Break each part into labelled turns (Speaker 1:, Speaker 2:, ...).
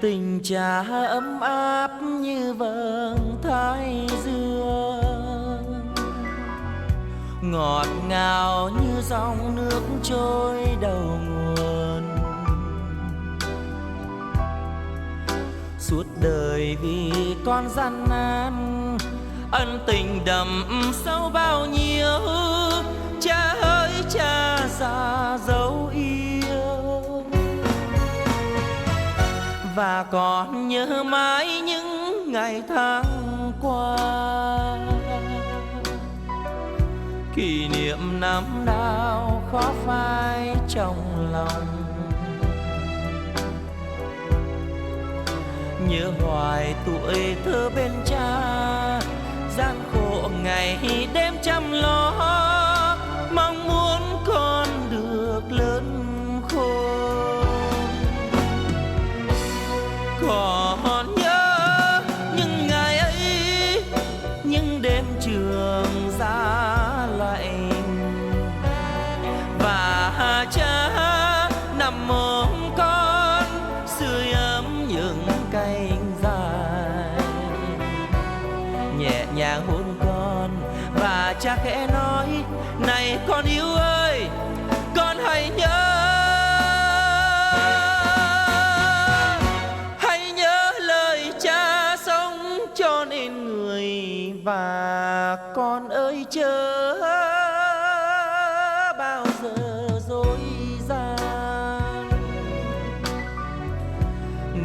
Speaker 1: Tình cha ấm áp như vầng thái dương, ngọt ngào như dòng nước trôi đầu nguồn. Suốt đời vì con gian nan, ân tình đậm sâu bao nhiêu. Cha ơi cha già dấu yêu, và còn nhớ mãi những ngày tháng qua. Kỷ niệm năm nào khó phai trong lòng, nhớ hoài tuổi thơ bên cha. Gian khổ ngày đêm chăm lo, mong muốn con được lớn khôn. Còn nhớ những ngày ấy, những đêm trường giá lạnh, và cha nằm ôm con sưởi ấm những cánh dài, nhẹ nhàng hôn con. Và cha khẽ nói: này con yêu ơi, con hãy nhớ, hãy nhớ lời cha sống cho nên người. Và con ơi chớ bao giờ dối gian,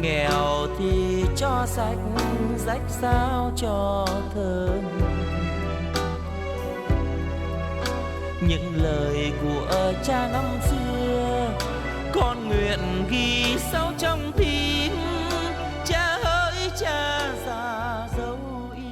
Speaker 1: nghèo thì cho sạch, rách sao cho thơm. Những lời của cha năm xưa con nguyện ghi sâu trong tim. Cha ơi cha già dấu yêu.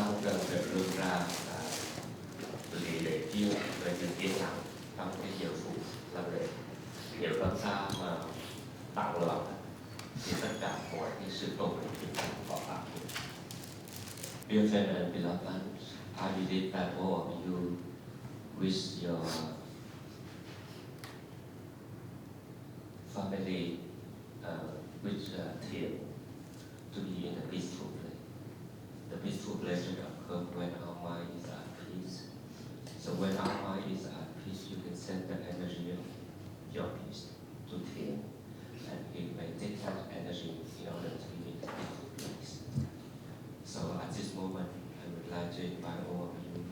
Speaker 2: ta cũng cần phải luôn ra lì để chiêu về sự yên lặng trong cái giờ phút làm lễ. Nếu làm sao mà tặng loạn thì tất cả mọi cái sự tốt của chúng ta có phạm. Dear friends and beloved ones, I believe that all of you wish your family with Thien to be in a peaceful place. The peaceful place will occur when our mind is at peace. So when our mind is at peace, you can send the energy of your peace to Thien, and he may take that energy in order to be in a peaceful place. So at this moment, I would like to invite all of you,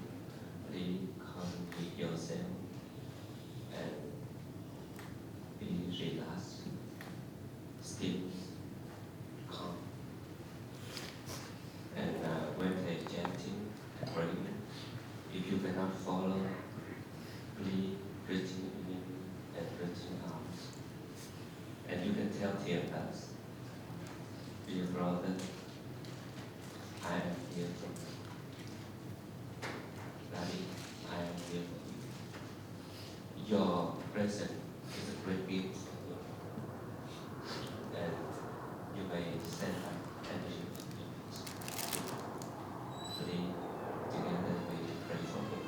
Speaker 2: please come with yourself and be relaxed, still, calm. And when they chanting and praying, if you cannot follow, please breathing in and breathing out. And you can tell Thien that, dear brother, I am here for you. Daddy, I am here for you. Your presence is a great gift for you. And you may send that energy from your peace. Please, together we pray for you.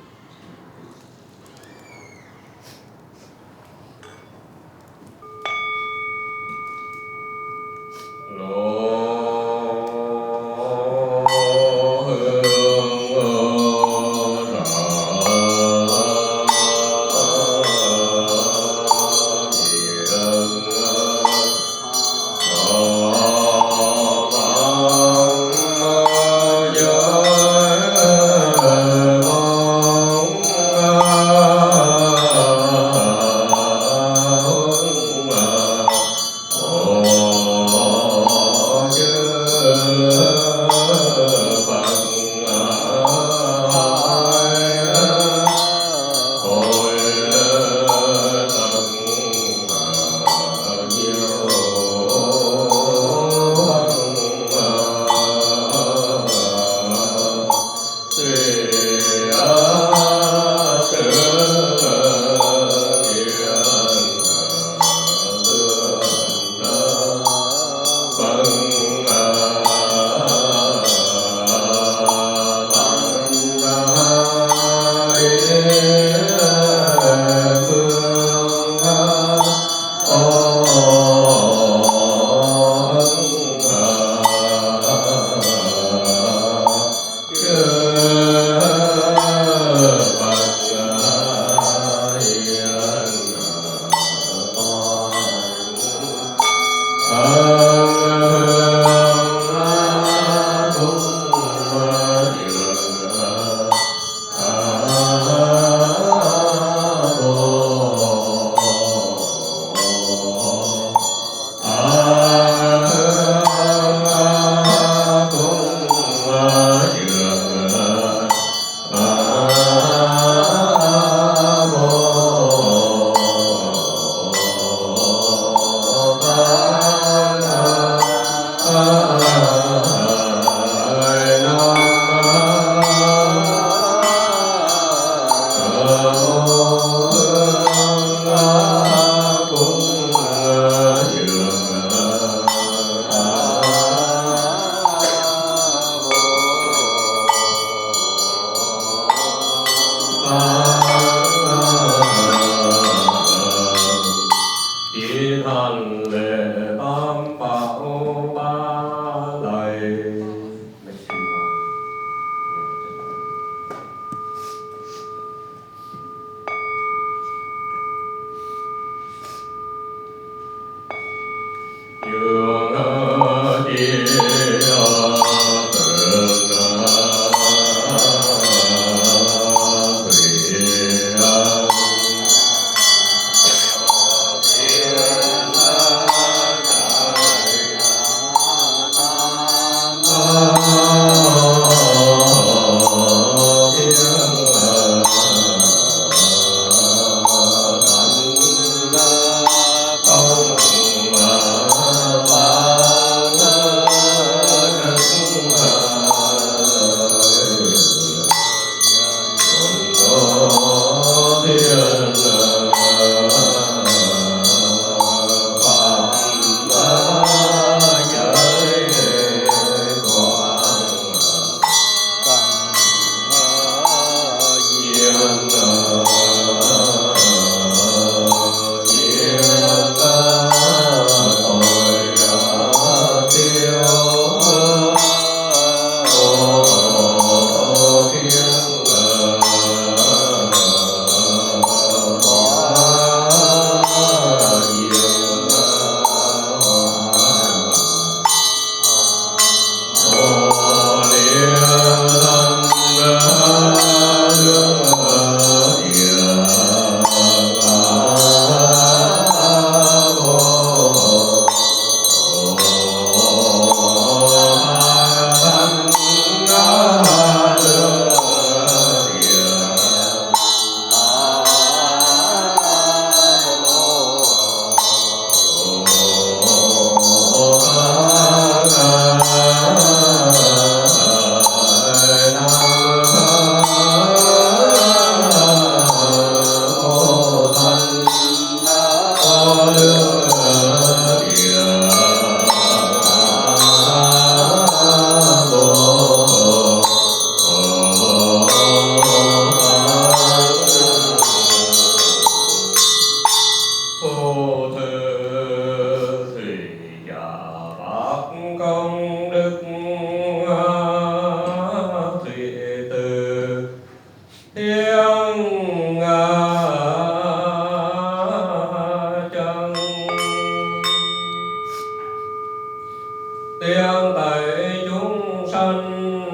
Speaker 3: nhân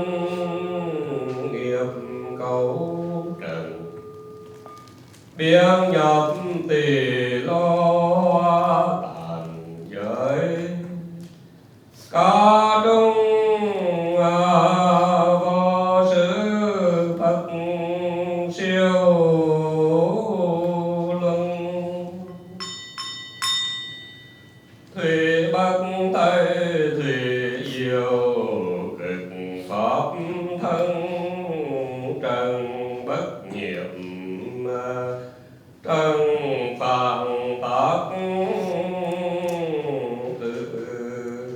Speaker 3: nghiệp cấu trần, biếng nhập tỳ lo tàn giới, ca đông vô sư Phật siêu luân, thủy bắc tây thủy diệu cực pháp thân trần bất nhiễm, trần phạn tác tự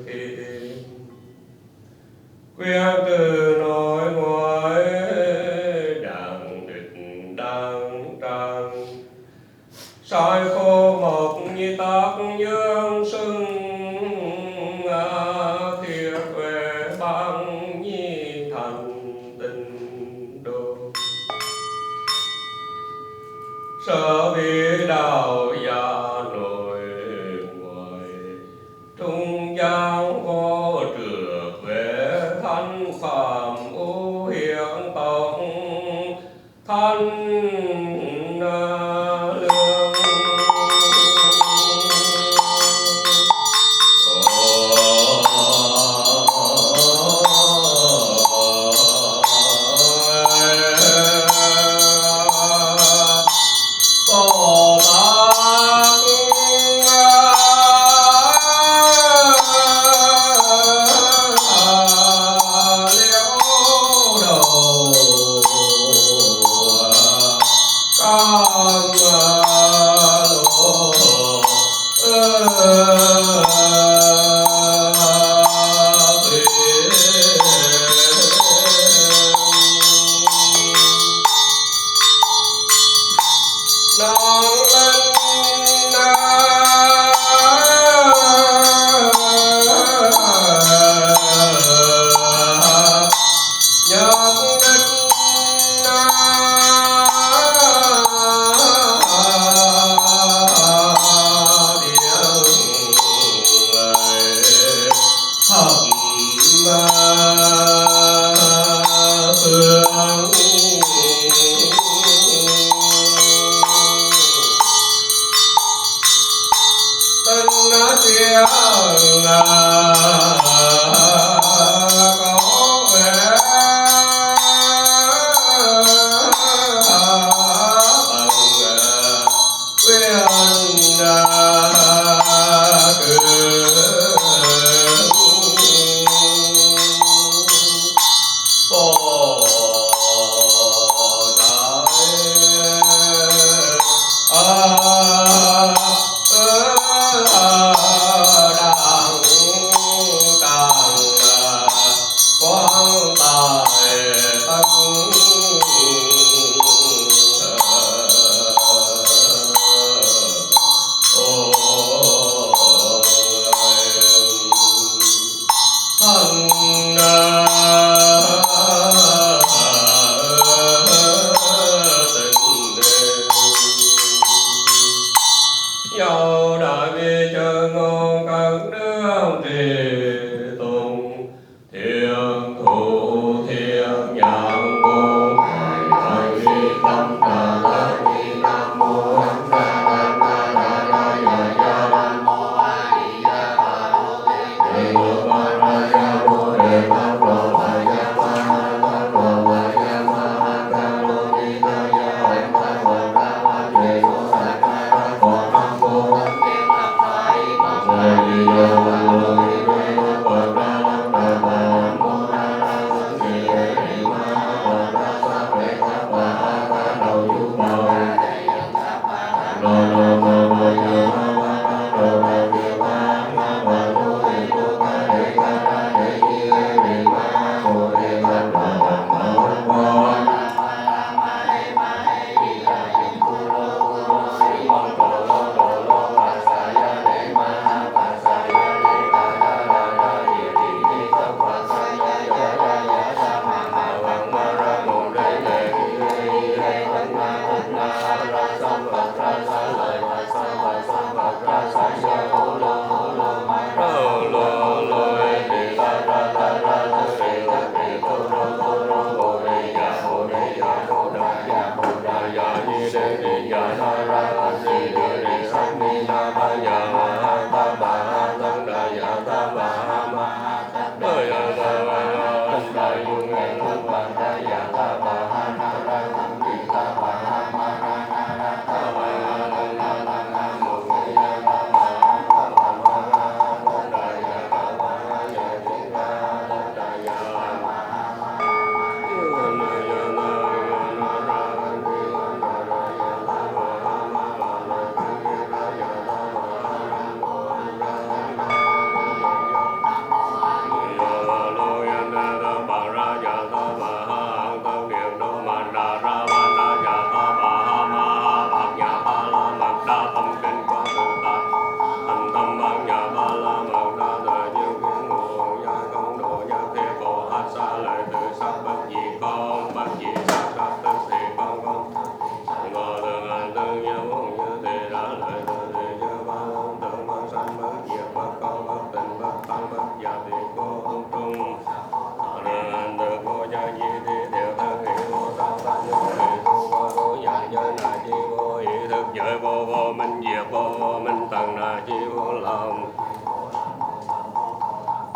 Speaker 3: kiên, quyên trừ nội ngoại đàng địch đàng tràng, sai khô mộc như tác dương sưng, thiệt về băng nhi thành tình độ, sở vi đạo gia nội ngoại, trung gian vô trược về thanh phạm ưu hiện tổng thanh lương. Bồ Tát liễu đầu cam đàng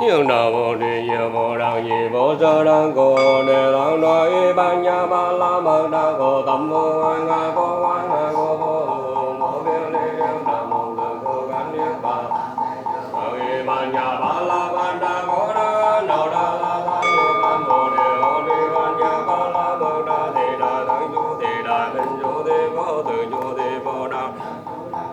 Speaker 3: nhưng đạo vô đi nhiều vô đăng nhị vô sơ đăng cô đề đăng nói ban nha ba la mật đăng cô tâm vô ngoan ngài cô ngoan ngài cô vô hùng vô biên đi điên đà mong lượng cô gắn niết bàn ban nha ba la ban đăng cô đa nào đa la tha ni ban vô đề hộ đi ban nha ba la mật đa thị đà thắng chú thị đà minh chú thị vô tự chú thị vô đăng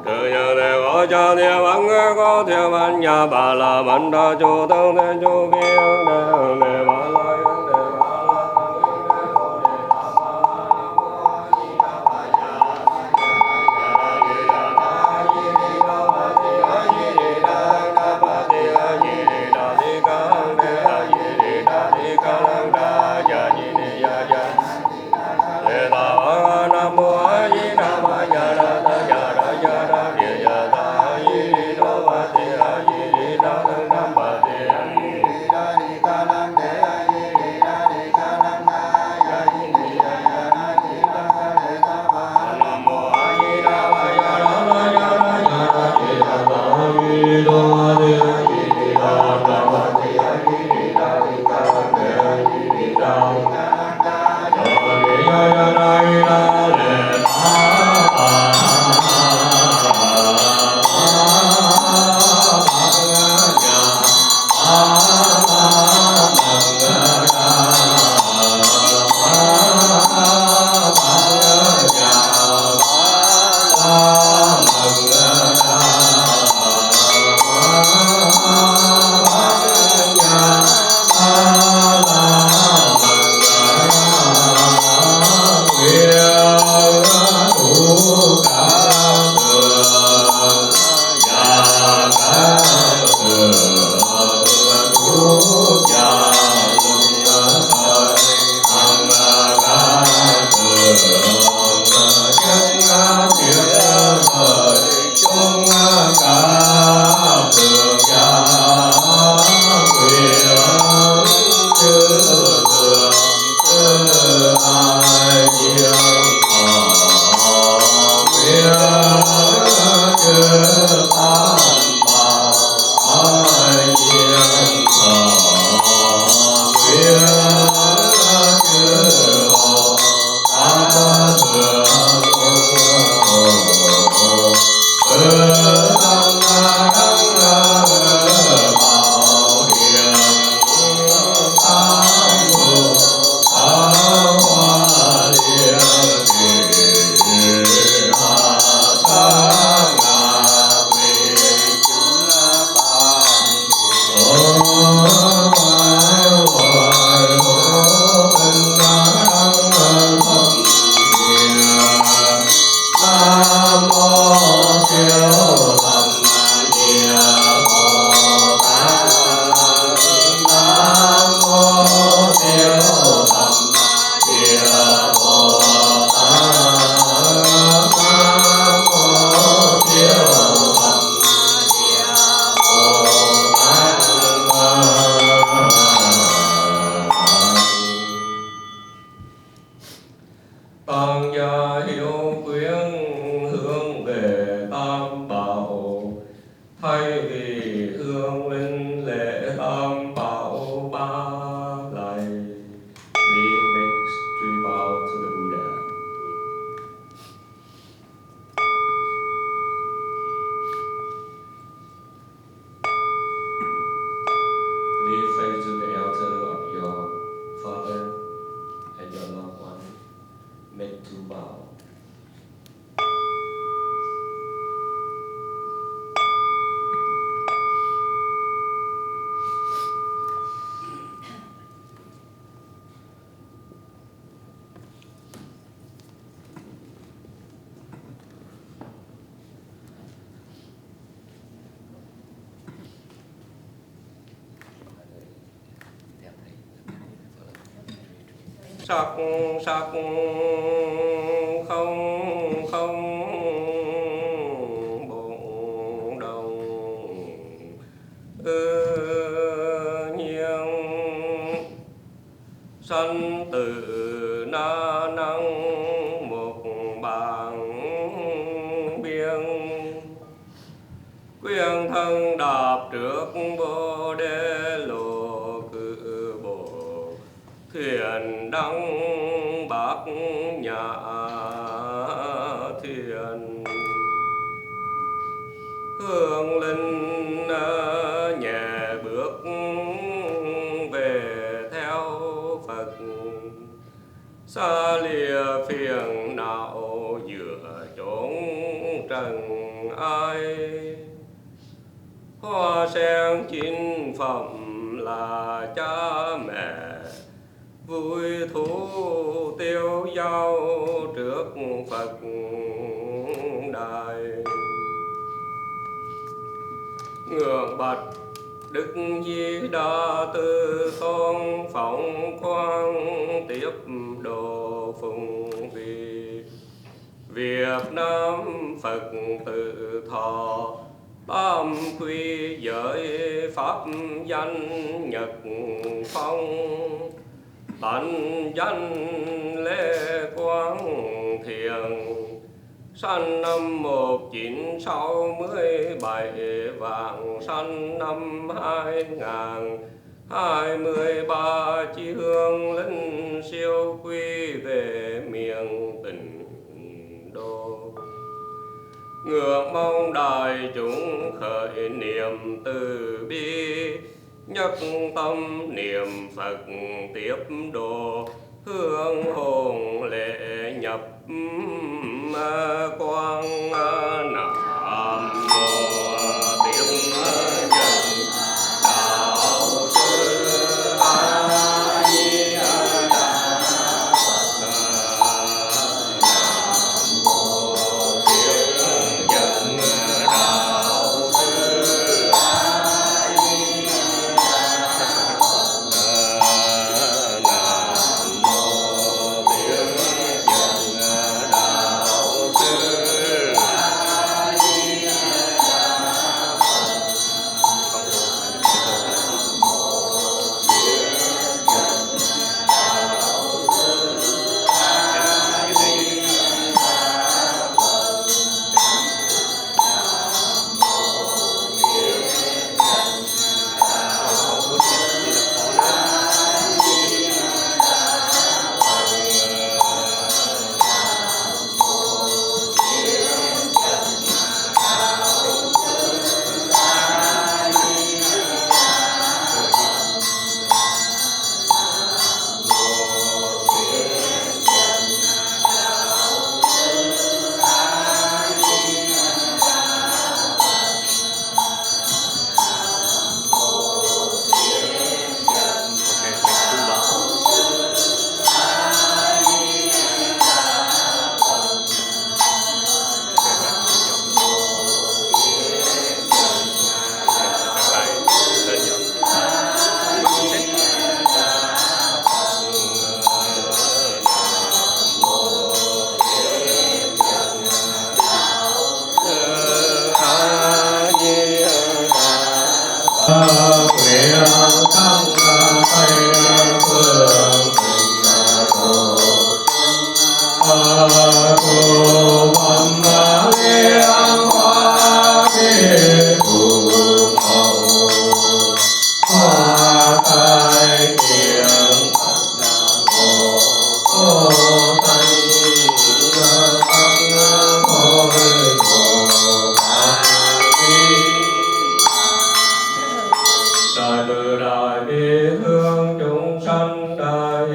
Speaker 3: tự nhờ đề có cha thiên văn có thiên văn nhà bà la mẫn đa chú tăng thiên chú vi ứng đề ứng đề bà la ứng đề bà la tăng ứng đề hộ đề đa bà la nam mô a di đà bà ya a di đà a di đà bà di a di đà đa bà di a di đà di ca ứng đề a di đà di ca lăng đa ya di ni ya ya đề đà nam mô a di đà bà ya đa đa ya đa ya đa địa ya đa a di đà bà di a di đà tăng nam bà di a di đà di ca lăng đề a di đà di ca lăng đa ya di ni ya ya đa di đà ca đề ta bà nam mô a di đà bà ya đa đa ya đa ya đa địa ya đa a di đà bà di a di đà đa bà di a di đà di ca lăng đề a di đà di ca lăng đa ya di ya ya đa ya đa đề ta Tăng gia hiếu quyến hướng về tam bảo thay vì hương linh lễ tam bảo ba lại. Please make three bows to the Buddha. Please face to the altar of your father and your loved one. Make two bows. Sắc sắc không không bổn đồng nhiên sanh tử na năng một bảng biên quyền thân đạp trước bồ đề Thuyền đăng bát nhã thuyền, hương linh nhẹ bước về theo Phật. Xa lìa phiền não giữa chốn trần ai, hoa sen chín phẩm là cha mẹ, vui thú tiêu dao trước Phật đài. Ngưỡng bạch Đức Di Đà Từ Tôn phóng quang tiếp độ phụng vị. Việt Nam Phật tự thọ tam quy giới pháp danh nhật phong. Tánh danh LeQuang Thiền, sanh năm 1967, vạn sanh năm 2023, chí hương linh siêu quy về miền Tịnh Đô. Ngưỡng mong đại chúng khởi niệm từ bi, nhất tâm niệm Phật tiếp độ, hương hồn lễ nhập quang. Nam mô Tiếp Dẫn Đạo Sư A Di Đà Phật. Nam mô Tiếp Dẫn Đạo Sư A Di Đà Phật. Nam mô Tiếp Dẫn Đạo Sư A Di Đà nguyện thăng Tây phương tịnh độ tu văn liên hoa thiên cùng hậu hoa khai tiếng Phật Nam mô Tây Bắc Ngôi Bồ Tát Đại từ đại bi hương chúng sanh, đại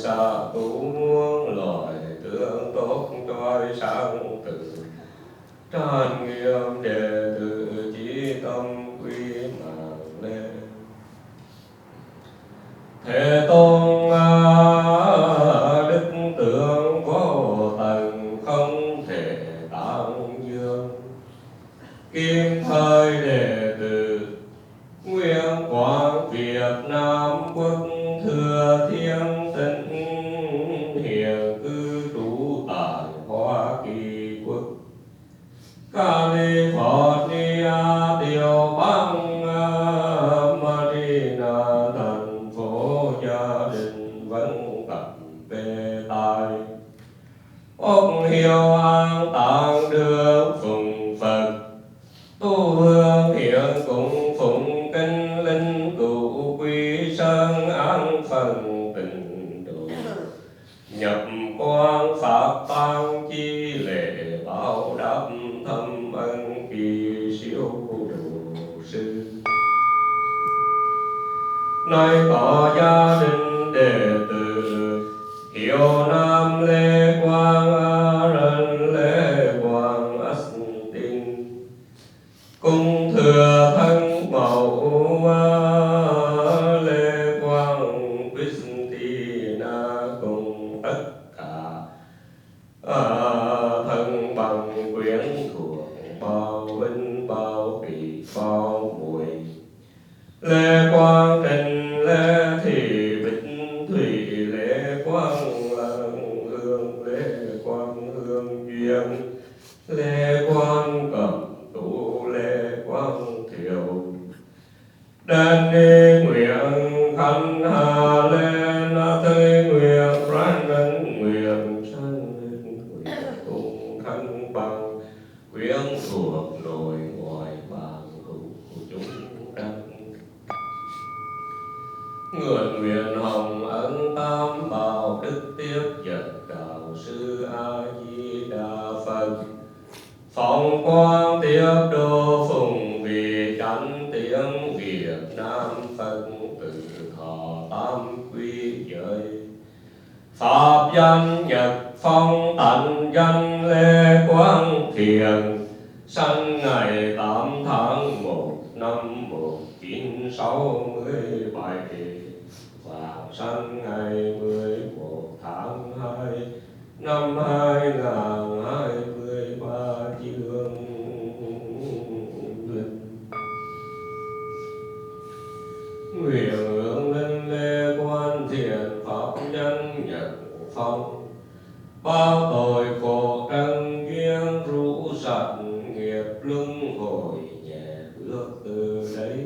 Speaker 3: xạ tu muôn loài tương tốt trôi sáng từ. Tràn nghiêm đệ tử chí tâm quy mạng lên. Thế Tôn đức tướng vô tận không thể tán dương. Kim thời đệ tử nguyên quang Việt Nam quốc, thừa thiên tịnh hiền cư trú tại Hoa Kỳ quốc. California tiểu bang Marina, thành phố gia đình vẫn cập về tài. Ốc Hiếu an tạng đường phụng Phật, tu hương hiện cùng phụng kinh linh cụ quý sơn an an phần tịnh độ, nhập quang pháp tăng chi lệ bảo đáp thâm ân kỳ siêu độ sư. Nay có gia đình đệ tử hiệu nam LeQuang Aaron LeQuang Tin, cung thừa thân mẫu LeQuang Christina cùng tất cả thân bằng quyến thuộc bao vinh bao kỳ bao mùi. LeQuang Trình Lê Thị Bích Thủy LeQuang Lăng Hương LeQuang Hương Duyên LeQuang Cẩm Tú LeQuang Thiệu Đan Ni nguyện khánh hà lên Thế nguyện Brandon nguyện Trân nguyện cùng khánh bằng quyến thuộc nội ngoại bằng hữu chúng đăng. Nguyện nguyện hồng ân tam bảo đức tiếp dẫn đạo sư A Di Đà Phật, phong quang tiếp đô phùng vì chánh tiếng Việt Nam Phật tử thọ tam quy giới. Pháp danh nhật phong tạnh danh LeQuang Thiền, sanh ngày 8 tháng 1 năm 1967 và sanh ngày 11 tháng 2 năm 2023 dương lịch. Nguyện hướng linh LeQuang Thiền pháp danh nhật phong, bao tội khổ trần duyên rũ sạch nghiệp luân hồi nhẹ bước từ đấy.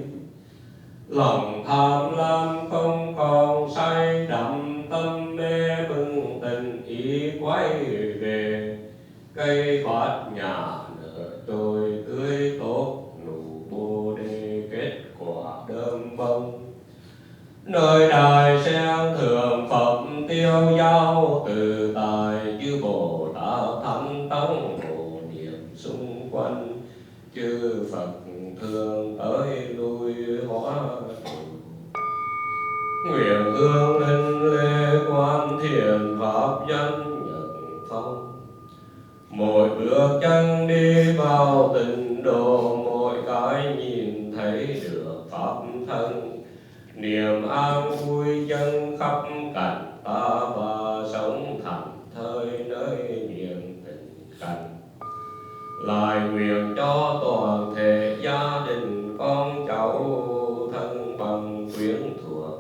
Speaker 3: Lòng tham lam không còn say đắm tâm mê bừng tình ý quay về, cây phát nhà nở trồi tươi tốt nụ bồ đề kết quả đơm bông. Nơi đài sen thượng phẩm tiêu dao từ tài chư Bồ Tát thánh tăng hộ niệm xung quanh, chư Phật thường tới lui hóa độ. Nguyện hương linh LeQuang Thiền pháp danh nhật phong, mỗi bước chân đi vào tịnh độ, mỗi cái nhìn thấy được pháp thân, niềm an vui chân khắp cảnh ta và sống thảnh thơi nơi niềm tình cảnh. Lại nguyện cho toàn thể gia đình con cháu thân bằng quyến thuộc,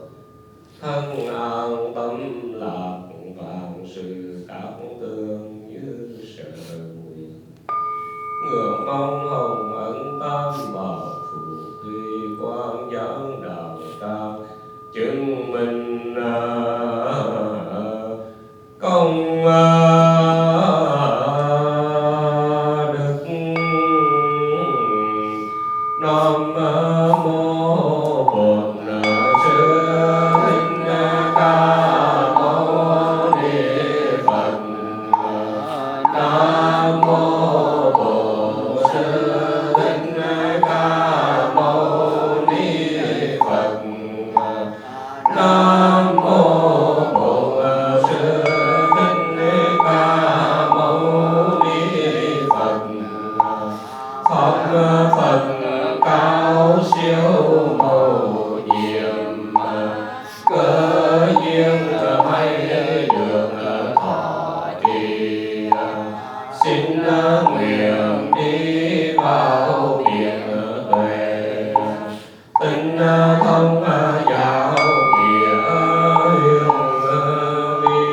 Speaker 3: thân an tâm lạc vạn sự các tương như sở nguyện. Ngưỡng mong hồng ân tam bảo phụ tùy quang giáng đạo cao, chứng minh công đức. Nam mô Bổn Sư Thích Ca Mâu Ni Phật. Nam mô Bổn Sư Thích Ca Mâu Ni Phật. Nam mô Bổn Sư Thích Ca Mâu Ni Phật. Pháp Phật cao siêu mầu nhiệm, cơ duyên may được thọ trì. Xin nguyện đi vào biển tuệ, tinh thông giáo nghĩa hương vi.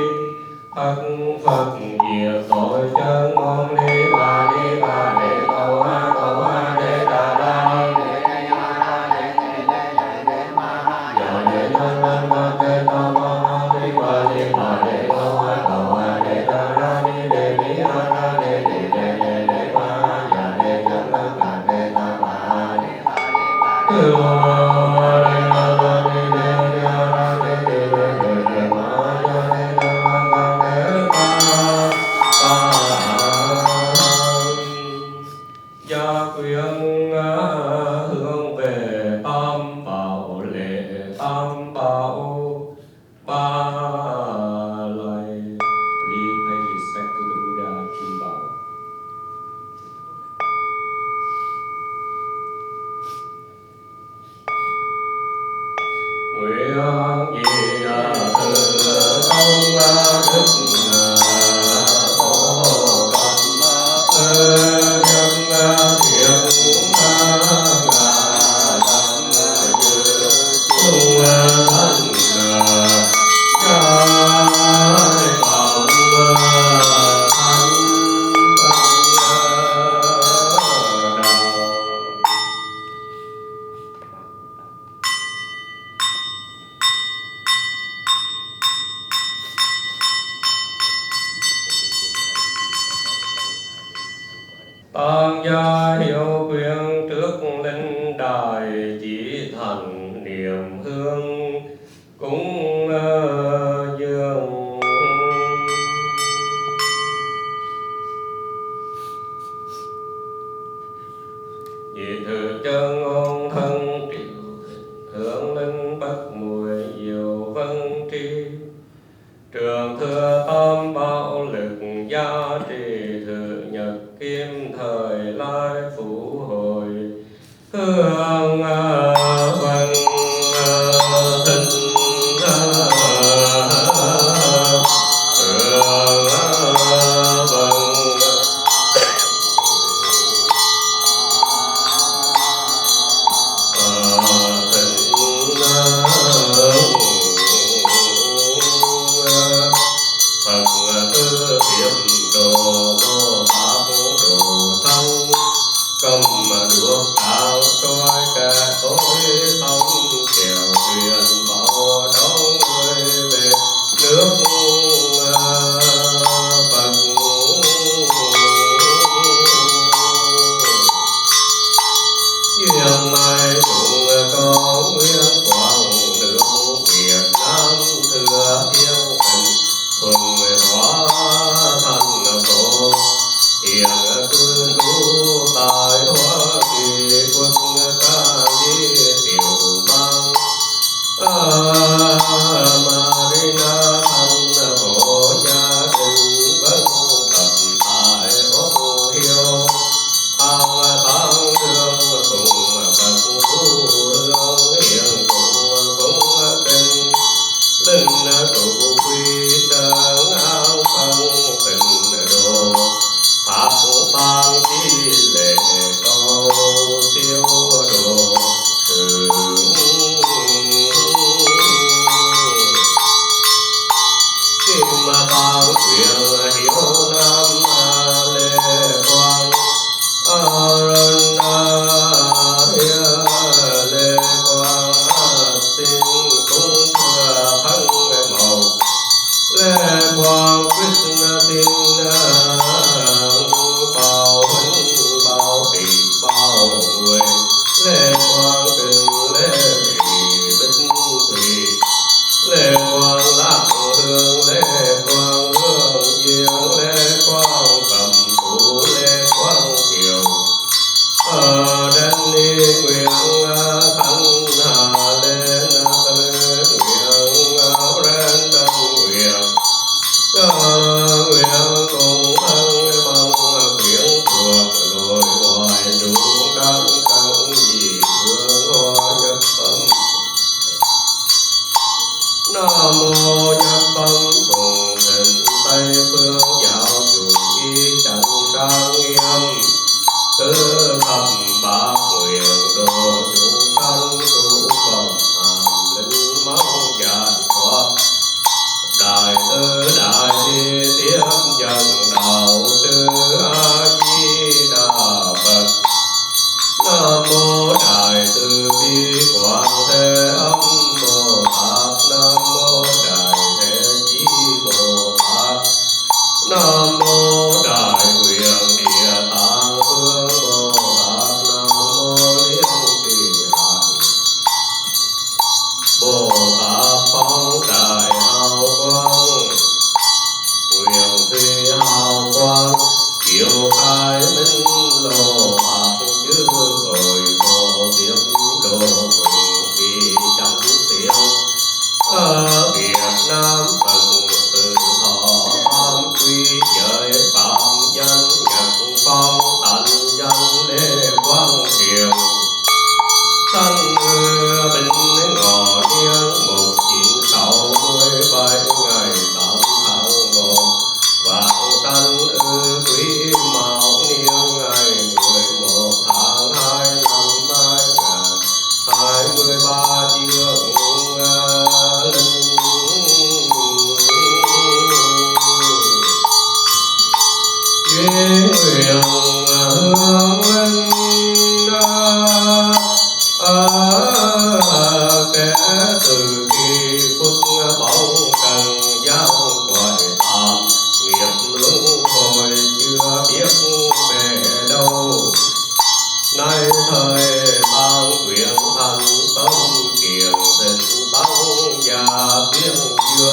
Speaker 3: Phật diệt tội chân môn đi bà để cầu ha để đà đa để giờ để nhân để tao đi bà để cầu ha để đà đa để mi ha để ba giờ để nhân để ta bà để ba lại. Please pay respect to the Buddha Kim Bảo. Nguyện gì từ công đức phổ cầm nhân thiện Tang gia hiệu quyền trước linh đài chỉ thành niệm hương cúng dường. Vì thử chân ngôn thân triệu thượng linh bất mùi diệu vân tri. Trường thừa tam bảo lực gia trì thử nhật kim thời lai phủ hồi. Hương vân thịnh Nam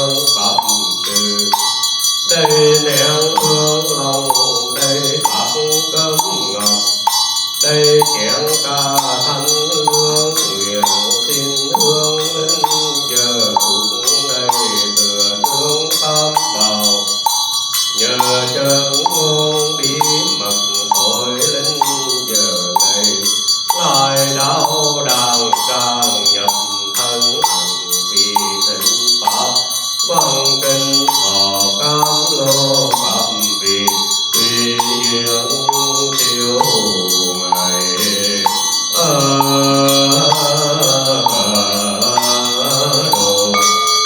Speaker 3: hương Pháp sư. Đây nén hương lòng, đây bát cơm ngọc, đây chén trà thanh hương. Nguyện xin hương linh giờ cũng đây tựa nương tam bảo. Nhờ chân ngôn bí mật hội linh giờ này, lại đau đàn tràn nhập thân hành vì thịnh pháp. Văn kinh thọ cam lô pháp vị tùy duyên siêu ngày. Đồ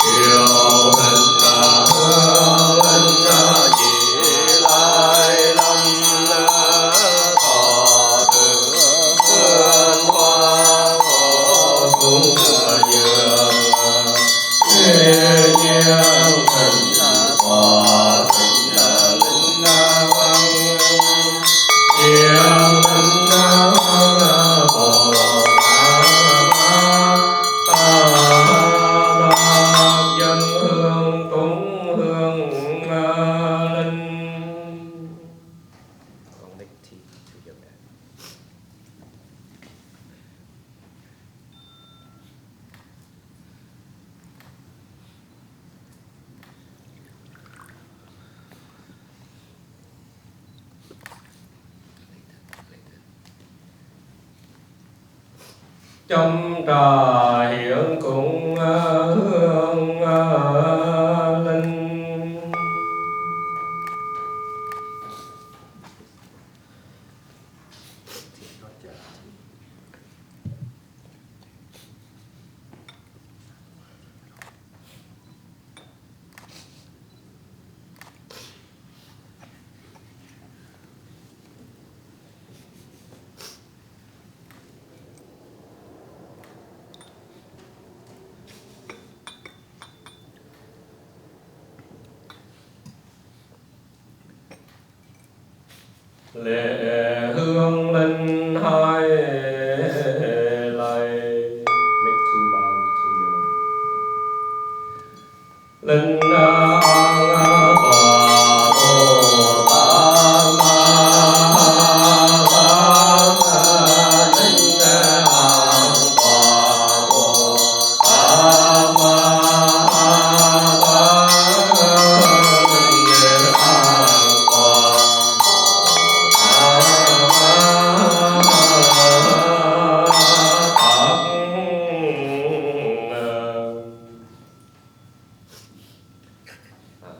Speaker 3: yêu hình hương linh chỉ lai lâm thọ tử hương hoa thọ cung dường. Nhiên thần hòa thịnh linh văn, nhiên linh văn bồ tát dân hương cúng hương linh. Trong trà hiện cũng hương linh. Lễ hương linh hai lạy. Make two bows to your linh an tòa Bồ Tát Ma Tát. Linh an tòa Bồ Tát Ma Tát. Linh an tòa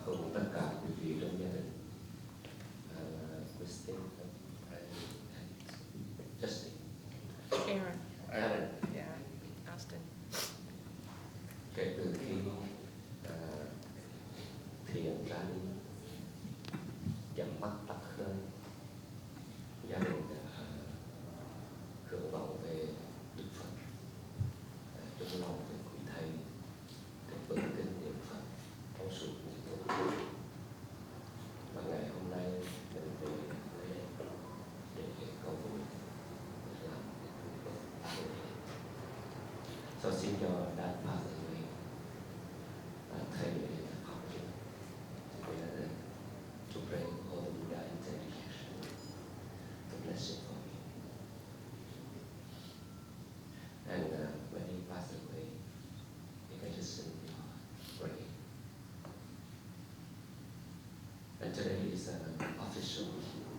Speaker 3: cùng tất cả quý vị trong gia đình, Christine and Justin, Aaron.
Speaker 4: Yeah, Austin.
Speaker 2: Kể từ khi Thien ra đi, dần mắt tắt hơi, gia đình đã hướng vọng về Đức Phật, trong lòng về quý thầy, để vững kinh niệm Phật trong suốt những tuần. Và ngày hôm nay mình về đây để cầu nguyện làm so xin cho đã phát người thầy học together to bring all the Buddha intelligence to bless it for me. And when he passed away, you can just simply pray. And today is an official of funeral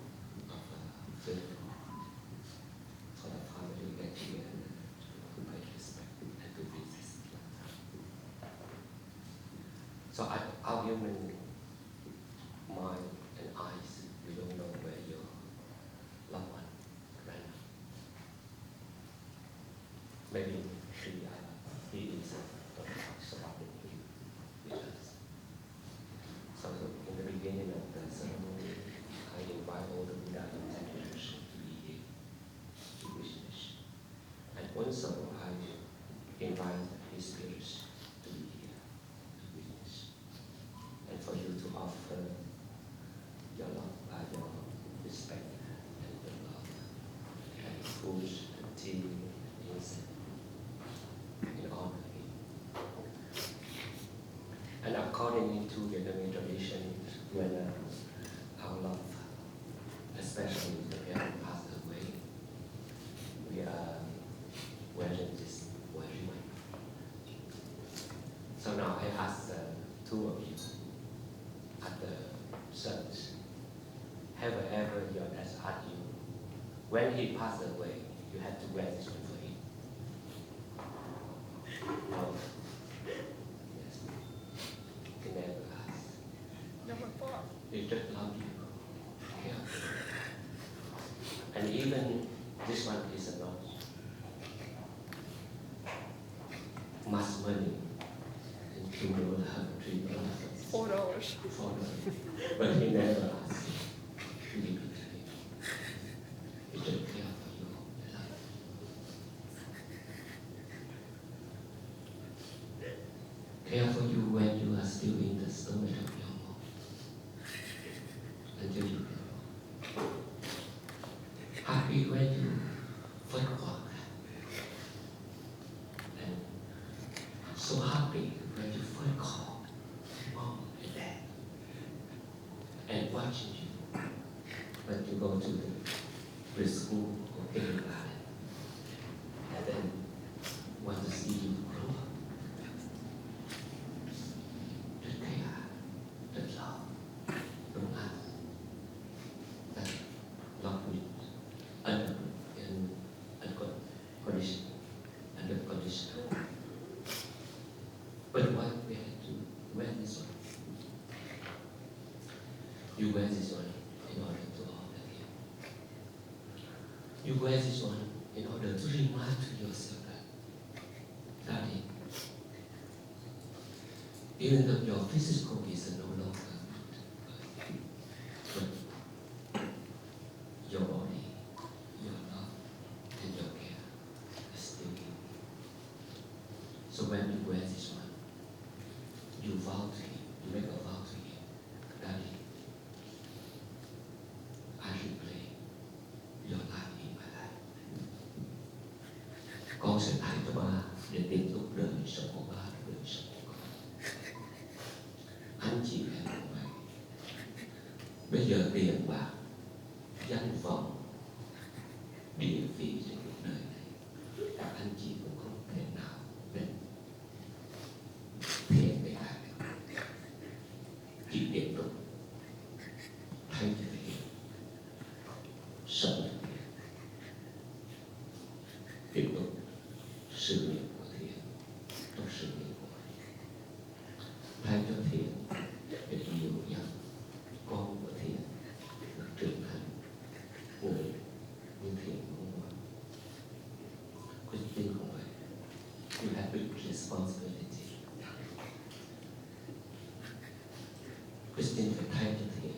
Speaker 2: for the family get together to pay respect and to visit. So our human mind and eyes, we don't know where your loved one ran. Maybe he is surrounding you with us. So in the beginning of the ceremony, I invite all the Buddha intelligence to be here to witness. And also I invite his spirits to be here to witness. And for you to offer your love, your respect and your love, and food, tea, incense, in honor of him. And of according to Vietnamese tradition, when our love, especially the parent passed away, we are wearing this white ribbon. So now I ask two of you at the church, have ever your dad asked you, when he passed away, you had to wear this one for him? No. Yes. He never asked.
Speaker 4: Number 4.
Speaker 2: He just loved you. Yeah. And even this one is not much money in $2, $3.
Speaker 4: $4.
Speaker 2: But he never asked you to give it to him. He just care for you. Care for you when you are still in the stomach of your mom. Until you grow. Happy when you first walk. And so happy when you first call mom and dad. And watching you when you go to the preschool or kindergarten. And then want to see you grow up. The care, the love from us. That love with unconditional. But why we have to wear this one? You wear this one in order to honor him. You wear this one in order to remind to yourself that, Daddy, even though your physical is no longer good, but your body, your love, and your care is still here. So when you wear this one, you vow to him, you make a vow to him, Daddy, I replay your life in my life. Con sẽ thay cho ba để tiếp tục đời sống của ba, đời sống của con. Anh chị em của mày, bây giờ tiền bạc, danh vọng, địa vị trên cuộc đời này, các anh chị cũng không thể nào đến thiện với ai. Chỉ tiếp tục thay cho thiện, sống cho thiện, tiếp tục sự nghiệp của thiện trong sự nghiệp của mình, thay cho thiện để nhiều nhân con của thiện được trưởng thành người như thiện mong muốn. Christine cũng vậy. You have big responsibility. Christine phải thay cho thiện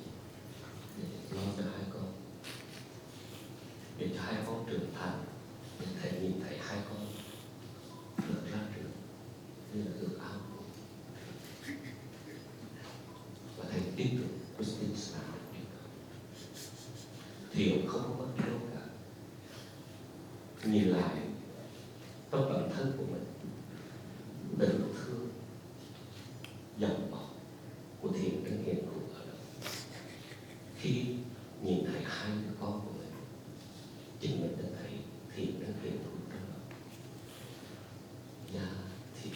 Speaker 2: để lo cho hai con, để cho hai con trưởng thành, để thầy nhìn thấy hai con được ra trường như là ước ao. Và thầy tin tưởng Christine sẽ làm được điều đó. Thiện không có mất đâu cả. Nhìn lại trong bản thân của mình, tình thương, dòng máu của Thiện đang hiện hữu ở đâu. Khi nhìn thấy hai đứa con của mình, chính mình đã thấy Thiện đang hiện hữu trong đó. Gia Thiện,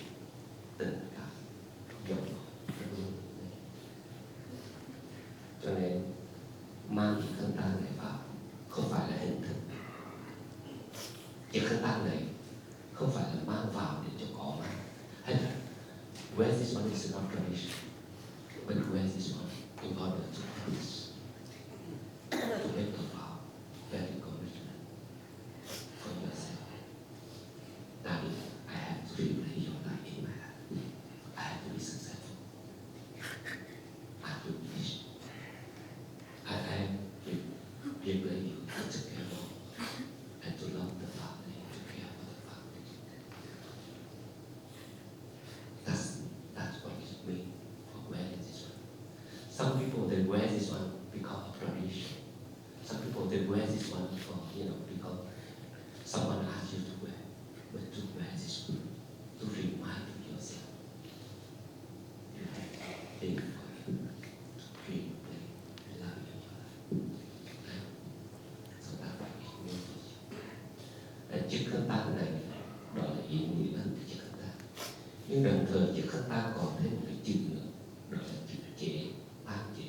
Speaker 2: tình cảm, dòng máu trong luôn này. Cho nên mang cái khăn tang này vào không phải là hình thức. Cái khăn tang này không phải là mang vào để cho có mang. Hay là wear this one is not tradition, but wear this one in order to please, to make a vow, very commitment for yourself. Daddy, I have to replay your life in my life. I have to be successful. I have to wish. I am replay you to take care of and to love the family, to care for the family. That's what it means for wearing this one. Some people they wear this one because of tradition. Some people they wear this one for because someone asked you to wear. But to wear this one to remind yourself you have thing for you, dream, play, love in your life. So that phải ý nghĩa chiếc khăn tang này đó là ý nghĩa của chiếc khăn tang. Nhưng đồng thời chiếc khăn tang còn thêm một cái chữ nữa, đó là chữ chế, tang chế.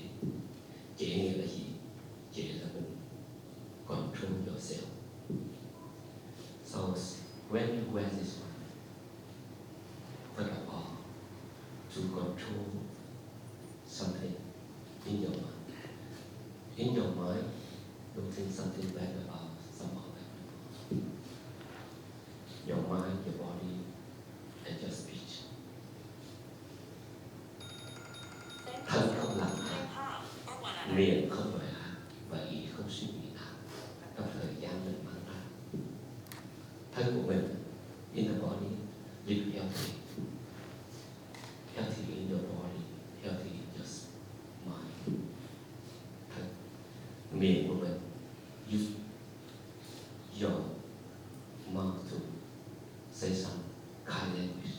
Speaker 2: Chế nghĩa là gì? Chế là mình control yourself. So when you wear this one, first of all, to control something in your mind. In your mind, don't think something bad about some other people. Your mind, your body, and your speech. Thân không làm ác, miệng không nói ác, và ý không suy nghĩ ác trong thời gian mình mang ra. Thân của mình, in the body, live healthy. Healthy in your body, healthy in your mind. Thân. Miệng của mình, use your mouth to say some kind language.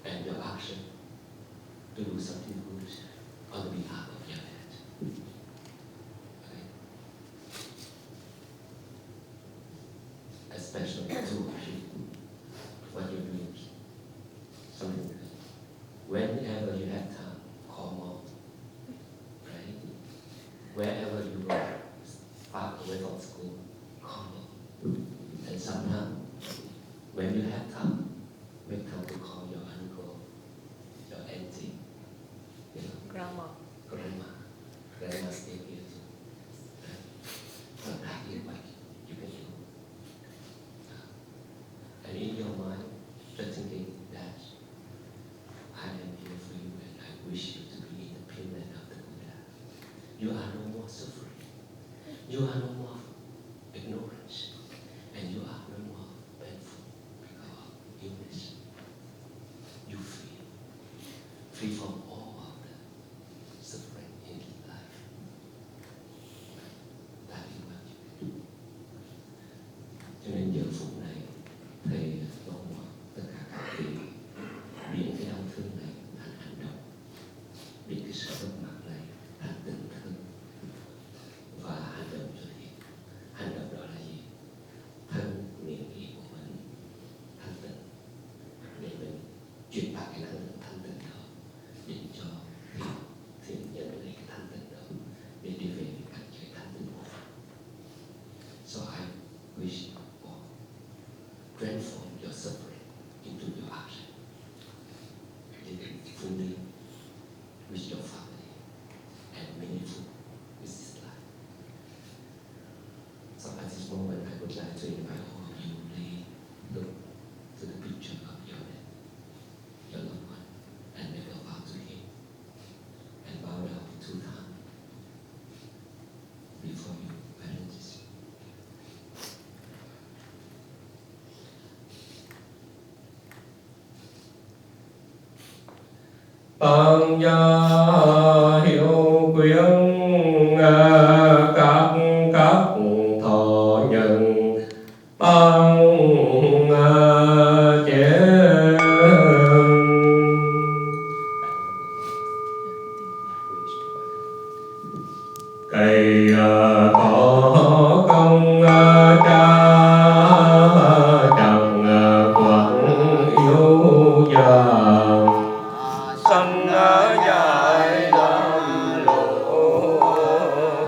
Speaker 2: And your action to do something good on behalf of your head. Okay? Especially two of you, what you're doing, something good. Whenever you have time, call mom. Right? Wherever you go, far away from school, call mom. And sometimes, when you have time, make time to call your uncle, your auntie, you know,
Speaker 4: Grandma.
Speaker 2: grandma stay here too. Right? So that is what you can do. And in your mind, just thinking that I am here for you and I wish you to be in the payment of the Buddha. You are no more suffering. You are no more ignorance. And you are no more painful because of illness. You free. Free from all of the suffering in life. That is what you can do. Cho nên giờ phút này, Thầy mong mỏi tất cả các vị biến cái đau thương này thành hành động, biến cái sự bất mãn này thành tình thương và hành động cho thiện. Hành động đó là gì? Thân miệng ý của mình thanh tịnh để mình truyền đạt cái năng lượng thanh tịnh đó đến cho thiện nhận lấy cái thanh tịnh đó để đi về với cảnh giới thanh tịnh của Phật. So I wish you all transform your suffering into your action. Live fully with your family and meaningful with this life. So at this moment, I would like to invite all of you to look to the picture of your loved one, and make a vow to him, and bow down 2 times before you balance this.
Speaker 3: Tăng gia hiệu quyến các thọ nhân tăng chế cây có công cha chẳng quảng yêu già sanh giải đam lộ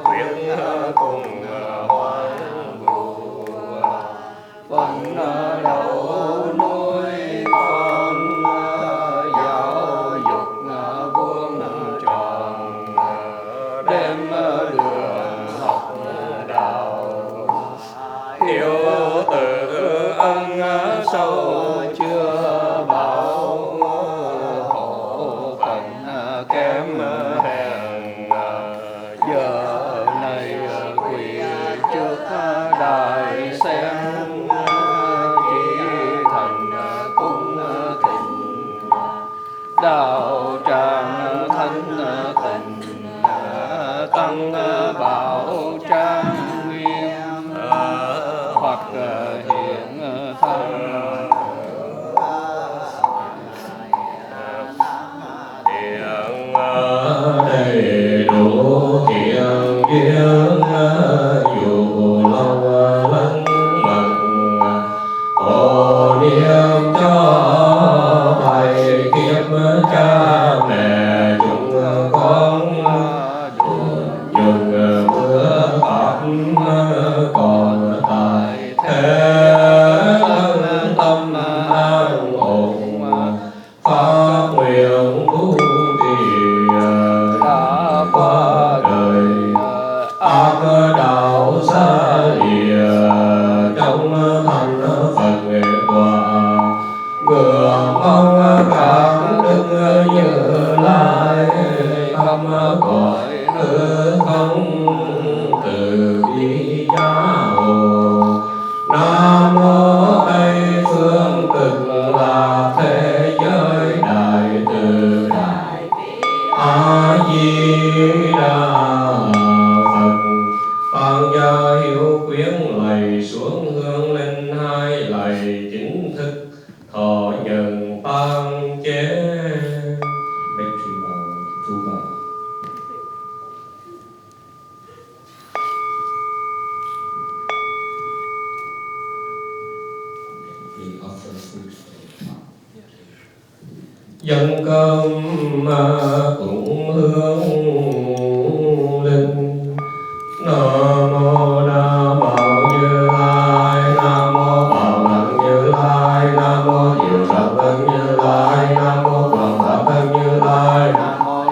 Speaker 3: quyến cùng hoan bù phần đầu nuôi con giáo dục vuông tròn đêm đường học đạo hiểu từ ân sâu chưa bảo hộ phận kém hèn giờ này quỳ trước đài sen chỉ thành cung thịnh đạo tràng thánh tình tăng bảo trang nghiêm hoặc hiện thân cha mẹ chúng con nhưng bữa pháp còn tại thế tâm an ổn phát nguyện tu trì đã qua đời ác đạo xa lìa trong thành Phật tọa ngưỡng mong các đức Như Lai khắp cõi hư không từ bi gia hộ. Nam mô Tây phương cực lạc thế giới đại từ đại A Di Đà Phật. Tăng gia hiếu quyến lạy xuống hương linh hai lạy chính thức thọ nhận tăng chế. Bạch trì bảo thu bảo. Dân cơm cũng hương linh. Nam mô Nam Bảo Như Lai, Nam mô Bảo Đẳng Như Lai, Nam mô Diệu Pháp Thân Như Lai, Nam mô Quảng Pháp Thân Như Lai, Nam mô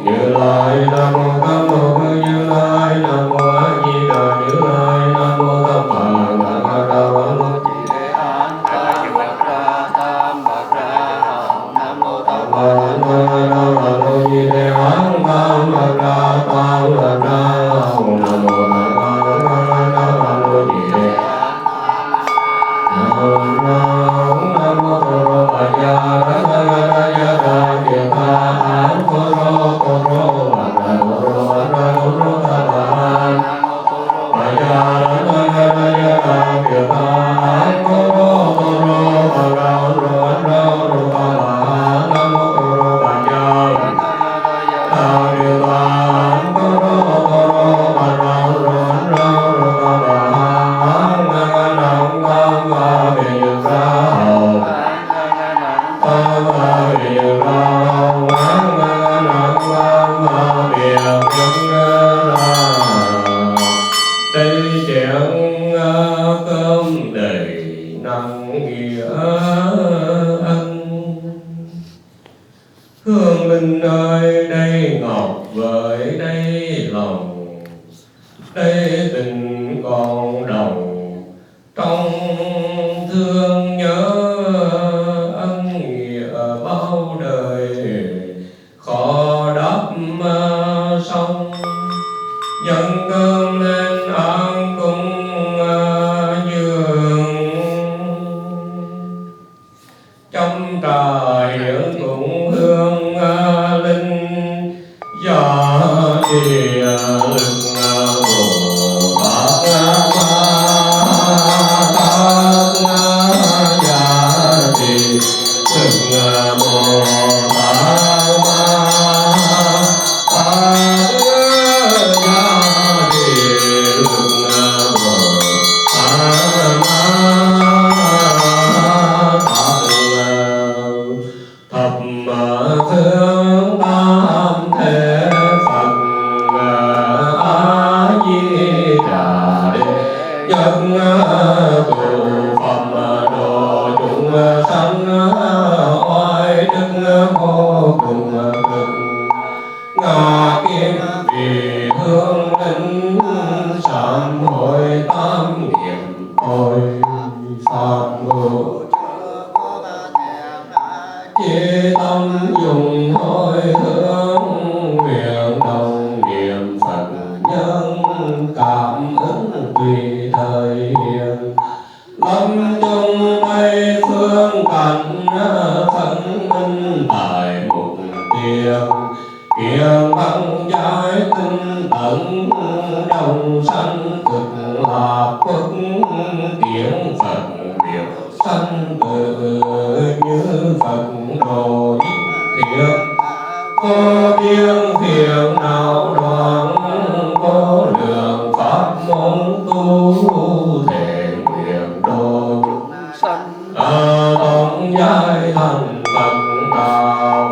Speaker 3: Như Lai, Nam mô Cam Mô Như Lai, Nam mô A Di Đà Như Lai, Nam mô Tam Phật Ngã Ca Đa Văn Lô Chỉ Đế Án Tam Bậc Ra Tam Bậc Ra Hồng. Nam mô Tam Phật Ngã Ca Đa Văn Lô Chỉ Đế Án Tam Bậc Ra Tam Bậc Ra Hồng. Nam mô Tam Phật Ngã Ca Đa Văn Lô Chỉ Đế Án Nam mô Tô Rô Bà Gia Đa Đa Đa Gia Đa Kiệt Tha Án Tô Rô Bà Đà Tô Rô Bà Đà Tô Rô Tha Bà An Bà Gia Đa Đa Đa Gia Đa Kiệt Tha Án Tô Rô Bà Đà Tô Rô Tha Bà An. Nam mô Tô Rô Bà Gia Đa Kiệt Tha Án Tô Rô Bà Đà Tô Rô Tha Bà An. Nam Nam Ma Bì Như Ra Hầu Nam Ma Bì Như Ra Hầu Nam Ma Bì Như Ra. Đây chén cơm đầy năng nghĩa ân. Hương linh ơi đây ngọc với đây lòng, đây tình còn đồng trong thương nhớ ân nghĩa bao đời khó đắp xong. Dâng cơm lên ăn cung giường, trong trà hiển cũng hương linh do địa lực Bồ Tát Tổng giai thành Phật đạo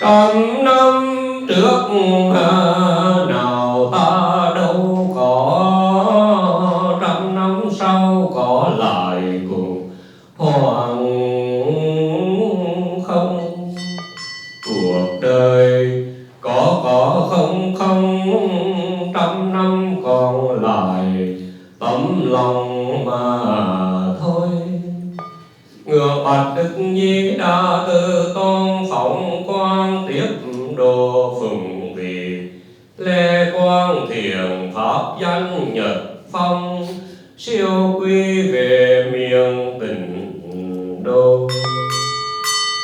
Speaker 3: Trăm năm trước nào ta đâu có, trăm năm sau có lại cùng hoàng không. Cuộc đời có không không, trăm năm còn lại tấm lòng mà thôi. Ngược bạch Đức Nhi đã từ tôn phóng quang tiếp đồ phụng vị, LeQuang thiền pháp danh nhật phong, siêu quy về miền tịnh đô.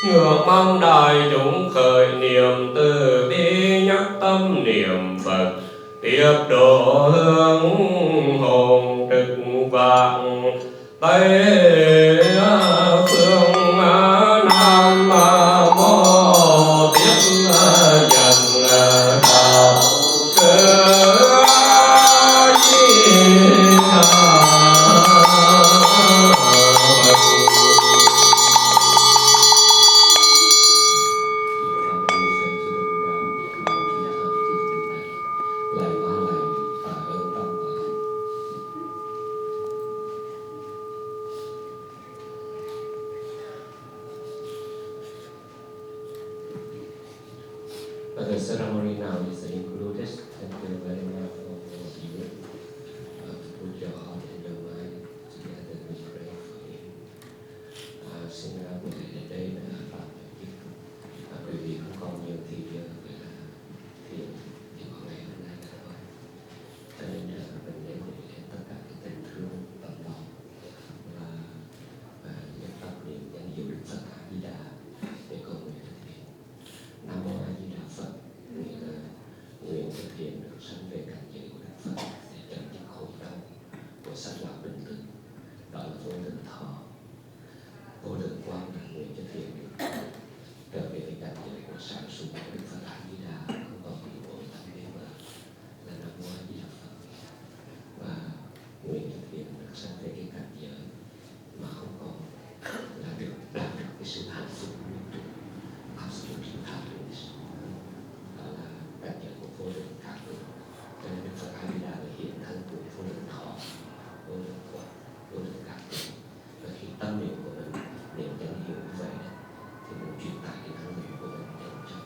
Speaker 3: Ngược mong đại chúng khởi niệm từ bi, nhắc tâm niệm Phật tiếp độ hướng hồn trực vạn Tây phương Nam mô tiếp dần đạo sư Di
Speaker 2: But the ceremony now is included. Thank you very much for all of you to put your heart and your mind together and pray for him. Xin buổi lễ đây là Pháp Thích. Bởi vì không còn nhiều thì phải là thiền chỉ có ngày hôm nay là thôi. Cho nên mình để gửi đến tất cả cái tình thương tận lòng và những pháp niệm danh hiệu Đức Phật A Di Đà để cầu nguyện thực hiện. Nam mô A Di Đà Phật, nghĩa là nguyện thực hiện được sanh về cảnh giới của Đức Phật để chấm dứt khổ đau của sanh lão bệnh tử. Đó là vô lượng thọ. Vô lượng quang là nguyện thực hiện được trở về với cảnh giới của sáng suốt của Đức Phật A Di Đà, không còn bị bối tâm mê mờ, là Nam mô A Di Đà Phật. Và nguyện thực hiện được sanh về cái cảnh giới mà không còn là được đạt được cái sự hạnh phúc nguyên trụ, absolute happiness. Đó là cảnh giới của vô lượng thọ. Cho nên Đức Phật A Di Đà là hiện thân của vô lượng thọ, vô lượng quang, vô lượng cảm. Và khi tâm niệm của mình niệm danh hiệu như vậy thì mình truyền tải cái năng lượng của mình đến cho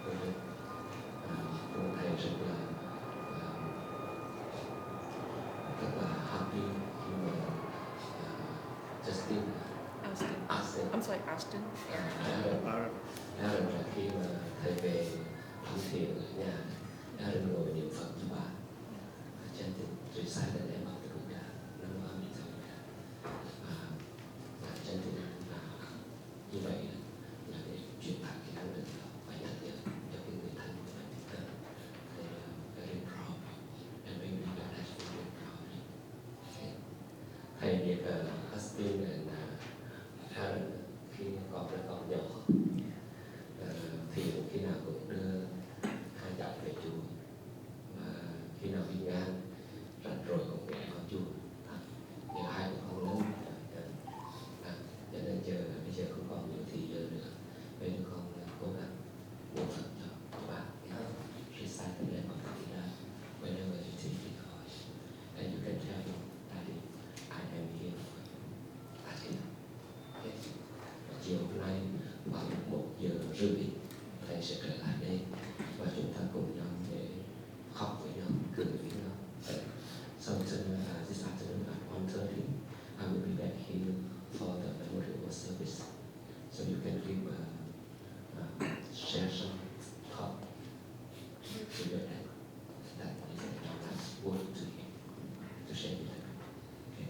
Speaker 2: vô lượng. Chúng thầy rất là happy khi mà Justin Austin
Speaker 4: I'm sorry, Ashton.
Speaker 2: Aaron là khi mà thầy về thăm thiền ở nhà, Aaron ngồi niệm Phật cho bạn. Chanting, recite the name of the Buddha, Nam Mô A Di Đà Phật. Và chanting như vậy là để truyền tải cái năng lượng đó và nhắc nhở cho cái người thân của mình. Thầy very proud and maybe God has been very proud. Thầy biết Austin and Aaron khi còn rất còn nhỏ thì khi nào cũng đưa hai cháu về chùa, và khi nào đi ngang rảnh rồi cũng ghé vào chùa. Giờ hai cũng không lớn, cho nên bây giờ không còn nhiều thì giờ nữa. Bây giờ con cố gắng niệm Phật cho bạn. Recite the name of the Buddha whenever you think it hard, and you can tell him, Daddy, I am here for you. That's it. Yes. Chiều hôm nay vào 1:30 thầy sẽ trở lại đây và chúng ta cùng nhau để học với nhau, cười với nhau. So this afternoon at 1:30, I will be back here for the memorial service. So you can give share some thought to your dad. That is a last word to him, to share with him. Okay.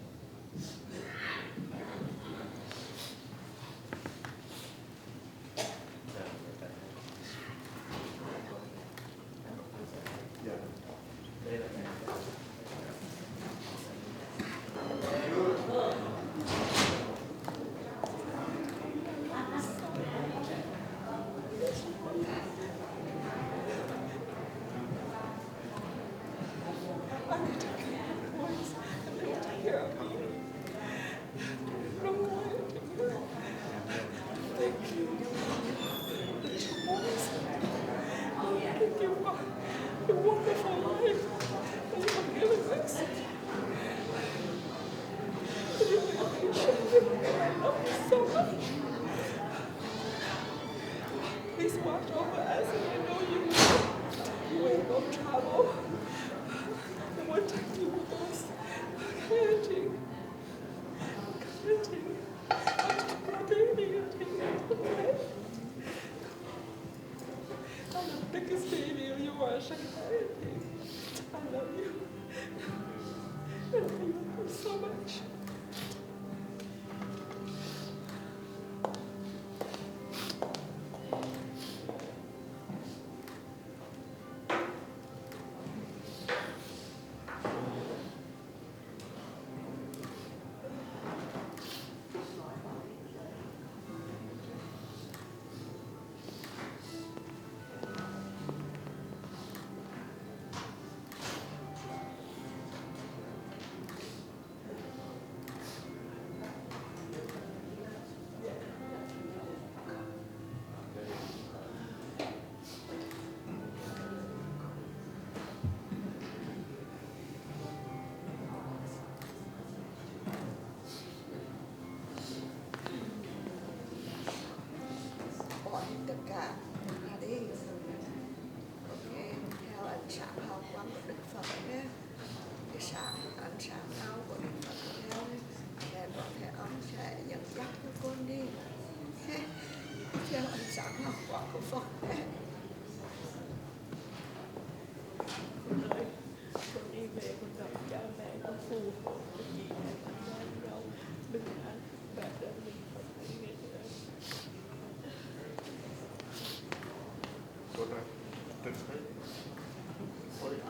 Speaker 4: love you so much. Please watch over us, and I know you will. You ain't gonna travel. And we'll take you with us. Cleansing. Cleansing. My baby, okay? I'm the biggest baby of yours. I love you. I love you so much. Tất cả đi. Ok, theo ánh sáng hào quang của Đức Phật nhé. Cái ánh sáng nào của Đức Phật theo đấy. Để có thể ông sẽ dẫn dắt cho con đi. Theo ánh sáng hào quang của Phật nhé. Con ơi, con đi về con gặp cha mẹ con phù hộ con gì này con ngoan nhau bình an và để mình Phật thấy nghe nữa.
Speaker 5: Good night. That's right. Oh, yeah.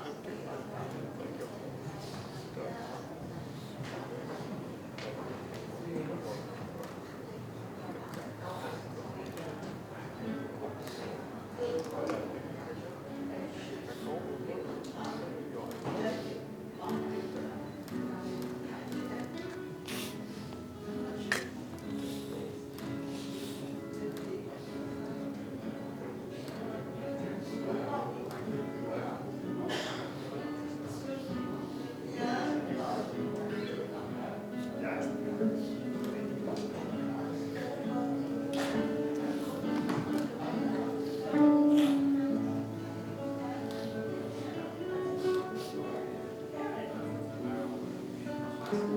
Speaker 5: Thank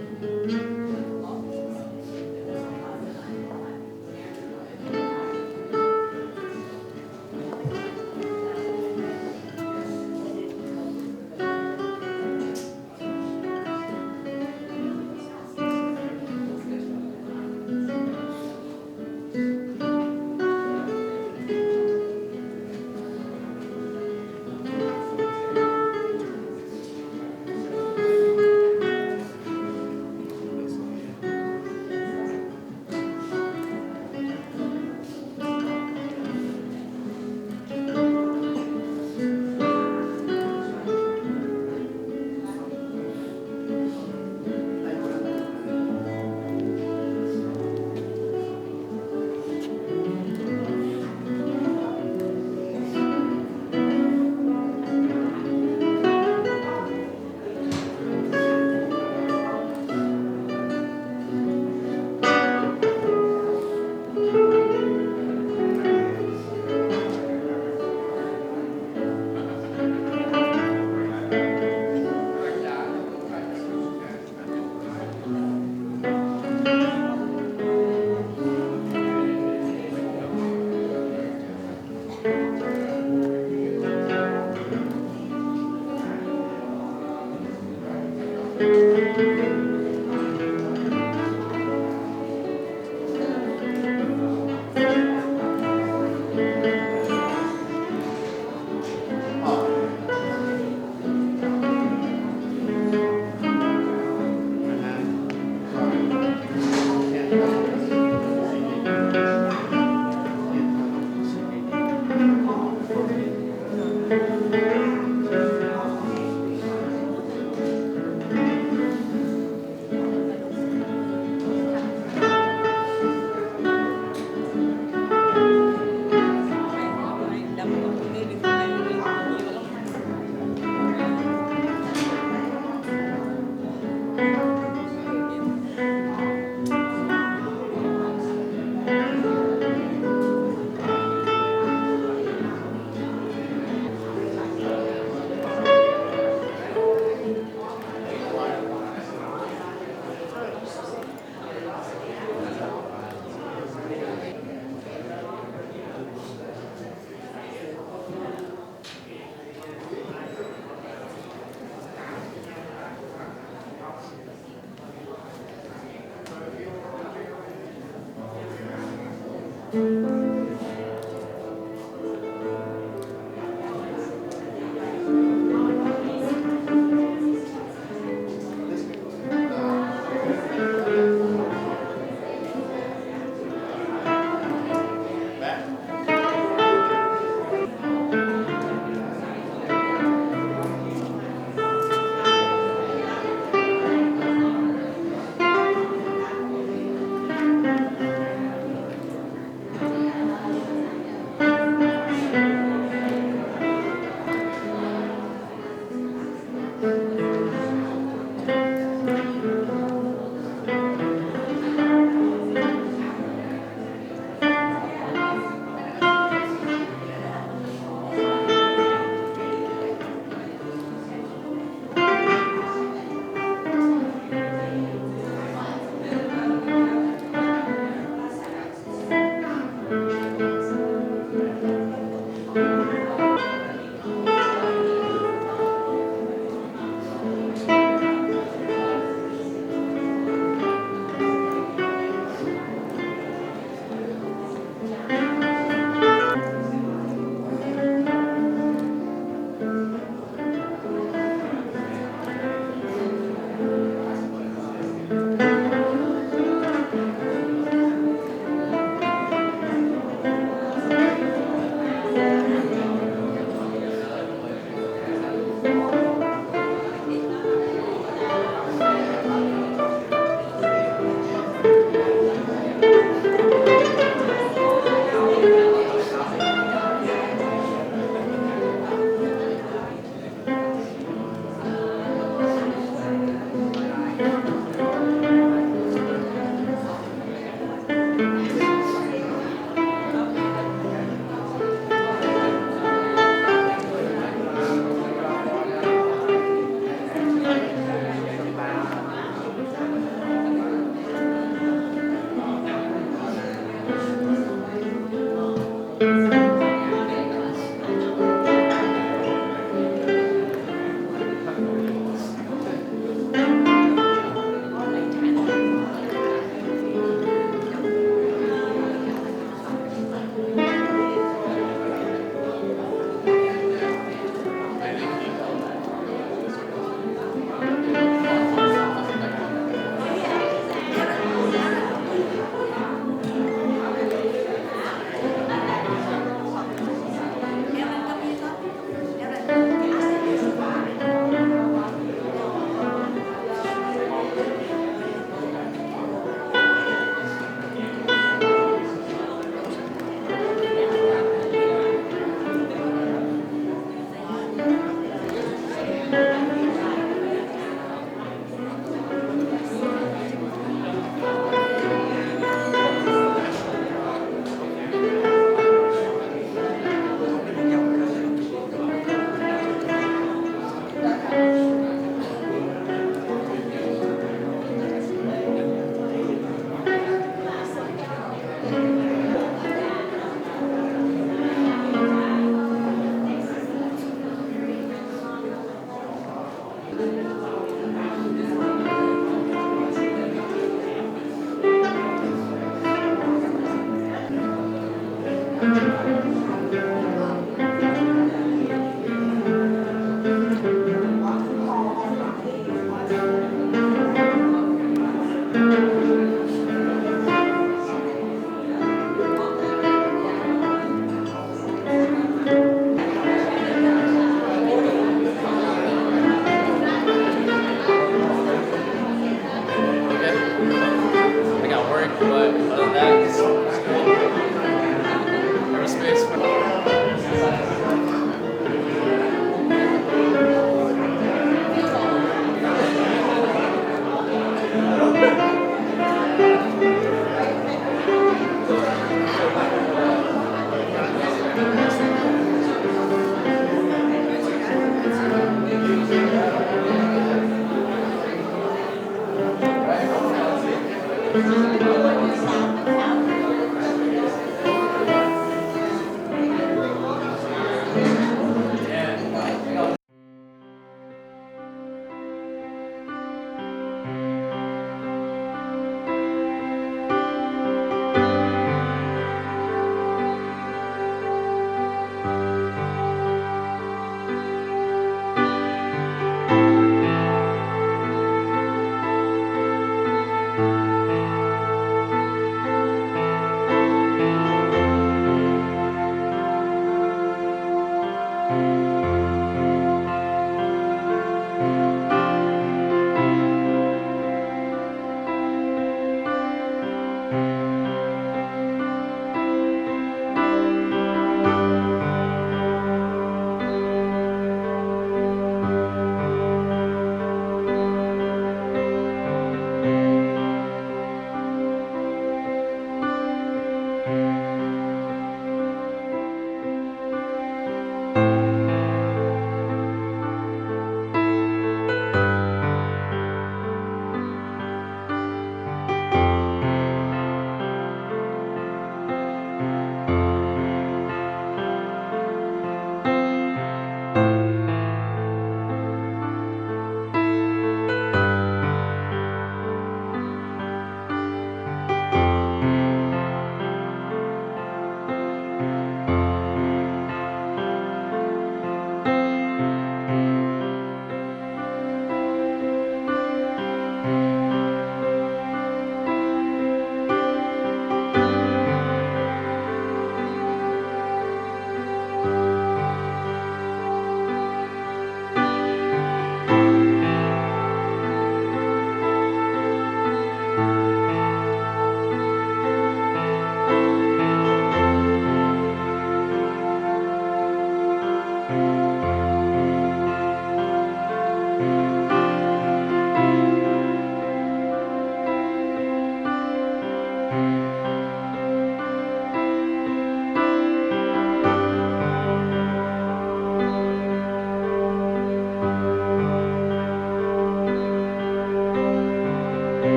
Speaker 5: you.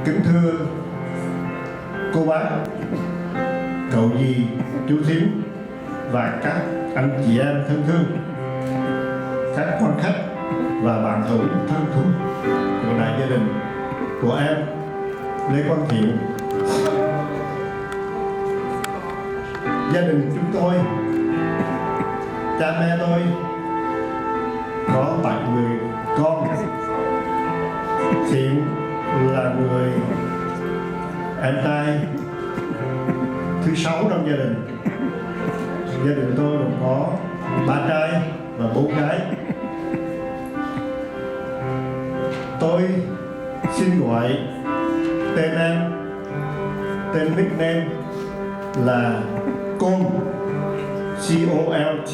Speaker 6: Kính thưa cô bác, cậu dì, chú thím và các anh chị em thân thương, các quan khách và bạn hữu thân thuộc của đại gia đình của em LeQuang Thien. Gia đình chúng tôi, cha mẹ tôi có 7 người con. Thien là người em trai thứ 6 trong gia đình. Gia đình tôi gồm có 3 trai và 4 gái. Tôi xin gọi tên em, tên nickname là Colt, C-O-L-T,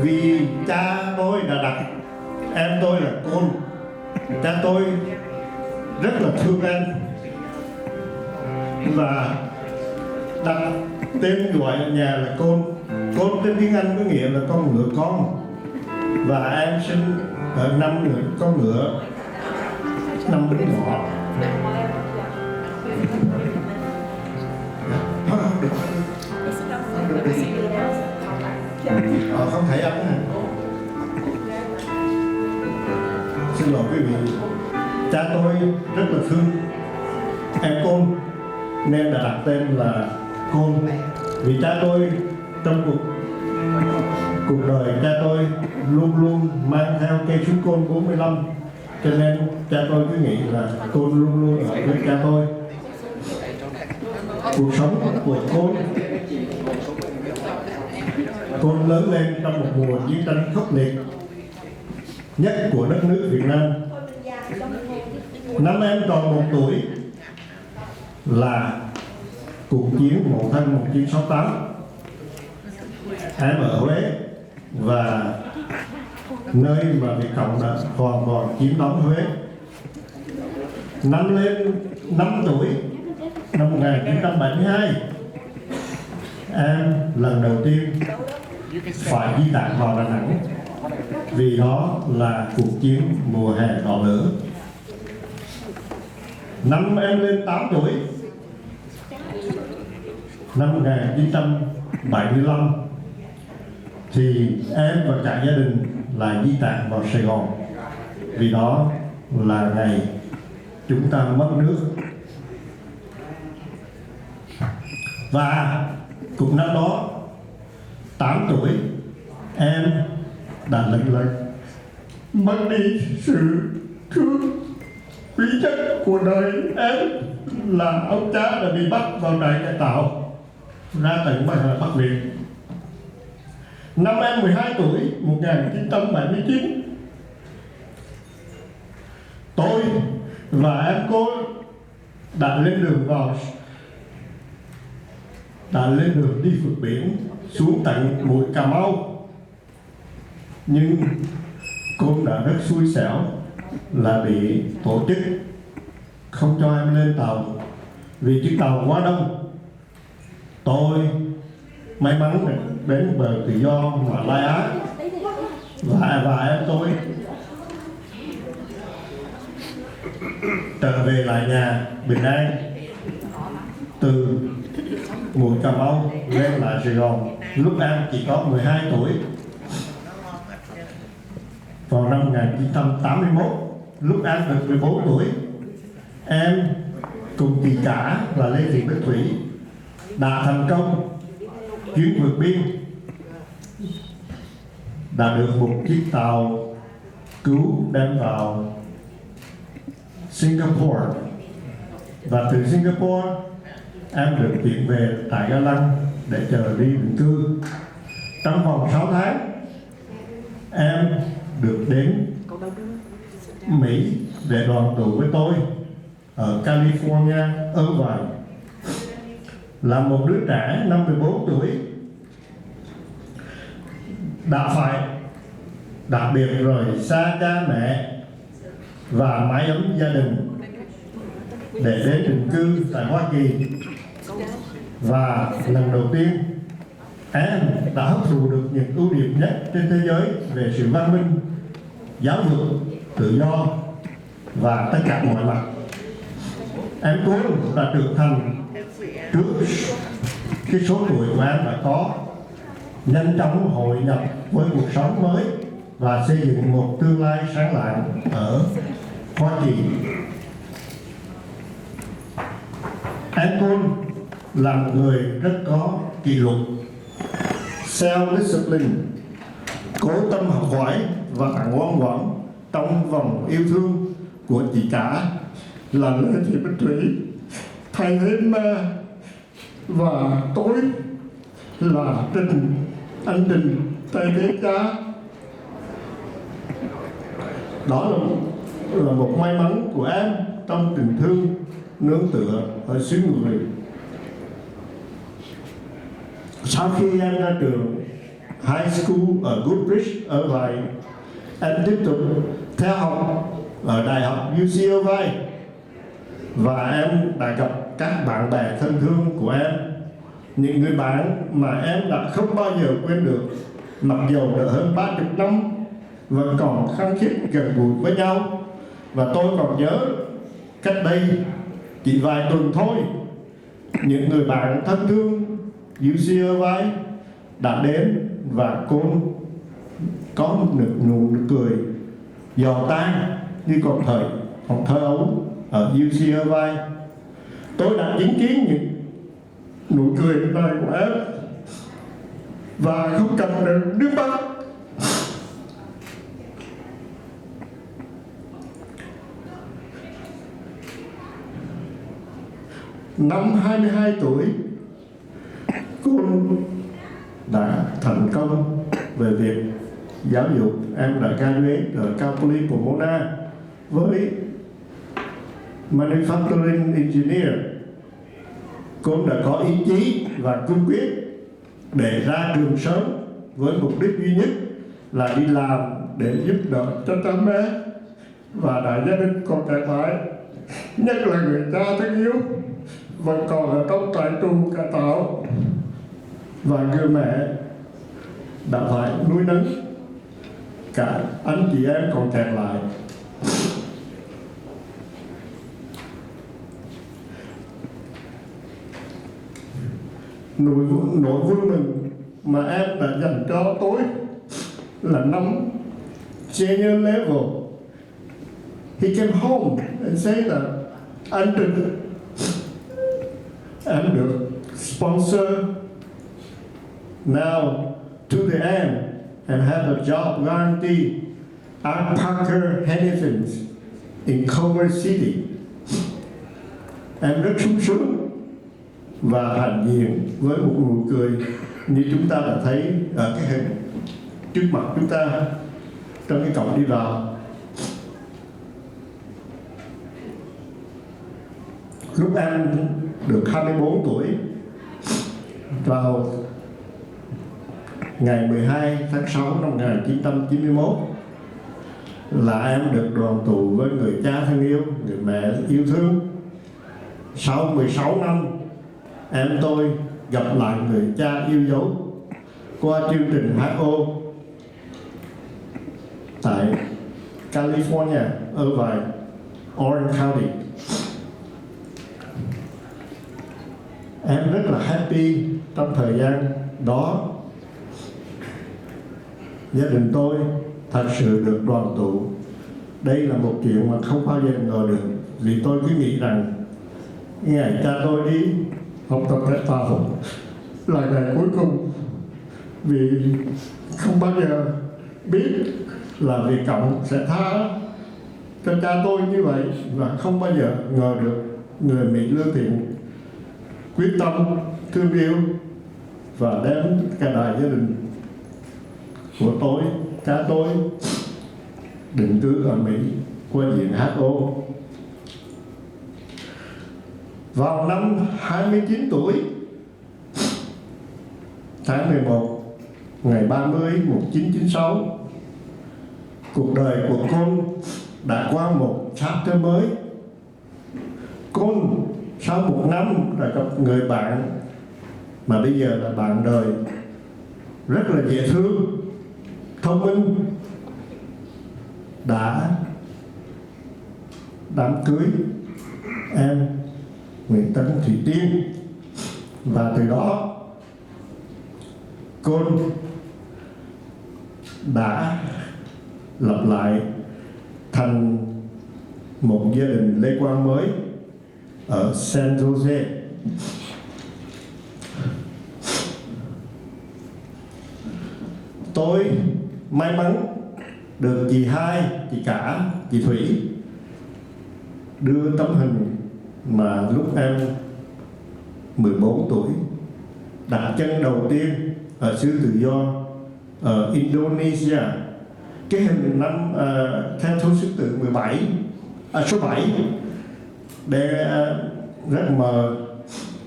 Speaker 6: vì cha tôi đã đặt em tôi là Colt. Cha tôi rất là thương em và đặt tên gọi ở nhà là Colt. Colt tên tiếng Anh có nghĩa là con ngựa con, và em sinh ở năm con ngựa, năm đứa nhỏ. Không thể ăn hả? Xin lỗi quý vị, cha tôi rất là thương em Colt nên đã đặt tên là Colt. Vì cha tôi trong cuộc đời cha tôi luôn luôn mang theo cây súng Colt 45, cho nên cha tôi cứ nghĩ là Colt luôn luôn ở với cha tôi. Cuộc sống của Colt lớn lên trong một mùa chiến tranh khốc liệt nhất của đất nước Việt Nam. Năm em tròn 1 tuổi là cuộc chiến Mậu Thân 1968. Em ở Huế và nơi mà Việt Cộng đã hoàn toàn chiếm đóng Huế. Năm lên 5 tuổi, năm 1972, em lần đầu tiên phải di tản vào Đà Nẵng vì đó là cuộc chiến mùa hè đỏ lửa. Năm em lên 8 tuổi, năm 1975, thì em và cả gia đình là di tản vào Sài Gòn vì đó là ngày chúng ta mất nước. Và cũng năm đó 8 tuổi, em đã lệnh mất đi sự thương quý nhất của đời em, là ông cha đã bị bắt vào trại cải tạo ra tận Bắc Việt. Năm em 12 tuổi, 1979, tôi và em cô đã lên đường đi vượt biển xuống tận mũi Cà Mau. Nhưng cô đã rất xui xẻo là bị tổ chức không cho em lên tàu vì chiếc tàu quá đông. Tôi may mắn đến bờ tự do mà Lai Á và em tôi trở về lại nhà bình an từ mũi Cà Mau lên lại Sài Gòn lúc em chỉ có 12 tuổi. Vào năm 1981, lúc em được 14 tuổi, em cùng chị Cả và Lê Thị Bích Thủy đã thành công chuyến vượt biên, đã được một chiếc tàu cứu đem vào Singapore, và từ Singapore em được chuyển về tại Ga Lăng để chờ đi định cư. Trong vòng 6 tháng, em được đến Mỹ để đoàn tụ với tôi ở California, Irvine. Là một đứa trẻ năm 14 tuổi, đặc biệt rời xa cha mẹ và mái ấm gia đình để đến định cư tại Hoa Kỳ. Và lần đầu tiên em đã hấp thụ được những ưu điểm nhất trên thế giới về sự văn minh, giáo dục, tự do và tất cả mọi mặt. Em Quân đã trưởng thành trước cái số tuổi của em đã có, nhanh chóng hội nhập với cuộc sống mới và xây dựng một tương lai sáng lạng ở Hoa Kỳ. Em Quân là một người rất có kỷ luật, self-discipline, cố tâm học hỏi và ngoan ngoãn trong vòng yêu thương của chị cả là Lê Thị Bích Thủy, thầy Emma và tôi là anh Trình Tây Đế Cha. Đó là một may mắn của em trong tình thương nương tựa ở xứ người. Sau khi em ra trường high school ở Goodrich ở Vài, em tiếp tục theo học ở Đại học UCLA và em đã gặp các bạn bè thân thương của em, những người bạn mà em đã không bao giờ quên được, mặc dầu đã hơn 30 năm vẫn còn khăng khít gần gũi với nhau. Và tôi còn nhớ cách đây chỉ vài tuần thôi, những người bạn thân thương UCLA đã đến và cô có được nụ cười giòn tan như còn thơ ấu ở UCLA. Tôi đã chứng kiến những nụ cười này của em và không cầm được nước mắt. Năm 22 tuổi, cô đã thành công về việc giáo dục. Em đã graduate ở Cal Poly Pomona với Manufacturing Engineer. Cô đã có ý chí và cương quyết để ra trường sớm với mục đích duy nhất là đi làm để giúp đỡ cho cha mẹ và đại gia đình còn trẻ mãi, nhất là người cha thân yêu vẫn còn ở trong trại tù cải tạo, và người mẹ đã phải nuôi nấng cả anh chị em còn kẹt lại. Nỗi vui mừng mà em đã dành cho tôi là năm senior level. He came home and said that anh Trịnh, em được sponsor now to the end and have a job guarantee at Parker Hannifin in Culver City. Em rất sung sướng và hạnh diện với một nụ cười như chúng ta đã thấy ở cái hình trước mặt chúng ta trong cái cổng đi vào. Lúc em được 24 tuổi, vào ngày 12 tháng 6 năm 1991 là em được đoàn tụ với người cha thân yêu, người mẹ yêu thương. Sau 16 năm, em tôi gặp lại người cha yêu dấu qua chương trình HO tại California ở vài Orange County. Em rất là happy trong thời gian đó. Gia đình tôi thật sự được đoàn tụ. Đây là một chuyện mà không bao giờ ngờ được, vì tôi cứ nghĩ rằng ngày cha tôi đi học tập cải tạo là ngày cuối cùng, vì không bao giờ biết là vì Cộng sẽ tha cho cha tôi như vậy, và không bao giờ ngờ được người Mỹ lương thiện quyết tâm thương yêu và đem cả đại gia đình của tôi, cha tôi định cư ở Mỹ qua diện HO. Vào năm 29 tuổi, tháng 11 ngày 30 1996. Cuộc đời của con đã qua một chapter mới. Con sau một năm đã gặp người bạn mà bây giờ là bạn đời, rất là dễ thương, thông minh, đã đám cưới em Nguyễn Tấn Thủy Tiên, và từ đó con đã lập lại thành một gia đình LeQuang mới ở San Jose. Tôi may mắn được chị Hai, chị Cả, chị Thủy đưa tấm hình mà lúc em 14 tuổi đặt chân đầu tiên ở xứ tự do ở Indonesia. Cái hình năm theo số tự 7 để rất mờ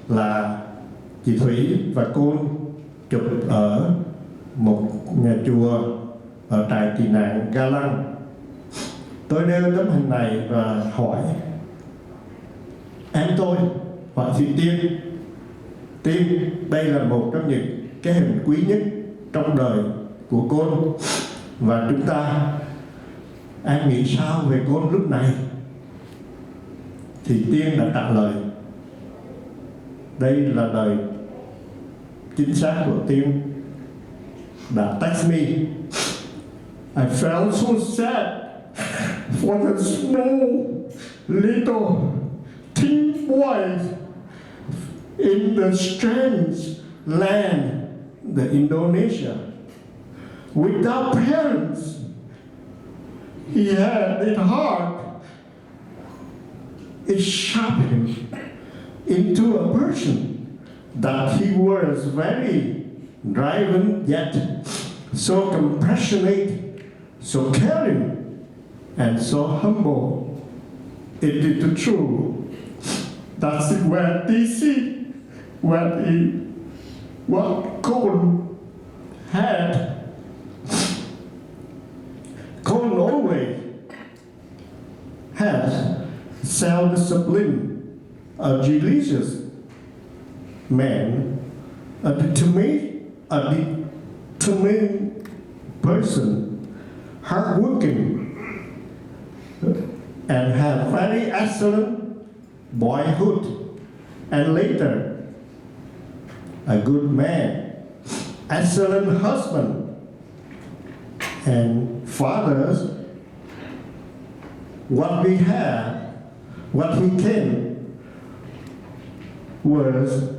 Speaker 6: là chị Thủy và cô chụp ở một nhà chùa ở trại tị nạn Ga Lăng. Tôi đeo tấm hình này và hỏi em tôi, hỏi chị Tiên, đây là một trong những cái hình quý nhất trong đời của con, và chúng ta, em nghĩ sao về con lúc này? Thì Tiên đã trả lời, đây là lời chính xác của Tiên, đã text me. I felt so sad for the small little teen boy in the strange land, the Indonesia, without parents. He had it hard. It shaped him into a person that he was very driven yet so compassionate, so caring, and so humble. It is true. That's where DC, what Cole had. Cole always has self-discipline, a religious man, a determined person, hardworking, and have very excellent boyhood, and later a good man, excellent husband, and fathers. What we have, what he came, was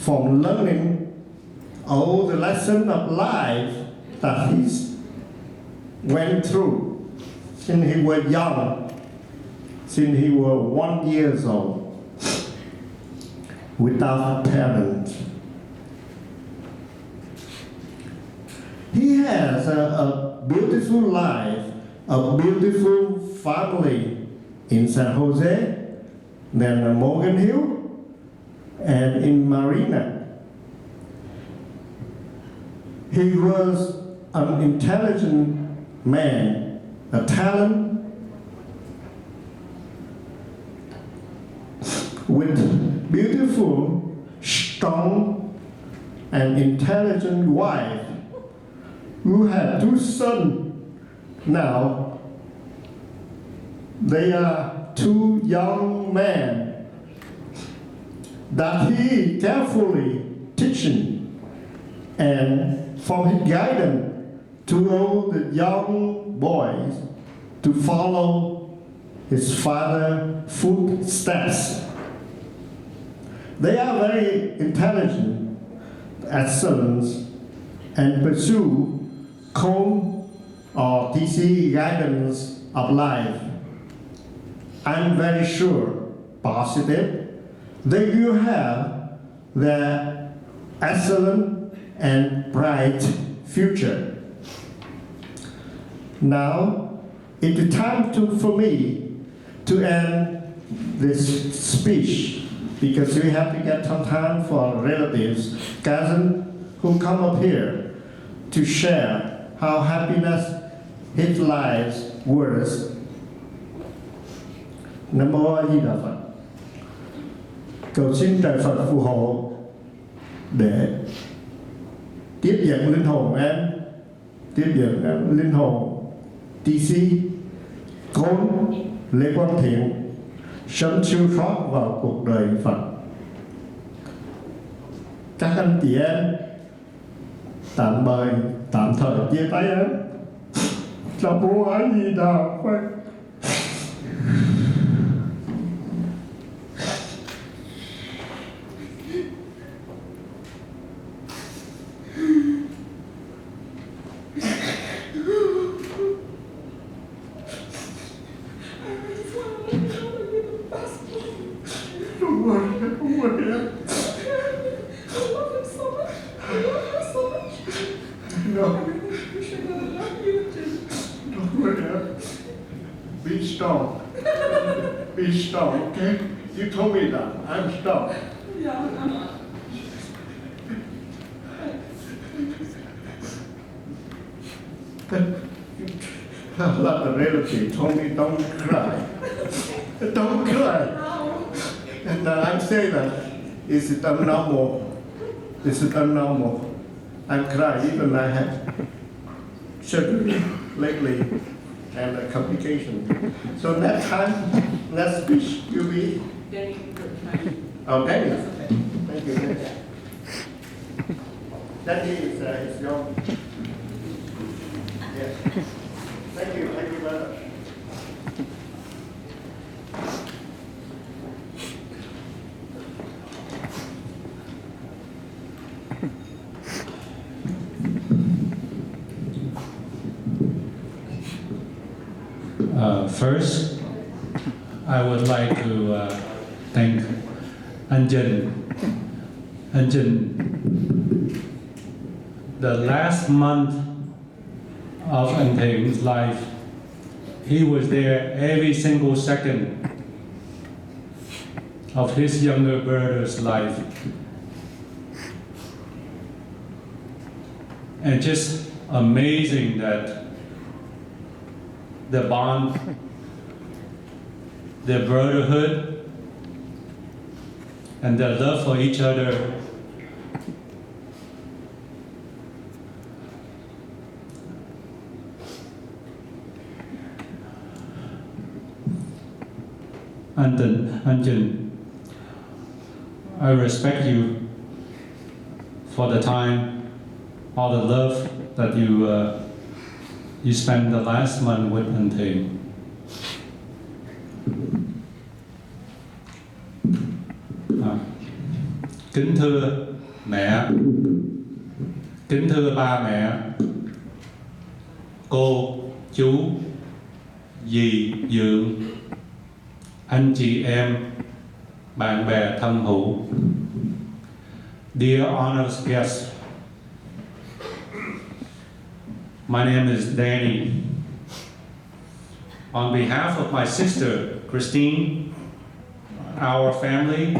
Speaker 6: from learning all the lessons of life that he went through since he was young, since he was 1 year old, without parents. He has a beautiful life, a beautiful family in San Jose, then in Morgan Hill, and in Marina. He was an intelligent man, a talent, with beautiful, strong, and intelligent wife who had 2 sons. Now, they are 2 young men that he carefully teaching, and from his guidance to all the young boys to follow his father's footsteps. They are very intelligent, excellent, and pursue calm or DC guidance of life. I'm very sure, positive, they will have their excellent and bright future. Now, it's time for me to end this speech, because we have to get some time for relatives, cousins who come up here. to share how happiness his life was. Nam Mô A Di Đà Phật. Cầu xin trời Phật phù hộ để tiếp dẫn linh hồn em, tiếp dẫn linh hồn TC, Côn, LeQuang Thiện sớm siêu thoát vào cuộc đời Phật. Các anh chị em tạm thời chia tay em. Nam Mô A Di Đà Phật. Be strong. Be strong, okay? You told me that. I'm strong. Like the relative told me don't cry. Don't cry. And I'm saying that it's abnormal. It's abnormal. I'm crying even I have surgery lately and a complication. So next time, next speech will be. Okay. Thank you. That is your. Yes. Thank you very much.
Speaker 7: First, I would like to thank Anjan. The last month of Thien's life, he was there every single second of his younger brother's life. And just amazing that the bond, the brotherhood, and the love for each other Anjan, I respect you for the time, all the love that you spent the last month with Thien. Kính thưa mẹ, kính thưa ba mẹ, cô, chú, dì, dượng, anh chị em, bạn bè thân hữu. Dear honored guests, my name is Danny. On behalf of my sister, Christine, our family,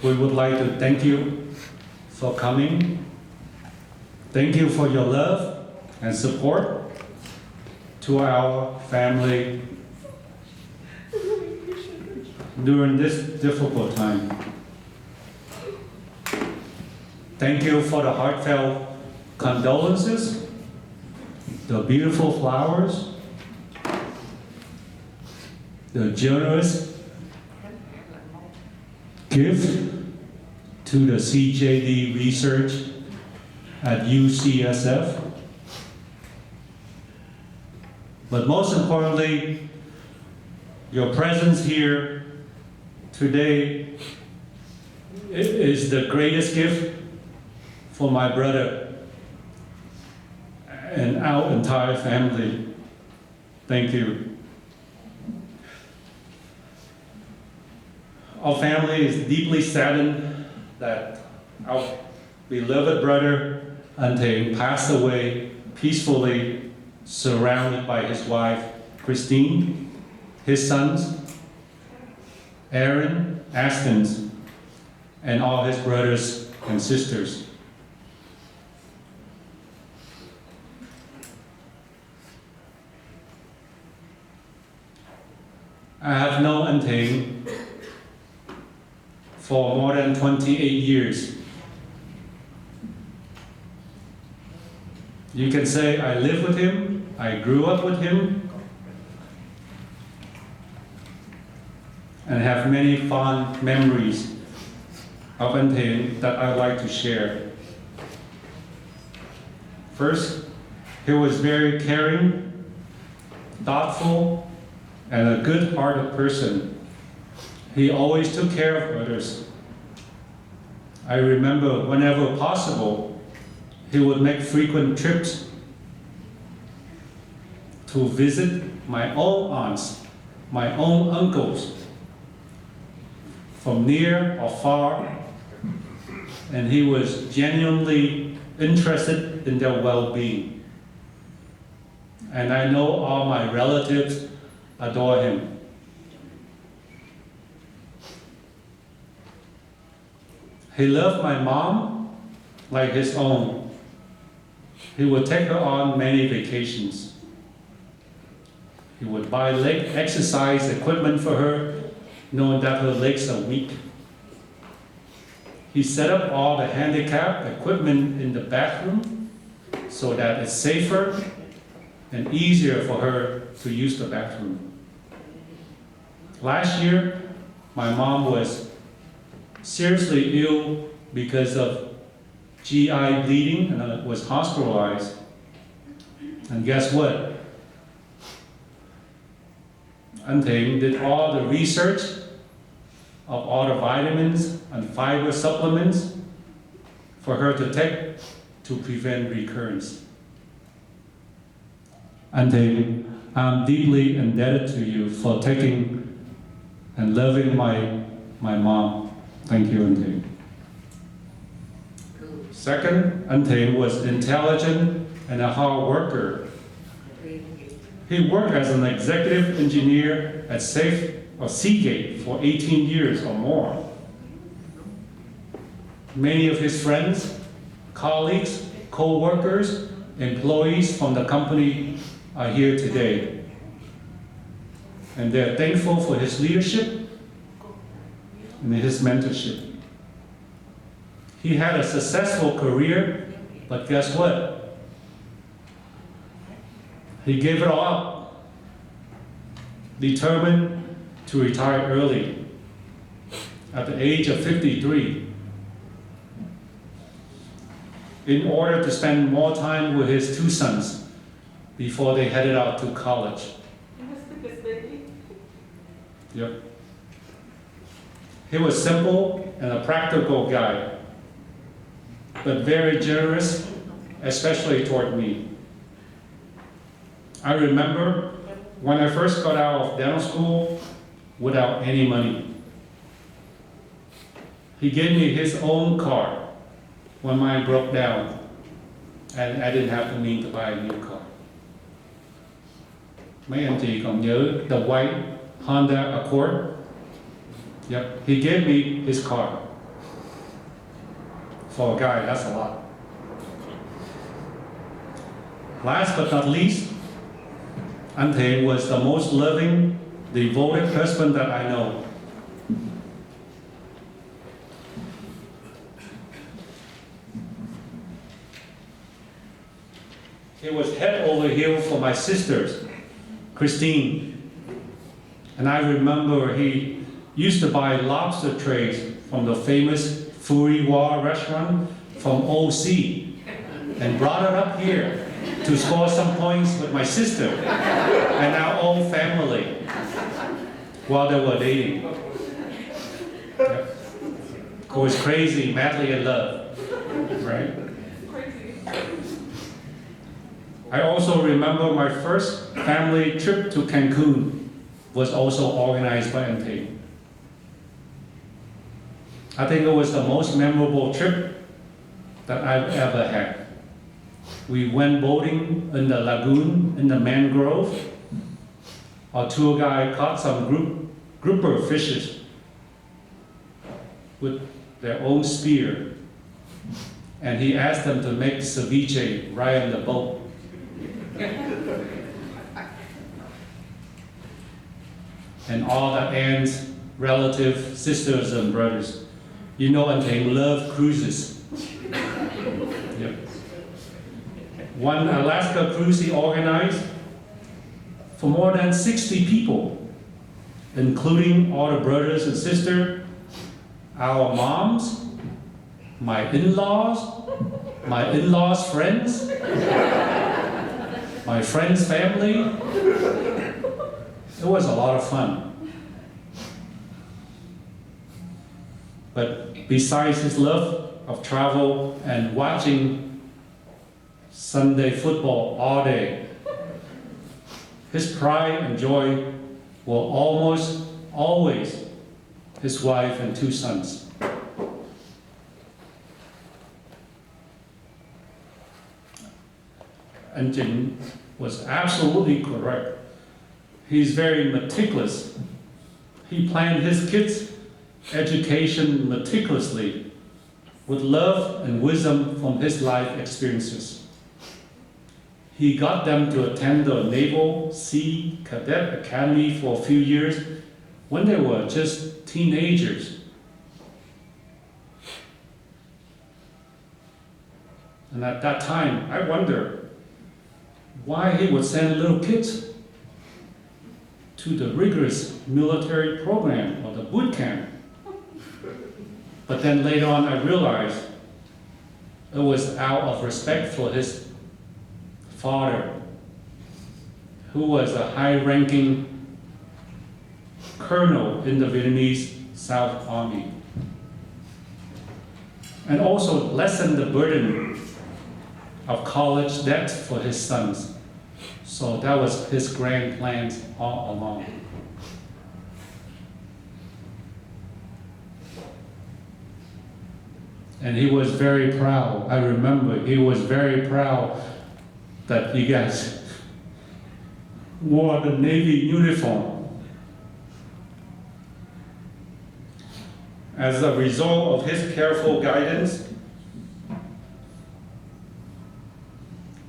Speaker 7: we would like to thank you for coming. Thank you for your love and support to our family during this difficult time. Thank you for the heartfelt condolences, the beautiful flowers, the generous gift to the CJD research at UCSF. But most importantly, your presence here today is the greatest gift for my brother and our entire family. Thank you. Our family is deeply saddened that our beloved brother Thien passed away peacefully, surrounded by his wife Christine, his sons Aaron, Askins, and all his brothers and sisters. I have known Thien for more than 28 years. You can say I live with him, I grew up with him, and have many fond memories of Thien that I like to share. First, he was very caring, thoughtful, and a good-hearted person. He always took care of others. I remember whenever possible, he would make frequent trips to visit my own aunts, my own uncles, from near or far, and he was genuinely interested in their well-being. And I know all my relatives adore him. He loved my mom like his own. He would take her on many vacations. He would buy leg exercise equipment for her, knowing that her legs are weak. He set up all the handicap equipment in the bathroom so that it's safer and easier for her to use the bathroom. Last year, my mom was seriously ill because of GI bleeding and was hospitalized. And guess what? Thien did all the research of all the vitamins and fiber supplements for her to take to prevent recurrence. Thien, I'm deeply indebted to you for taking and loving my mom. Thank you, Thien. Second, Thien was intelligent and a hard worker. He worked as an executive engineer at Seagate for 18 years or more. Many of his friends, colleagues, co-workers, employees from the company are here today. And they're thankful for his leadership and his mentorship. He had a successful career, but guess what? He gave it all up, determined to retire early at the age of 53 in order to spend more time with his two sons before they headed out to college. Yep. He was simple and a practical guy, but very generous, especially toward me. I remember when I first got out of dental school without any money. He gave me his own car when mine broke down, and I didn't have the means to buy a new car. Mấy anh chị còn nhớ the white Honda Accord? Yep, he gave me his car. For a guy, that's a lot. Last but not least, Thien was the most loving, devoted husband that I know. He was head over heels for my sisters, Christine. And I remember he used to buy lobster trays from the famous Furi War restaurant from OC and brought it up here to score some points with my sister and our own family while they were dating. Yep. Who was crazy, madly in love, right? I also remember my first family trip to Cancun was also organized by Thien. I think it was the most memorable trip that I've ever had. We went boating in the lagoon, in the mangrove. Our tour guide caught some grouper fishes with their own spear. And he asked them to make ceviche right on the boat. and all the aunts, relatives, sisters, and brothers. You know, and they love cruises. Yep. One Alaska cruise he organized for more than 60 people, including all the brothers and sisters, our moms, my in-laws' friends, my friend's family. It was a lot of fun. But besides his love of travel and watching Sunday football all day, his pride and joy were almost always his wife and 2 sons. And Jin was absolutely correct. He's very meticulous. He planned his kids' education meticulously with love and wisdom from his life experiences. He got them to attend the Naval Sea Cadet Academy for a few years when they were just teenagers. And at that time, I wonder why he would send little kids to the rigorous military program or the boot camp. But then later on, I realized it was out of respect for his father, who was a high-ranking colonel in the Vietnamese South Army, and also lessen the burden of college debt for his sons. So that was his grand plans all along. And he was very proud. I remember he was very proud that you guys wore the Navy uniform. As a result of his careful guidance,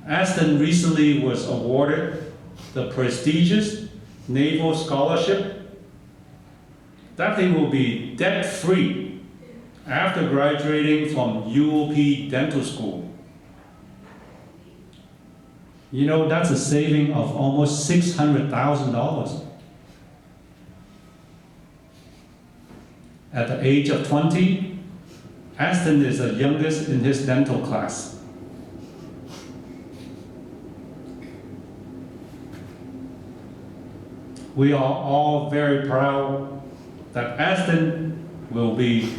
Speaker 7: Aston recently was awarded the prestigious Naval Scholarship that he will be debt-free after graduating from UOP Dental School. You know, that's a saving of almost $600,000. At the age of 20, Aston is the youngest in his dental class. We are all very proud that Aston will be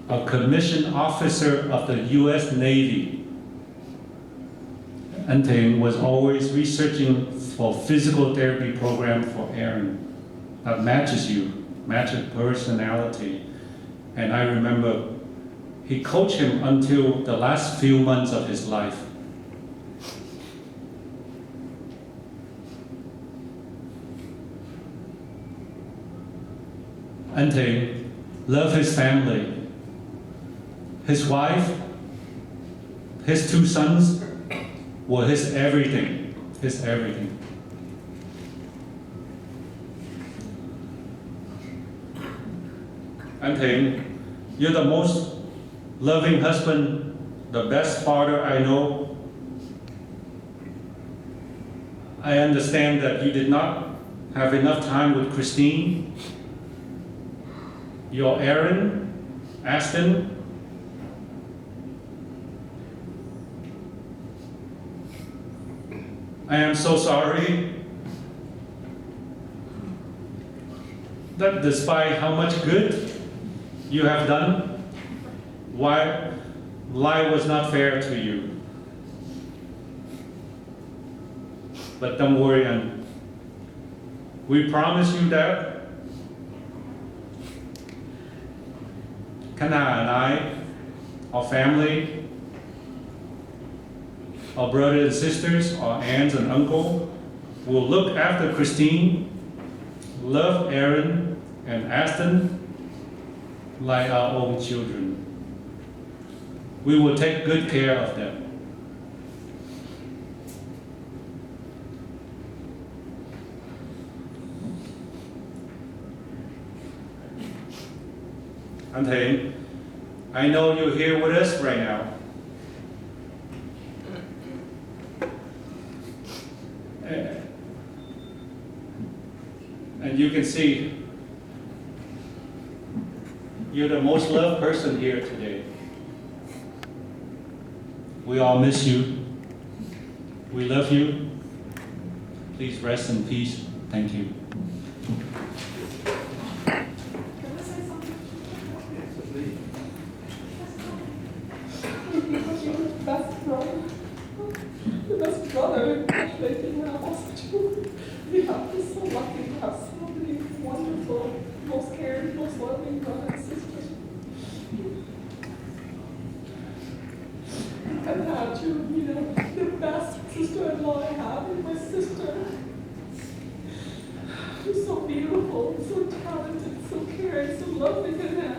Speaker 7: a commissioned officer of the U.S. Navy. And Thien was always researching for physical therapy program for Aaron that matches you, matches personality. And I remember he coached him until the last few months of his life. And Thien loved his family, his wife, his 2 sons were his everything, his everything. And Thien, you're the most loving husband, the best father I know. I understand that you did not have enough time with Christine, your Aaron, Aston. I am so sorry that despite how much good you have done, life was not fair to you. But don't worry, and we promise you that Kana and I, our family, our brothers and sisters, our aunts and uncle, will look after Christine, love Aaron and Aston like our own children. We will take good care of them. anh Thien, I know you're here with us right now. And you can see you're the most loved person here today. We all miss you. We love you. Please rest in peace. Thank you.
Speaker 8: The best brother they can have us too. We have been so lucky to have so many wonderful, most caring, most loving brothers and sisters. And had you know, the best sister-in-law I have is my sister. You're so beautiful, so talented, so caring, so loving, and that.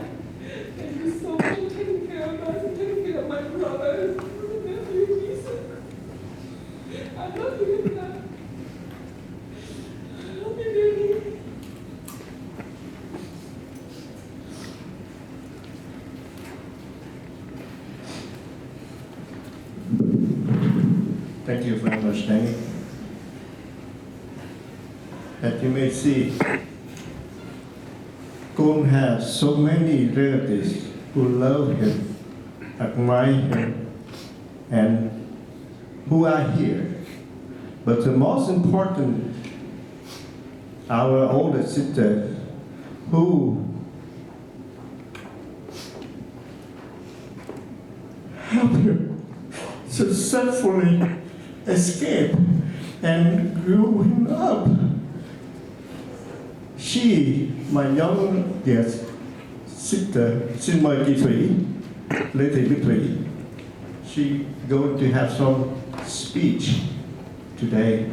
Speaker 8: Thank you so much for taking care of us and taking care of my brother. I love you, Dad. I love you, baby.
Speaker 6: Thank you very much, Tang. As you may see, Kong has so many relatives who love him, admire him, and who are here. But the most important, our older sister, who helped him successfully escape and grew him up. She, my youngest sister, xin mời chị Thủy, Lê Thị Bích Thủy. She going to have some speech today.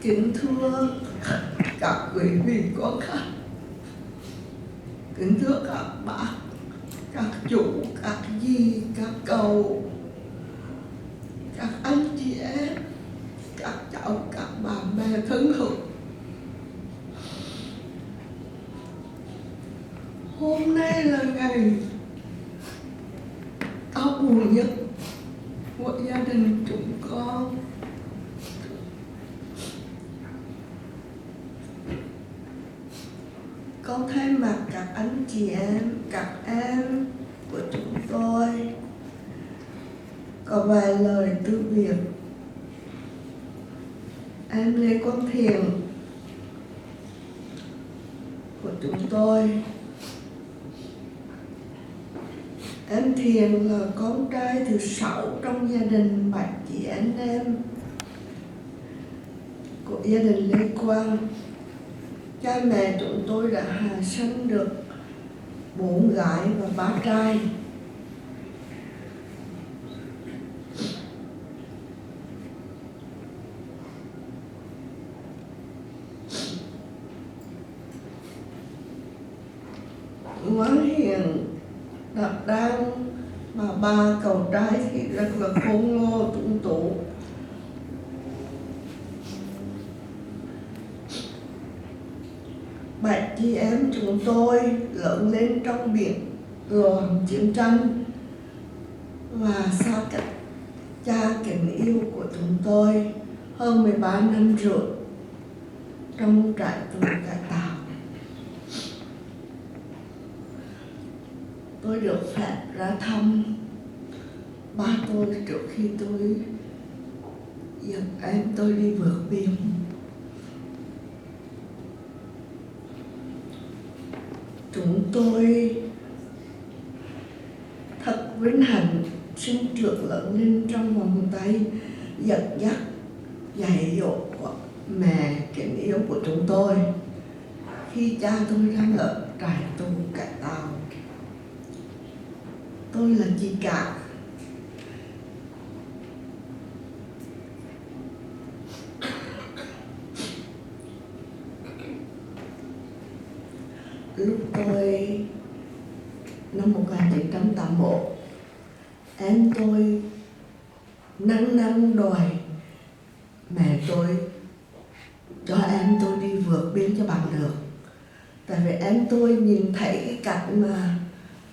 Speaker 4: Kính thưa các quý vị có khách, kính thưa các bác, các chủ, các dì, các cậu, các anh chị em, các cháu, các bạn bè thân hữu. Hôm nay là ngày đau buồn nhất của gia đình chúng con. Con thay mặt các anh chị em, các em của chúng tôi có vài lời từ biệt. Em LeQuang Thien của chúng tôi. Em Thien là con trai thứ 6 trong gia đình 7 chị anh em của gia đình LeQuang. Cha mẹ chúng tôi đã hạ sinh được 4 gái và 3 trai. Ngoan hiền, đạp đang, mà 3 cậu trai thì rất là khôn ngoan tuấn tú. Bảy chị em chúng tôi lớn lên trong biển loạn chiến tranh và xa cách cha kính yêu của chúng tôi hơn 13 năm rưỡi trong trại tù cải tạo. Tôi được phép ra thăm ba tôi trước khi tôi dẫn em tôi đi vượt biển. Chúng tôi thật vinh hạnh sinh trưởng lớn lên trong vòng tay dẫn dắt dạy dỗ của mẹ kính yêu của chúng tôi khi cha tôi đang ở trại tù cải tạo. Tôi là chị cả. lúc tôi năm 1981, em tôi năng đòi mẹ tôi cho em tôi đi vượt biên cho bằng được. Tại vì em tôi nhìn thấy cái cảnh mà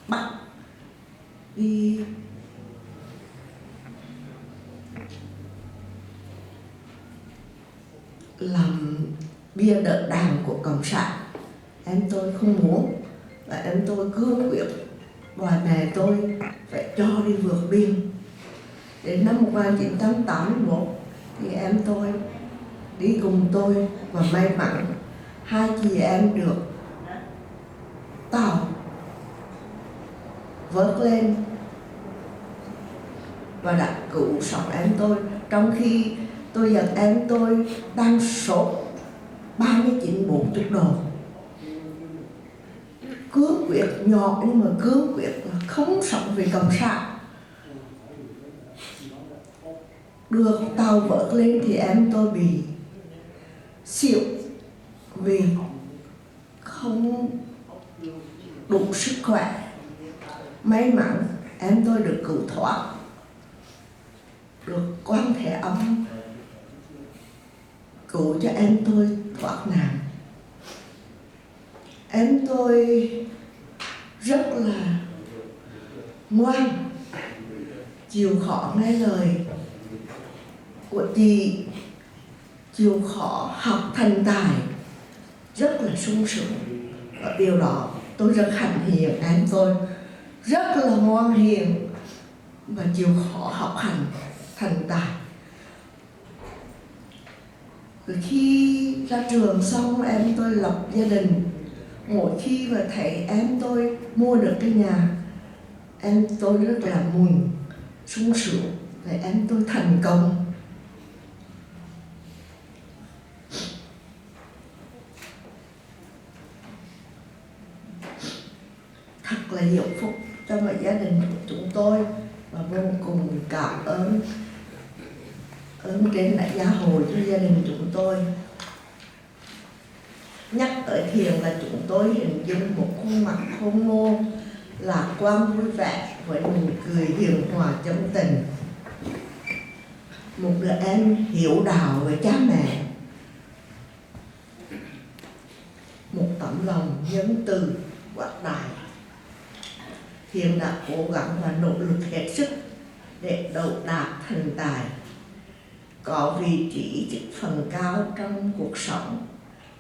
Speaker 4: bắt đi làm bia đỡ đạn của cộng sản, em tôi không muốn, và em tôi cương quyết đòi mẹ tôi phải cho đi vượt biên. Đến năm 1981 thì em tôi đi cùng tôi, và may mắn hai chị em được tàu vớt lên và đã cứu sống em tôi, trong khi tôi và em tôi đang sốt 39-40 độ. Cương quyết nhỏ nhưng mà cương quyết là không sống vì cộng sản. Được tàu vớt lên thì em tôi bị xỉu vì không đủ sức khỏe. May mắn em tôi được cứu thoát, được quan hệ ấm cứu cho em tôi thoát nạn. Em tôi rất là ngoan, chịu khó nghe lời của chị, chịu khó học thành tài, rất là sung sướng. Và điều đó tôi rất hạnh hiền em tôi, rất là ngoan hiền và chịu khó học hành thành tài. Rồi khi ra trường xong em tôi lập gia đình. Mỗi khi mà thấy em tôi mua được cái nhà, em tôi rất là mừng, sung sướng để em tôi thành công. Thật là diệu phúc cho mọi gia đình của chúng tôi, và vô cùng cảm ơn trên đã gia hộ cho gia đình chúng tôi. Nhắc tới Thiền là chúng tôi hình dung một khuôn mặt khôn ngoan, lạc quan vui vẻ với nụ cười hiền hòa chân tình. Một đứa em hiểu đạo với cha mẹ, một tấm lòng nhân từ quảng đại. Thiền đã cố gắng và nỗ lực hết sức để đậu đạt thành tài, có vị trí chức phần cao trong cuộc sống,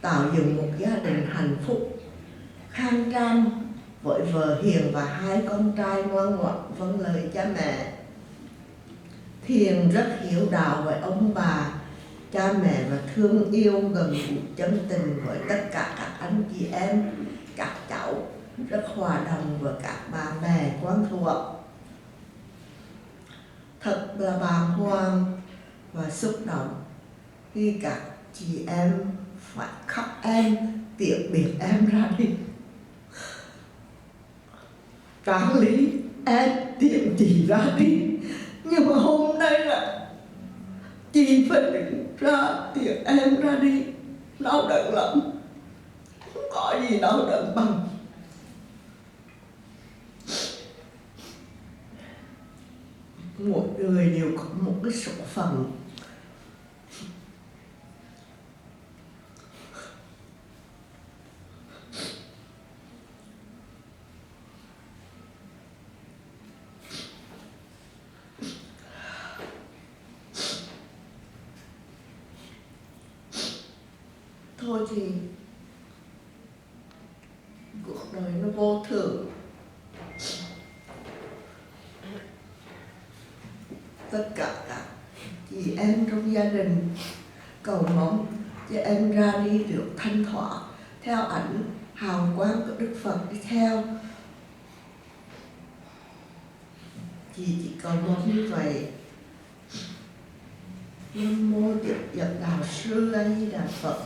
Speaker 4: tạo dựng một gia đình hạnh phúc, khang trang với vợ hiền và hai con trai ngoan ngoãn vâng lời cha mẹ. Thiền rất hiểu đạo với ông bà, cha mẹ và thương yêu gần gũi chân tình với tất cả các anh chị em, các cháu, rất hòa đồng với các bạn bè quen thuộc. Thật là bàng hoàng và xúc động khi các chị em phải khóc em tiễn biệt em ra đi. Đáng lý em tiễn chị ra đi, nhưng mà hôm nay là chị phải đứng ra tiễn em ra đi. Đau đớn lắm, không có gì đau đớn bằng. Mỗi người đều có một cái số phận. Thôi thì cuộc đời nó vô thường. Tất cả các chị em trong gia đình cầu mong cho em ra đi được thanh thoát theo ảnh hào quang của Đức Phật đi theo. Chị chỉ cầu mong như vậy. Nam mô Tiếp Dẫn Đạo Sư A Di Đà Phật.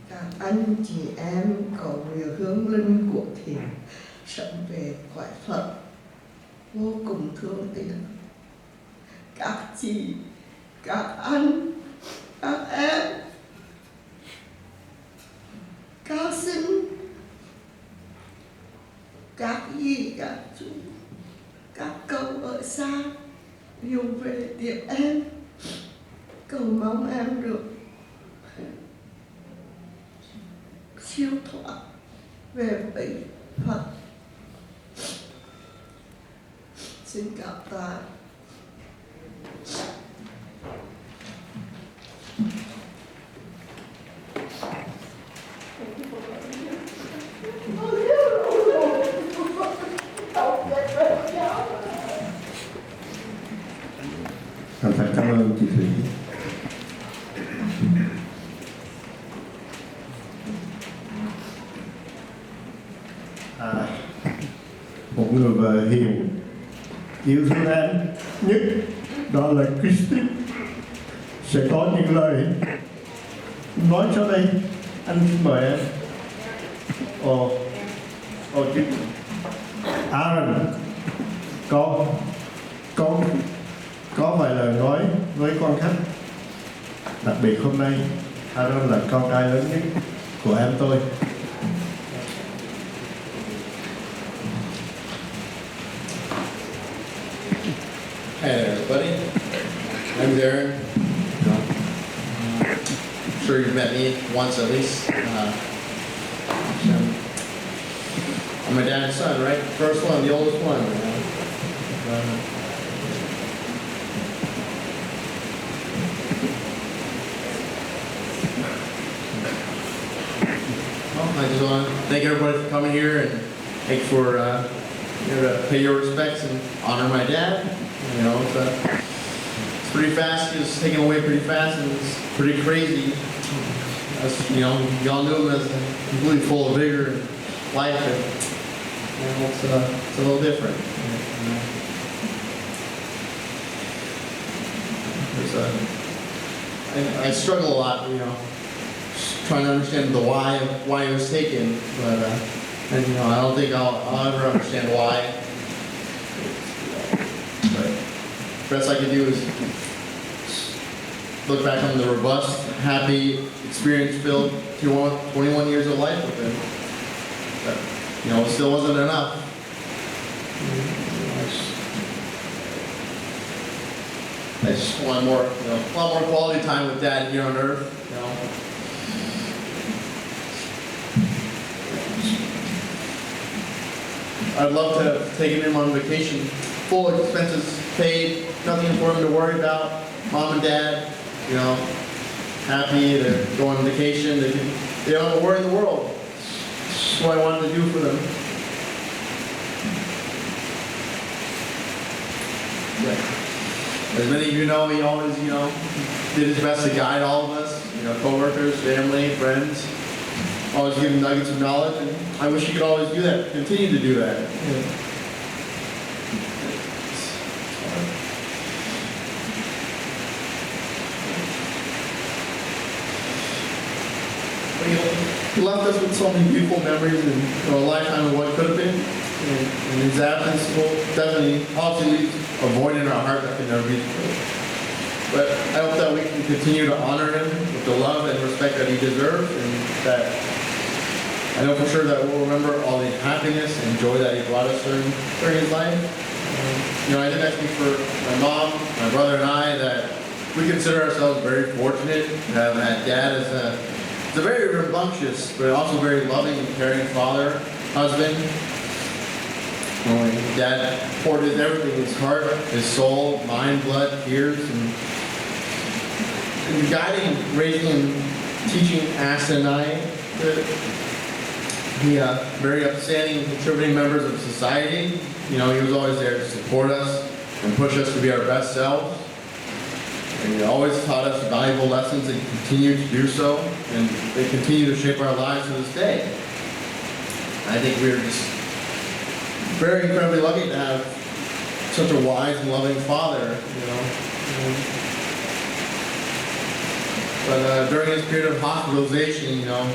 Speaker 4: Các anh chị em cầu nguyện hướng linh của Thiền sớm về cõi Phật. Vô cùng thương tiếc các chị, các anh, các em, Con xin các dì, các chú, các cậu ở xa dùng về tiếp em, cầu mong em được siêu thoát về với Phật. Xin cảm tạ.
Speaker 6: Thành thật cảm ơn chị Thủy. Một người vợ hiền yêu thương em nhất đó là Christine sẽ có những lời nói sau đây. Anh xin mời em. Chứ Aaron, con có vài lời nói với con khách. Đặc biệt hôm nay Aaron là con trai lớn nhất của em tôi.
Speaker 9: Hi there, everybody. I'm Darren. I'm sure you've met me once at least. I'm my dad's son, right? First one, the oldest one. I just want to thank everybody for coming here and thank for to pay your respects and honor my dad. You know, it's pretty fast. He was taken away pretty fast, and it's pretty crazy. As you know, y'all knew him as completely full of vigor and life, and it's a little different. I struggle a lot, you know, trying to understand the why he was taken, but and you know, I don't think I'll ever understand why. But best I can do is look back on the robust, happy, experience-filled 21 years of life with him. But, you know, it still wasn't enough. I just want more, you know, a lot more quality time with Dad here on Earth. You know. I'd love to have taken him on vacation, full expenses paid, nothing for him to worry about. Mom and Dad, you know, happy, they're going on vacation, they don't have to worry in the world. That's what I wanted to do for them. Yeah. As many of you know, he always, you know, did his best to guide all of us, you know, coworkers, family, friends. Always give him nuggets of knowledge, and I wish he could always do that, continue to do that. Yeah. He left us with so many beautiful memories and, you know, a lifetime of what could have been. And his absence will definitely obviously leaves a void in our heart that can never be filled. But I hope that we can continue to honor him with the love and respect that he deserves, and that I know for sure that we'll remember all the happiness and joy that he brought us during his life. You know, I think I speak for my mom, my brother, and I that we consider ourselves very fortunate to have had Dad as a very rambunctious, but also very loving and caring father, husband. Dad poured his everything, his heart, his soul, mind, blood, tears, and guiding, raising, and teaching Ashton and I to be very upstanding and contributing members of society. You know, he was always there to support us and push us to be our best selves. And he always taught us valuable lessons and continue to do so, and they continue to shape our lives to this day. I think we're just very incredibly lucky to have such a wise and loving father, you know. But during his period of hospitalization, you know,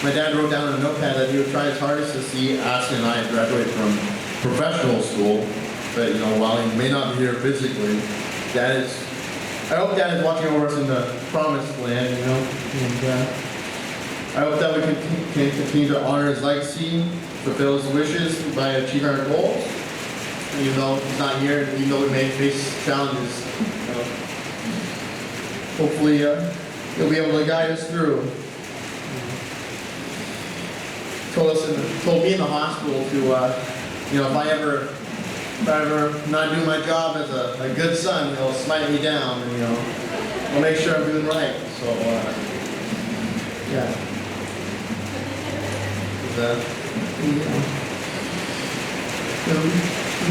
Speaker 9: my dad wrote down on a notepad that he would try his hardest to see Ashton and I graduate from professional school. But, you know, while he may not be here physically, I hope Dad is watching over us in the promised land, you know. And I hope that we can continue to honor his legacy, fulfill his wishes by achieving our goals. And even though he's not here, and even though we may face challenges, hopefully he'll be able to guide us through. Told me in the hospital to, if I ever not do my job as a good son, he'll smite me down, and I'll make sure I'm doing right. So, yeah. The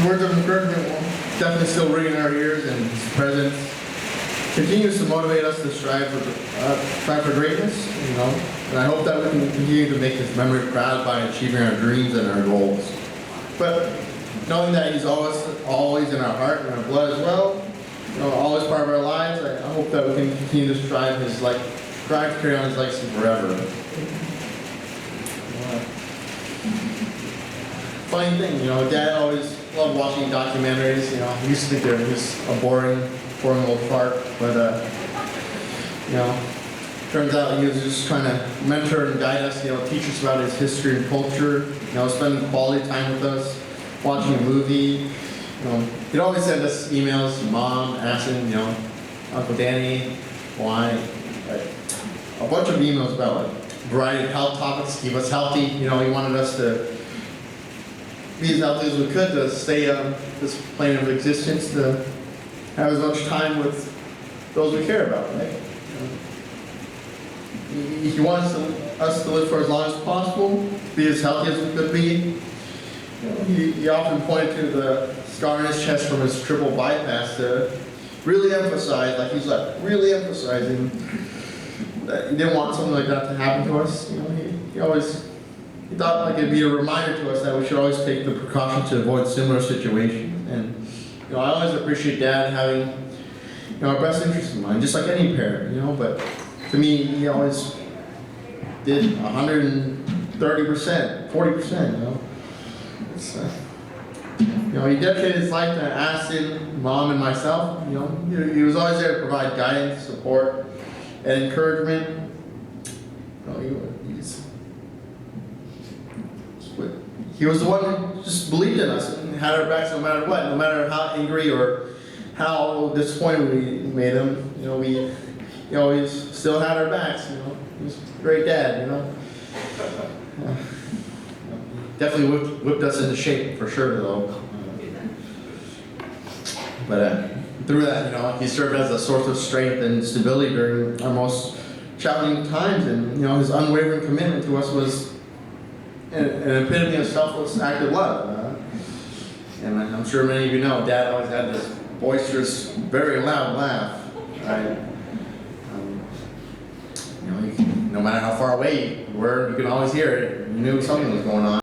Speaker 9: words of encouragement will definitely still ring in our ears, and his presence continues to motivate us to strive for greatness, and I hope that we can continue to make his memory proud by achieving our dreams and our goals. But knowing that he's always in our heart and our blood as well, always part of our lives, I hope that we can continue to strive to carry on his legacy forever. Funny thing, Dad always loved watching documentaries. He used to think they were just a boring old fart, but turns out he was just trying to mentor and guide us, teach us about his history and culture, spending quality time with us, watching a movie. He'd always send us emails, Mom, asking, Uncle Danny, why, a bunch of emails about a variety of health topics, keep us healthy. He wanted us to be as healthy as we could, to stay on this plane of existence, to have as much time with those we care about, right? He wants us to live for as long as possible, be as healthy as we could be. He often pointed to the scar on his chest from his triple bypass to really emphasize, really emphasizing that he didn't want something like that to happen to us. He thought it'd be a reminder to us that we should always take the precaution to avoid similar situations. And I always appreciate Dad having our best interests in mind, just like any parent. But to me, he always did 130%, 40%. He dedicated his life to Aston, Mom, and myself. He was always there to provide guidance, support, and encouragement. He was the one who just believed in us and had our backs no matter what, no matter how angry or how disappointed we made him. He always still had our backs. He was a great dad. Definitely whipped us into shape for sure, though. But through that, he served as a source of strength and stability during our most challenging times, and his unwavering commitment to us was an epitome of selfless act of love. And I'm sure many of you know, Dad always had this boisterous, very loud laugh. Right? No matter how far away you were, you could always hear it. You knew something was going on.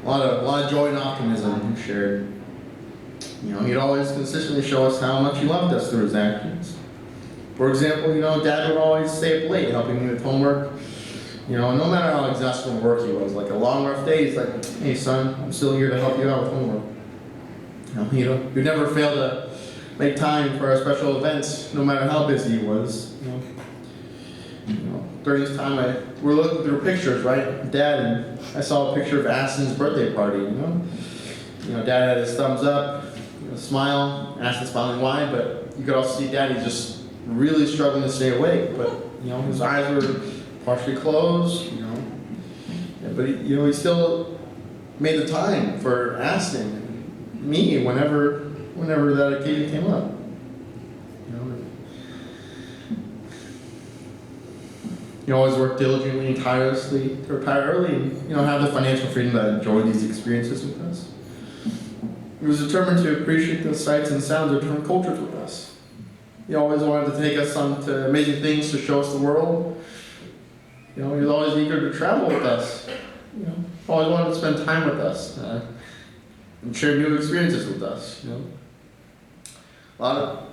Speaker 9: A lot of joy and optimism shared. He'd always consistently show us how much he loved us through his actions. For example, Dad would always stay up late helping me with homework. No matter how exhausting work he was, like a long rough day, he's like, "Hey son, I'm still here to help you out with homework." He'd never fail to make time for our special events, no matter how busy he was. During this time, we're looking through pictures, right? Dad, and I saw a picture of Aston's birthday party. Dad had his thumbs up, smile, Aston smiling wide, but you could also see Daddy just really struggling to stay awake. But his eyes were partially closed. But he still made the time for Aston and me whenever that occasion came up. He always worked diligently and tirelessly to retire early and have the financial freedom to enjoy these experiences with us. He was determined to appreciate the sights and sounds of different cultures with us. He always wanted to take us on to amazing things to show us the world. He was always eager to travel with us. Always wanted to spend time with us and share new experiences with us. A lot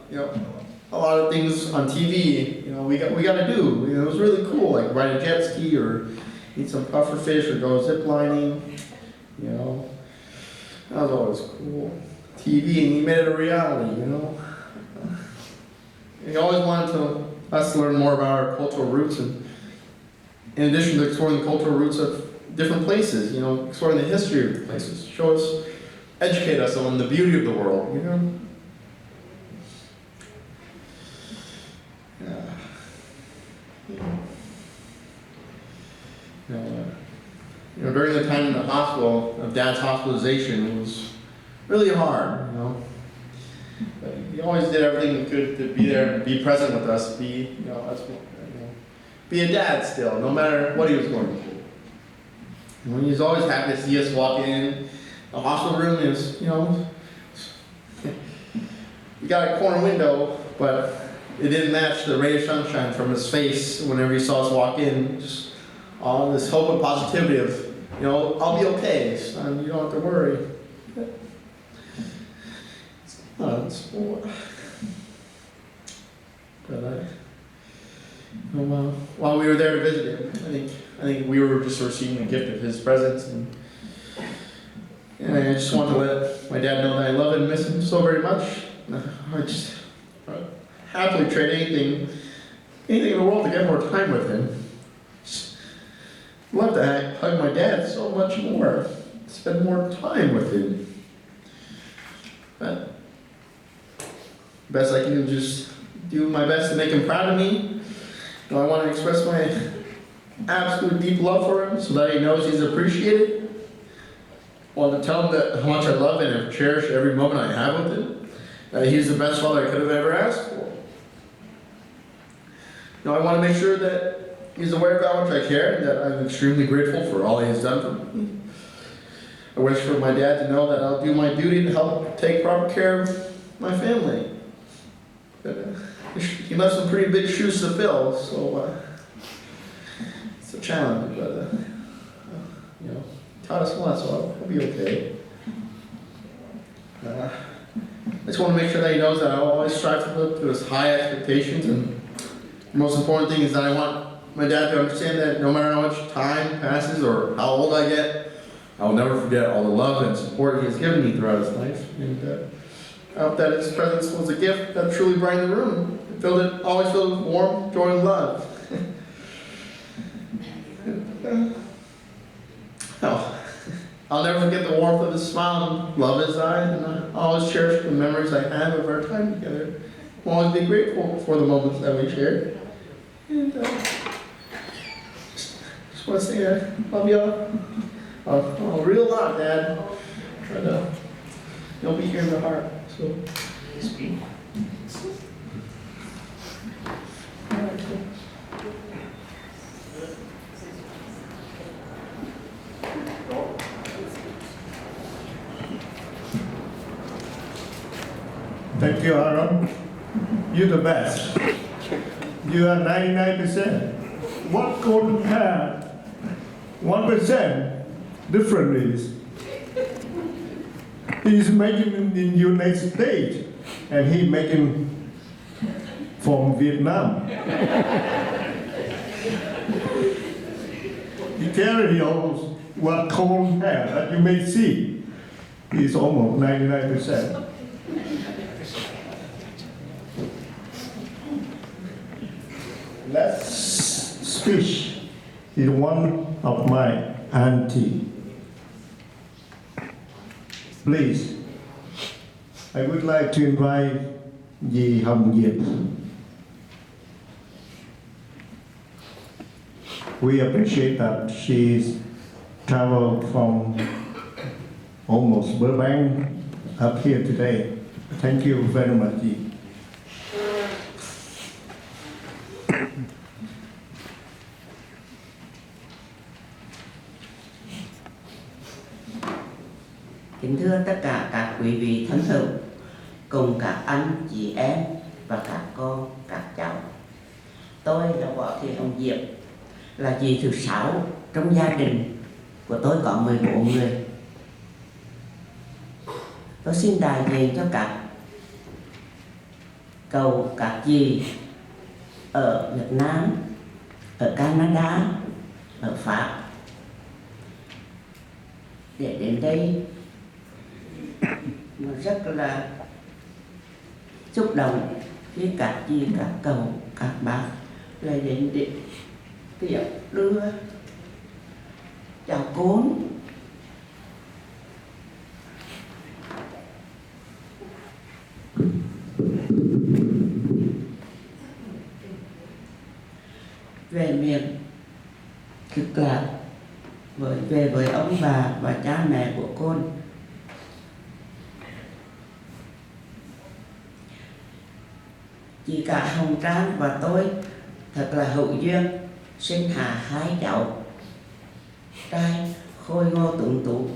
Speaker 9: of things on TV. We got to do. It was really cool, like ride a jet ski or eat some puffer fish or go zip lining. That was always cool. TV, and he made it a reality. He always wanted to us to learn more about our cultural roots, and in addition to exploring the cultural roots of different places, you know, exploring the history of the places, show us, educate us on the beauty of the world, you know. You know, during the time in the hospital of Dad's hospitalization, it was really hard, you know. But he always did everything he could to be there and be present with us, be a dad still, no matter what he was going through. And he was always happy to see us walk in the hospital room. Is, you know, we got a corner window, but it didn't match the ray of sunshine from his face whenever he saw us walk in. Just all this hope and positivity of, you know, I'll be okay, son, you don't have to worry. While we were there to visit him, I think we were just receiving a gift of his presence, and I just want to let my dad know that I love and miss him so very much. I just happily trade anything in the world to get more time with him. Just love to hug my dad so much more, spend more time with him. But best I can do is just do my best to make him proud of me. You know, I want to express my absolute deep love for him so that he knows he's appreciated. I want to tell him that how much I love and cherish every moment I have with him. That he's the best father I could have ever asked for. You know, I want to make sure that he's aware of how much I care and that I'm extremely grateful for all he has done for me. I wish for my dad to know that I'll do my duty to help take proper care of my family. He left some pretty big shoes to fill, so it's a challenge, but you know, taught us a lot, so I'll be okay. I just want to make sure that he knows that I always strive to live to his high expectations, and the most important thing is that I want my dad to understand that no matter how much time passes or how old I get, I will never forget all the love and support he has given me throughout his life. And I hope that his presence was a gift that truly brightened the room. Always filled with warmth, joy, and love. I'll never forget the warmth of his smile and love in his eyes, and I always cherish the memories I have of our time together. I'll always be grateful for the moments that we shared. And just want to say I love y'all. A real lot, Dad. But you'll be here in the heart. So speak.
Speaker 6: Thank you, Aaron. You're the best. You are 99%. What golden hair? 1% difference. He's making in the United States, and he making from Vietnam. He carry almost what cold hair that you may see. He's almost 99%. Last speech is one of my auntie. Please, I would like to invite Yi Hồng Diệp. We appreciate that she's traveled from almost Burbank up here today. Thank you very much, Yi.
Speaker 10: Kính thưa tất cả các quý vị thân hữu, cùng các anh, chị em và các con, các cháu. Tôi là Võ Thị Hồng Diệp, là chị thứ 6 trong gia đình của tôi có 14 người. Tôi xin đại diện cho các cậu, các dì ở Việt Nam, ở Canada, ở Pháp để đến đây mà rất là xúc động khi các dì, các cậu, các bác lại đến để tiệc đưa chào cốn. Về miền Cực Lạc về với ông bà và cha mẹ của con. Chị cả Hồng Trang và tôi thật là hữu duyên sinh hạ 2 cháu trai khôi ngô tuấn tú.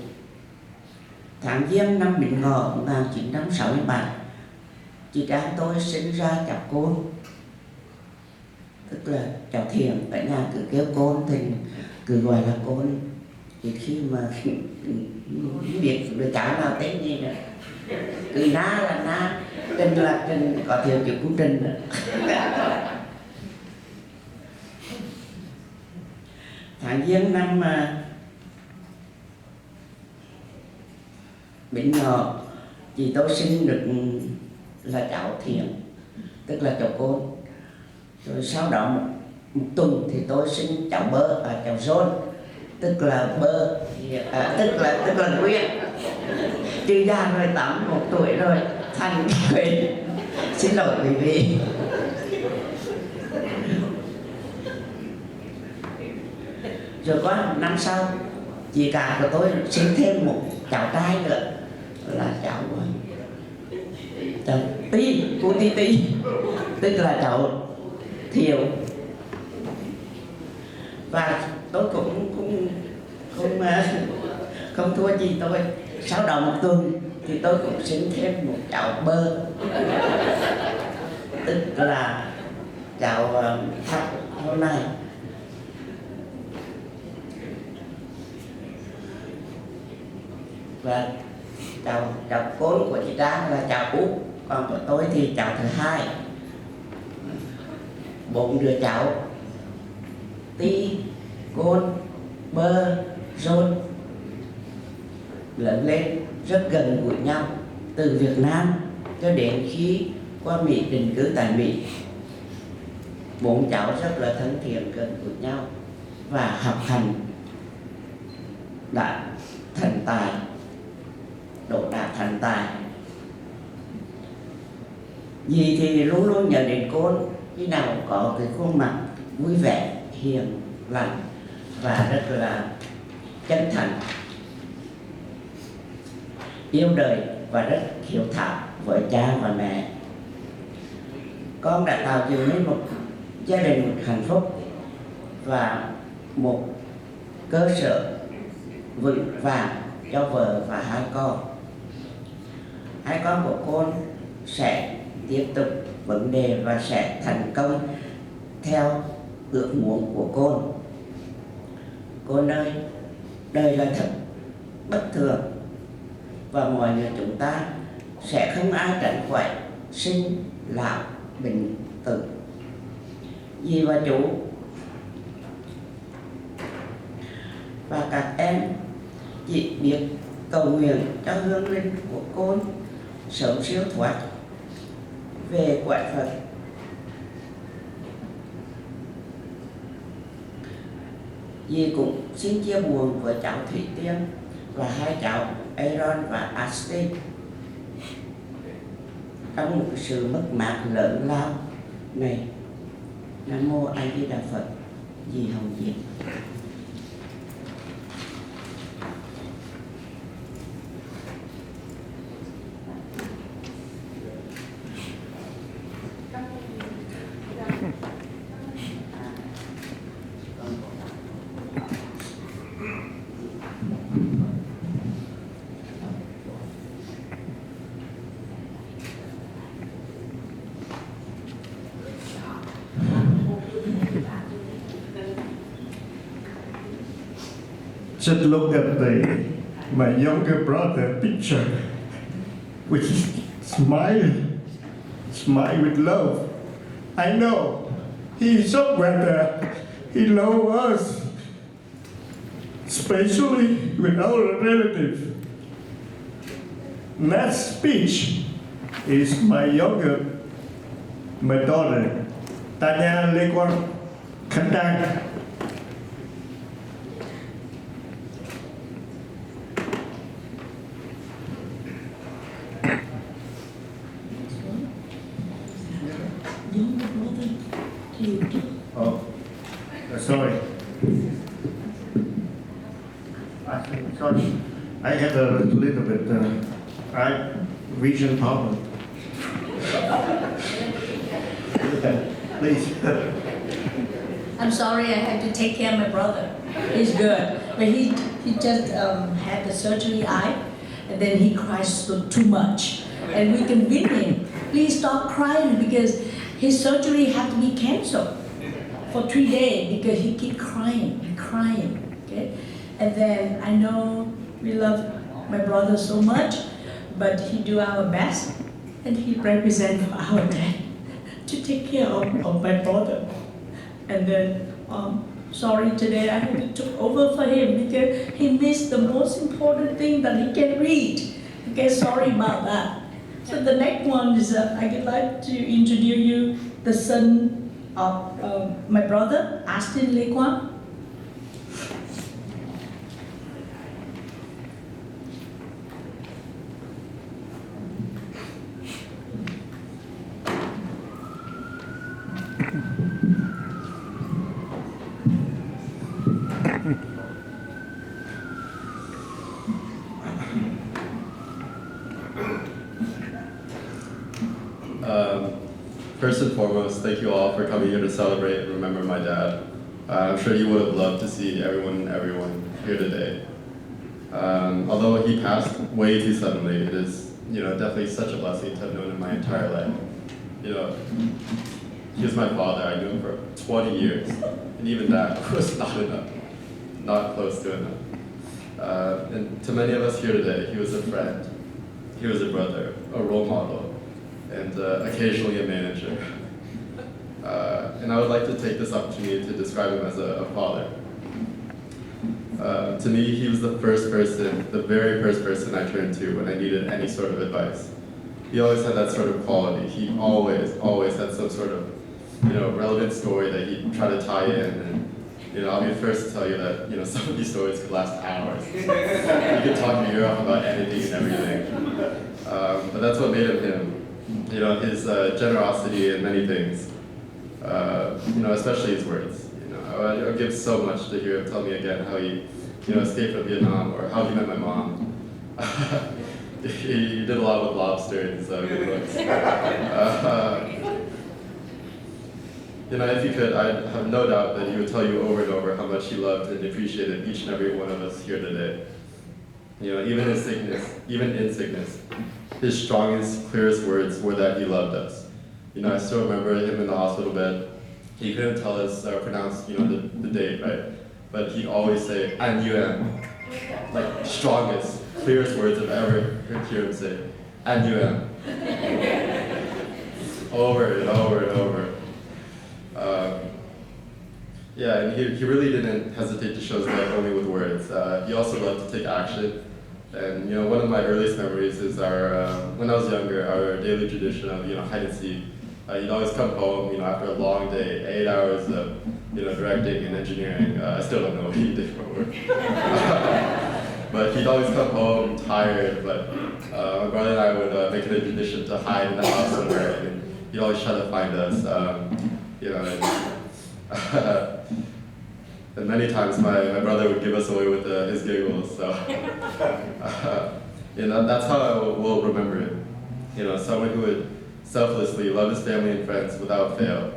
Speaker 10: Tháng Giêng năm Bính Ngọ 1967, chị Trang tôi sinh ra cháu Côn, tức là cháu Thien. Ở nhà cứ kêu Côn thì cứ gọi là Côn. Thì khi mà biết đứa cháu nào tên gì nữa, cứ Na là Na, Trình là Trình, có thiếu chữ cũng Trình nữa. Tháng Giêng năm Bính Ngọ, chị tôi sinh được là cháu Thien, tức là cháu Côn. Rồi sau đó một tuần thì tôi sinh cháu Bơ và cháu Rôn, tức là Bơ, tức là Nguyên. Chứ già rồi 81 tuổi rồi, thành Nguyên. Xin lỗi quý vị. Rồi có năm sau, chị cả của tôi sinh thêm một cháu trai nữa, là cháu Ti, cô Ti, tức là cháu Thiệu. Và tôi cũng không thua gì tôi. Sau đó một tuần thì tôi cũng sinh thêm một cháu Bơ, tức là cháu Thạch hôm nay. Và cháu Côn của chị Trang là cháu út, còn của tôi thì cháu thứ hai. 4 đứa cháu Ti, Côn, Bơ, Rôn lớn lên rất gần gũi nhau từ Việt Nam cho đến khi qua Mỹ định cư tại Mỹ. 4 cháu rất là thân thiện gần gũi nhau và học hành đã thành tài, độ đạt thành tài. Dì thì luôn luôn nhớ đến Côn khi nào có cái khuôn mặt vui vẻ, hiền lành và rất là chân thành, yêu đời và rất hiếu thảo với cha và mẹ. Con đã tạo dựng nên một gia đình hạnh phúc và một cơ sở vững vàng cho vợ và 2 con. 2 con của con sẽ tiếp tục vấn đề và sẽ thành công theo ước muốn của con. Con ơi, đời là thật bất thường và mọi người chúng ta sẽ không ai tránh khỏi sinh, lão, bệnh, tử. Dì và chú và các em chỉ biết cầu nguyện cho hương linh của con sớm siêu thoát về cõi Phật. Dì cũng xin chia buồn với cháu Thủy Tiên và 2 cháu Aaron và Ashley trong một sự mất mát lớn lao này. Nam mô A Di Đà Phật. Dì Hồng Diệp.
Speaker 6: Just look at my younger brother picture, which is smile with love. I know he is somewhere there. He loves us, especially with our relative. Next speech is my younger my daughter, Tanya LeQuang, Tang. Oh, sorry. Sorry. I had a little bit vision problem. Please.
Speaker 11: I'm sorry I had to take care of my brother. He's good, but he just had the surgery eye, and then he cries too much. And we convince him, please stop crying because his surgery had to be canceled for 3 days because he keep crying, okay? And then I know we love my brother so much, but he do our best, and he represent our dad to take care of my brother. And then, sorry today I had to take over for him because he missed the most important thing that he can read. Okay, sorry about that. So the next one is, I would like to introduce you the son of my brother, Thien LeQuang.
Speaker 12: First and foremost, thank you all for coming here to celebrate and remember my dad. I'm sure you would have loved to see everyone here today. Although he passed way too suddenly, it is definitely such a blessing to have known him my entire life. He was my father. I knew him for 20 years, and even that was not enough, not close to enough. And to many of us here today, he was a friend, he was a brother, a role model, and occasionally a manager. And I would like to take this opportunity to describe him as a father. To me, he was the very first person I turned to when I needed any sort of advice. He always had that sort of quality. He always had some sort of relevant story that he'd try to tie in. And I'll be the first to tell you that some of these stories could last hours. You could talk your ear off about anything and everything. But that's what made him him. His generosity in many things, especially his words. I would give so much to hear him tell me again how he, escaped from Vietnam or how he met my mom. He did a lot with lobster and good looks. If he could, I have no doubt that he would tell you over and over how much he loved and appreciated each and every one of us here today. Even in sickness, his strongest, clearest words were that he loved us. I still remember him in the hospital bed. He couldn't tell us or pronounce, the date, right? But he'd always say, "And you am," like strongest, clearest words I've ever heard him say, "And you am," over and over and over. And he really didn't hesitate to show his love only with words. He also loved to take action. And one of my earliest memories is when I was younger, our daily tradition of hide and seek. He'd always come home, after a long day, 8 hours of directing and engineering. I still don't know what he did for work. But he'd always come home tired. But my brother and I would make it a tradition to hide in the house somewhere, and he'd always try to find us. And many times my brother would give us away with his giggles, so that's how I will remember him. Someone who would selflessly love his family and friends without fail.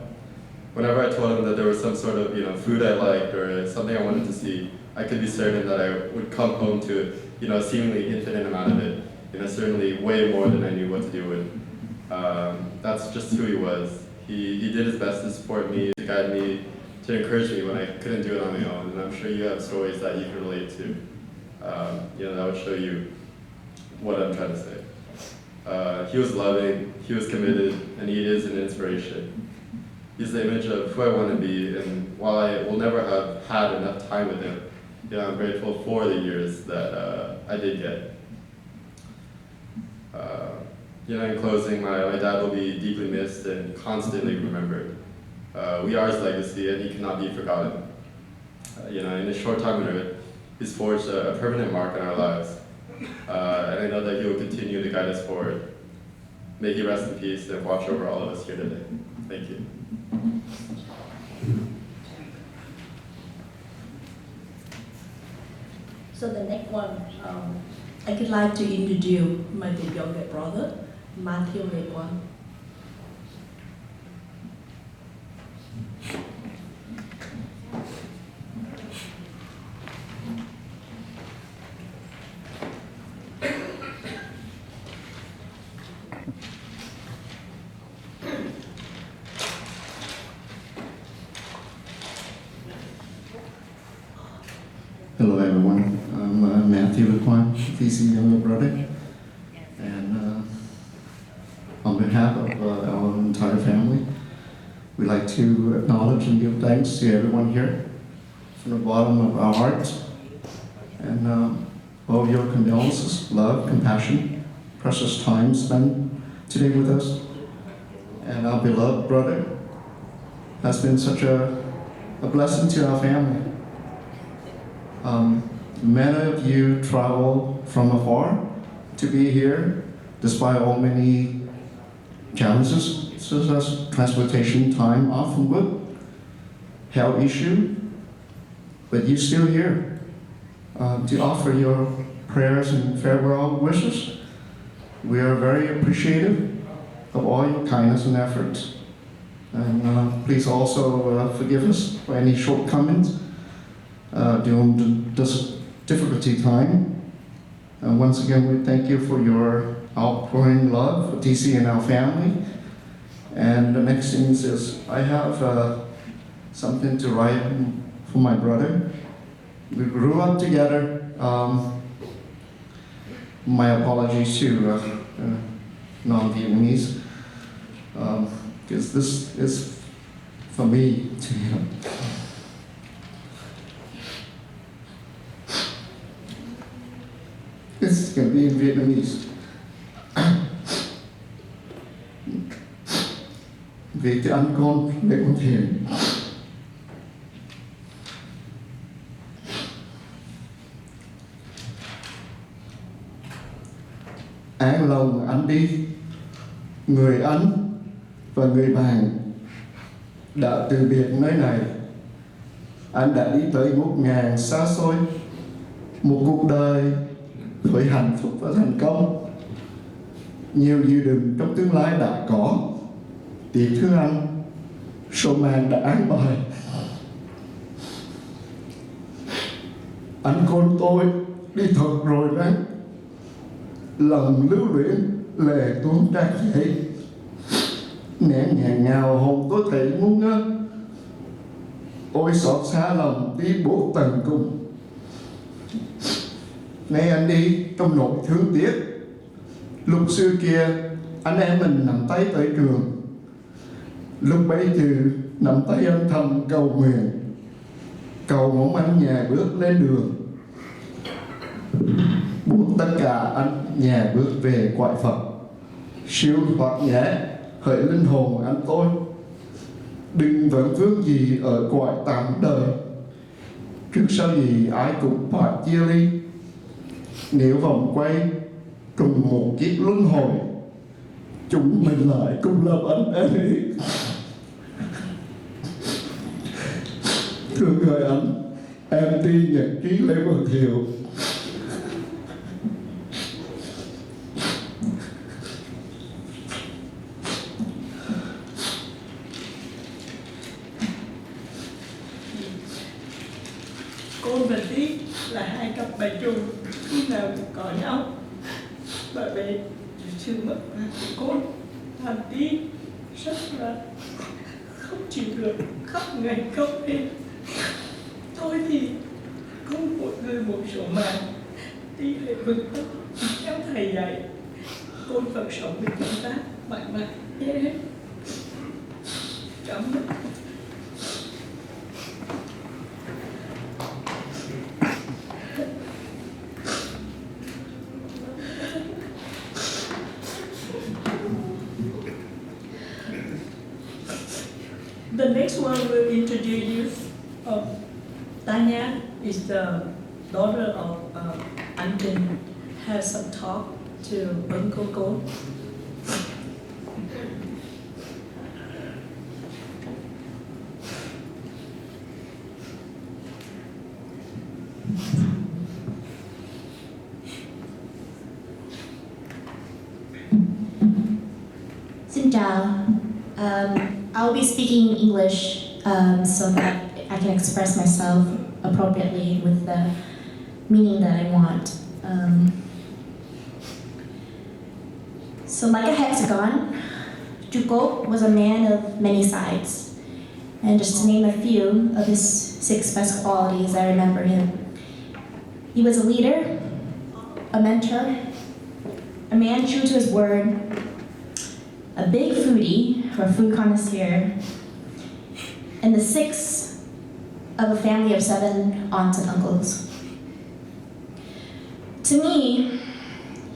Speaker 12: Whenever I told him that there was some sort of food I liked or something I wanted to see, I could be certain that I would come home to a seemingly infinite amount of it. Certainly way more than I knew what to do with. That's just who he was. He did his best to support me, to guide me, to encourage me when I couldn't do it on my own. And I'm sure you have stories that you can relate to. That would show you what I'm trying to say. He was loving, he was committed, and he is an inspiration. He's the image of who I want to be, and while I will never have had enough time with him, I'm grateful for the years that I did get. In closing, my dad will be deeply missed and constantly remembered. We are his legacy, and he cannot be forgotten. In a short time on earth, he's forged a permanent mark in our lives, and I know that he will continue to guide us forward. May he rest in peace and watch over all of us here today. Thank you.
Speaker 11: So the next one, I would like to introduce my younger brother, LeQuang.
Speaker 13: Hello everyone, I'm Matthew LeQuang, TC's younger brother, and on behalf of our entire family, we'd like to acknowledge and give thanks to everyone here from the bottom of our hearts, and all of your condolences, love, compassion, precious time spent today with us, and our beloved brother has been such a blessing to our family. Many of you travel from afar to be here, despite all many challenges, such as transportation time off from work, health issue, but you're still here to offer your prayers and farewell wishes. We are very appreciative of all your kindness and efforts. And please also forgive us for any shortcomings during this difficulty time. Once again, we thank you for your outpouring love for TC and our family. And the next thing is, I have something to write for my brother. We grew up together. My apologies to non-Vietnamese, because this is for me to him. It's going to be in Vietnamese. Về từ anh con LeQuang Thien. An lòng anh đi, người anh và người bạn đã từ biệt nơi này. Anh đã đi tới ngút ngàn xa xôi, một cuộc đời với hạnh phúc và thành công. Nhiều dự định trong tương lai đã có. Tiếc thương anh, số mạng đã an bài. Anh con tôi đi thật rồi đấy. Lòng lưu luyến lệ tuôn tràn chảy. Nén nghẹn ngào hồn tôi thấy ngu ngơ. Ôi xót xa lòng đi buốt tận cùng. Nay anh đi trong nỗi thương tiếc. Lúc xưa kia anh em mình nắm tay tới trường. Lúc bấy giờ nắm tay anh thầm cầu nguyện. Cầu mong anh nhà bước lên đường. Buông tất cả anh nhà bước về cõi Phật. Siêu hoặc nhẹ hỡi linh hồn anh tôi. Đừng vấn vương gì ở cõi tạm đời. Trước sau gì ai cũng phải chia ly. Nếu vòng quay cùng một kiếp luân hồi, chúng mình lại cùng làm anh em. Thương người anh, em đi nhật ký LeQuang Thiệu.
Speaker 11: Con và Tí là hai cặp bà chồng khi nào cũng có nhau. Bà bé sự mất mát của con làm Tí rất là không chịu được, khóc ngày khóc đêm. Thôi thì không một người một số mạng, Tí lại vượt tốc theo thầy dạy. Con vẫn sống với chúng ta mãi mãi nhé. Cảm ơn. The next one will introduce you. Tang is the daughter of Uncle. Has some talk to Uncle Gold.
Speaker 14: Xin chào. I'll be speaking English so that I can express myself appropriately with the meaning that I want. So like a hexagon, Juko was a man of many sides. And just to name a few of his 6 best qualities, I remember him. He was a leader, a mentor, a man true to his word, a big foodie, or food connoisseur, and the 6th of a family of 7 aunts and uncles. To me,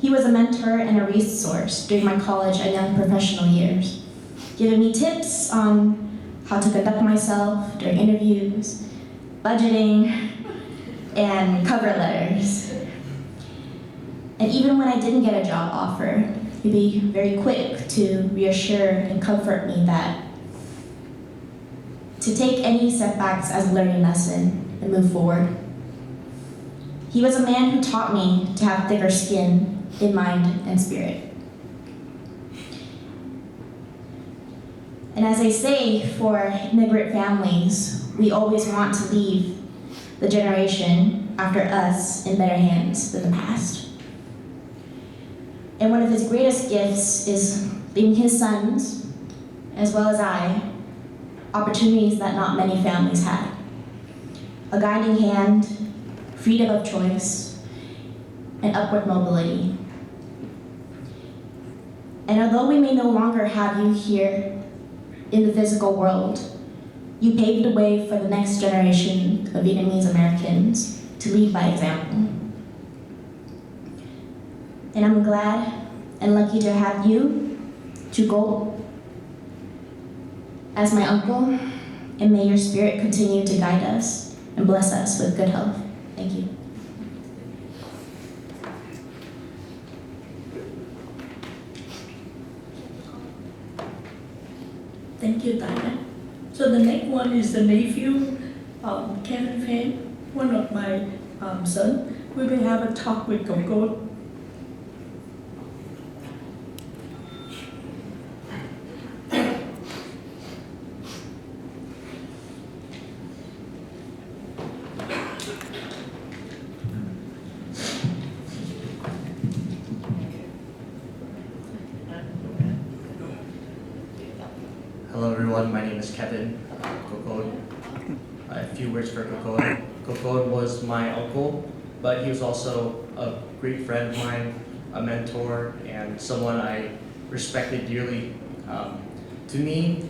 Speaker 14: he was a mentor and a resource during my college and young professional years, giving me tips on how to conduct myself during interviews, budgeting, and cover letters. And even when I didn't get a job offer, he'd be very quick to reassure and comfort me that to take any setbacks as a learning lesson and move forward. He was a man who taught me to have thicker skin in mind and spirit. And as they say, for immigrant families, we always want to leave the generation after us in better hands than the past. And one of his greatest gifts is leaving his sons, as well as I, opportunities that not many families had. A guiding hand, freedom of choice, and upward mobility. And although we may no longer have you here in the physical world, you paved the way for the next generation of Vietnamese Americans to lead by example. And I'm glad and lucky to have you, Chuko, as my uncle, and may your spirit continue to guide us and bless us with good health. Thank you.
Speaker 11: Thank you, Thien. So the next one is the nephew, Kevin Fan, one of my sons. We will have a talk with Coco.
Speaker 15: Hello everyone, my name is Kevin Kokon. A few words for Kokon. Kokon was my uncle, but he was also a great friend of mine, a mentor, and someone I respected dearly. To me,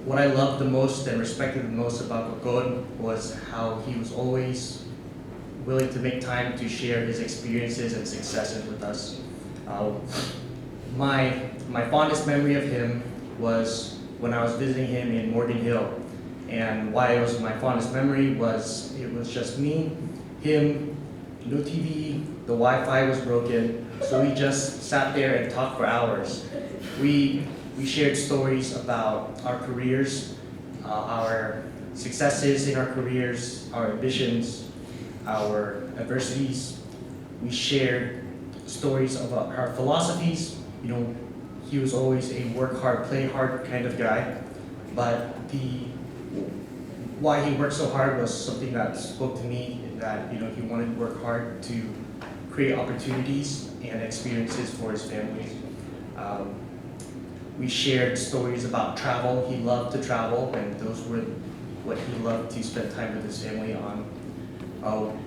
Speaker 15: what I loved the most and respected the most about Kokon was how he was always willing to make time to share his experiences and successes with us. My fondest memory of him was when I was visiting him in Morgan Hill. And why it was my fondest memory was it was just me, him, no TV, the Wi-Fi was broken, so we just sat there and talked for hours. We shared stories about our careers, our successes in our careers, our ambitions, our adversities. We shared stories about our philosophies. You know, he was always a work hard, play hard kind of guy, but why he worked so hard was something that spoke to me, that he wanted to work hard to create opportunities and experiences for his family. We shared stories about travel. He loved to travel, and those were what he loved to spend time with his family on.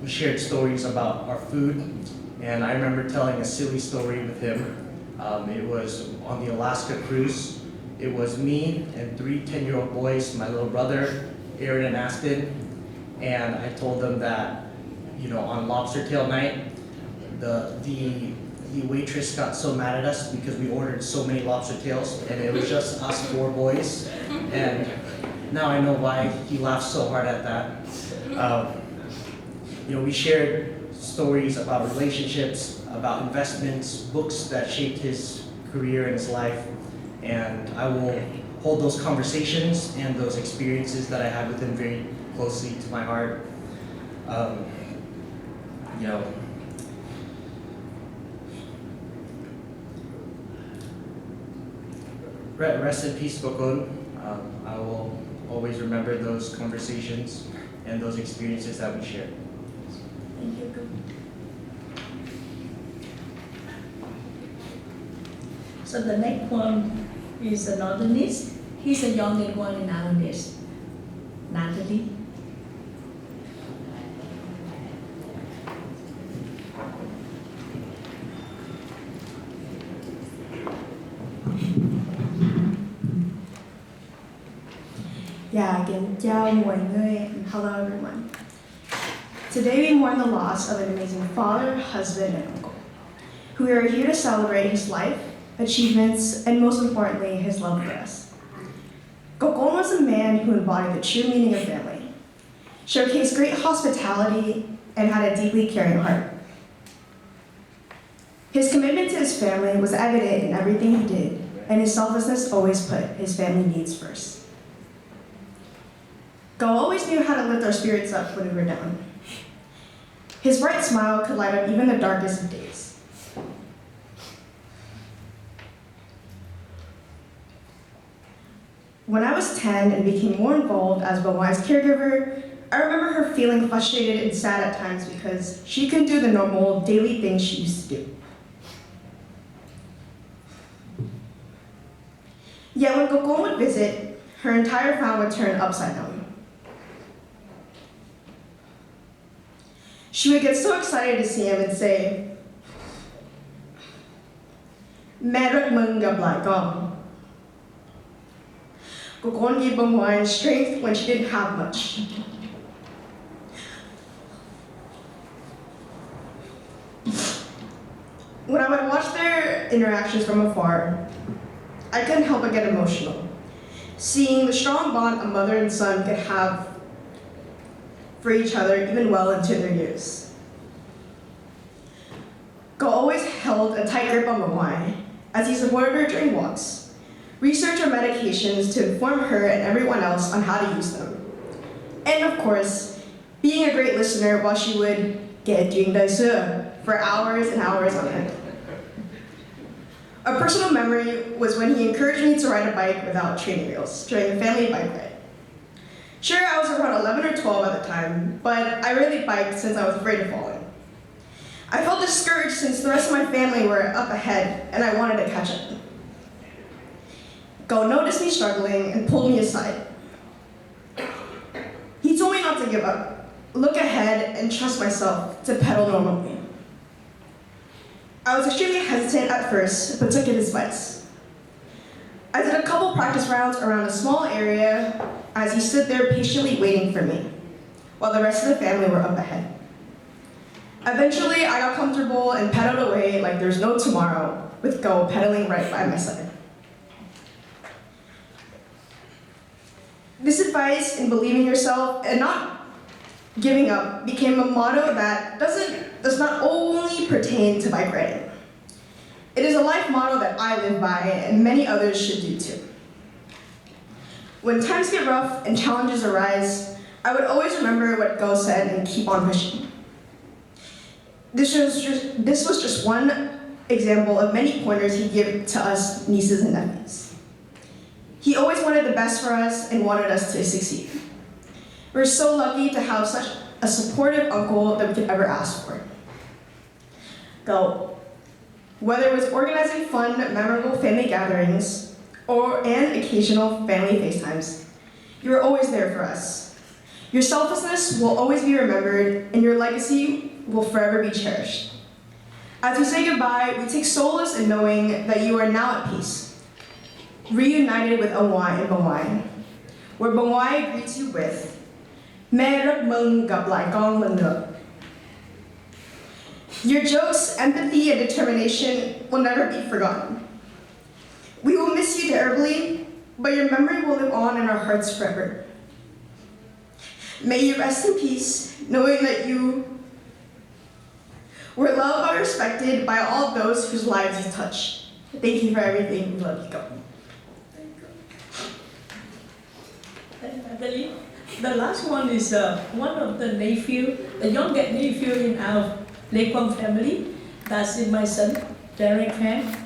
Speaker 15: We shared stories about our food, and I remember telling a silly story with him. It was on the Alaska cruise. It was me and 3 10-year-old boys, my little brother, Aaron and Aston, and I told them that, on lobster tail night, the waitress got so mad at us because we ordered so many lobster tails, and it was just us 4 boys, and now I know why he laughed so hard at that. We shared stories about relationships, about investments, books that shaped his career and his life, and I will hold those conversations and those experiences that I had with him very closely to my heart. Rest in peace, Bokun. I will always remember those conversations and those experiences that we shared.
Speaker 11: Thank you. So the next one is a Northernist. He's a younger one in Islanders. Natalie.
Speaker 16: Yeah, kính chào mọi người. Hello everyone. Today we mourn the loss of an amazing father, husband, and uncle, who are here to celebrate his life, achievements, and most importantly, his love for us. Gokon was a man who embodied the true meaning of family, showcased great hospitality, and had a deeply caring heart. His commitment to his family was evident in everything he did, and his selflessness always put his family needs first. Go always knew how to lift our spirits up when we were down. His bright smile could light up even the darkest of days. When I was 10 and became more involved as Bawai's caregiver, I remember her feeling frustrated and sad at times because she couldn't do the normal daily things she used to do. Yet when Gokon would visit, her entire family would turn upside down. She would get so excited to see him and say, "Mẹ rất mừng gặp lại con." Gokon gave Bawai strength when she didn't have much. When I would watch their interactions from afar, I couldn't help but get emotional, seeing the strong bond a mother and son could have for each other even well into their years. Go always held a tight grip on Bawai as he supported her during walks, researched her medications to inform her and everyone else on how to use them, and of course, being a great listener while she would get doing for hours and hours on end. A personal memory was when he encouraged me to ride a bike without training wheels during the family bike ride. Sure, I was around 11 or 12 at the time, but I rarely biked since I was afraid of falling. I felt discouraged since the rest of my family were up ahead and I wanted to catch up. Go noticed me struggling and pulled me aside. He told me not to give up, look ahead, and trust myself to pedal normally. I was extremely hesitant at first, but took his advice. I did a couple practice rounds around a small area as he stood there patiently waiting for me, while the rest of the family were up ahead. Eventually, I got comfortable and pedaled away like there's no tomorrow, with Go pedaling right by my side. This advice in believing yourself and not giving up became a motto that does not only pertain to bike riding. It is a life motto that I live by and many others should do too. When times get rough and challenges arise, I would always remember what Go said and keep on pushing. This was just one example of many pointers he'd give to us nieces and nephews. He always wanted the best for us and wanted us to succeed. We're so lucky to have such a supportive uncle that we could ever ask for. Go. Whether it was organizing fun, memorable family gatherings, and occasional family FaceTimes, you were always there for us. Your selflessness will always be remembered, and your legacy will forever be cherished. As we say goodbye, we take solace in knowing that you are now at peace, reunited with Awai and Bawai, where Bawai greets you with, "Mẹ rất mừng gặp lại con lần nữa." Your jokes, empathy, and determination will never be forgotten. We will miss you terribly, but your memory will live on in our hearts forever. May you rest in peace, knowing that you were loved and respected by all of those whose lives you touched. Thank you for everything. We love you. Go.
Speaker 11: I believe the last one is one of the nephew, the youngest nephew in our LeQuang family. That's in my son, Derek Tang.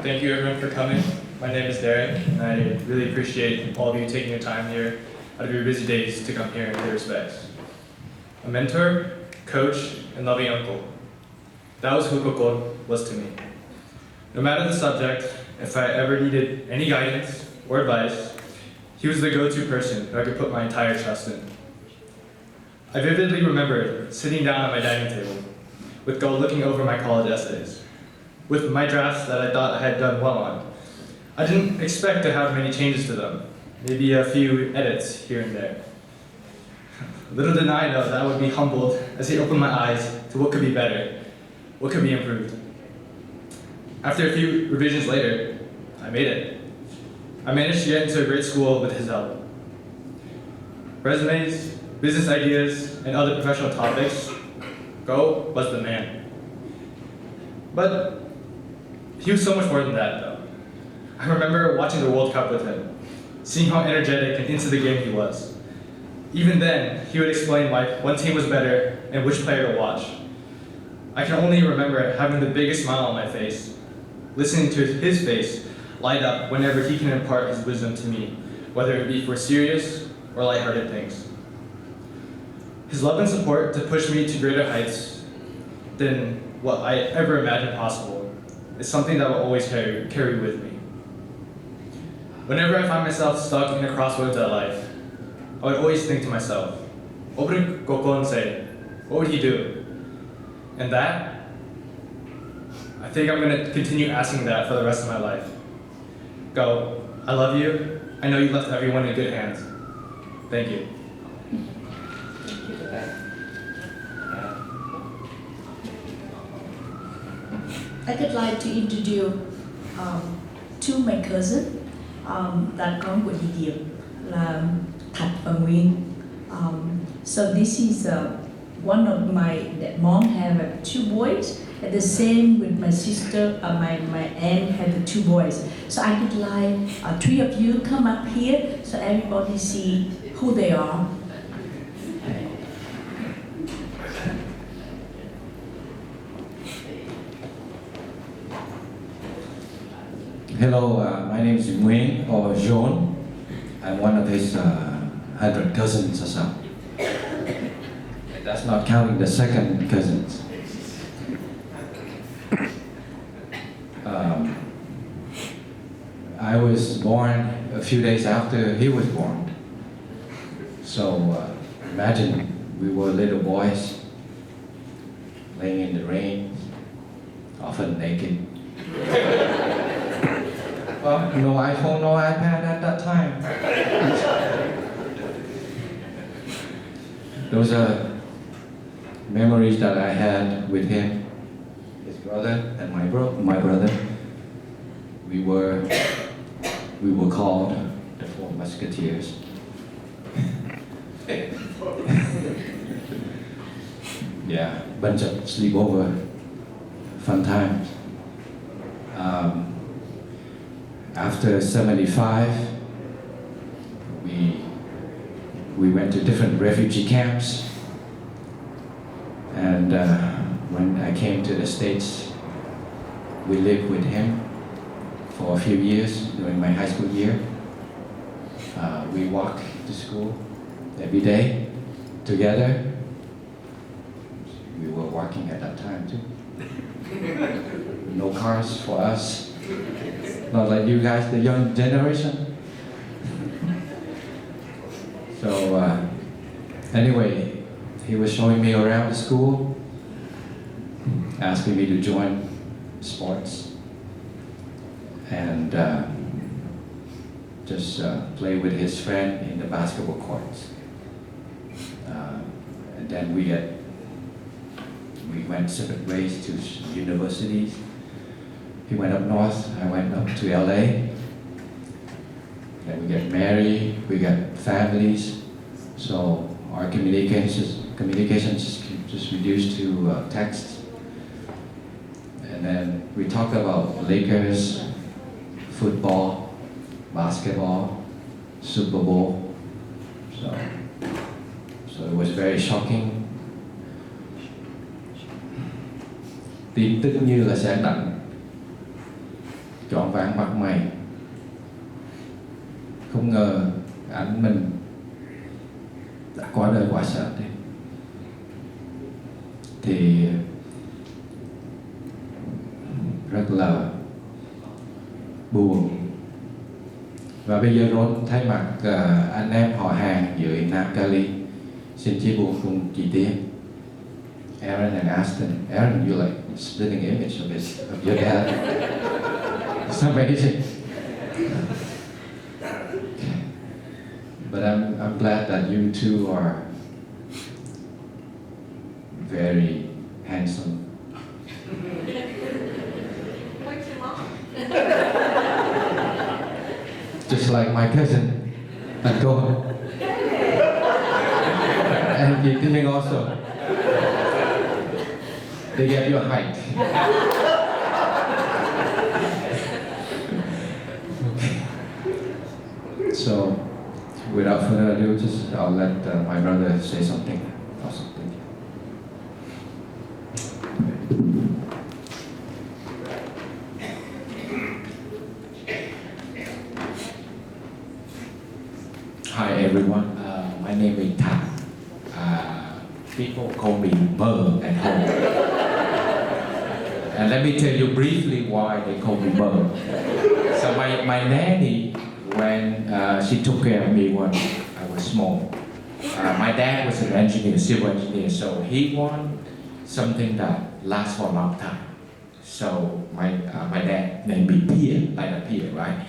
Speaker 17: Thank you everyone for coming. My name is Derek, and I really appreciate all of you taking your time here out of your busy days to come here and pay respects. A mentor, coach, and loving uncle. That was who Kokon was to me. No matter the subject, if I ever needed any guidance or advice, he was the go-to person who I could put my entire trust in. I vividly remember sitting down at my dining table with Go looking over my college essays, with my drafts that I thought I had done well on. I didn't expect to have many changes to them, maybe a few edits here and there. Little did I know that I would be humbled as he opened my eyes to what could be better, what could be improved. After a few revisions later, I made it. I managed to get into a great school with his help. Resumes, business ideas, and other professional topics, Go was the man. But he was so much more than that, though. I remember watching the World Cup with him, seeing how energetic and into the game he was. Even then, he would explain why one team was better and which player to watch. I can only remember having the biggest smile on my face, listening to his face light up whenever he can impart his wisdom to me, whether it be for serious or lighthearted things. His love and support to push me to greater heights than what I ever imagined possible is something that will always carry with me. Whenever I find myself stuck in the crossroads of life, I would always think to myself, what would Kokon say? What would he do? And that, I think I'm going to continue asking that for the rest of my life. Go, I love you. I know you left everyone in good hands. Thank you.
Speaker 11: I would like to introduce to my cousin that con của chị Diệp là Thạch và Nguyên. So this is one of my mom have 2 boys, and the same with my sister. My aunt had 2 boys. So I would like 3 of you come up here so everybody see who they are.
Speaker 18: Hello, my name is Nguyen or John. I'm one of his 100 cousins or so. That's not counting the second cousins. I was born a few days after he was born. So imagine we were little boys laying in the rain, often naked. No iPhone, no iPad at that time. Those are memories that I had with him, his brother, and my brother. We were called the 4 Musketeers. Yeah, bunch of sleepover, fun times. After 75, we went to different refugee camps, and when I came to the States, we lived with him for a few years during my high school year. We walked to school every day together. We were walking at that time too. No cars for us. Not like you guys, the young generation. So anyway, he was showing me around the school, asking me to join sports. and just play with his friend in the basketball courts. And then we went separate ways to universities. He went up north, I went up to LA. Then we get married, we got families, so our communications just reduced to text. And then we talked about Lakers, football, basketball, Super Bowl. So it was very shocking. Tin tức như là sáng lạnh, trọn vẹn mặt mày. Không ngờ anh mình đã qua đời quá sớm đấy. Thì rất là buồn. Và bây giờ Ron thay mặt anh em họ hàng dưới Nam Cali xin chia buồn cùng chị Thien. Aaron and Aston. Aaron, you're like a splitting image of your dad. It's amazing. But I'm glad that you two are very handsome. Just like my cousin, Uncle. And you Thien also. They gave you a height. Okay. So, without further ado, I'll let my brother say something. Awesome. Thank you. Hi everyone. My name is Tang. People call me Mơ at home. And let me tell you briefly why they call me Mơ. So my nanny, when she took care of me when I was small, my dad was an engineer, civil engineer, so he wanted something that lasts for a long time. So my dad named me Thien, like a Thien, right?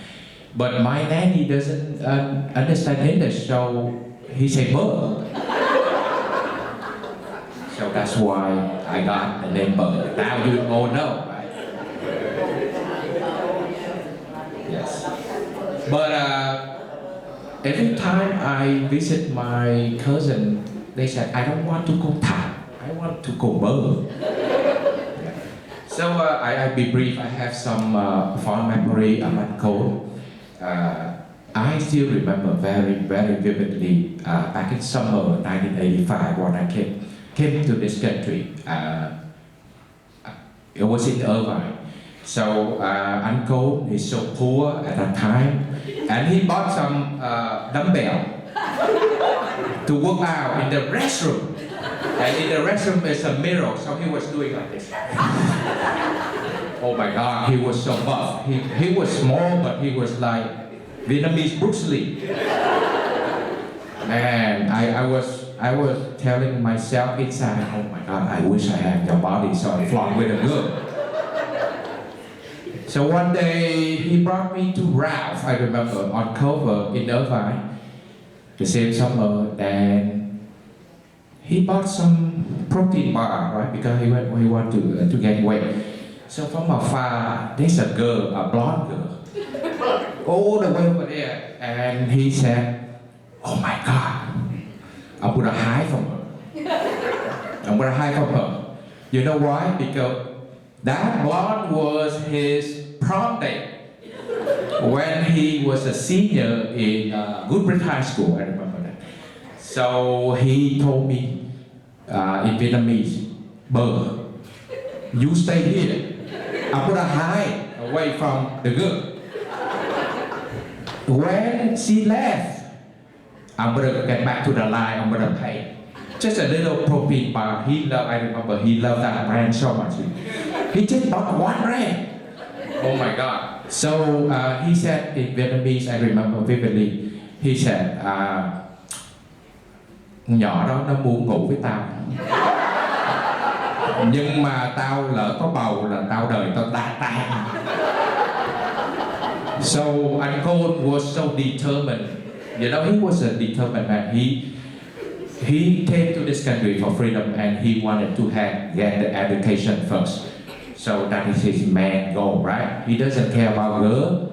Speaker 18: But my nanny doesn't understand English, so he said Mơ. So that's why I got the name Mơ. Now you all know, right? Yes. But every time I visit my cousin, they said, I don't want to go Thang, I want to go Mơ. So I'll be brief. I have some fond memory of Uncle. I still remember very, very vividly back in summer 1985 when I came to this country. It was in Irvine. So Uncle is so poor at that time, and he bought some dumbbell to work out in the restroom. And in the restroom is a mirror, so he was doing like this. Oh my God, he was so buff. He was small, but he was like Vietnamese Bruce Lee. And I was telling myself inside, oh my God, I wish I had your body, so I flaunt with a girl. So one day he brought me to Ralph, I remember, on Culver in Irvine, the same summer, and he bought some protein bar, right? Because he wanted to get weight. So from afar, there's a girl, a blonde girl, all the way over there, and he said, oh my God, I'm gonna hide from her. I'm gonna hide from her. You know why? Because that blonde was his prom date when he was a senior in Goodbridge High School, I remember that. So he told me in Vietnamese, Bơ, you stay here. I'm gonna hide away from the girl. When she left, I'm gonna get back to the line, I'm gonna pay. Just a little protein bar. I remember he loved that brand so much. He just bought one brand. Oh my God. So he said in Vietnamese, I remember vividly, he said, nhỏ đó nó muốn ngủ với tao. Nhưng mà tao lỡ có bầu là tao đời tao tan. So Uncle was so determined. You know, he was a determined man. He came to this country for freedom and he wanted to get the education first. So that is his main goal, right? He doesn't care about girl.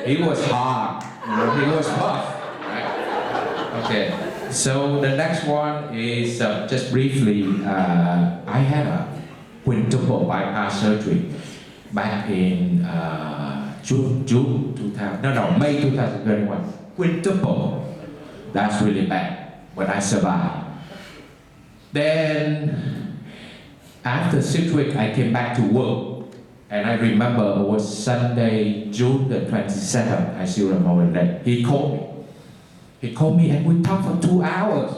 Speaker 18: He was hard, you know, he was tough, right? Okay, so the next one is just briefly, I had a quintuple bypass surgery back in May 2021. Quintuple, that's really bad, but I survived. Then, after 6 weeks, I came back to work, and I remember it was Sunday, June the 27th, I still remember that. He called me. He called me and we talked for 2 hours.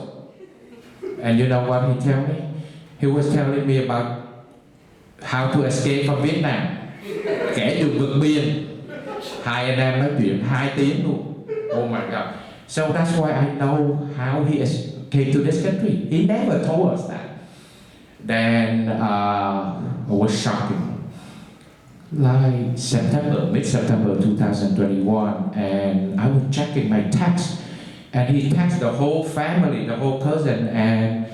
Speaker 18: And you know what he told me? He was telling me about how to escape from Vietnam. Kẻ đường vượt biên. Hai anh em nói chuyện 2 tiếng luôn. Oh my God. So that's why I know how he came to this country. He never told us that. Then it was shocking. Like mid-September 2021, and I was checking my text, and he texted the whole family, the whole cousin, and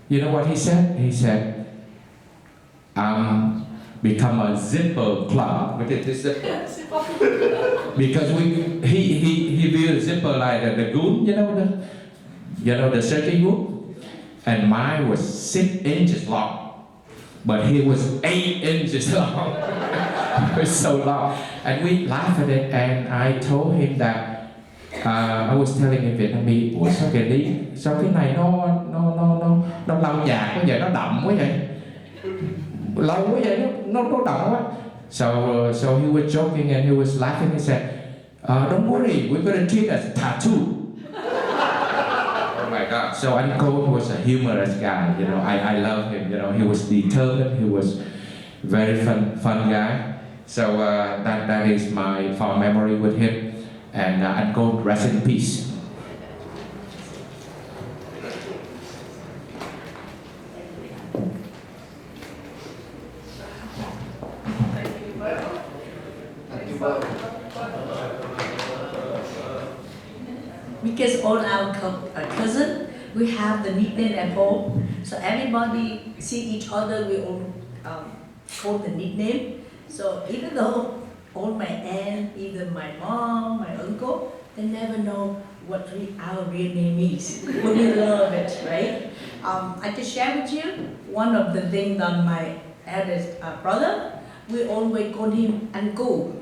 Speaker 18: you know what he said? He said, become a zipper club. Because he viewed zipper like the goon, you know the searching goon, and mine was 6 inches long. But he was 8 inches long. It was so long. And we laughed at it, and I told him that I was telling him Vietnamese, ủa sao cái này nó lau nhạt quá vậy, nó đậm quá vậy, lâu quá vậy, nó đậm quá. So he was joking and he was laughing. He said, don't worry, we're going to treat it as a tattoo. Oh my God. So Uncle was a humorous guy, you know, I love him, you know, he was determined, he was very fun guy. So that is my fond memory with him, and Uncle, rest in peace.
Speaker 11: Because all our cousin, we have the nickname at home. So everybody see each other, we all call the nickname. So even though all my aunt, even my mom, my uncle, they never know what our real name is. But we love it, right? I just share with you one of the things that my eldest brother, we always call him Uncle.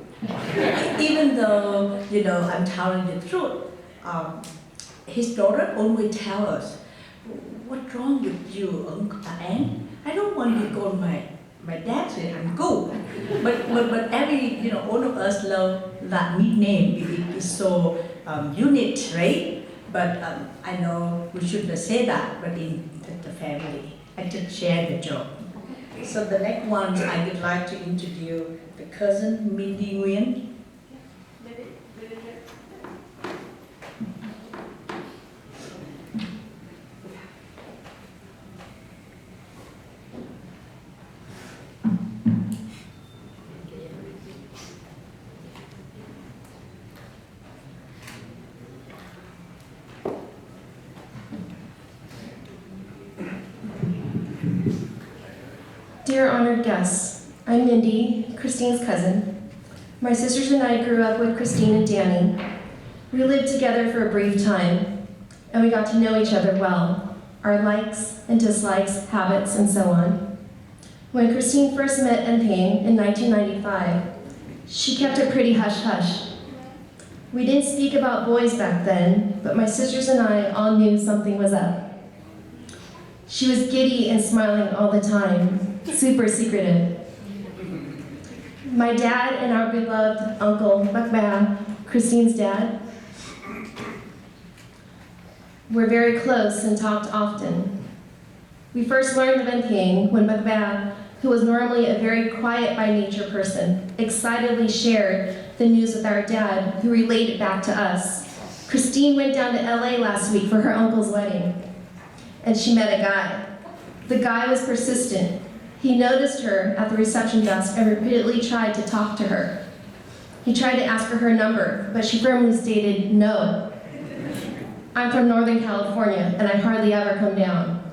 Speaker 11: Even though, you know, I'm telling the truth. His daughter always tell us, what's wrong with you, Uncle Aunt? I don't want to call my dad say Uncle. But every, you know, all of us love that nickname. It is so unique, right? But I know we shouldn't say that, but in the family, I just share the joke. So the next one, I would like to introduce the cousin, Mindy Nguyen.
Speaker 19: Dear honored guests, I'm Mindy, Christine's cousin. My sisters and I grew up with Christine and Danny. We lived together for a brief time, and we got to know each other well, our likes and dislikes, habits, and so on. When Christine first met Thien in 1995, she kept it pretty hush-hush. We didn't speak about boys back then, but my sisters and I all knew something was up. She was giddy and smiling all the time, super secretive. My dad and our beloved uncle, Bakba, Christine's dad, were very close and talked often. We first learned of Thien when Bakba, who was normally a very quiet by nature person, excitedly shared the news with our dad, who relayed it back to us. Christine went down to LA last week for her uncle's wedding, and she met a guy. The guy was persistent. He noticed her at the reception desk and repeatedly tried to talk to her. He tried to ask her number, but she firmly stated no. I'm from Northern California, and I hardly ever come down.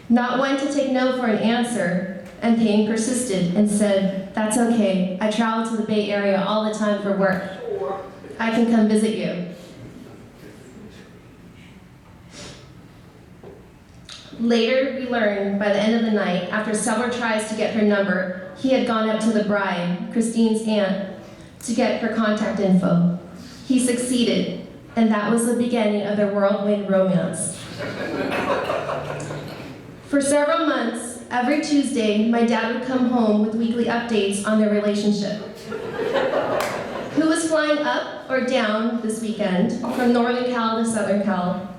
Speaker 19: Not one to take no for an answer, and Thien persisted and said, that's okay, I travel to the Bay Area all the time for work. I can come visit you. Later, we learned by the end of the night, after several tries to get her number, he had gone up to the bride, Christine's aunt, to get her contact info. He succeeded, and that was the beginning of their whirlwind romance. For several months, every Tuesday, my dad would come home with weekly updates on their relationship. Who was flying up or down this weekend from Northern Cal to Southern Cal,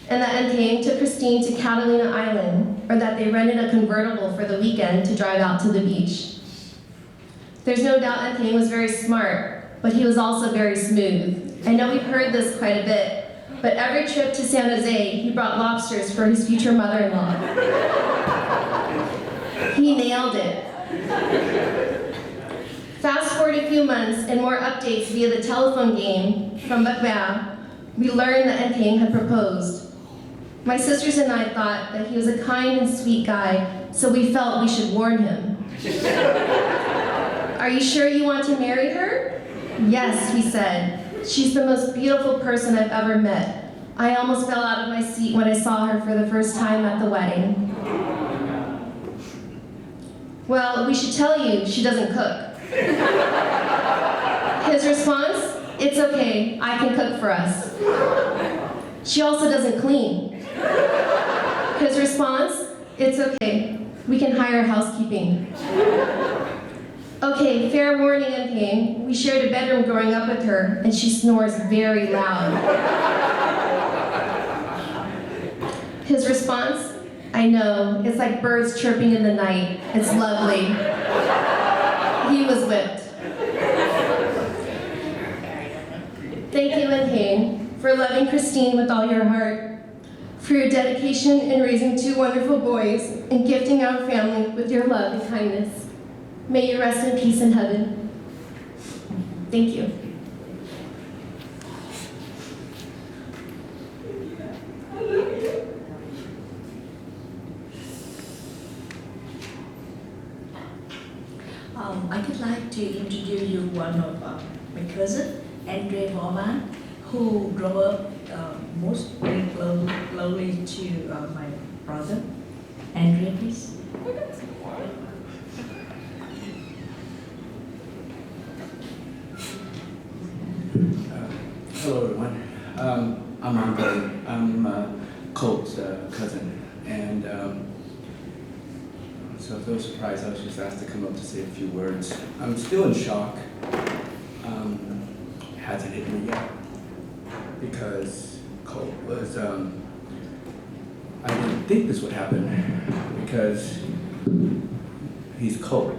Speaker 19: and that Thien took Christine to Catalina Island, or that they rented a convertible for the weekend to drive out to the beach. There's no doubt Thien was very smart, but he was also very smooth. I know we've heard this quite a bit, but every trip to San Jose, he brought lobsters for his future mother-in-law. He nailed it. Fast forward a few months and more updates via the telephone game from LeQuang, we learned that Thien had proposed. My sisters and I thought that he was a kind and sweet guy, so we felt we should warn him. Are you sure you want to marry her? Yes, he said. She's the most beautiful person I've ever met. I almost fell out of my seat when I saw her for the first time at the wedding. Well, we should tell you she doesn't cook. His response, it's okay, I can cook for us. She also doesn't clean. His response, it's okay, we can hire housekeeping. Okay, fair warning, Thien. We shared a bedroom growing up with her, and she snores very loud. His response, I know, it's like birds chirping in the night. It's lovely. He was whipped. Thank you, Thien, for loving Christine with all your heart, for your dedication in raising two wonderful boys and gifting our family with your love and kindness. May you rest in peace in heaven. Thank you.
Speaker 11: I would like to introduce you one of my cousin, Andre Vorman, who grew up mostly closely to my brother. Andre, please.
Speaker 20: Hello, everyone. I'm Andre. I'm Colt's cousin, and so if there was surprise, I was just asked to come up to say a few words. I'm still in shock. Hasn't hit me yet because Colt was. I didn't think this would happen because he's Colt.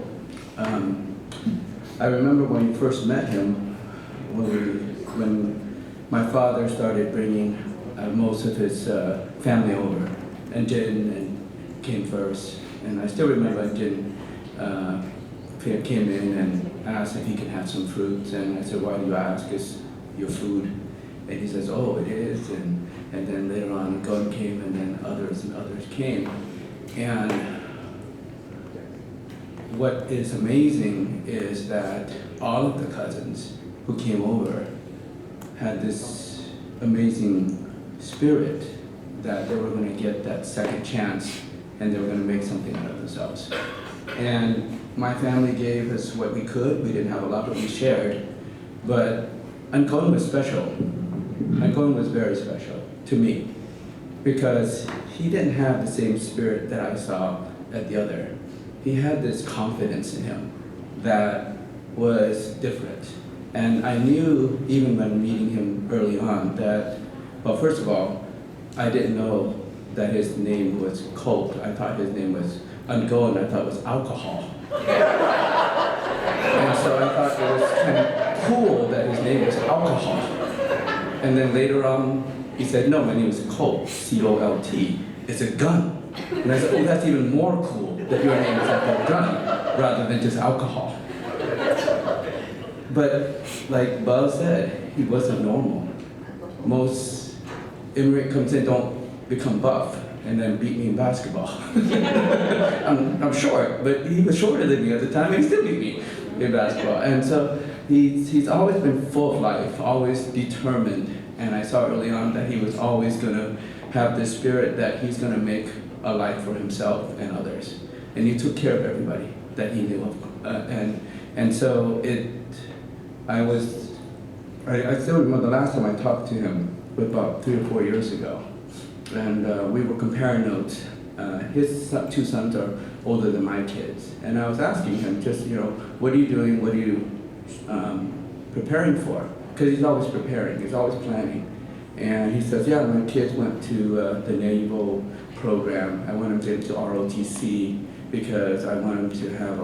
Speaker 20: I remember when we first met him, when my father started bringing most of his family over, and Jin came first. And I still remember Jin came in and asked if he could have some fruits, and I said, why do you ask? It's your food. And he says, oh, it is. And then later on, Gun came, and then others and others came. And what is amazing is that all of the cousins who came over had this amazing spirit that they were going to get that second chance and they were going to make something out of themselves. And my family gave us what we could. We didn't have a lot, but we shared. But Ancon was special. Ancon was very special to me because he didn't have the same spirit that I saw at the other. He had this confidence in him that was different. And I knew, even when meeting him early on, that, well, first of all, I didn't know that his name was Colt. I thought his name was Ungo, and I thought it was alcohol. And so I thought it was kind of cool that his name was alcohol. And then later on, he said, no, my name is Colt, C-O-L-T. It's a gun. And I said, oh, that's even more cool that your name is like a gun, rather than just alcohol. But like Buzz said, he wasn't normal. Most immigrant comes in don't become buff and then beat me in basketball. I'm short, but he was shorter than me at the time and he still beat me in basketball. And so he's always been full of life, always determined. And I saw early on that he was always gonna have this spirit that he's gonna make a life for himself and others. And he took care of everybody that he knew of. And so I still remember the last time I talked to him was about 3 or 4 years ago. And we were comparing notes. His two sons are older than my kids. And I was asking him just, what are you doing? What are you preparing for? Because he's always preparing, he's always planning. And he says, yeah, my kids went to the naval program. I want them to get to ROTC because I want them to have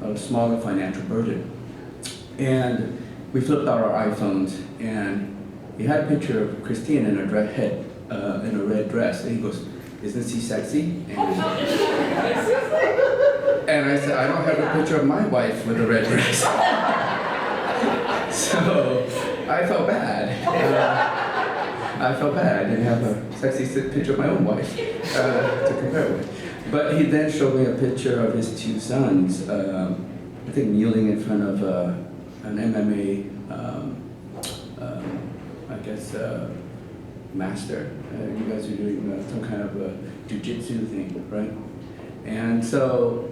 Speaker 20: a smaller financial burden. And we flipped out our iPhones, and he had a picture of Christine in a red dress, and he goes, "Isn't she sexy?" And I said, "I don't have a picture of my wife with a red dress." So I felt bad. I didn't have a sexy picture of my own wife to compare with. But he then showed me a picture of his two sons, I think kneeling in front of an MMA, master. You guys are doing some kind of a jiu-jitsu thing, right? And so,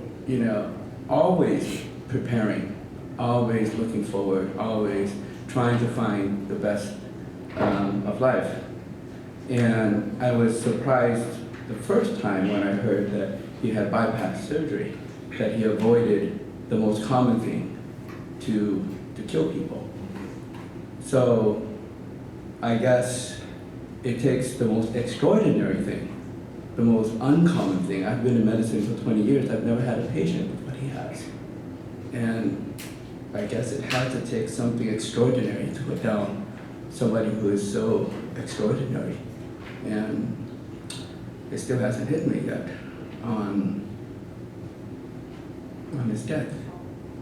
Speaker 20: always preparing, always looking forward, always trying to find the best of life. And I was surprised the first time when I heard that he had bypass surgery, that he avoided the most common thing, to kill people. So I guess it takes the most extraordinary thing, the most uncommon thing. I've been in medicine for 20 years. I've never had a patient with what he has. And I guess it had to take something extraordinary to put down somebody who is so extraordinary. And it still hasn't hit me yet on his death.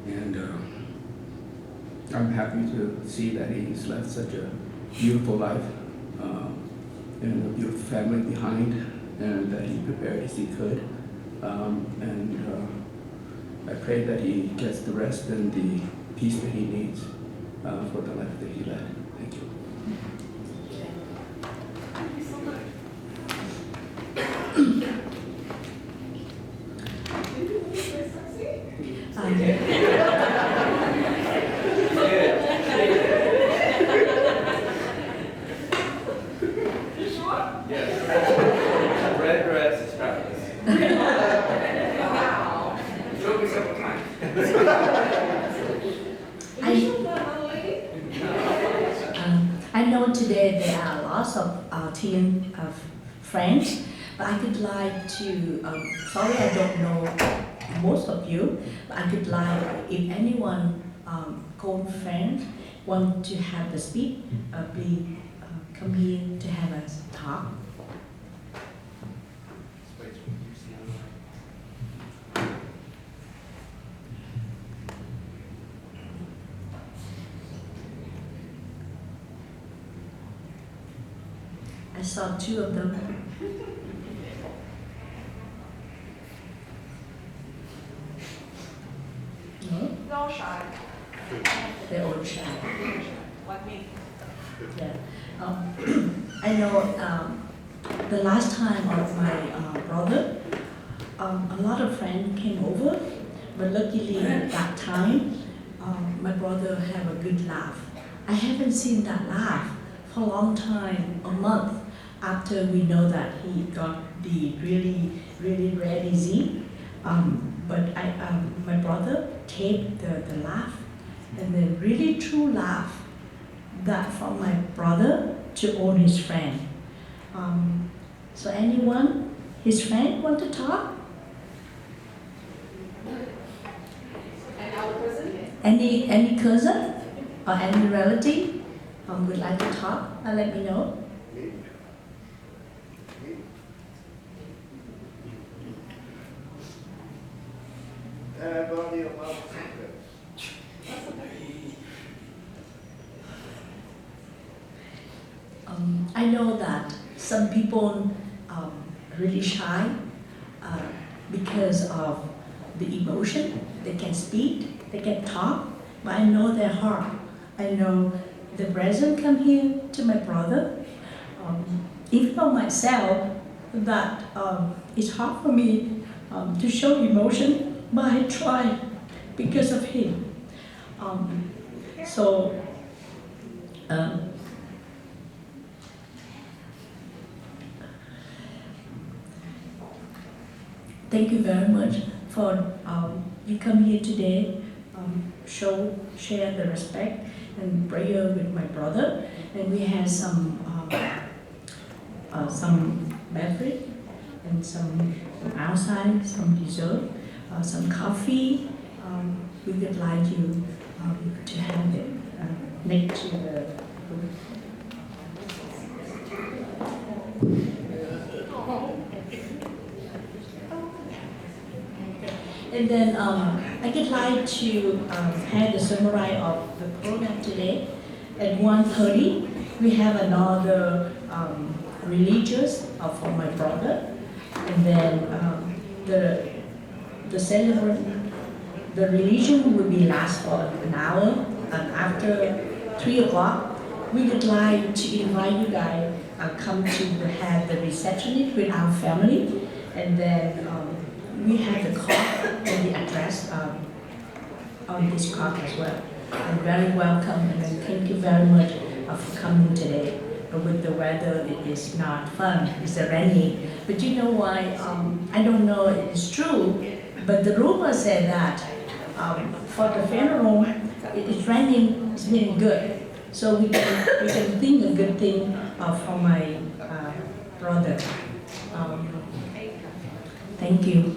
Speaker 20: And I'm happy to see that he's left such a beautiful life and a beautiful family behind, and that he prepared as he could. I pray that he gets the rest and the peace that he needs for the life that he led. Thank you.
Speaker 17: Red dress is fabulous. Wow. Showed me several times.
Speaker 11: I know today there are lots of Thien friends, but I could like to, sorry I don't know most of you, but I could like, if anyone called friend want to have the speak, please come here to have a talk. I saw two of them. No?
Speaker 16: They're all shy.
Speaker 11: They're all shy.
Speaker 16: Like me.
Speaker 11: Yeah. I know the last time of my brother, a lot of friends came over, but luckily at that time, my brother have a good laugh. I haven't seen that laugh for a long time, a month after we know that he got the really rare disease. But my brother taped the laugh, and the really true laugh that from my brother to all his friend. So anyone, his friend want to talk?
Speaker 16: And our cousin?
Speaker 11: Any cousin or any relative would like to talk? Let me know. I know that some people really shy because of the emotion. They can speak, they can talk, but I know their heart. I know the present come here to my brother. Even though myself, that it's hard for me to show emotion, but I try because of him. Thank you very much for you come here today, share the respect and prayer with my brother, and we had some beverage and some outside, some dessert, some coffee. We would like you to have it next to the food. And then I would like to have the summary of the program today. At 1:30, we have another religious for my brother, and then the religion will be last for an hour, and after 3 o'clock, we would like to invite you guys come to have the reception with our family, and then we have the card and the address on this card as well. And very welcome, and thank you very much for coming today. With the weather, it is not fun. It's rainy. But you know why? I don't know if it's true, but the rumor said that for the funeral, it's raining. It's been good, so we can think a good thing for my brother. Thank you.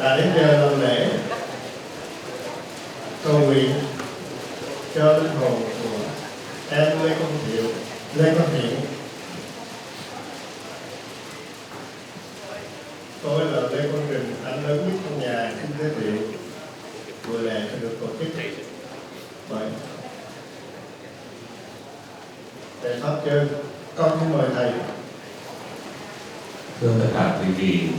Speaker 6: Đã đến giờ làm lễ cầu nguyện cho linh hồn của em Lê Quang Thiện. Tôi là Lê Quang Trình, anh lớn nhất trong nhà. Xin giới thiệu buổi lễ sẽ được tổ chức bởi thầy pháp Trơn. Con xin mời thầy.
Speaker 2: Thưa tất cả quý vị,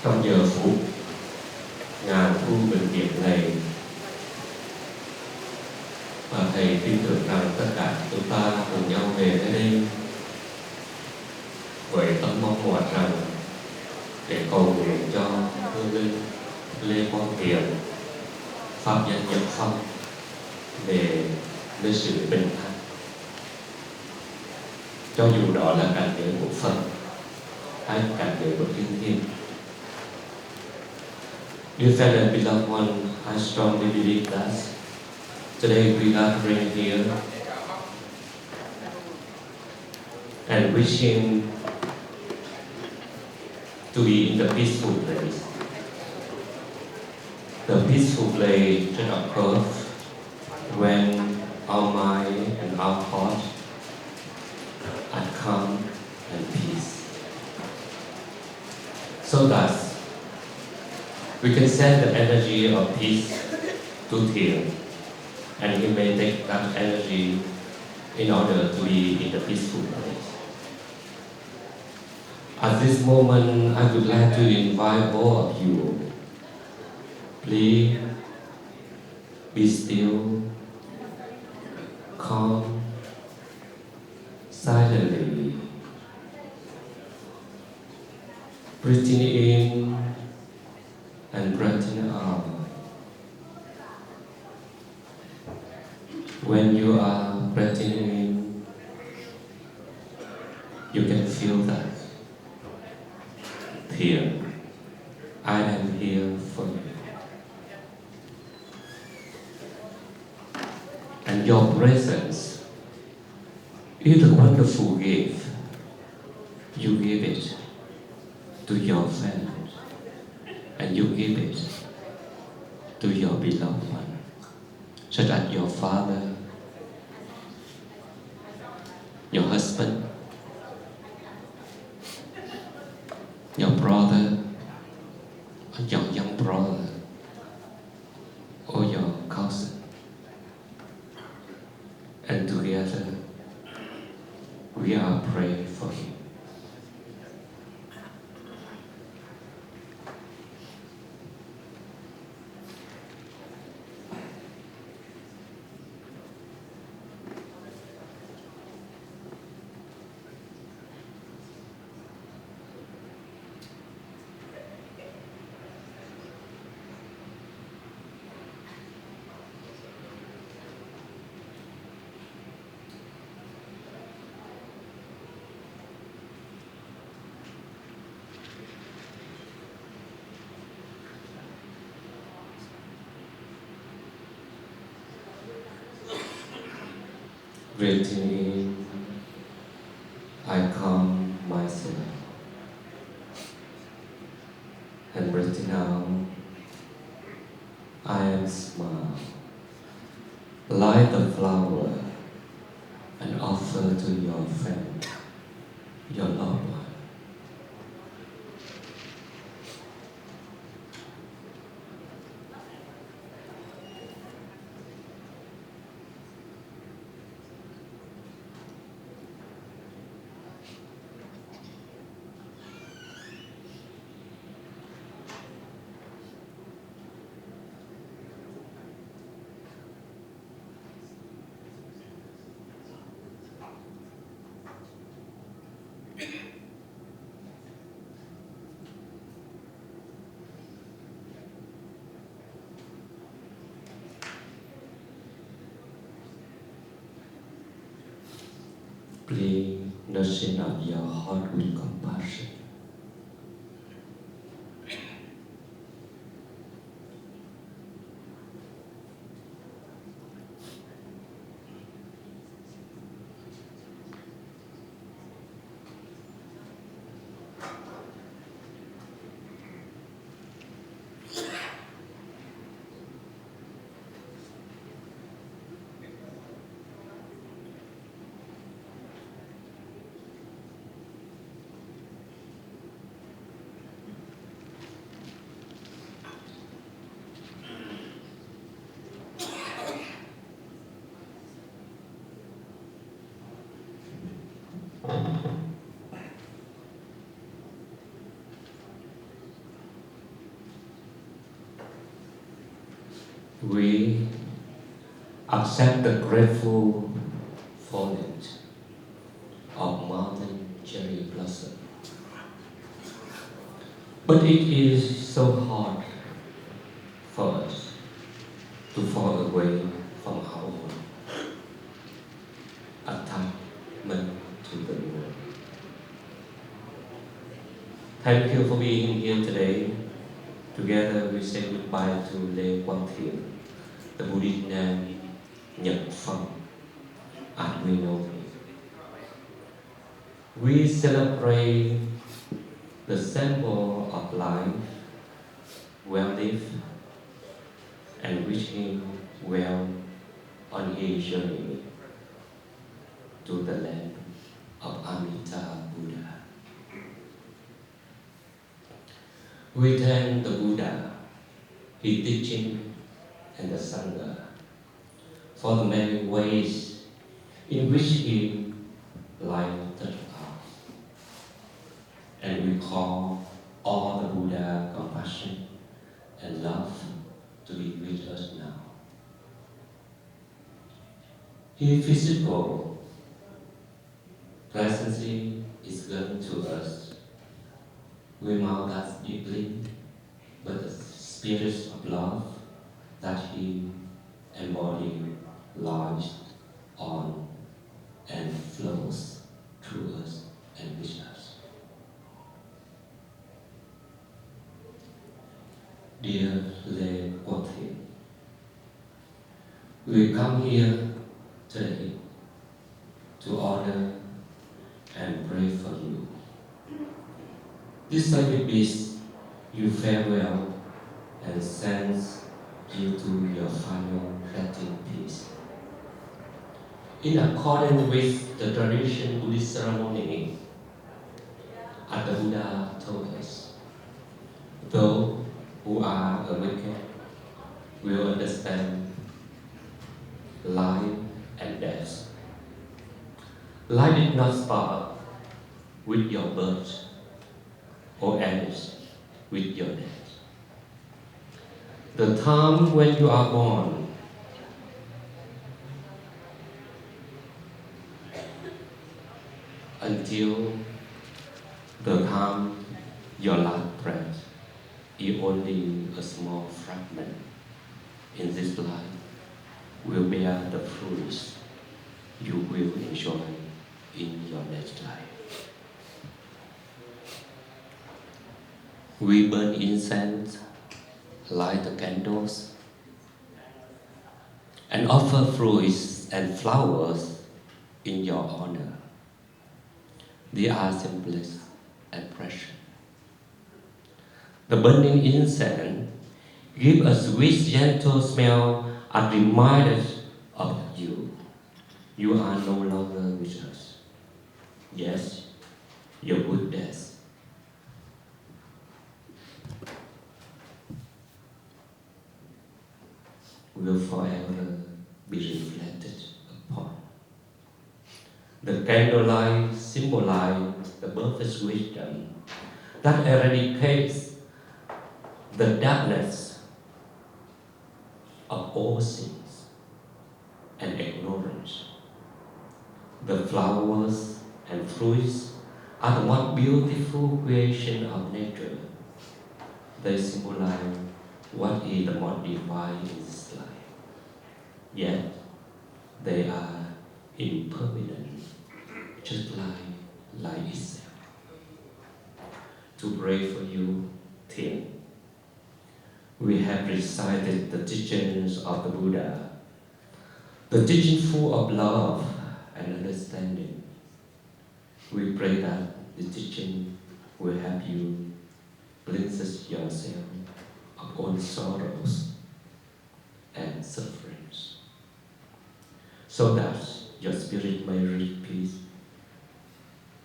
Speaker 2: trong giờ phút ngàn thu bình điệp này, và thầy tin tưởng rằng tất cả chúng ta cùng nhau về tới đây với tâm mong mỏi rằng để cầu nguyện cho hương linh Lê Quang Thiện pháp nhân nhập phong về nơi sự bình an, cho dù đó là cảnh giới của Phật hay cảnh giới của Thiên Thiên. Dear fellow and beloved one, I strongly believe that today we gathering here and wishing to be in the peaceful place. The peaceful place should occur when our mind and our heart are calm and peace, so that we can send the energy of peace to Thien, and he may take that energy in order to be in the peaceful place. At this moment, I would like to invite all of you, please be still, calm, silently, breathing in and breathing out. When you are breathing in, you can feel that here, I am here for you. And your presence is a wonderful gift. You give it to your friend, and you give it to your beloved one, such as your father, your husband, your brother, or your young brother, or your cousin. And together, we are praying for you. Breathing in, I calm myself, and breathing out, I am smile, light the flower, and offer to your friend, your loved one. Please nurture up your heart with compassion. We accept the grateful foliage of mountain cherry blossom. But it is so hard for us to fall away from our own attachment to the world. Thank you for being here today. Together we say goodbye to LeQuang, the Buddhist name Nhật Phong, as we know him. We celebrate the symbol of life, well lived, and wish him well on his journey to the land of Amitabha Buddha. We thank the Buddha, his teaching, and the Sangha for the many ways in which his life touched us. And we call all the Buddha compassion and love to be with us now. His physical presence is given to us. We mark that deeply, but the spirit of love that he embodied lies on and flows through us and with us. Dear LeQuang, we come here today to honor and pray for you. This Sacred Beast, you farewell and sends you to your final resting place. In accordance with the traditional Buddhist ceremony, as the Buddha told us, those who are awakened will understand life and death. Life did not start with your birth or ends with your death. The time when you are born until the time your last breath is only a small fragment in this life will bear the fruits you will enjoy in your next life. We burn incense, light the candles, and offer fruits and flowers in your honor. They are simplest and precious. The burning incense gives a sweet, gentle smell and reminds us of you. You are no longer with us. Yes, your good death will forever be reflected upon. The candlelight symbolizes the perfect wisdom that eradicates the darkness of all sins and ignorance. The flowers and fruits are the most beautiful creation of nature. They symbolize what is the most divine in this life. Yet, they are impermanent, just like life itself. To pray for you, Thien, we have recited the teachings of the Buddha, the teaching full of love and understanding. We pray that the teaching will help you cleanse yourself of all sorrows and sufferings, so that your spirit may reach peace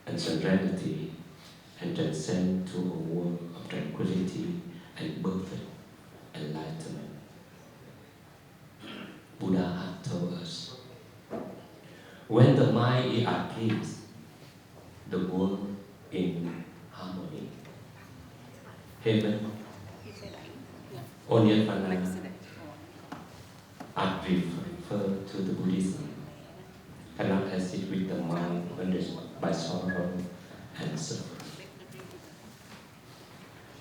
Speaker 2: and serenity and transcend to a world of tranquility and perfect enlightenment. Buddha had told us, when the mind is at peace, the world in harmony. Heaven, or Nirvana, refer to the Buddhism, cannot exist with the mind rendered by sorrow and suffering.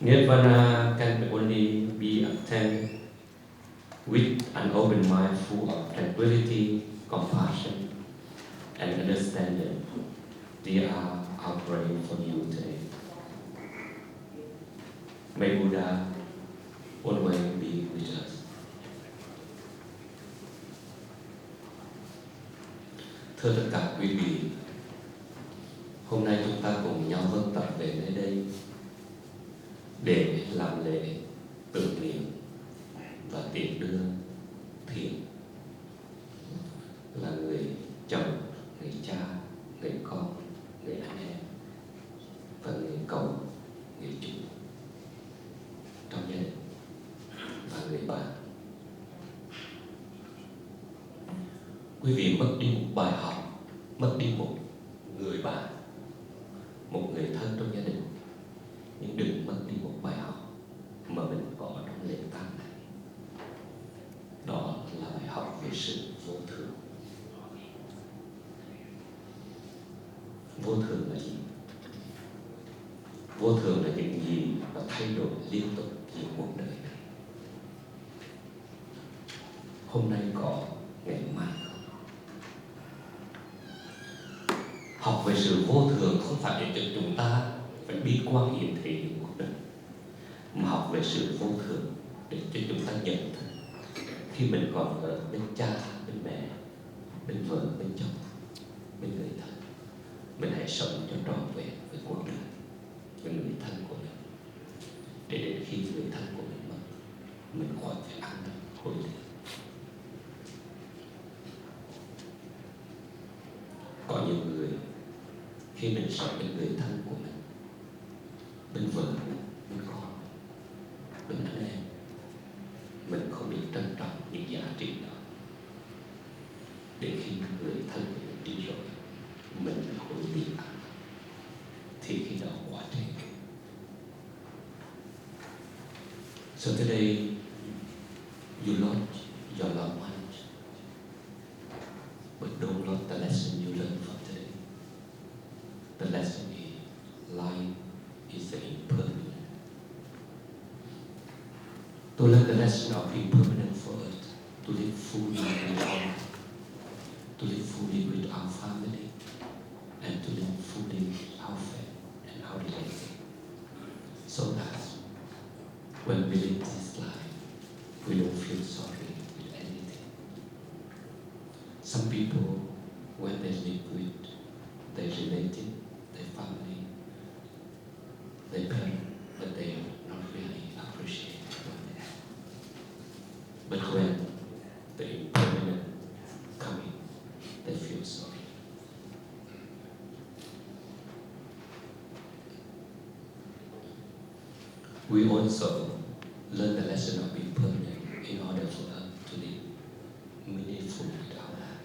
Speaker 2: Nirvana can only be obtained with an open mind full of tranquility, compassion, and understanding. They are our prayer for you today. May Buddha always be with us. Thưa tất cả quý vị, hôm nay chúng ta cùng nhau vân tập về nơi đây để làm lễ tưởng niệm và tiễn đưa Thien là người chồng, người cha, người con, người anh em và người cậu, người chủ trong gia đình và người bạn. Quý vị mất đi một bài học, mất đi một người bạn, một người thân trong gia đình, nhưng đừng mất đi một bài học mà mình có trong lễ tang này. Đó là bài học về sự vô thường. Vô thường là gì? Vô thường là những gì mà thay đổi liên tục giữa cuộc đời này. Hôm nay có, ngày mai không. Học về sự vô thường không phải để cho chúng ta phải bi quan hiện thị những cuộc đời, mà học về sự vô thường để cho chúng ta nhận thức khi mình còn ở bên cha, bên mẹ, bên vợ, bên chồng, bên người thân, mình hãy sống cho trọn vẹn với cuộc đời, với người thân của mình, để đến khi người thân của mình mất, mình khỏi phải ăn năn hối tiếc. Có nhiều người khi mình sống bên người thân của mình, bên vợ mình, bên con, bên anh em, mình không biết trân trọng những giá trị đó. Để khi người thân của mình đi rồi, mình hối tiếc ăn, thì khi đó quá trễ. So today, you lost your loved ones, but don't lose the lesson you learned from today. The lesson is life is impermanent. To learn the lesson of impermanent for us, to live fully with our life, to live fully with our family, and to live fully with our faith and our relationship. So that when we live this life, we don't feel sorry with anything. Some people, when they live with their relative, their family, their parents, but they not really appreciate what they have. But when the impermanent coming, they feel sorry. We also learn the lesson of impermanent in order for us to live meaningful with our life,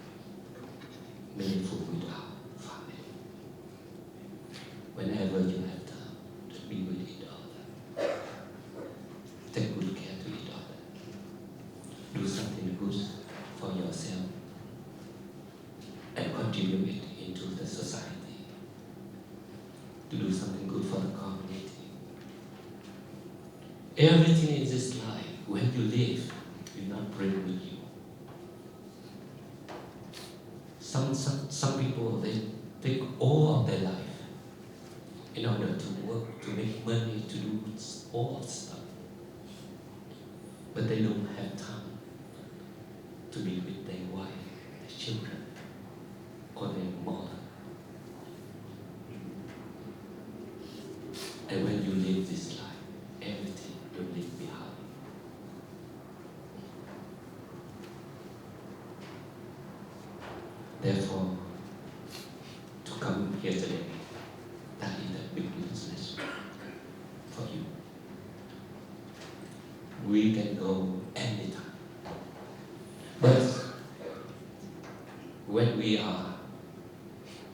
Speaker 2: meaningful with our family. Whenever you have time to be with each other, take good care to each other. Do something good for yourself and contribute it into the society. To do something good for the community. Everything in this life, when you live, you not bring with you. Some people, they take all of their life in order to work, to make money, to do all stuff. But they don't have time to be with their wife, their children, or their mother. And when you live this life, everything you leave behind. Therefore, to come here today, that is a big lesson for you. We can go anytime. But when we are,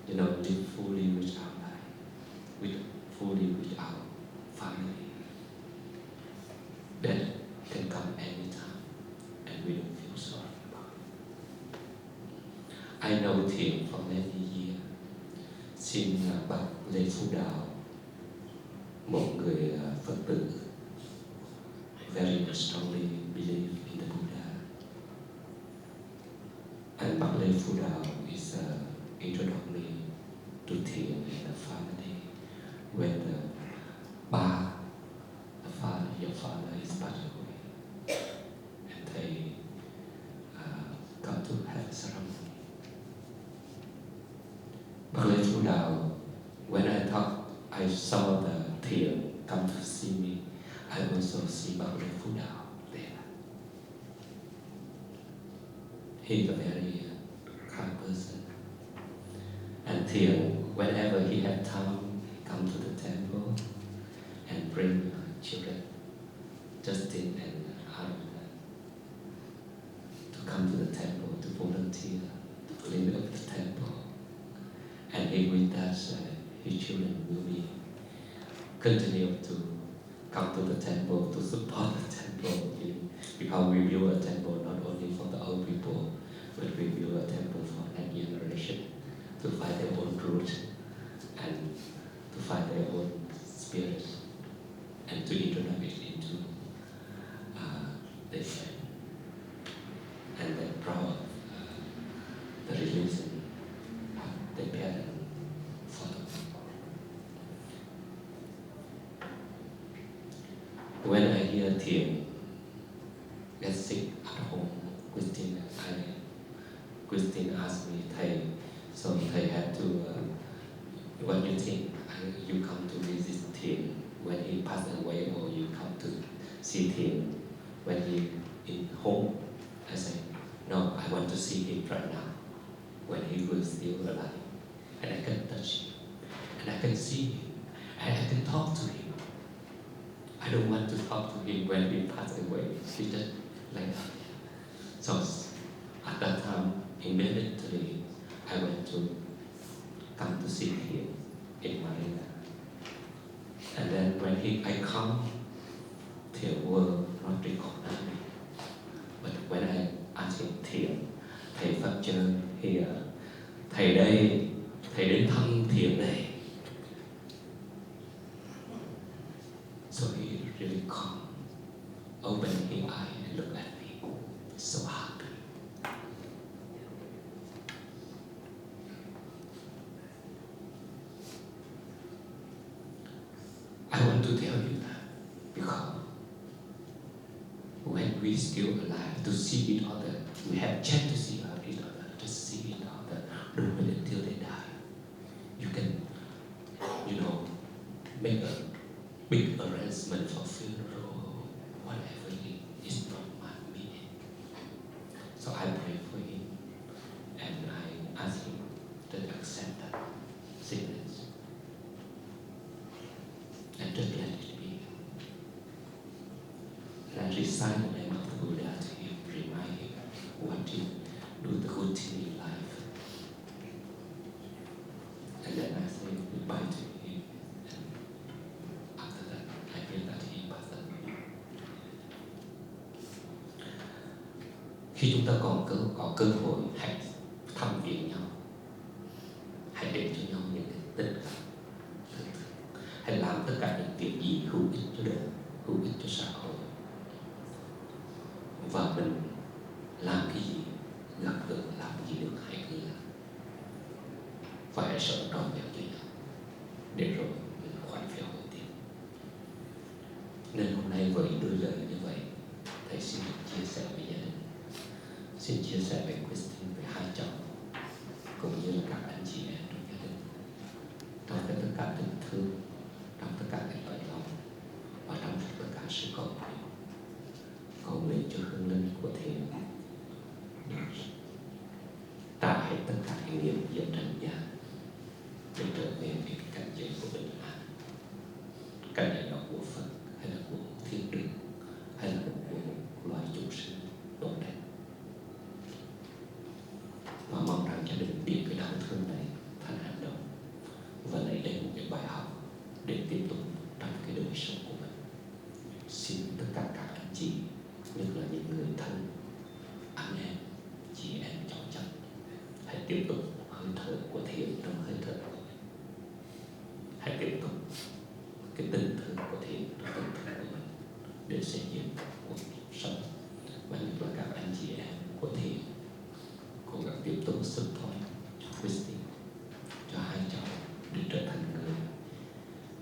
Speaker 2: live fully with our life, fully with our family, that can come anytime, and we don't feel sorry about it. I know Thien for many years. Xin bác Lê Phú Đạo, một người Phật tử, very strongly believe in the Buddha. And bác Lê Phú Đạo is introduced me to Thien and the family when your father is passed away, and they got to have a ceremony. Bác Lê Phú Đạo, when I saw the Thien come to see me, I also see bác Lê Phú Đạo there. He's a very kind person. And Thien, whenever he had time, come to the temple and bring children, Justin and Aruna, to come to the temple to volunteer, to clean up the temple. And he with us, his children will be continue to come to the temple to support the temple, because we build a temple not only for the old people, but we build a temple for next generation to find their own roots and to find their own spirit and to introduce it into their faith. And they're proud of the religion their parents follow. When I hear Thien get sick at home, Christine asked me, Thầy, so Thầy had to, what do you think? You come to visit Thien when he passed away, or you come to see Thien when he in home? I said, no, I want to see him right now, when he was still alive. And I can touch him, and I can see him, and I can talk to him. I don't want to talk to him when he passed away. He just like that. So at that time, immediately, I went to come to see him in Marina. And then when I come, Thien will not recognize me. But when I asked him, Thien, Thầy Pháp Chơi here, Thầy đây, Thầy đến thăm Thien đây. So he really calm, opened his eye and looked at me, so happy. I want to tell you that because when we still alive to see each other, we have chance to see each other, to see each other, don't wait until they die. You can, make a big arrangement for funeral, whatever it is not my meaning. So I pray for him, and I ask him to accept that sickness and just let it be. And I recite the name of the Buddha to him, remind him what to do the good thing in life. And then I say goodbye to him. Khi chúng ta còn có cơ hội, hãy thăm viếng nhau, hãy để cho nhau những cái tình cảm thật thực, hãy làm tất cả những việc gì hữu ích cho đời, hữu ích cho xã hội, và mình làm cái gì, gặp gỡ làm gì được hãy cứ làm, và hãy sợ đón nhận cho nhau, để rồi mình khoan phèo hơn tiếp. Nên hôm nay với đôi lời như vậy, Thầy xin được chia sẻ với gia đình, xin chia sẻ với Christine, với hai cháu, cũng như là các anh chị em trong gia đình, trong tất cả tình thương, trong tất cả cái tận lòng, và trong tất cả sự cầu nguyện cho hương linh của Thien trả hết tất cả cái nghiệp giữa trần gian để trở về cái cảnh giới của bình an, cảnh giới đó của Phật hay là của thiên đường hay là của loài chúng sinh tốt đẹp. Và mong rằng gia đình biết cái đau thương này thành hành động và lấy đây một cái bài học để tiếp tục trong cái đời sống của mình. Xin tất cả các anh chị, nhất là những người thân, anh em, chị em, cháu chồng, hãy tiếp tục hơi thở của thiền trong hơi thở. Hãy tiếp tục cái tinh thần của thiền trong tinh thần của mình để xây dựng cuộc sống. Và nhất là các anh chị em của thiền cố gắng tiếp tục sức thôi Christine cho hai cháu để trở thành người,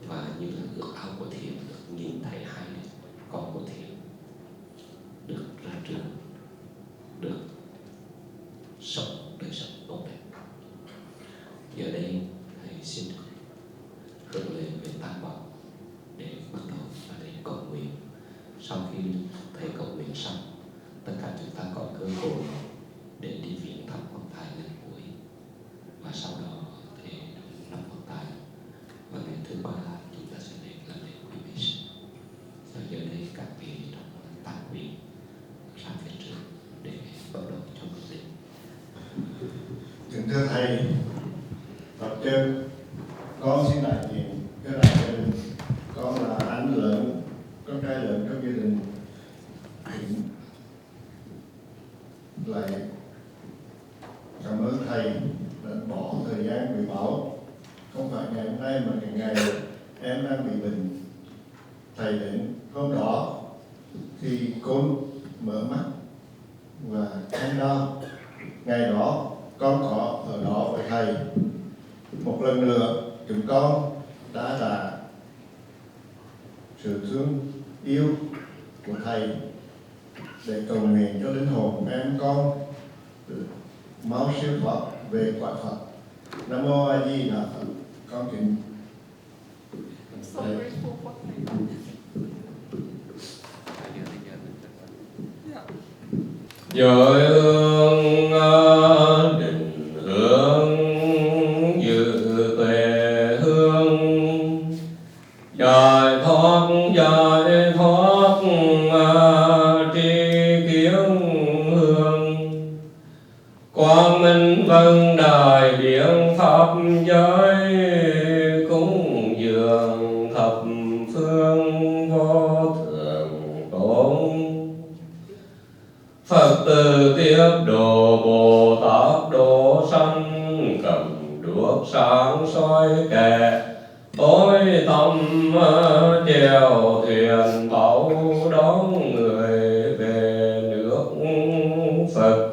Speaker 2: và như là ước ao của thiền được nhìn thấy hai con của thiền được ra trường, được sống đời sống tốt đẹp. Giờ đây thầy xin hướng lên về Tam Bảo để bắt đầu và để cầu nguyện. Sau khi thầy cầu nguyện xong, tất cả chúng ta có cơ hội để đi viếng thăm quan tài lần cuối, và sau đó thì nắm quan tài, và ngày thứ ba chúng ta sẽ đến là lễ cremation. Và giờ đây các vị trong tang vị sang phía trước để bắt đầu cho quyết định.
Speaker 6: Kính thưa thầy, Phật chân, con xin đại diện cái đại gia đình. Con là anh lớn, con trai lớn trong gia đình. Lại cảm ơn thầy đã bỏ thời gian quý báu, không phải ngày hôm nay mà cái ngày em đang bị bệnh. Thầy đến hôm đó thì con mở mắt và em đau. Ngày đó con có ở đó với thầy. Một lần nữa chúng con đã là sự thương yêu của thầy để cầu nguyện cho linh hồn em con mau siêu thoát về quả Phật. Nam mô A Di Đà Phật. Con kính
Speaker 8: I'm so grateful for things. Yeah.
Speaker 3: Dội hương định hướng dự tuệ hương, giải thoát tri kiến hương, quang minh vân đài biện pháp giới, cúng dường thập phương vô thượng tôn. Phật từ tiếp độ Bồ Tát độ sanh, cầm đuốc sáng soi kẻ tối tâm, chèo thuyền bảo đón người về nước Phật.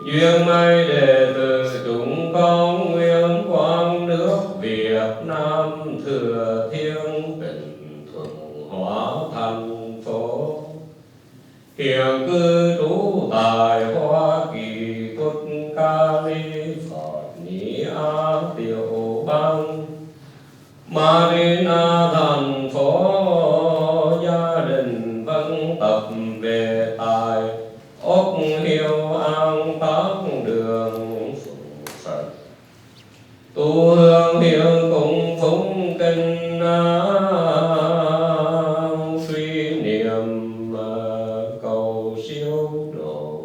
Speaker 3: Duyên may đệ tử chúng con nguyện quang nước Việt Nam thừa thiên bình thuận hóa thành phố, hiện cư trú tại Hoa Kỳ, Quốc California tiểu bang, Marina thành phố. Gia đình vẫn tập về tại Ốc Hiếu An Táng đường phụng Phật, tu hương hiếu cùng phúng kinh suy niệm cầu siêu độ.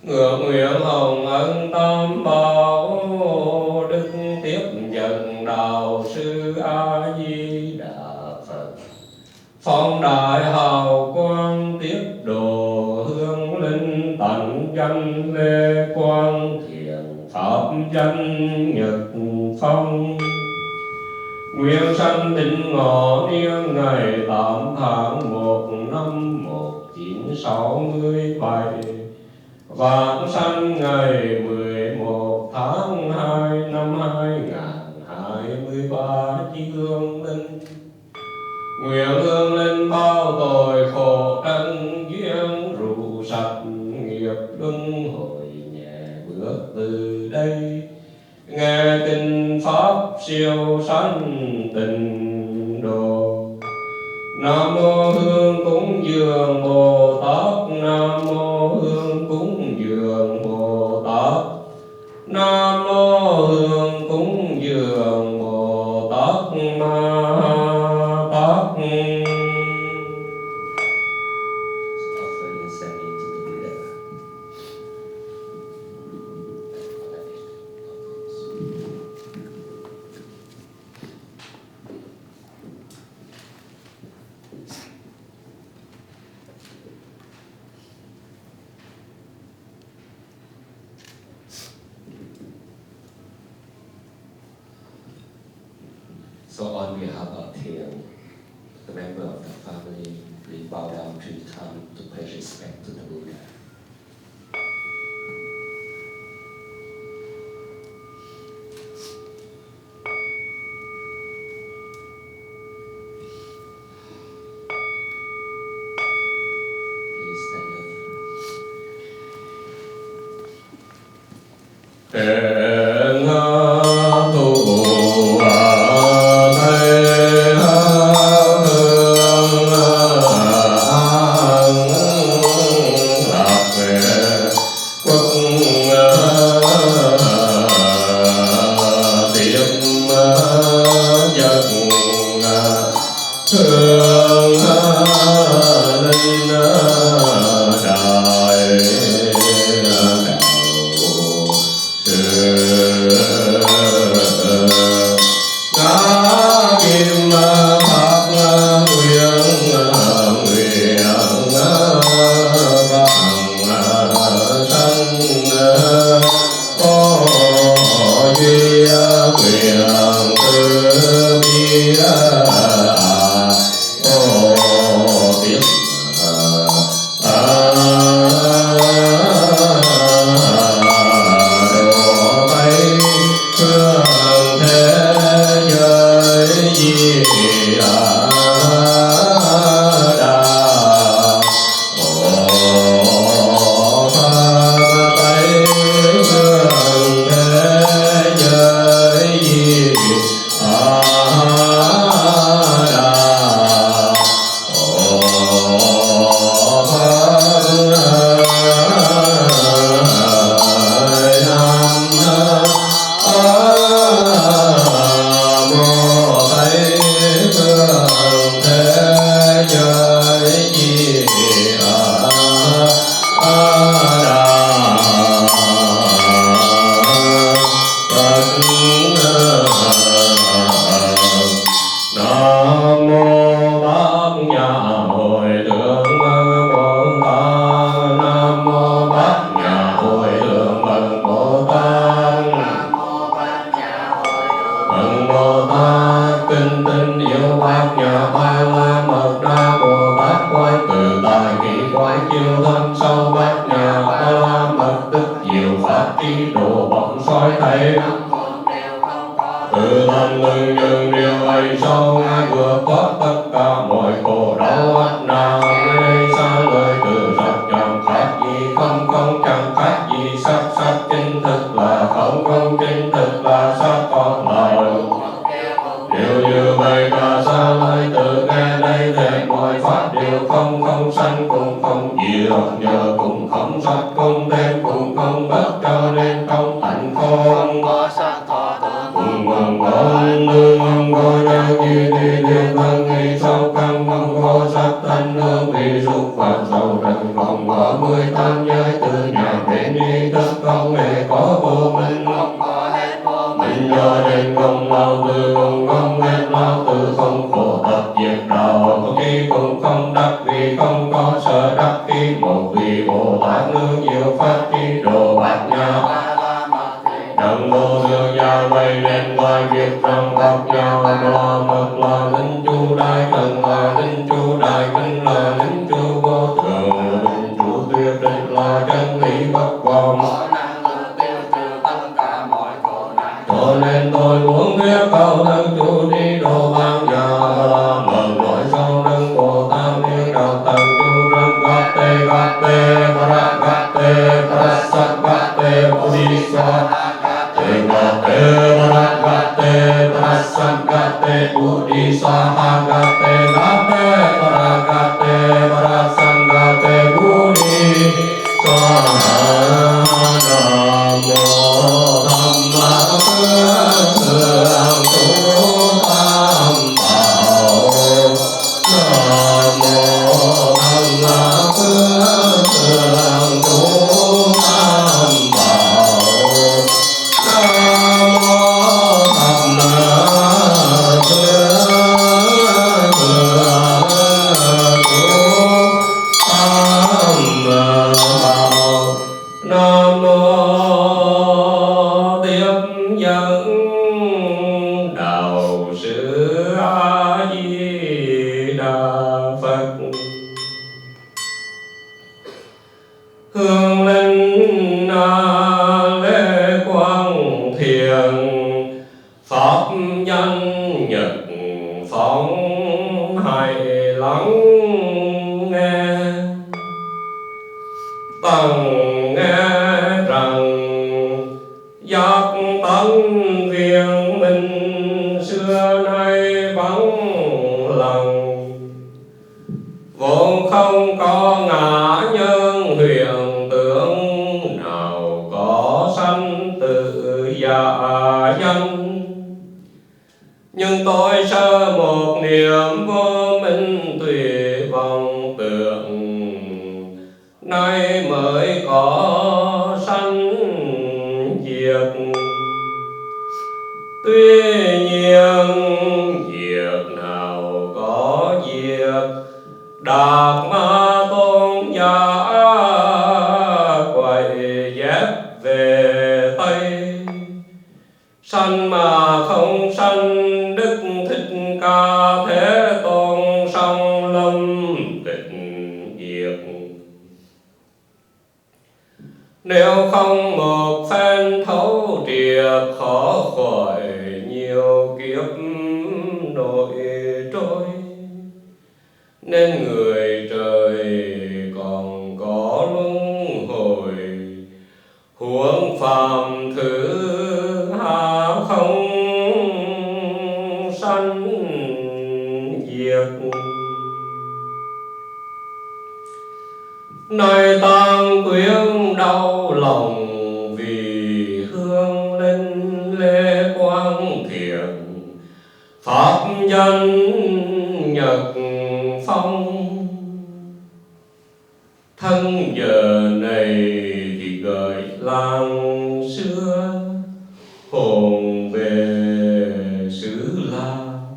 Speaker 3: Ngược nguyện hồng ân tam bảo, đức tiếp dẫn đạo sư A Di Đà Phật. Phong đại hào quang tiếp độ, hương linh tận danh LeQuang, thiền pháp danh Nhật Phong. Nguyên sanh tính ngọ niên ngày 8 tháng 1 năm 1967, vãng sanh ngày 11 tháng 2 năm 2023 dương linh. Nguyện hương linh bao tội khổ ân duyên rủ sạch, nghiệp luân hồi nhẹ bước từ đây. Nghe kinh pháp siêu sanh tịnh độ. Nam mô hương cúng dường Bồ Tát, Nam mô hương cúng dường Bồ Tát, Nam mô hương cúng dường Bồ Tát Ma Tát.
Speaker 2: So on behalf of Thien, the member of the family, we bow down 3 times to pay respect to the Buddha. Please stand up.
Speaker 3: Nam giả danh. Nhưng tôi sơ một niệm vô minh tùy vọng tưởng, nay mới có sanh diệt. Tuy nhiên việc nào có việc, Đạt Ma Tôn giả quậy dép về Tây. Sanh mà không sanh, Đức Thích Ca Thế Tôn song lâm tịch diệt. Nếu không một phen thấu triệt, khó khỏi nhiều kiếp nội trôi. Nên người trời còn có luân hồi, huống phàm thứ hạ không sanh diệt. Nơi Tang Quyến đau lòng, vì hương linh LeQuang thiện, pháp danh Nhật Phong. Thân giờ này thì gợi làng xưa, hồn về xứ Lào.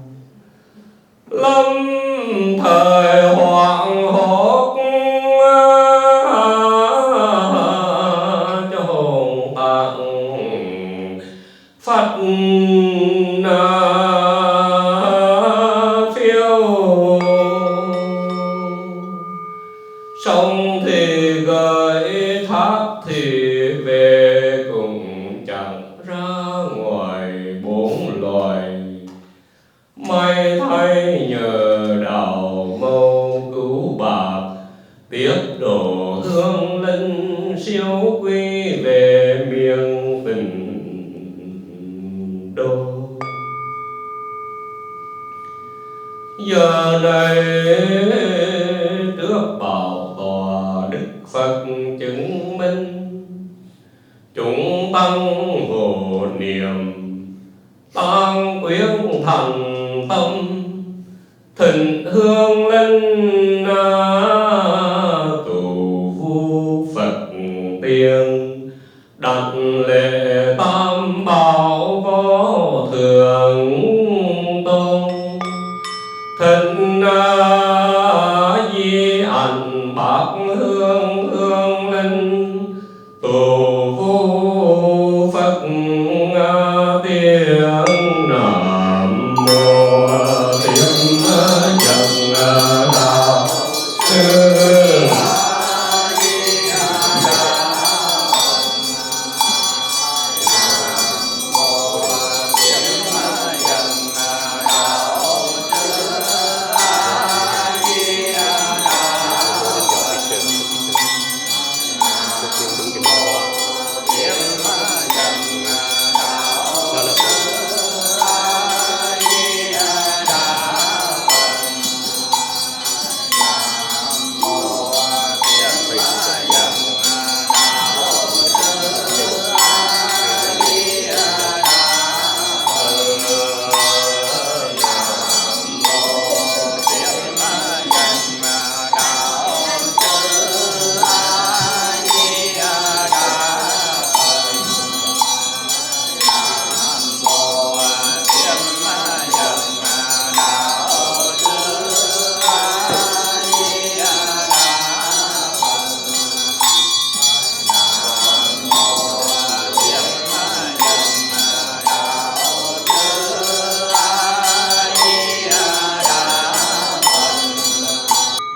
Speaker 3: Lâm thời hoảng hốt, cho hồn tạng phát phiêu. Sông thì gửi thác thì về, cũng chẳng ra ngoài bốn loài. May thay nhờ đạo mâu cứu bạc, tiếp đổ hương linh siêu quy về miền Tịnh Đô. Giờ này trước bảo tòa Đức Phật chứng minh, chúng tăng hộ niệm Tang Quyến thành tâm. Thịnh hương linh tù vu Phật tiên, đặt lễ tam bảo vô thượng tôn. Thịnh di ảnh bát hương hương linh, tù vu Phật tiên. Nam mô Thien Nhân Đạo Sư.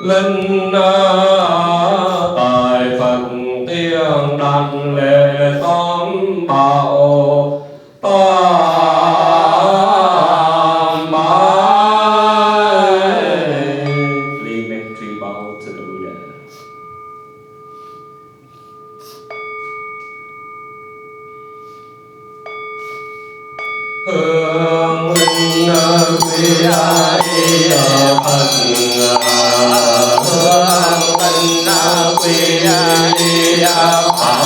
Speaker 3: Linh tại Phật tiên đặt lễ tam bảo tam bái. Please make 3 bows to the Buddha. Hương linh quy y Phật, hương linh quy y Pháp,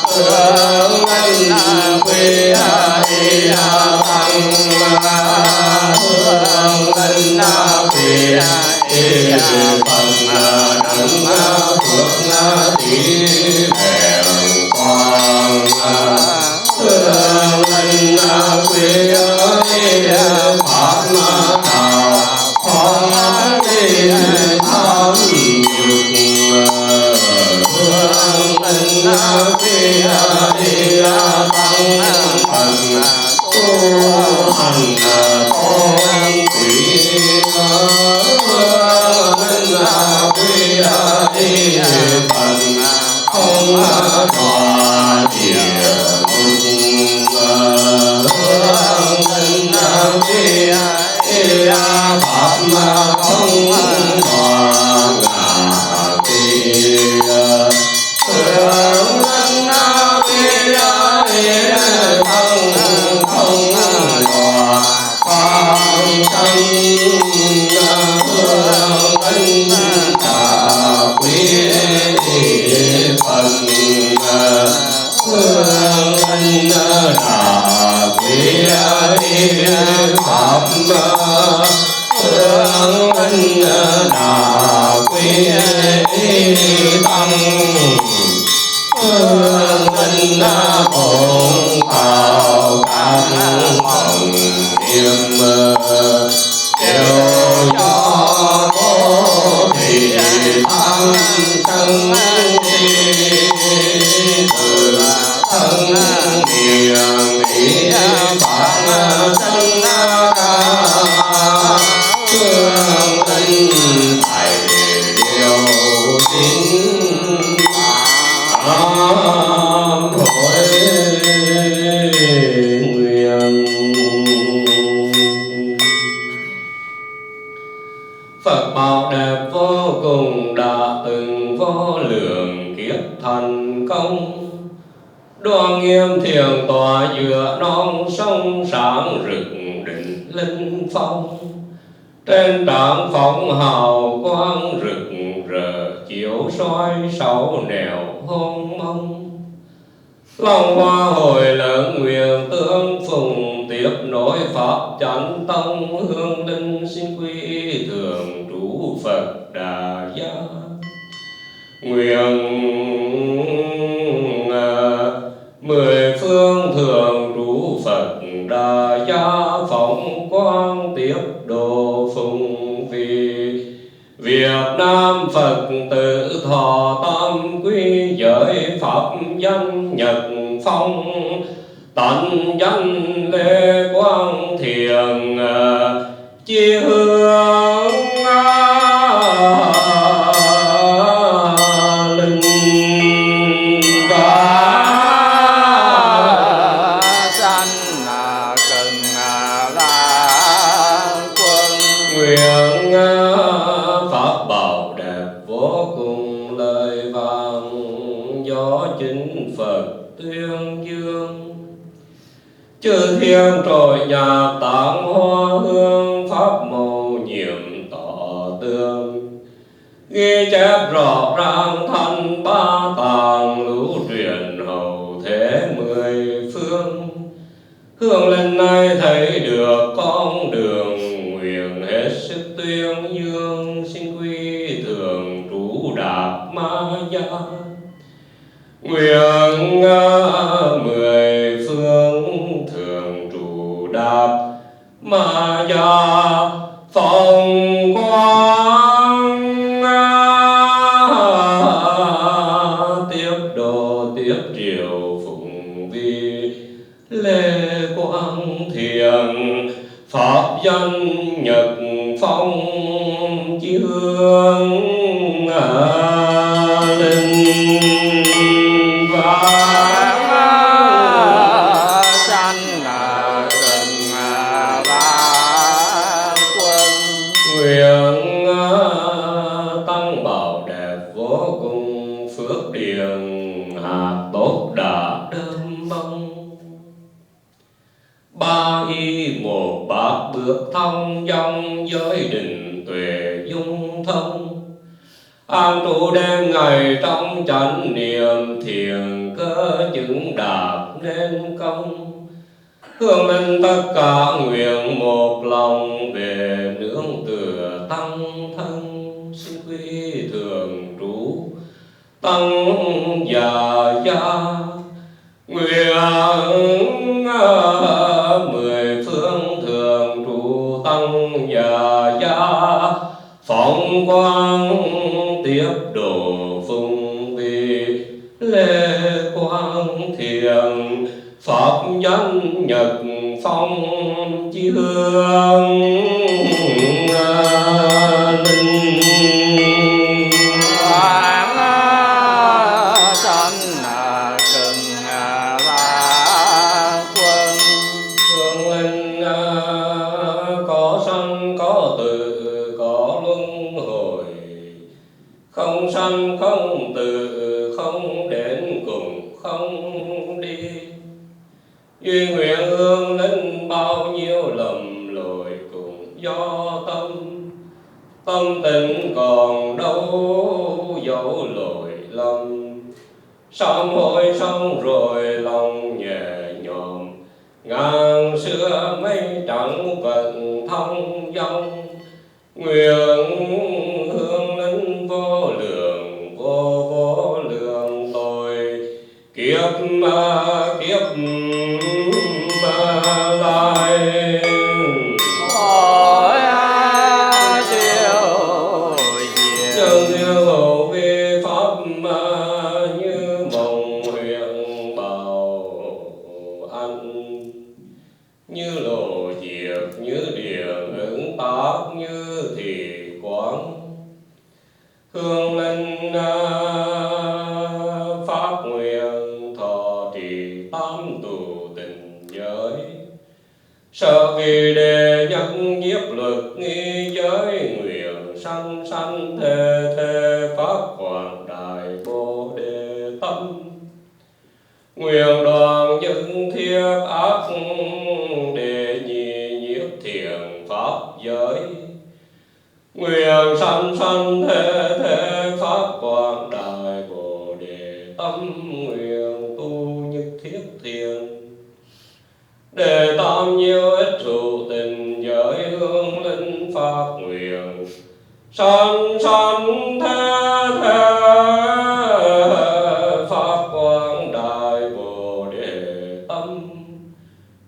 Speaker 3: hương linh Phật bảo đẹp vô cùng đã từng vô lượng kiếp thành công, đoan nghiêm thiền tọa giữa non sông sáng rực đỉnh linh phong. Trên trán phóng hào quang rực rỡ chiếu soi sáu nẻo hôn mông. Lòng hoa hồi lớn nguyện tương phùng tiếp nối pháp chánh tông, hương linh xin quy thường trú Phật Đà Gia. Nguyện mười phương thường trú Phật Đà Gia, phóng quang tiếp độ phùng vì Việt Nam Phật tử thọ tam quy giới pháp danh nhật phong. Tánh danh LeQuang thiền chi hương linh và sanh cần la quân. Nguyện pháp bảo đẹp vô cùng lời vàng do chính Phật tuyên dương. Chư thiên trội nhạc tạng hoa hương, pháp màu nhiệm tỏ tương. Ghi chép rõ ràng thanh ba tàng, lưu truyền hậu thế mười phương. Hương linh này thấy được con đường, nguyện hết sức tuyên dương. Xin quy thường trú Đạt Ma Gia. Nguyện mười phương thường trụ Đạt Ma Gia, phong quang tiếp độ tiếp triều phụng vi LeQuang thiền pháp danh nhật phong chi hương linh và sanh cần ba quân. Nguyện tăng bảo đẹp vô cùng, phước điền hạt tốt đã đơm bông. Ba y một bát bước thông dong, giới định tuệ dung thông. An trụ đêm ngày trong chánh niệm, thiền cơ chứng đạt nên công. Hương linh tất cả nguyện một lòng, về nương tựa tăng thân. tăng già gia nguyện mười phương thường trụ tăng già gia phóng quang tiếp độ phùng vi lê quang thiền pháp danh nhật phong chương không sanh không từ không đến cùng không đi duy nguyện hương linh bao nhiêu lầm lỗi cùng do tâm tình còn đâu dấu lỗi lầm sám hối xong rồi lòng nhẹ nhõm ngàn xưa mây trắng vẫn thông dong nguyện hương linh vô lượng vô lượng tội kiếp kiếp lai chân thiêu hộ vi pháp như mộng huyền bảo anh như lộ diệt như điện ứng tác như thị quán hương linh phát nguyện thọ trì tam tù tình giới sợ vì đề nhân nhiếp luật nghi giới nguyện sanh sanh thề thề pháp quảng đại bồ đề tâm nguyện đoàn những thiết ác đề nhị nhiếp thiện pháp giới nguyện sanh sanh thế thế pháp quảng đại bồ đề tâm nguyện tu nhất thiết thiền để tam nhiêu ít trụ tình giới hương linh pháp nguyện sanh sanh thế thế pháp quảng đại bồ đề tâm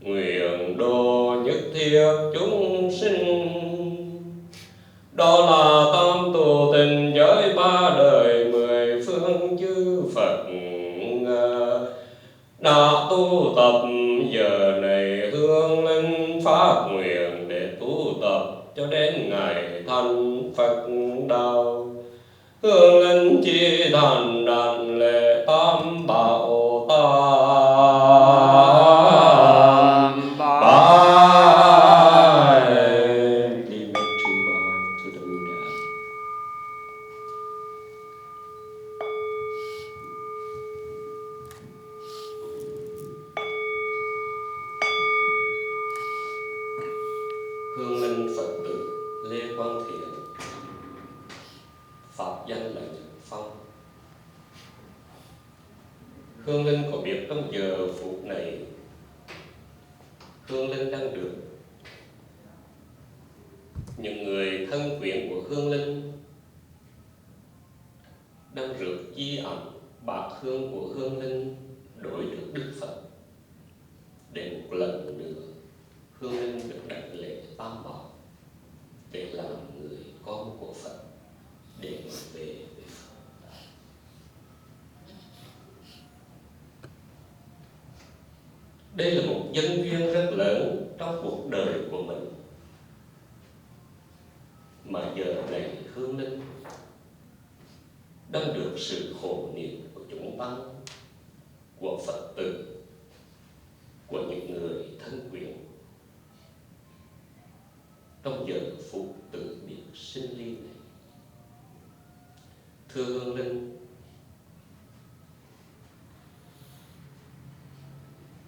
Speaker 3: nguyện độ nhất thiết chúng sinh đó là tam tù tình giới ba đời mười phương chư Phật đã tu tập giờ này hương linh phát nguyện để tu tập cho đến ngày thành Phật đạo hương linh chỉ thành đảnh lễ tam bảo tam bái. Hương linh Phật tử LeQuang Thien pháp danh là Nhật Phong. Hương linh có biết trong giờ phút này hương linh đang được những người thân quyến của hương linh đang rước di ảnh bát hương của hương linh đối trước Đức Phật để một lần nữa hương linh được đảnh lễ tam bảo để làm người con của Phật để mà về với Phật. Đây là một nhân duyên rất lớn trong cuộc đời của mình mà giờ này hương linh đang được sự hộ niệm của chúng tăng, của Phật tử, của những người thân quyến trong giờ phút tử biệt sinh ly này. Thưa hương linh,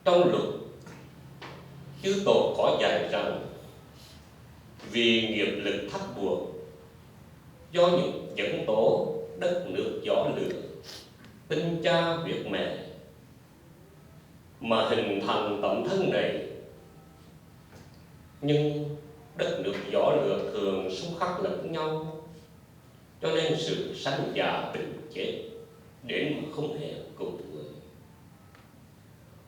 Speaker 3: trong luật chư tổ có dạy rằng vì nghiệp lực thắt buộc do những dẫn tố đất nước gió lửa tinh cha huyết mẹ mà hình thành tấm thân này, nhưng đất nước gió lửa thường xung khắc lẫn nhau, cho nên sự sanh già bệnh chết đến mà không hề cùng người.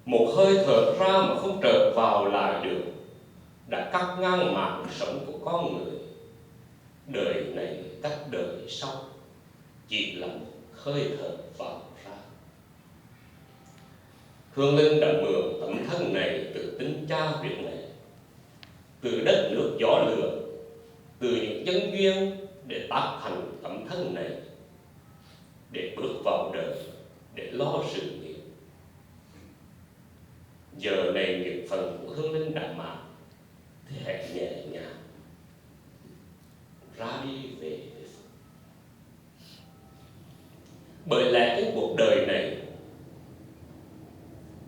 Speaker 3: Một hơi thở ra mà không trở vào lại được đã cắt ngang mạng sống của con người. Đời này cách đời sau chỉ là một hơi thở vào ra. Hương Linh đã mượn tấm thân này từ tinh cha Việt Nam, từ đất nước gió lửa, từ những nhân duyên để tác thành tấm thân này, để bước vào đời, để lo sự nghiệp. Giờ này nghiệp phần của Hương Linh đã mãn, thì hãy nhẹ nhàng ra đi về với Phật. Bởi lẽ cái cuộc đời này,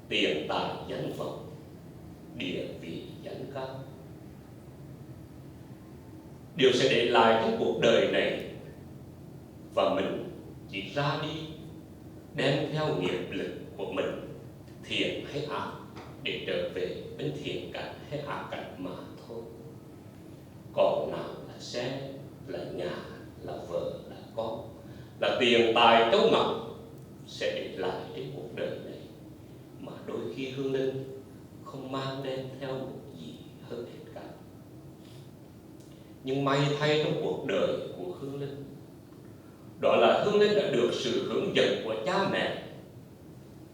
Speaker 3: tiền tài danh vọng, địa vị danh cao, đều sẽ để lại trong cuộc đời này, và mình chỉ ra đi đem theo nghiệp lực của mình, thiện hay ác, để trở về bên thiện cảnh hay ác cảnh mà thôi. Còn nào là xe, là nhà, là vợ, là con, là tiền tài châu ngọc sẽ để lại trên cuộc đời này, mà đôi khi Hương Linh không mang đem theo một gì hơn hết cả. Nhưng may thay trong cuộc đời của Hương Linh, đó là Hương Linh đã được sự hướng dẫn của cha mẹ,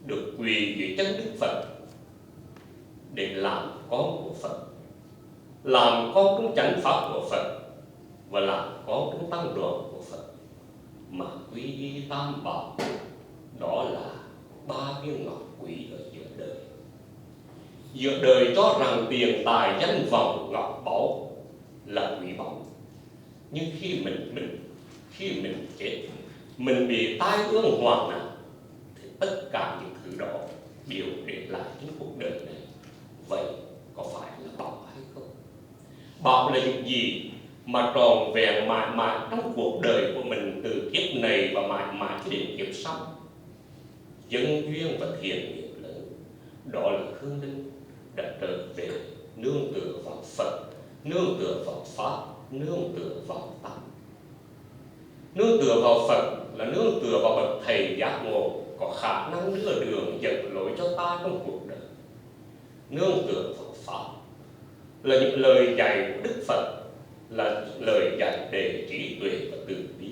Speaker 3: được quỳ dưới chân Đức Phật để làm con của Phật, làm con trong chánh pháp của Phật, và làm con trong tăng đoàn của Phật, mà quy y tam bảo. Đó là 3 viên ngọc quý ở giữa đời. Giữa đời cho rằng tiền tài danh vọng ngọc báu là quý báu, nhưng khi mình chết, mình bị tai ương hoạn nạn, thì tất cả những thứ đó đều để lại trên cuộc đời này. Vậy có phải là bảo hay không? Bảo là những gì mà tròn vẹn mãi mãi trong cuộc đời của mình, từ kiếp này và mãi mãi cho đến kiếp sau. Dân duyên và thiện nghiệp lớn, đó là Hương Linh đã trở về nương tựa vào Phật, nương tựa vào Pháp, nương tựa vào Tăng. Nương tựa vào Phật là nương tựa vào bậc thầy giác ngộ, có khả năng đưa đường dẫn lối cho ta trong cuộc đời. Nương tựa vào Pháp là những lời dạy của Đức Phật, là lời dạy đầy trí tuệ và từ bi.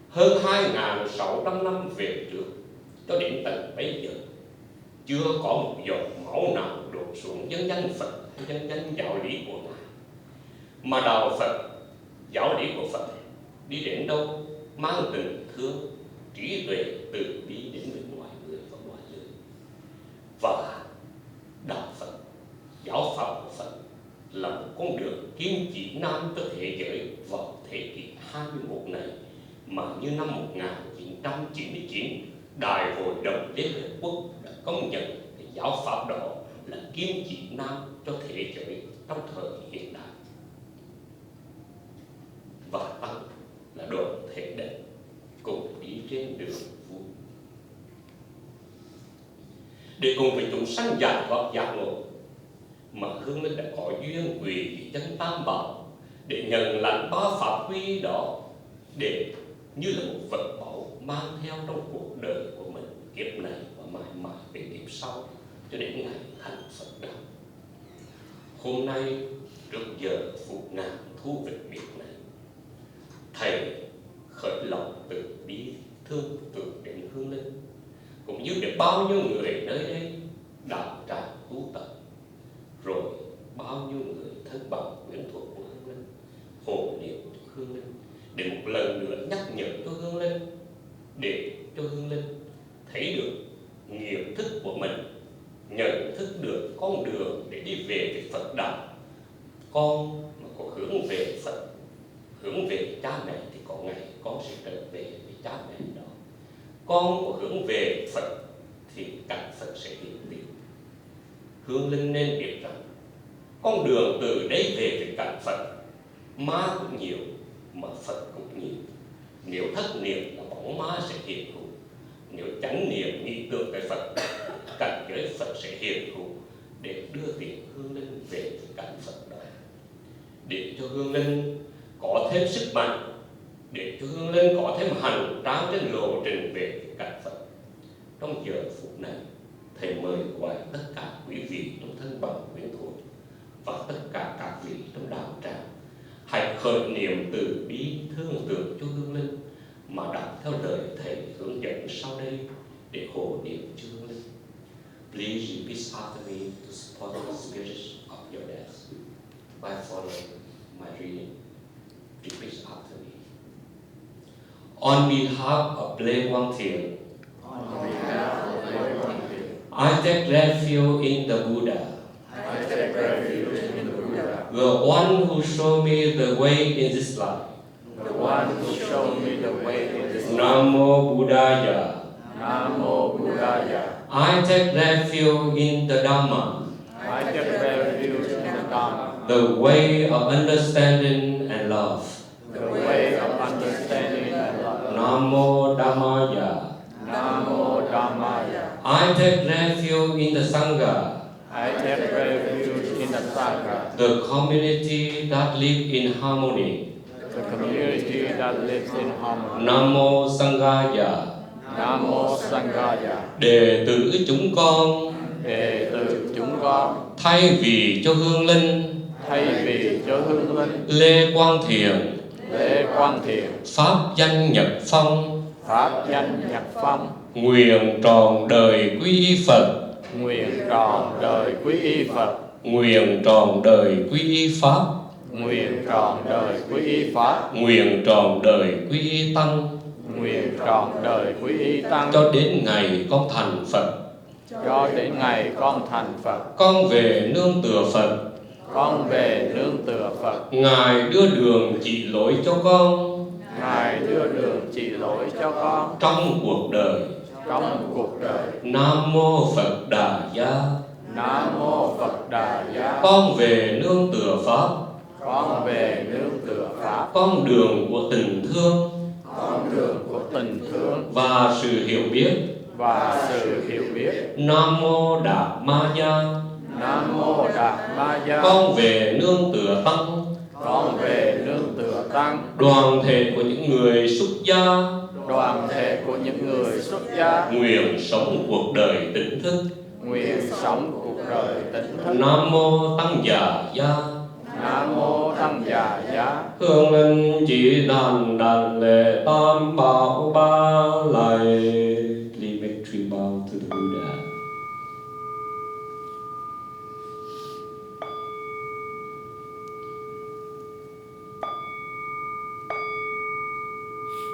Speaker 3: Hơn 2.600 năm về trước cho đến tận bây giờ, chưa có một giọt máu nào đổ xuống dân danh Phật hay dân danh giáo lý của Ngài. Mà đạo Phật, giáo lý của Phật đi đến đâu mang tình thương, trí tuệ, từ bi đến với mọi người và mọi người. Và đạo Phật, giáo pháp của Phật là một con đường kim chỉ nam cho thế giới vào thế kỷ 21 này, mà như năm 1999, Đại hội đồng Liên Hợp Quốc đã công nhận cái giáo pháp đó là kim chỉ nam cho thế giới trong thời hiện đại. Và Tăng là đoàn thể đẹp cùng đi trên đường vui, để cùng với chúng sanh giải thoát giác ngộ, mà Hương Linh đã có duyên quỳ chân tam bảo để nhận lãnh 3 pháp quy đó, để như là một vật báu mang theo trong cuộc đời của mình kiếp này và mãi mãi về kiếp sau, cho đến ngày thành Phật đạo. Hôm nay trước giờ phút ngàn thu việc việc này, thầy khởi lòng từ bi thương tưởng đến Hương Linh, cũng như để bao nhiêu người nơi đây đạo tràng tu tập, rồi bao nhiêu người thân bằng quyến thuộc của Hương Linh hộ niệm cho Hương Linh, để một lần nữa nhắc nhở cho Hương Linh, để cho Hương Linh thấy được nghiệp thức của mình, nhận thức được con đường để đi về với Phật đạo. Con mà có hướng về Phật, hướng về cha mẹ, thì có ngày con sẽ trở về với cha mẹ đó. Con có hướng về Phật thì cảnh Phật sẽ hiện tiền. Hương Linh nên biết rằng con đường từ đây về với cảnh Phật, ma cũng nhiều mà Phật cũng nhiều. Nếu thất niệm là bóng ma sẽ hiện hữu, nếu chánh niệm nghĩ tưởng tới Phật, cảnh giới Phật sẽ hiện hữu, để đưa tiền Hương Linh về với cảnh Phật đó, để cho Hương Linh có thêm sức mạnh, để cho Hương Linh có thêm hành trang trên lộ trình về với cảnh Trong giờ phút này, Thầy mời gọi tất cả quý vị trong thân bằng quyến thuộc và tất cả các vị trong đạo tràng hãy khởi niệm từ bi thương tưởng cho hương linh mà đọc theo lời Thầy hướng dẫn sau đây để hộ niệm cho hương linh. Please repeat after me to support the spirit of your death by following my reading. Repeat after me. On behalf of LeQuang Thien, I take refuge in the Buddha, the one who showed me the way in this life. Namo Buddhaya.
Speaker 21: Namo Buddhaya.
Speaker 3: I take refuge in the Dhamma,
Speaker 21: I take refuge in the Dhamma,
Speaker 3: the way of understanding and love.
Speaker 21: the way of understanding and love.
Speaker 3: Namo Dhammaya.
Speaker 21: Namo Dhammaya.
Speaker 3: I take refuge in the Sangha,
Speaker 21: I take refuge in the Sangha,
Speaker 3: the community that live in harmony.
Speaker 21: the community that lives in harmony.
Speaker 3: Namo Sanghaya.
Speaker 21: Namo Sanghaya.
Speaker 3: Đệ tử chúng con,
Speaker 21: Đệ tử chúng con,
Speaker 3: thay vì cho hương linh,
Speaker 21: thay vì cho hương linh,
Speaker 3: LeQuang Thiền,
Speaker 21: LeQuang Thiền,
Speaker 3: pháp danh nhập phong,
Speaker 21: pháp danh nhập phong,
Speaker 3: nguyện tròn đời quy y Phật,
Speaker 21: nguyện tròn đời quý y Phật,
Speaker 3: nguyện tròn đời quy y Pháp,
Speaker 21: nguyện tròn đời quý y Pháp,
Speaker 3: nguyện tròn đời quy y Tăng,
Speaker 21: nguyện tròn đời quý y Tăng,
Speaker 3: cho đến ngày con thành Phật.
Speaker 21: cho đến ngày con thành Phật.
Speaker 3: Con về nương tựa Phật,
Speaker 21: Con về nương tựa Phật.
Speaker 3: Ngài đưa đường chỉ lối cho con,
Speaker 21: Ngài đưa đường chỉ lối cho con
Speaker 3: trong cuộc đời.
Speaker 21: trong cuộc đời.
Speaker 3: Nam mô Phật Đà Gia.
Speaker 21: Nam mô Phật Đà Gia.
Speaker 3: Con về nương tựa Pháp,
Speaker 21: Con về nương tựa Pháp,
Speaker 3: con đường của tình thương
Speaker 21: con đường của tình thương
Speaker 3: và sự hiểu biết.
Speaker 21: và sự hiểu biết.
Speaker 3: Nam mô Đạt Ma Gia.
Speaker 21: Nam mô Đạt Ma Gia.
Speaker 3: Con về nương tựa Tăng,
Speaker 21: Con về nương tựa Tăng,
Speaker 3: đoàn thể của những người xuất gia,
Speaker 21: đoàn thể của những người xuất gia,
Speaker 3: nguyện sống cuộc đời tỉnh thức.
Speaker 21: nguyện sống cuộc đời tỉnh thức.
Speaker 3: Nam mô Tăng Già Gia.
Speaker 21: Nam mô Tăng Già Giá.
Speaker 3: Hương linh chỉ đàn đàn lễ tam bảo ba lạy. Please make three bow to the Buddha.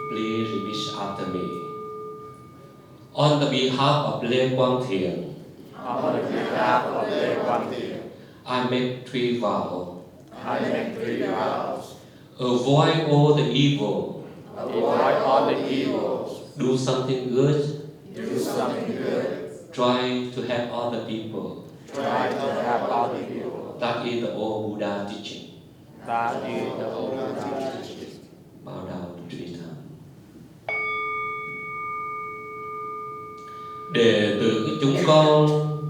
Speaker 3: Please repeat after me. On the behalf of LeQuang Thien,
Speaker 21: On the behalf of LeQuang Thien,
Speaker 3: I make three vows.
Speaker 21: I make three vows.
Speaker 3: Avoid all the evil.
Speaker 21: Avoid all the evils.
Speaker 3: Do something good.
Speaker 21: Do something good.
Speaker 3: Try to help other people.
Speaker 21: Try to help other people.
Speaker 3: That is the old Buddha teaching.
Speaker 21: That is the Buddha teaching.
Speaker 3: Bow down three times. Đệ tử chúng con,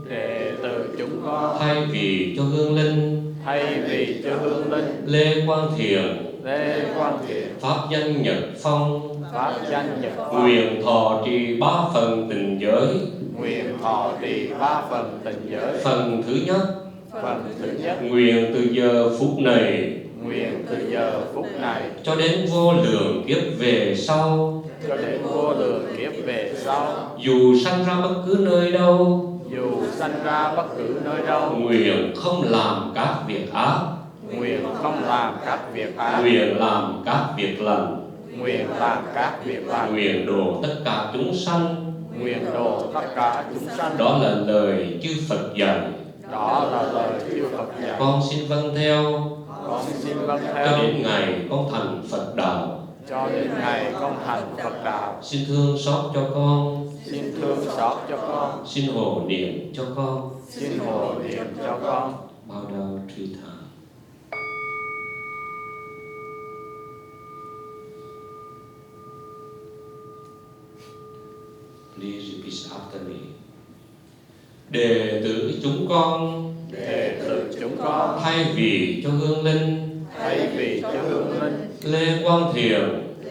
Speaker 21: Đệ tử chúng con,
Speaker 3: thay vì cho hương linh,
Speaker 21: thay vì cho hương linh,
Speaker 3: LeQuang Thiền,
Speaker 21: LeQuang Thiền,
Speaker 3: pháp danh nhập phong,
Speaker 21: pháp danh nhập phong,
Speaker 3: nguyện thọ trì ba phần tình giới.
Speaker 21: nguyện thọ trì ba phần tình giới.
Speaker 3: Phần thứ nhất,
Speaker 21: Phần thứ nhất,
Speaker 3: nguyện từ giờ phút này
Speaker 21: nguyện từ giờ phút này
Speaker 3: cho đến vô lượng kiếp về sau,
Speaker 21: cho đến vô lượng kiếp về sau,
Speaker 3: dù sanh ra bất cứ nơi đâu,
Speaker 21: dù sanh ra bất cứ nơi đâu,
Speaker 3: nguyện không làm các việc ác,
Speaker 21: nguyện không làm các việc ác,
Speaker 3: nguyện làm các việc lành,
Speaker 21: nguyện làm các việc lành,
Speaker 3: nguyện độ tất cả chúng sanh.
Speaker 21: nguyện độ tất cả chúng sanh.
Speaker 3: Đó là lời chư Phật dạy.
Speaker 21: Đó là lời chư Phật dạy.
Speaker 3: Con xin vâng theo,
Speaker 21: Con xin vâng
Speaker 3: cho
Speaker 21: theo
Speaker 3: đến ngày con thành Phật đạo.
Speaker 21: cho đến ngày con thành Phật đạo.
Speaker 3: Xin thương xót cho con,
Speaker 21: Xin thương xót cho con,
Speaker 3: xin hộ niệm cho con.
Speaker 21: xin hộ niệm cho con.
Speaker 3: Bow down three times. Please repeat after me. Đệ tử chúng con,
Speaker 21: Đệ tử chúng con,
Speaker 3: thay vì cho hương linh,
Speaker 21: thay vì cho hương linh,
Speaker 3: LeQuang Thiền,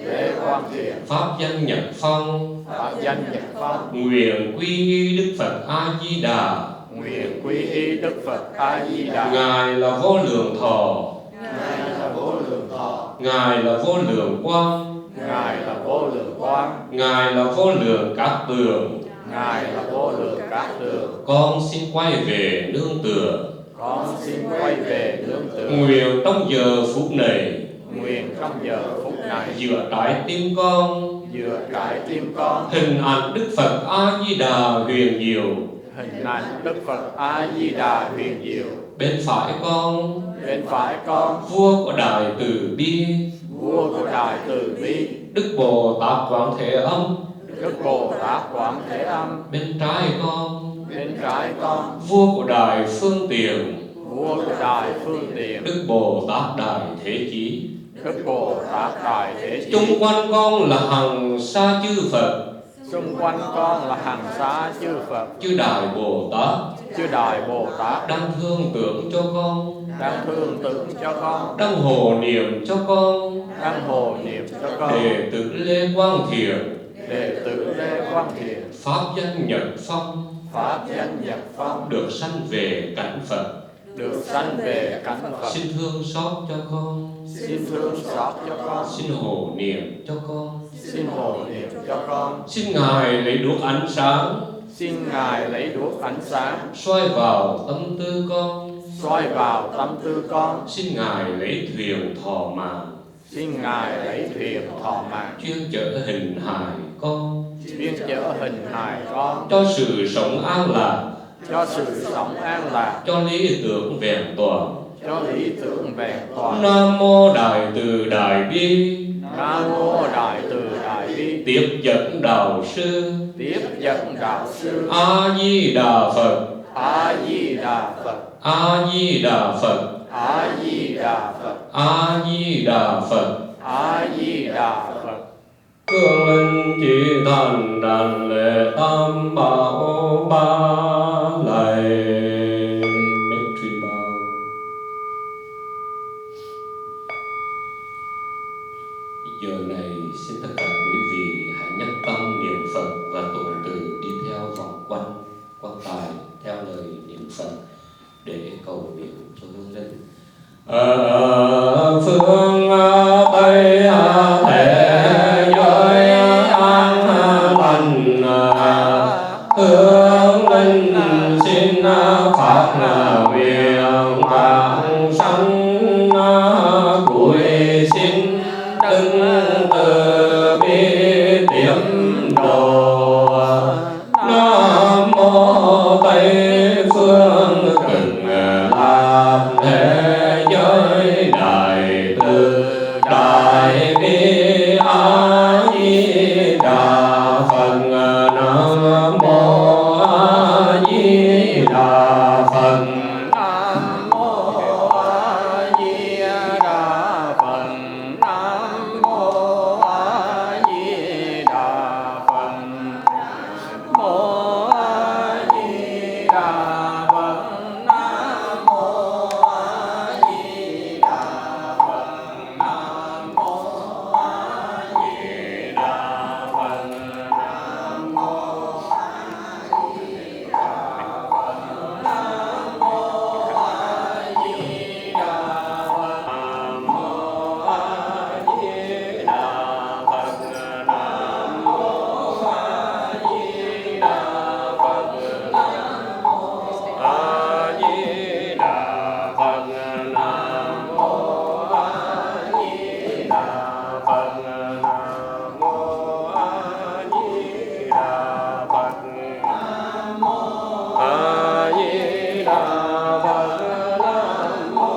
Speaker 21: LeQuang Quang Thiện,
Speaker 3: pháp danh Nhật Phong,
Speaker 21: pháp danh Nhật Phong,
Speaker 3: nguyện quy y Đức Phật A Di Đà,
Speaker 21: nguyện quy y Đức Phật A Di Đà.
Speaker 3: Ngài là vô lượng thọ,
Speaker 21: Ngài là vô lượng thọ,
Speaker 3: Ngài là vô lượng quang,
Speaker 21: Ngài là vô lượng quang,
Speaker 3: Ngài là vô lượng các tường,
Speaker 21: Ngài là vô lượng các tường.
Speaker 3: Con xin quay về nương tựa,
Speaker 21: Con xin quay về nương tựa.
Speaker 3: nguyện trong giờ phút này,
Speaker 21: nguyện trong giờ phút này,
Speaker 3: giữa trái tim con,
Speaker 21: giữa trái tim con,
Speaker 3: hình ảnh Đức Phật A Di Đà huyền diệu,
Speaker 21: hình ảnh Đức Phật A Di Đà huyền diệu.
Speaker 3: bên phải con,
Speaker 21: bên phải con,
Speaker 3: vua của Đại Từ Bi,
Speaker 21: vua của Đại Từ Bi,
Speaker 3: Đức Bồ Tát Quán Thế Âm,
Speaker 21: Đức Bồ Tát Quán Thế Âm.
Speaker 3: bên trái con,
Speaker 21: bên trái con,
Speaker 3: vua của Đại Phương Tiện,
Speaker 21: vua của Đại Phương Tiện,
Speaker 3: Đức Bồ Tát Đại Thế Chí,
Speaker 21: Đức Bồ Tát Đại Thế Chí.
Speaker 3: chung quanh con là hằng sa chư Phật,
Speaker 21: xung quanh con là hàng xa chư Phật,
Speaker 3: chư Đại Bồ Tát,
Speaker 21: chư Đại Bồ Tát
Speaker 3: đang thương tưởng cho con,
Speaker 21: đang thương tưởng cho con,
Speaker 3: đang hộ niệm cho con,
Speaker 21: đang hộ niệm cho con.
Speaker 3: đệ tử LeQuang Thiện,
Speaker 21: đệ tử LeQuang Thiện,
Speaker 3: pháp danh Nhật Phong,
Speaker 21: pháp danh Nhật Phong,
Speaker 3: được sanh về cảnh Phật,
Speaker 21: được sanh về cảnh Phật.
Speaker 3: Xin thương xót cho con,
Speaker 21: xin thương xót cho con,
Speaker 3: xin hộ niệm cho con,
Speaker 21: xin hộ niệm cho con.
Speaker 3: Xin Ngài lấy đuốc ánh sáng,
Speaker 21: xin Ngài lấy đuốc ánh sáng,
Speaker 3: soi vào tâm tư con,
Speaker 21: soi vào tâm tư con.
Speaker 3: Xin Ngài lấy thuyền thọ mạng,
Speaker 21: xin Ngài lấy thuyền thọ mạng,
Speaker 3: chuyên chở hình hài con,
Speaker 21: chuyên chở hình hài con,
Speaker 3: cho sự sống an lạc,
Speaker 21: cho sự sống an lạc,
Speaker 3: cho lý tưởng vẹn toàn,
Speaker 21: cho lý tưởng vẹn toàn.
Speaker 3: Nam mô Đại Từ Đại Bi,
Speaker 21: Nam mô Đại Từ Đại Bi,
Speaker 3: tiếp dẫn đạo sư,
Speaker 21: tiếp dẫn đạo sư.
Speaker 3: A Di Đà Phật,
Speaker 21: A Di Đà Phật,
Speaker 3: A Di Đà Phật,
Speaker 21: A Di Đà Phật,
Speaker 3: A Di Đà Phật,
Speaker 21: A Di Đà Phật.
Speaker 3: Cương linh chỉ thành đàn lệ tam bảo ba lạy Victory Bow. Giờ này xin tất cả quý vị hãy nhất tâm niệm Phật và tụng từ đi theo vòng quanh quan tài theo lời niệm Phật để cầu nguyện cho hương linh. Ở phương Tây thế giới an lành, hương linh xin phát nguyện vãng sanh cuối xin đừng từ bi tiệm độ. Nam mô Tây phương cực lạc thế giới đại từ đại bi A Di Đà Phật. Nam mô A Di Đà Phật.
Speaker 21: Nam mô A Di Đà Phật. Nam mô A Di Đà Phật. Mô A Di Đà Phật. Nam mô A Di Đà Phật. Nam mô A Di Đà Phật. Nam mô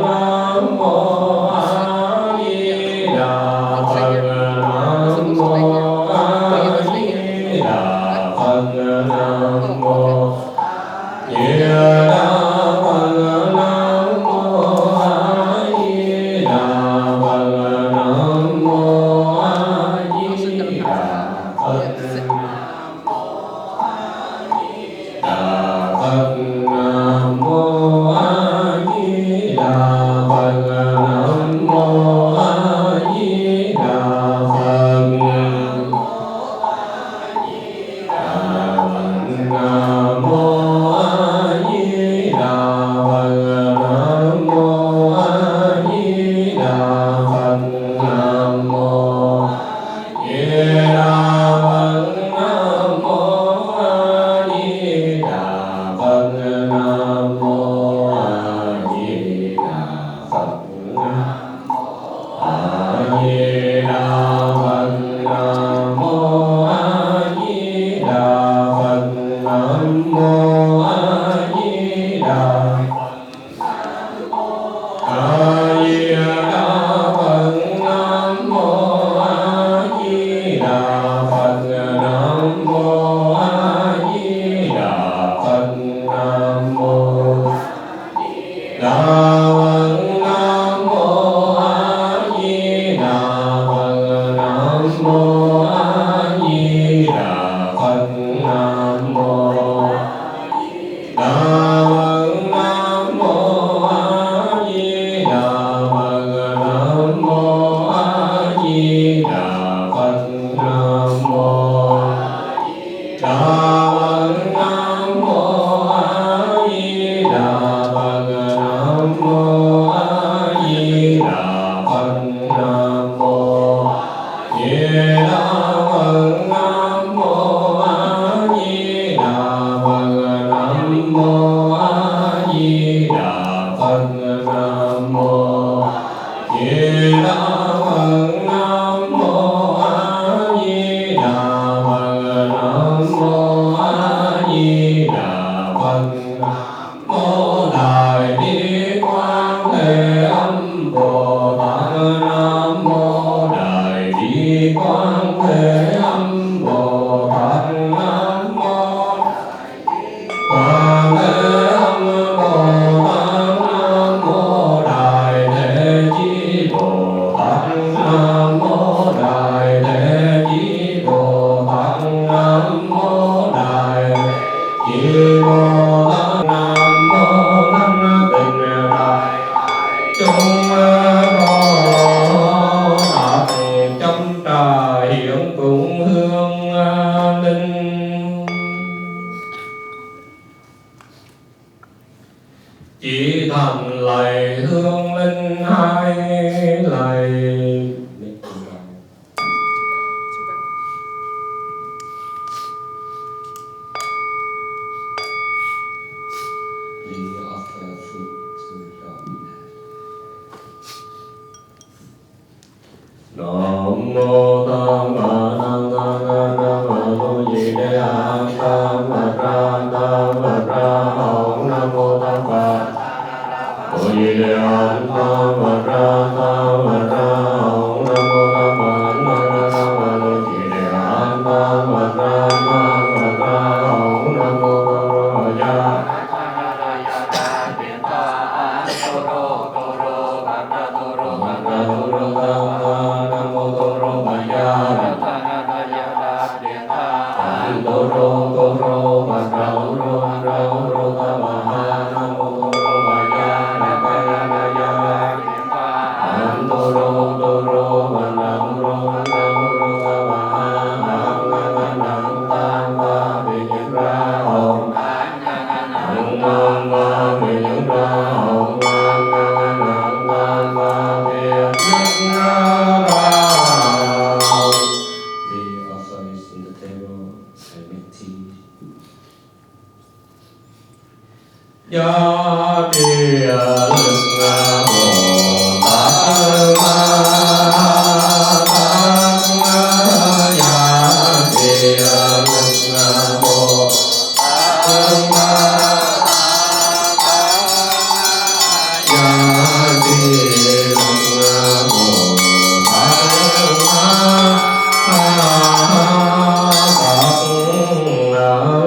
Speaker 3: Nam mô A Di Đà Phật. Chỉ thành lạy hương linh hai lạy.
Speaker 2: We offer food to God.
Speaker 3: Nam mô Tham Ma Nam Nam Mô Di Đà Tham Ra Tham Ra Hồng Nam mô Tham Phật. Mô Di Đà Tham Ra Tham Ra Hồng Nam mô Tham Phật. Nam mô Di Đà Tham Ra Tham Ra Hồng Nam mô Tham Phật. Do địa lực Bồ Tát Ma Tát Ya địa lực Bồ Tát Ma Ya địa lực Bồ Tát Ma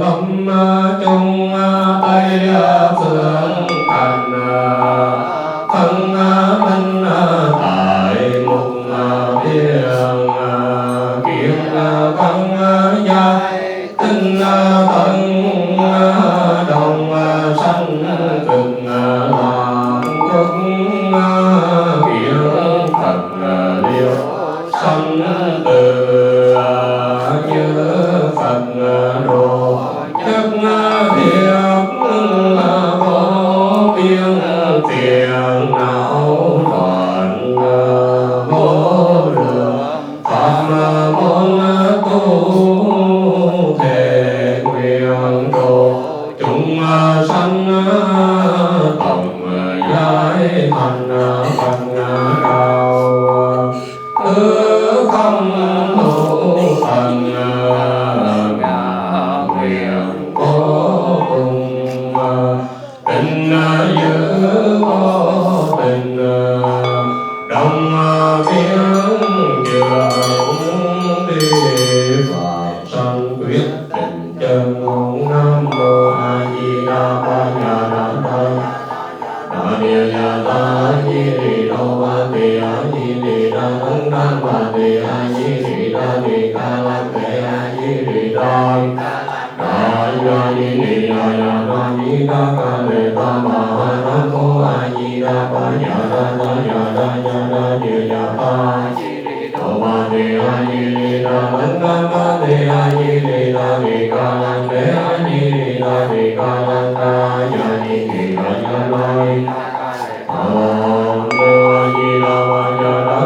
Speaker 3: lâm chung tây phương thành thân minh tại mục biên kiện văn gia tinh tấn đồng sanh cực lạc quốc kiến Phật liêu sanh từ như Phật độ chất thiệp vô biên tiền não toàn vô lượng pháp môn tu thể nguyện độ chúng sanh tổng giải thành Phật đạo không tu phần ngã nguyện vô cùng tình giữ vô tình đồng biến trường đi vào sanh quyết định chân ngôn. Nam mô A Di Đà Phật. Nhà Đà Phật Đà Địa Nhà Đà Di Đì Đô A Tỳ A Di Đì Đà Tấn Đan Bà Tỳ A Di Đì Đà Tỳ Ca Lan Tê A Di Đì Đà Đà Ya Di Đì Đà Ya Đà Di Đà Ca Lê Ta Ma. Nam mô A Di Đà Phật. Ya Đà Ya Đà Địa Ya Đà Đô Ba Tỳ A Di Đì Đà Tấn Đan Ba Tỳ A Di Đì Đà Tỳ Ca Lan Tê A Di Đì Đà Tỳ Ca Lan Ta Ya Di Đì Đà Ya Đà Nam mô A Di Đà Phật. Ya Đà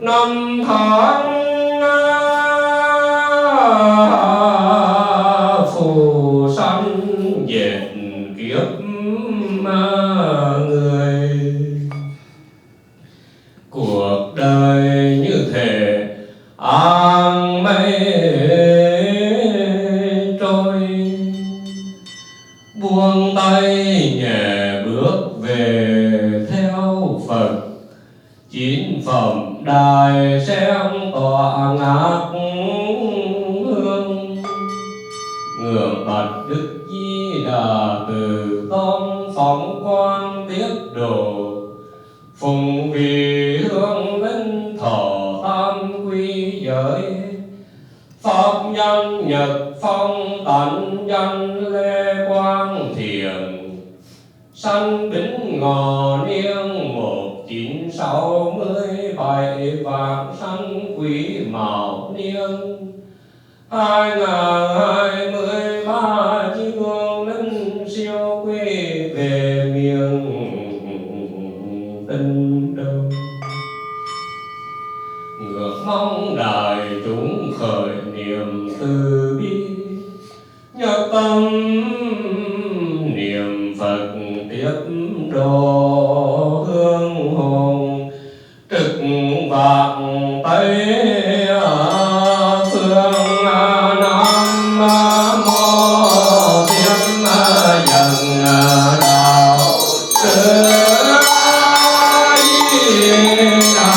Speaker 3: năm tháng phù sanh diệt kiếp người, cuộc đời như thể áng mây trôi, buông tay nhẹ bước về theo Phật. Chín phẩm đài xem tọa ngát hương, ngưỡng bạch Đức Di Đà từ tông phóng quang tiếp độ, phụng vì hương linh thọ tam quy giới. Pháp nhân Nhật Phong tánh danh LeQuang Thien, sanh Bính Ngọ niên 1967, vạn sanh Quý Mão niên 2023, chí hương linh siêu quy về miền Tinh Đông. Ngược mong đại chúng khởi niềm từ bi, nhất tâm niệm Phật tiếp độ hương hồn, trực vạn Tây phương Nam mô Thiên Dần Đạo Sư Di Đà.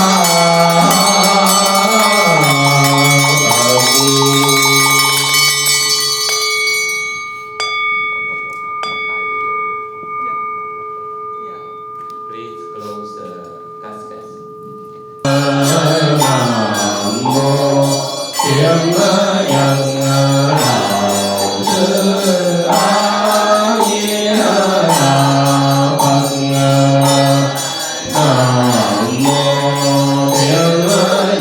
Speaker 3: Please close the casket. Nam mô Thiên Dần Đạo Sư A Di Đà Phật. Nam mô Thiên Dần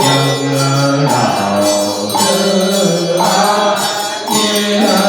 Speaker 3: Đạo Sư A Di Đà Phật.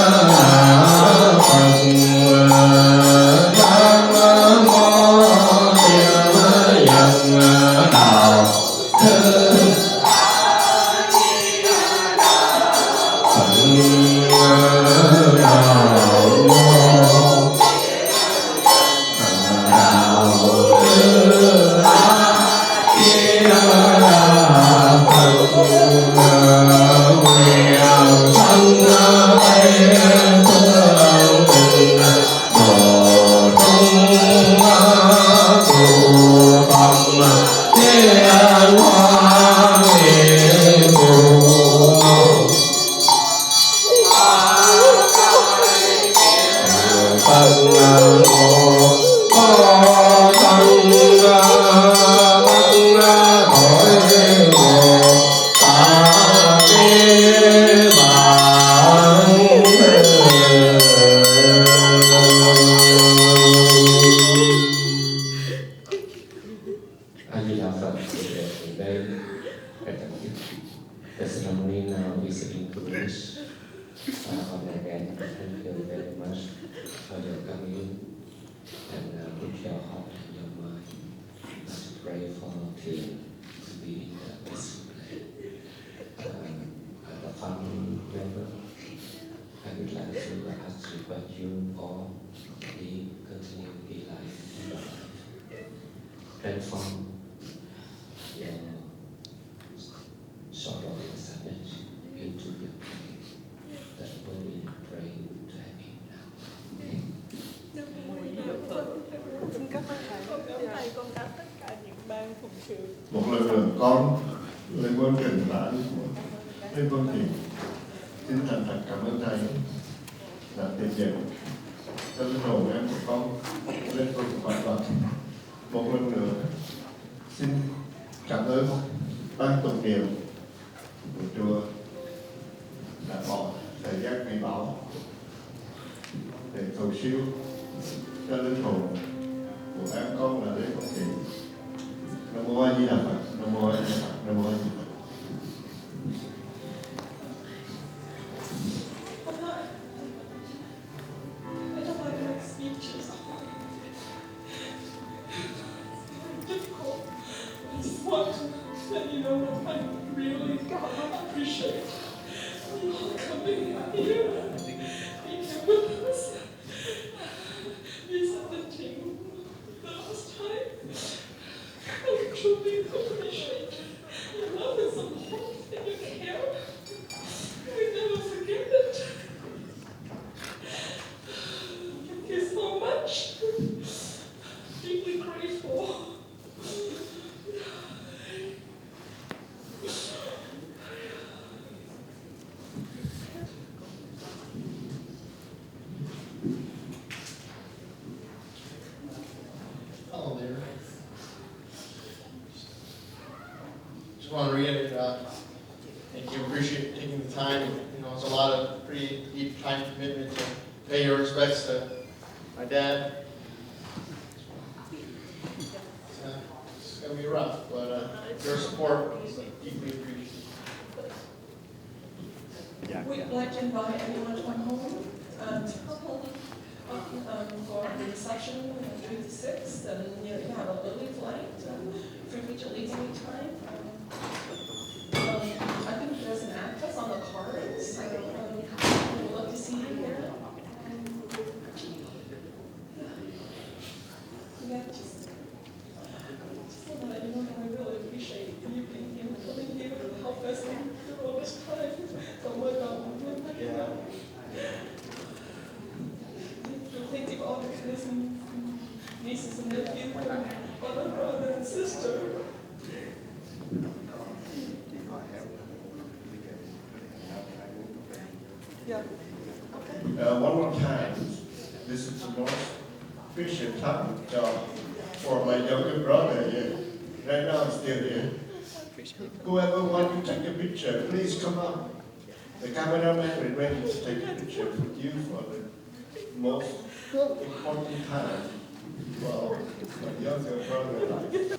Speaker 3: The ceremony now is in English. Again, thank you very much for your coming and put your heart and your mind. Let's pray for Thien to be in the peaceful place. As a family member, I would like to ask you all to continue to be life in your life. Transform your sorrow and sadness into your pain. That will be praying to heaven now.
Speaker 8: Xin cảm ơn thầy. Con cảm tất cả những ban phụng sự.
Speaker 6: Một lần nữa con LeQuang Trần đã LeQuang Trần xin thành thật cảm ơn thầy đã tiền dẫn cho linh hồn em của con lên con của bạn. Một lần nữa xin cảm ơn ban tụng niệm của chùa siêu cho linh hồn của các con là để có thể Nam mô A Di Đà Phật, Nam mô A Di Đà Phật, Nam mô A Di Đà Phật.
Speaker 8: I don't like to make speeches. It's difficult. I just want to let you know I really appreciate you all coming here. Being here with us. Visiting the last time. I truly appreciate your love and support and your care. We never forget it. Thank you so much. Deeply grateful.
Speaker 9: Hello there. Just want to reiterate, thank you, appreciate taking the time. You know, it's a lot of pretty deep time commitment to pay your respects to my dad. It's going to be rough, but your support is deeply appreciated.
Speaker 8: We'd like to invite everyone to come home for the reception on 3 to 6, and you have an early flight, feel free to leave anytime. I think there's an address on the cards, so we'd love to see you here. Yeah, just to let you know that I really appreciate you being here, coming here to help us through all this time. So much thank you all the cousins, nieces and nephews, other brother and sister. Yeah.
Speaker 6: One more time, this is the most precious time for my younger brother here. Right now, he's still here. Whoever wants to take a picture, please come up. The cameraman is ready to take a picture with you for the most important time for my younger brother's life.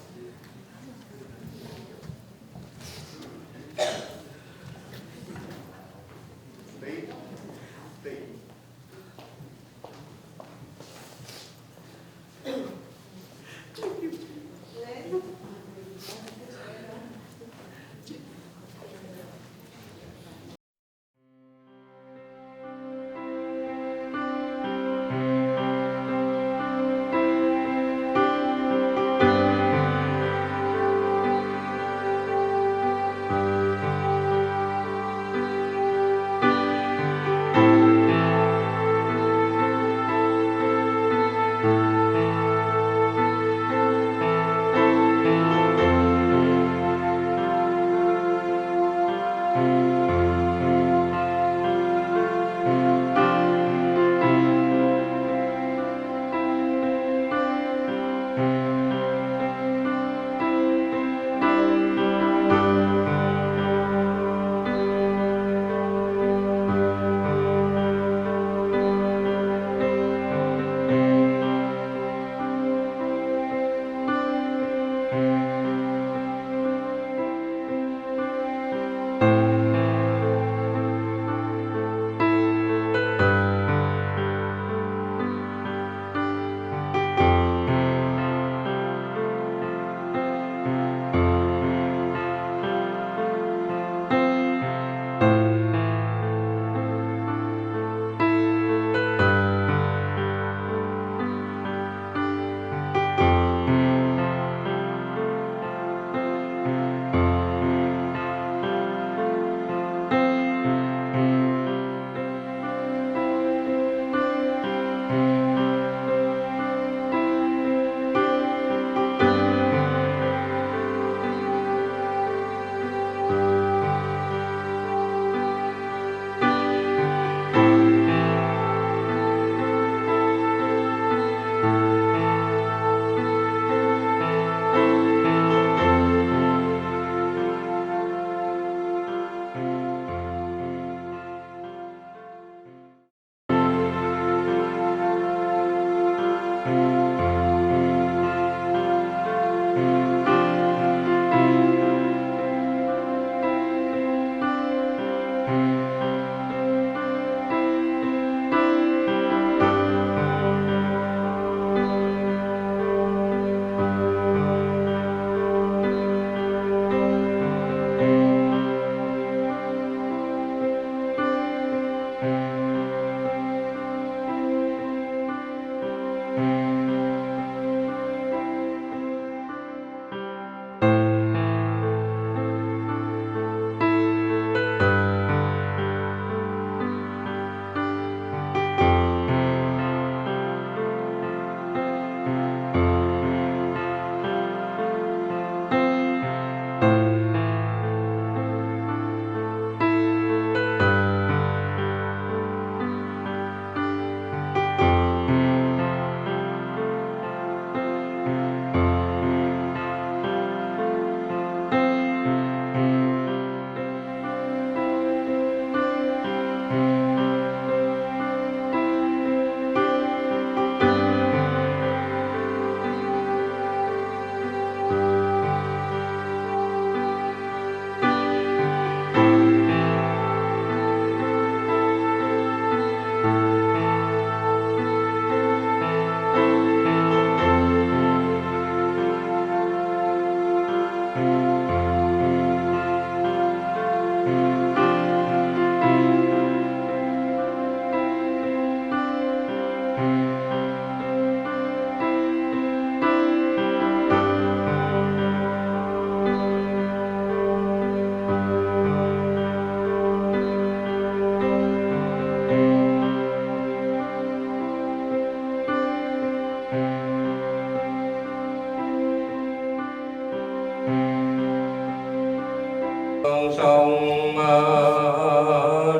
Speaker 3: sông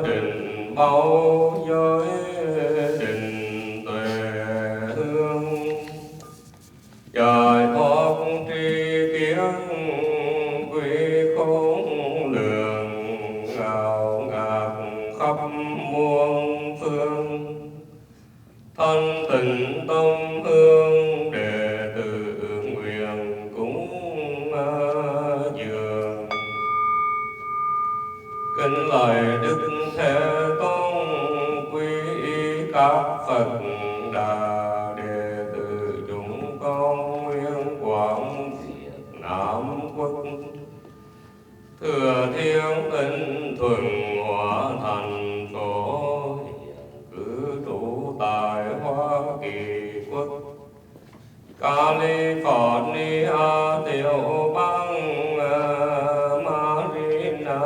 Speaker 3: đình bao giới đình tuệ hương trời thoát tri kiến quy khôn lường ngào ngạt khắp muôn phương thân tình tâm hương đệ tử nguyện cúng dường kính lạy đức thế tôn quý các Phật đà đệ tử chúng con nguyên quảng Việt Nam quốc thừa thiên tinh thuần hóa thành phổ cư trú tại Hoa Kỳ quốc California tiểu bang Marina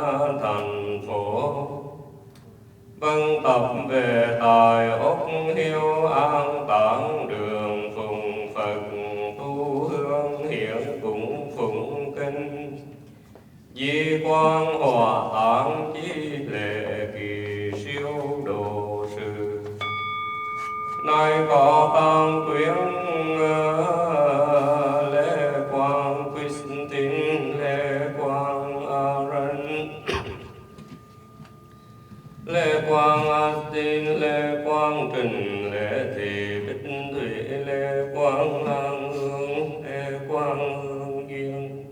Speaker 3: thành phố vâng tập về tại ốc hiếu an táng đường phùng Phật tu hương hiển cũng phụng kinh di quang hòa táng chi lễ kỳ siêu độ sự nay có tăng quyến LeQuang Christine LeQuang Aaron LeQuang Austin LeQuang Trình Lệ Thị Bích Thủy LeQuang Lan Hương LeQuang Hương Duyên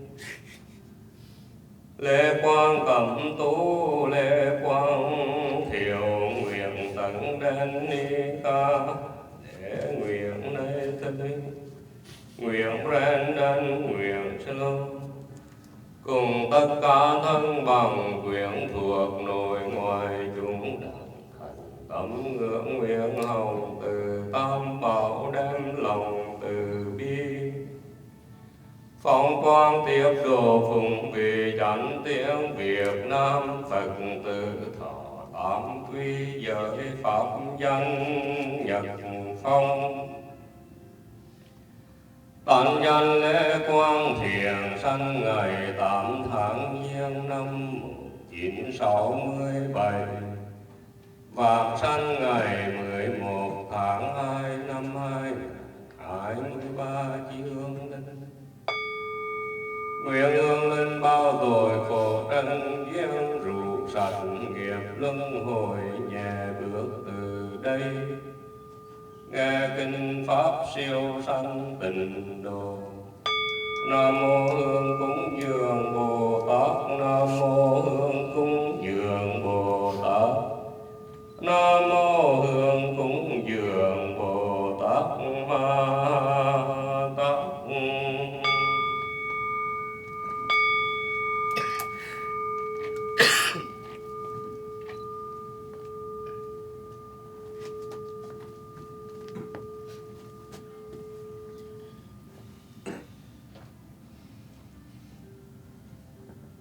Speaker 3: LeQuang Cẩm Tú LeQuang Thiệu nguyện tận đến ni ca để nguyện nay tinh nguyện Brandon nguyện Shalom cùng tất cả thân bằng quyển thuộc nội ngoại chúng tâm ngưỡng nguyện hồng từ tam bảo đem lòng từ bi phong quang tiếp độ phụng vì chánh tiếng Việt Nam Phật tử thọ tám quy giới pháp danh nhật phong tận danh LeQuang thiền sanh ngày 8 tháng Giêng năm 1967 và sanh ngày 11 tháng 2 năm 2023 dương linh nguyện hương linh bao tội khổ trần duyên rủ sạch nghiệp luân hồi nhẹ bước từ đây nghe kinh pháp siêu sanh tịnh độ. Nam mô Hương cúng dường Bồ Tát. Nam mô Hương cúng dường Bồ Tát. Nam mô Hương cúng dường Bồ Tát Ma Tát.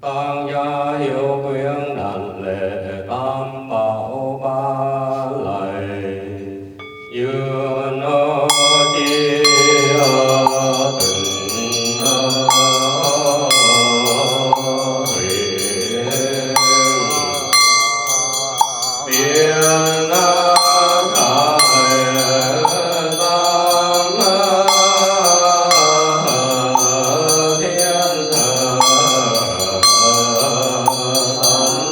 Speaker 3: Tang gia hiệu quyến đảnh lễ tam bảo ba lạy duyên chia tình biên Hãy subscribe cho kênh Ghiền Mì Gõ để không bỏ lỡ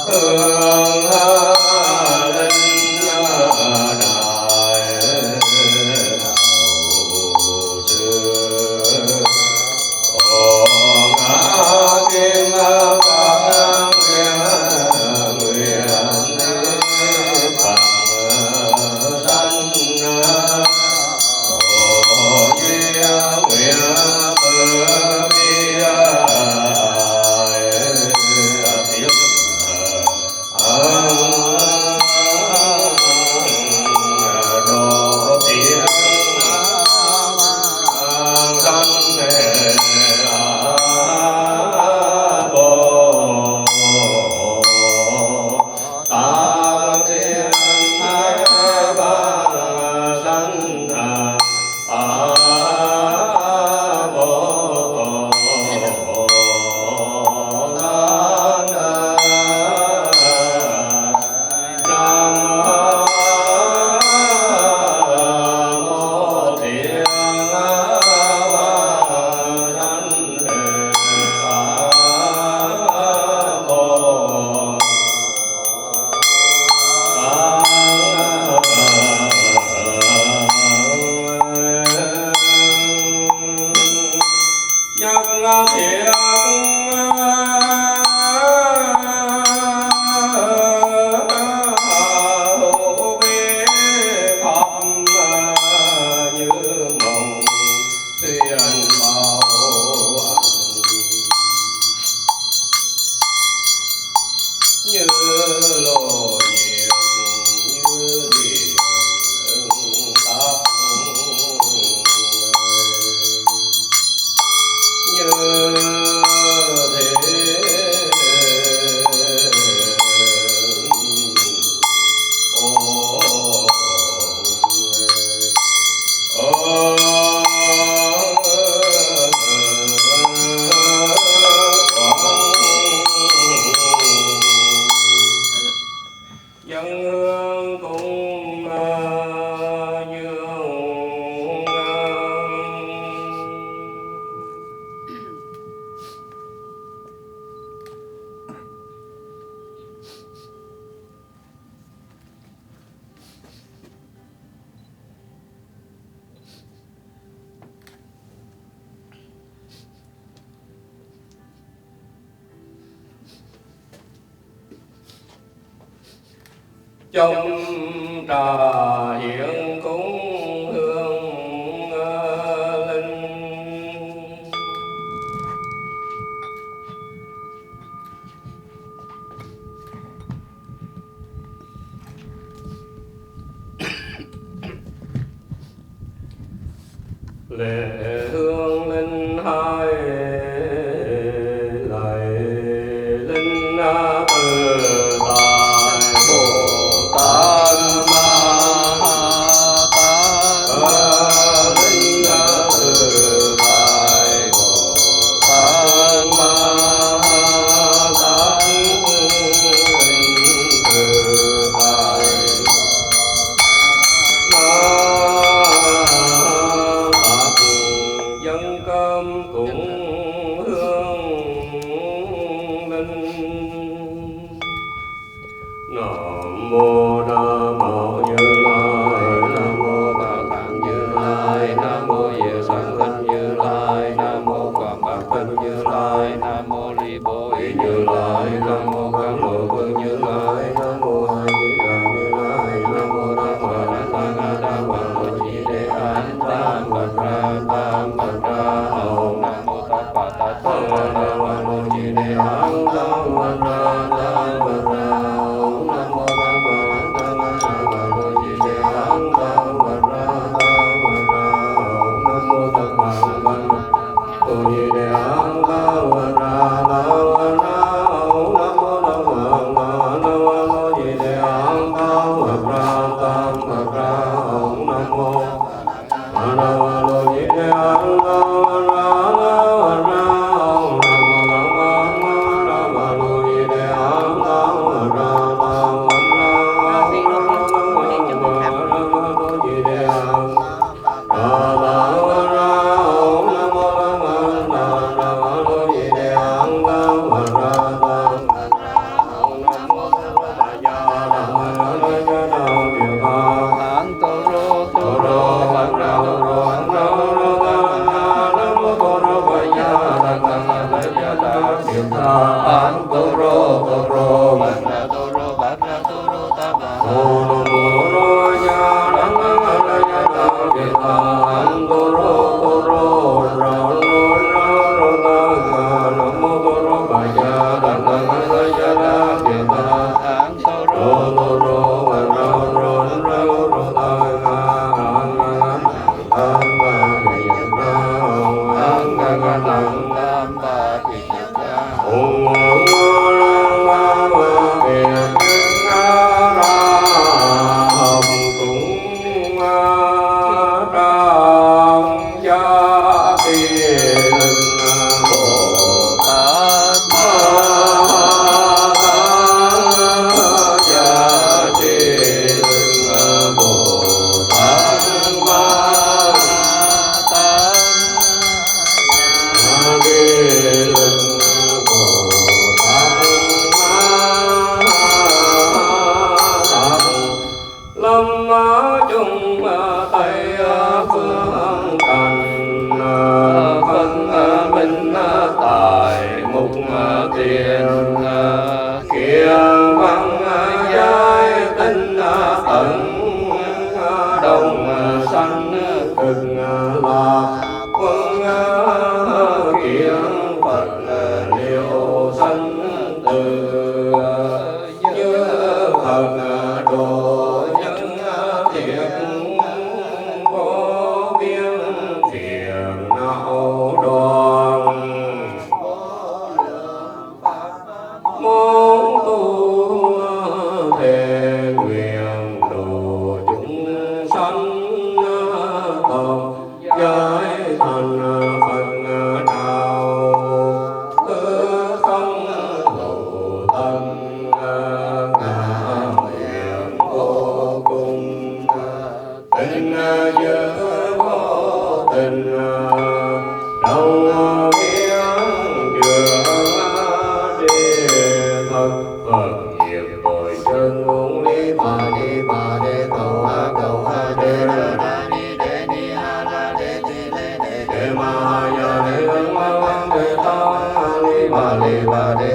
Speaker 3: hương trong trà hiện cúng hương linh. Lễ hương linh hai lạy linh từ tại Bồ Tát Ma Tát linh từ tại Bồ Tát Ma Tát linh từ tại dân cơm cúng hương linh. Nam mô Nam mô Như Lai, Nam mô Bảo Tạng Như Lai, Nam mô Diệu Sản Thân Như Lai, Nam mô Quảng Bát Thân Như Lai, Nam mô Ly Bồ Ý Như Lai, Nam mô Cam Lộ Vương Như Lai, Nam mô A Di Đà Như Lai, Nam mô Tam Bảo Tạng Tam Bảo Lô Chỉ Đề Án Tam Bát Ra Tam Bát Ra Hồng. Nam mô Tát Phật Tát Phật Tam Bảo Lô Chỉ Đề Án Tam Bát Ra Tam Bát Ra Hồng. Nam mô Tam Bảo Tam Bảo Lô Chỉ Đề Án Tam Bát Ra Tam Bát Ra Hồng. Nam mô Tam Bảo Tam Bảo Lô Chỉ Đề Án Tam Bát Ra Tam Bát Ra Hồng. Nam mô Tam Bảo Tam Bảo Lô Chỉ Đề Án Tam Bát Ra Tam Bát Ra Hồng. Nam mô Tam Bảo Lô Chỉ Đề Án Tam Bát Ra Tam Bát Ra Hồng. Nam mô Tam Bảo Lô Chỉ Đề Án Tam Bát Ra Tam Bát Ra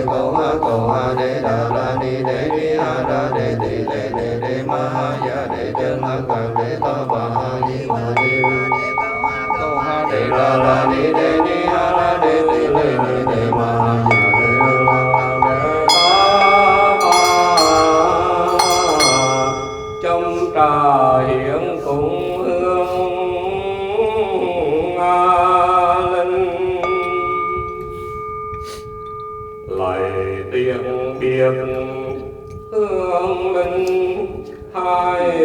Speaker 3: câu ha đề đà la ni đề ni a đa đề đề lệ đề đề ma ha ya đề chân ha càng đề ta bà ha ni bà đề câu ha đề đà la ni đề ni a đa đề đề lệ đề đề ma ha ya đề la đề ta bà trong trà hiện cúng hương linh lại tiếng biệt hương linh hai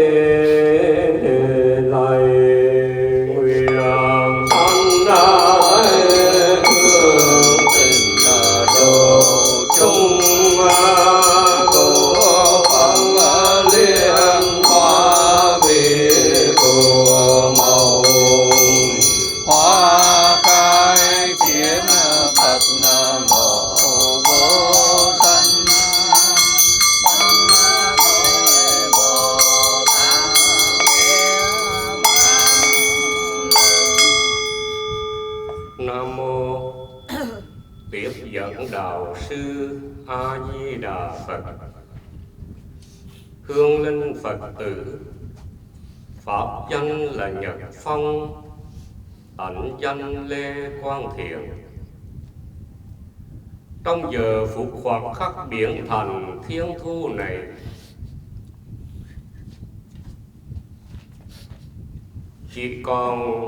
Speaker 3: lại nguyện sanh đại hương tình độ chung của phật liên hoa vì của màu hoa khai kiến Phật Nam Mô Vô Sanh Nam Mô Tiếp dẫn Đạo Sư A Di Đà Phật. Hương linh Phật tử, pháp danh là Nhật Phong, ẩn danh LeQuang Thiện. Trong giờ phút khoảnh khắc biến thành thiên thu này, chỉ còn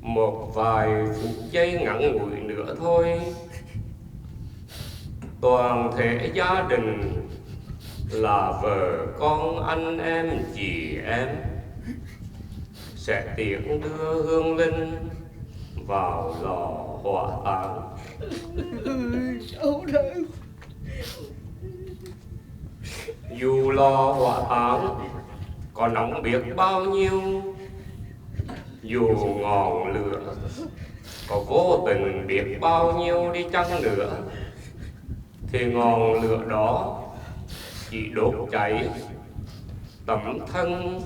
Speaker 3: một vài phút giây ngắn ngủi nữa thôi, toàn thể gia đình là vợ con anh em chị em sẽ tiễn đưa hương linh vào lò hỏa táng. Dù lò hỏa táng có nóng biết bao nhiêu, dù ngọn lửa có vô tình biết bao nhiêu đi chăng nữa, thì ngọn lửa đó chỉ đốt cháy tấm thân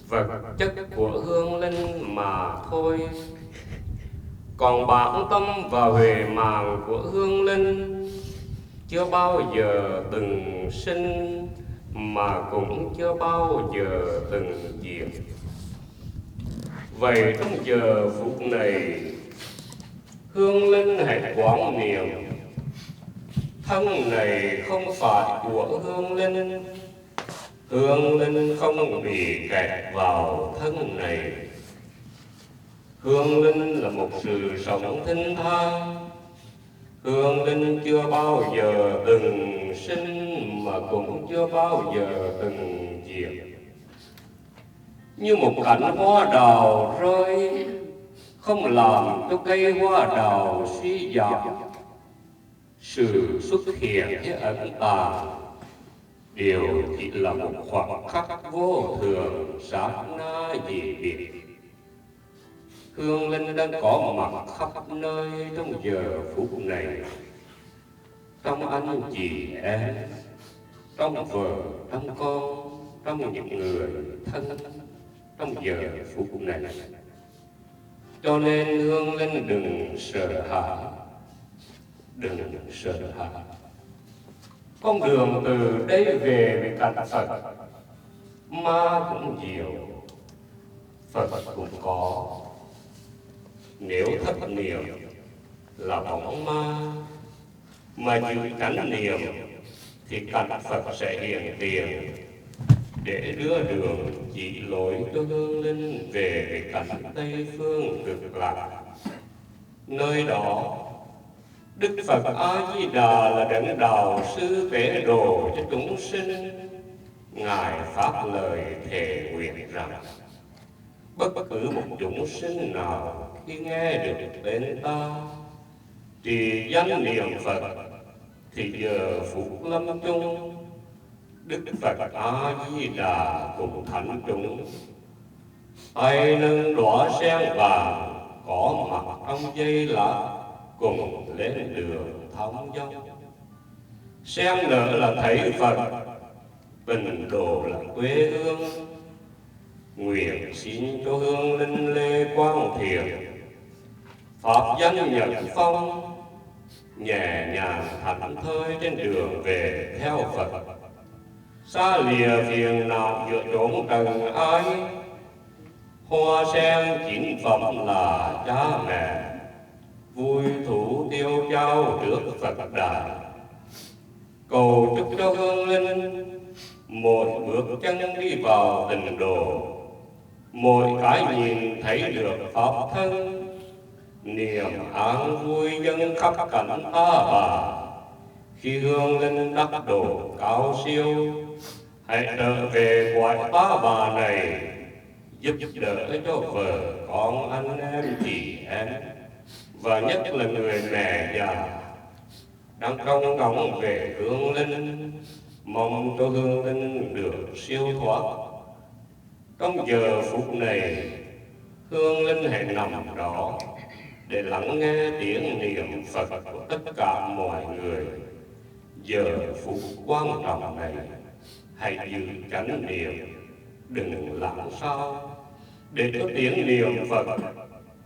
Speaker 3: vật chất của hương linh mà thôi. Còn bản tâm và huệ mạng của hương linh chưa bao giờ từng sinh mà cũng chưa bao giờ từng diệt. Vậy trong giờ phút này, hương linh hãy quán niệm thân này không phải của hương linh, hương linh không bị kẹt vào thân này. Hương linh là một sự sống thinh thang, hương linh chưa bao giờ từng sinh mà cũng chưa bao giờ từng diệt. Như một cành hoa đào rơi, không làm cho cây hoa đào suy giảm. Sự xuất hiện với ẩn tàng đều chỉ là một khoảnh khắc vô thường sát na dị biệt. Hương linh đang có mặt khắp nơi trong giờ phút này, trong anh chị em, trong vợ, trong con, trong những người thân trong giờ phút này. Cho nên hương linh đừng sợ hãi, đừng sợ hãi. Con đường từ đây về với cạnh Phật, ma cũng nhiều, Phật cũng có. Nếu thất niệm là bóng mà giữ chánh niệm thì cạnh Phật sẽ hiện tiền để đưa đường chỉ lối cho hương linh về cảnh Tây phương cực lạc. Nơi đó Đức Phật A Di Đà là đấng đạo sư tế độ cho chúng sinh. Ngài phát lời thề nguyện rằng bất cứ một chúng sinh nào khi nghe được tên ta trì danh niệm Phật thì giờ phút lâm chung Đức Phật A Di Đà cùng thánh chúng tay nâng đóa sen vàng có mặt trong dây lá cùng lên đường thông dong. Sen nở là thấy Phật, tình độ là quê hương. Nguyện xin cho hương linh LeQuang Thiện pháp danh Nhật Phong nhẹ nhàng thảnh thơi trên đường về theo Phật. Xa lìa phiền não giữa chốn trần ai, hoa sen chín phẩm là cha mẹ, vui thủ tiêu trao trước Phật đài. Cầu chúc cho hương linh mỗi bước chân đi vào tịnh độ, mỗi cái nhìn thấy được pháp thân, niềm an vui dâng khắp cảnh ta bà. Khi hương linh đắc độ cao siêu, hãy trở về cõi ta bà này, giúp đỡ cho vợ con anh em chị em, và nhất là người mẹ già đang trông ngóng về hương linh, mong cho hương linh được siêu thoát. Trong giờ phút này, hương linh hãy nằm đó để lắng nghe tiếng niệm Phật của tất cả mọi người. Giờ phút quan trọng này, hãy giữ chánh niệm, đừng lãng sao, để cho tiếng niệm Phật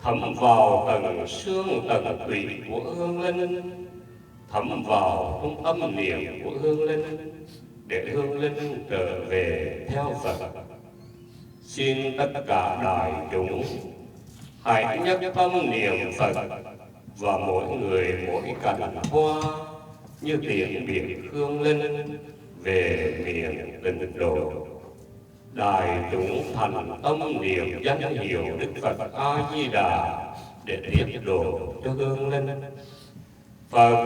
Speaker 3: thấm vào tầng xương tầng tủy của hương linh, thấm vào trong tâm niệm của hương linh, để hương linh trở về theo Phật. Xin tất cả đại chúng hãy nhắc tâm niệm Phật, và mỗi người mỗi cành hoa như tiếng biệt hương linh về miền tịnh độ. Đại chúng thành tâm niệm danh hiệu Đức Phật A Di Đà để tiếp độ cho hương linh. Phật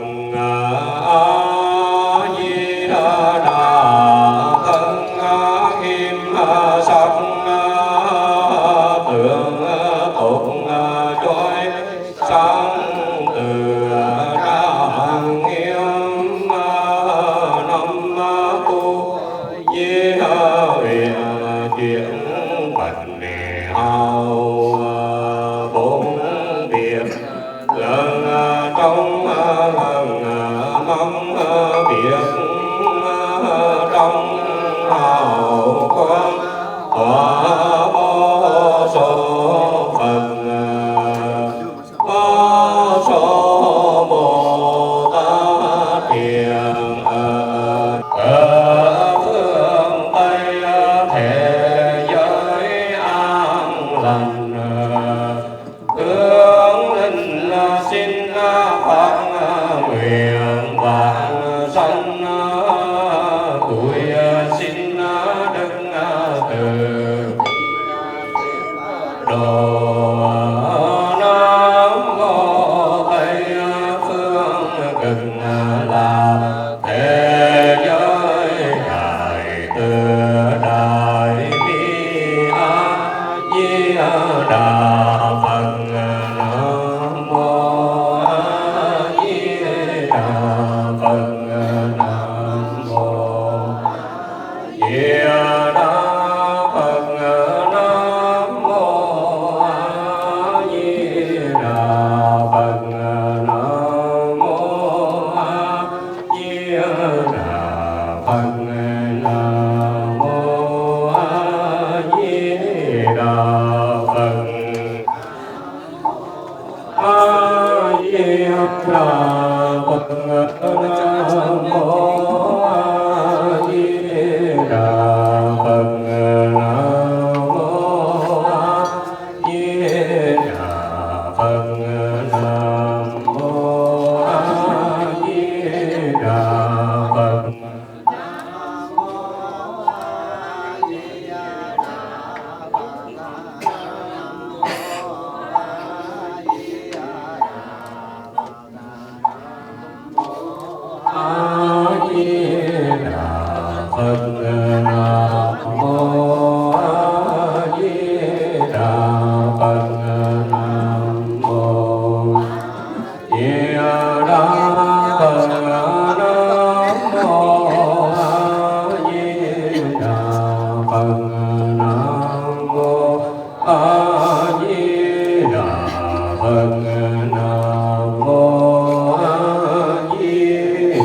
Speaker 3: A Di Đà, thân kim sắc tượng tốt chói sáng từ trang nghiêm, năm tu di huyền chuyển bạch hào, bốn việc lớn trong năm việc trong hào quang tỏa vô số Phật, vô số Bồ Tát thiền ở phương Tây thế giới an lành. Hướng linh xin phát nguyện vãng sanh, tuổi xin đức từ độ. Nam mô Tây phương cực lạc thế giới đại từ đại bi A Di Đà Phật. Nam mô A Di Đà Phật. Nam mô A Di Đà Phật. Nam mô A Di Đà Phật. Nam mô A Di Đà Phật. Nam mô A Di Đà Phật. A Di Đà Phật. Nam mô A Di Đà Phật. Nam mô A Di Đà Phật. Nam mô A Di Đà Phật. A Di Đà Phật. Nam mô A Di Đà Phật. Nam mô A Di Đà Phật. Nam mô A Di Đà Phật. Nam mô A Di Đà Phật. Nam mô A Di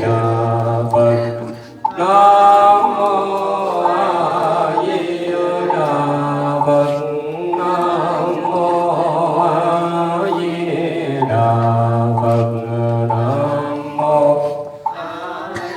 Speaker 3: Đà Phật. Nam mô A Di Đà Phật. Nam mô A Di Đà Phật. Nam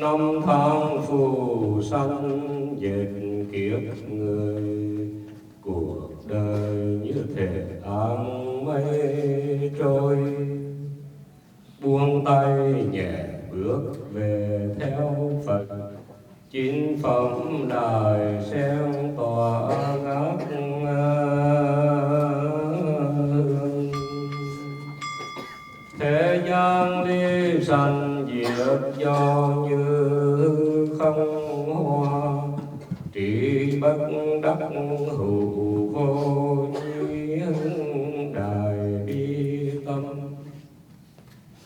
Speaker 3: năm tháng phù sanh dệt kiếp người, cuộc đời như thể áng mây trôi, buông tay nhẹ bước về theo Phật, chín phẩm đài sen tỏa ngát hương. Thế gian ly sanh diệt do như không hoa, trí bất đắc hữu vô nhi đại bi tâm.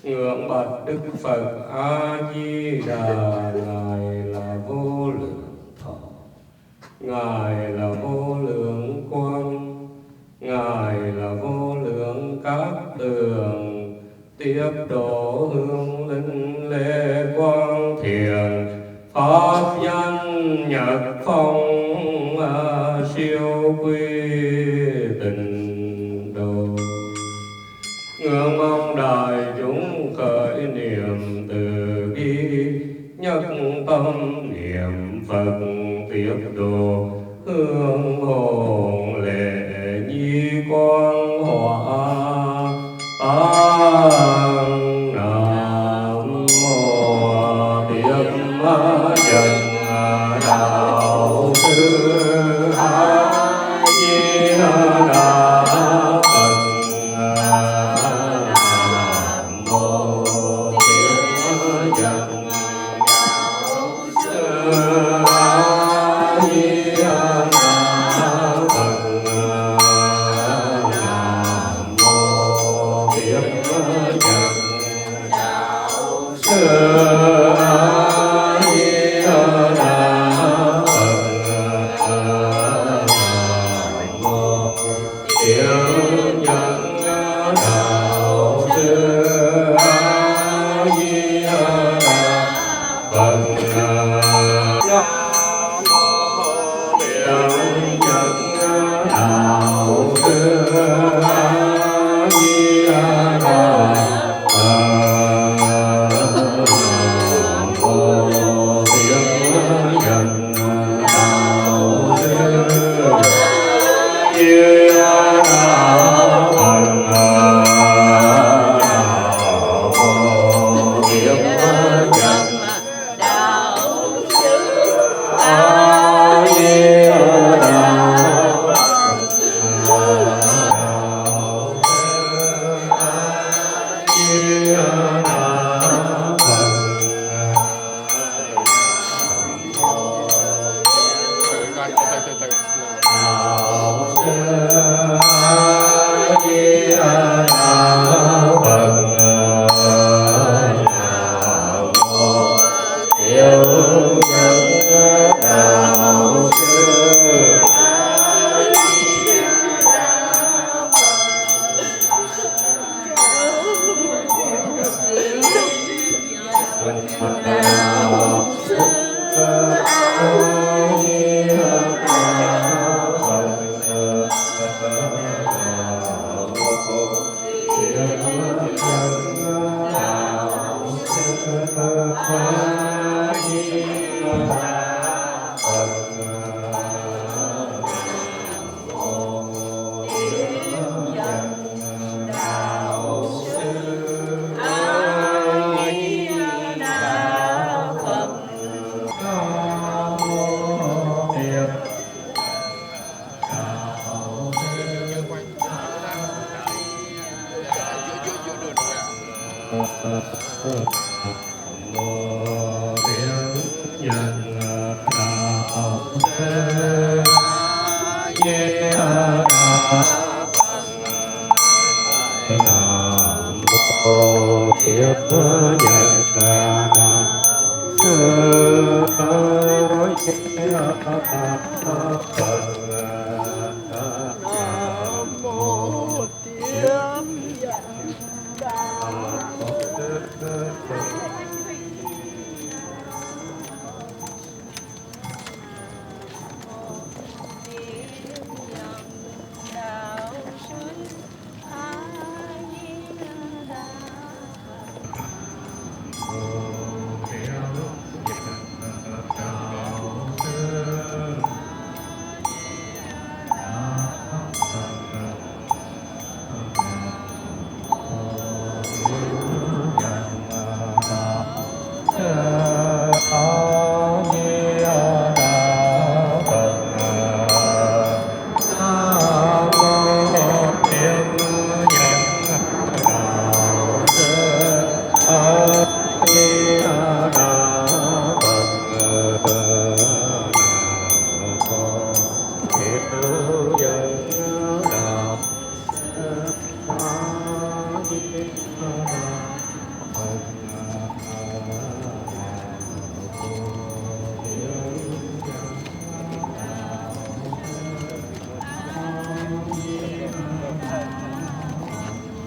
Speaker 3: Ngưỡng bạch Đức Phật A Di Đà, ngài là vô lượng thọ, ngài là vô lượng quang, ngài là vô lượng cát tường. Tiếp độ hương linh lễ quang thiền, pháp danh nhật phong siêu quy tịnh độ. Ngưỡng mong đại chúng khởi niệm từ bi, nhất tâm niệm Phật tiếp độ hương hồn lễ nhi quang hòa. Nam mô Tiếp Chân Đạo Sư A Di Đà Phật. Nam mô Tiếp Chân Đạo Sư A Di Đà Phật. Nam mô Tiếp Chân Đạo Sư A Di Đà Phật. Nam mô Tiếp Chân Đạo Sư A Di Đà Phật. Nam mô Tiếp Chân Đạo Sư A Di Đà Phật. Nam mô Tiếp Chân Đạo Sư A Di Đà Phật. Nam mô Tiếp Chân Đạo Sư A Di Đà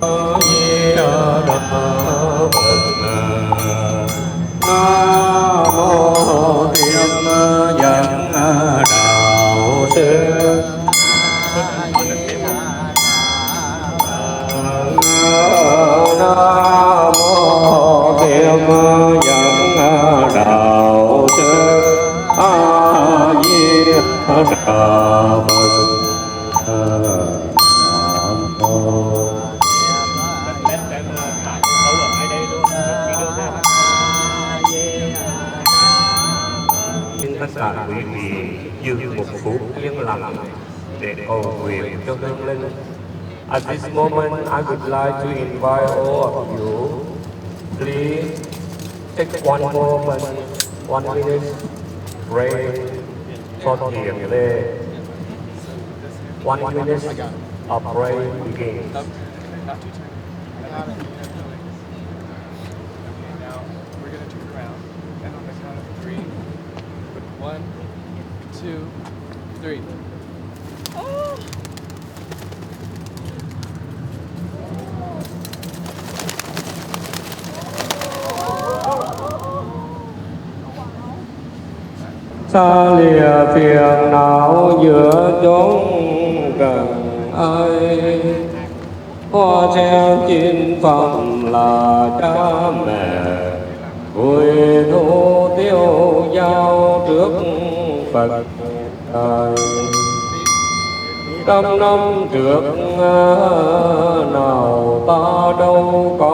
Speaker 3: Di Đà Phật. Nam mô Thiện Nhân Đạo Sư. Nam mô Thiện Nhân Đạo Sư. A Di Đà Phật. Xin tất cả quý vị giữ một phút yên lặng để cầu nguyện cho hương linh. At this moment, I would like to invite all of you, please take one moment, 1 minute, pray for Thien Lê. 1 minute of prayer begins.
Speaker 5: Now we're going to turn around, and on the count of 3, 1, 2, 3. Oh!
Speaker 3: Xa lìa phiền não giữa chốn trần ai, hoa sen chín phẩm là cha mẹ, vui thu tiêu giao trước Phật trời. Trăm năm trước nào ta đâu có,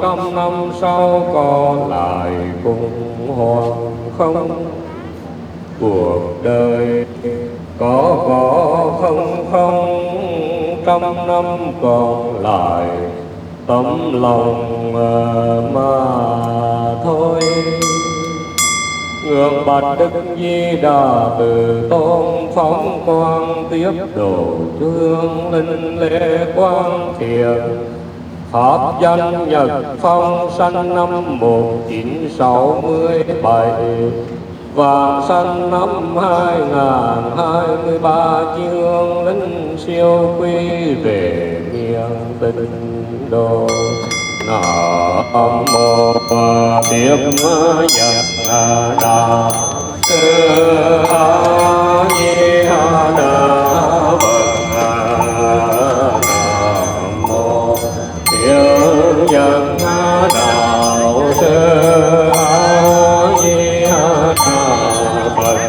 Speaker 3: trăm năm sau còn lại cùng hoàng không. Cuộc đời có không không, trăm năm còn lại tấm lòng mà thôi. Ngưỡng bạch Đức Di Đà từ tôn phóng quang, tiếp độ thương linh LeQuang thiền. Pháp danh Nhật Phong sanh năm 1967, vạn sanh năm 2023, chương linh siêu quy về miền Tịnh Độ. Nam mô Thiện Nhân Đạo Sư. A Di Đà Phật. Nam mô Thiện Nhân Đạo Sư. A Di Đà Phật.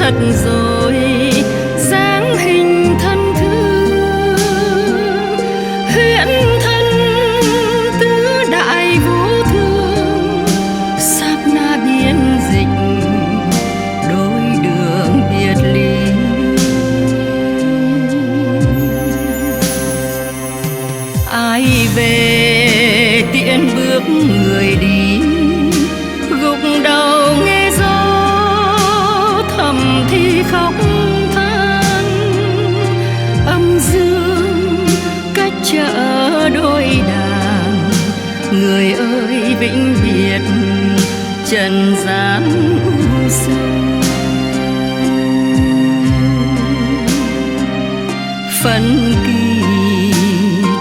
Speaker 7: thật rồi dáng hình thân thương, huyễn thân tứ đại vô thường, sát na biến dịch đôi đường biệt ly. Ai về tiễn bước người đi, gục đầu nghe gió thầm thì khóc than. Âm dương cách chợ đôi đàn, người ơi vĩnh biệt trần gian u sầu. Phân kỳ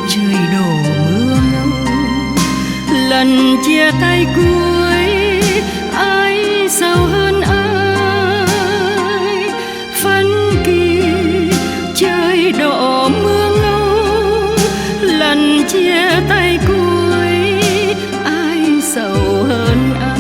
Speaker 7: trời đổ mưa ngâu, lần chia tay cuối ai sâu hơn ai. Phân kỳ trời đổ mưa ngâu, lần chia tay cuối ai sầu hơn ai.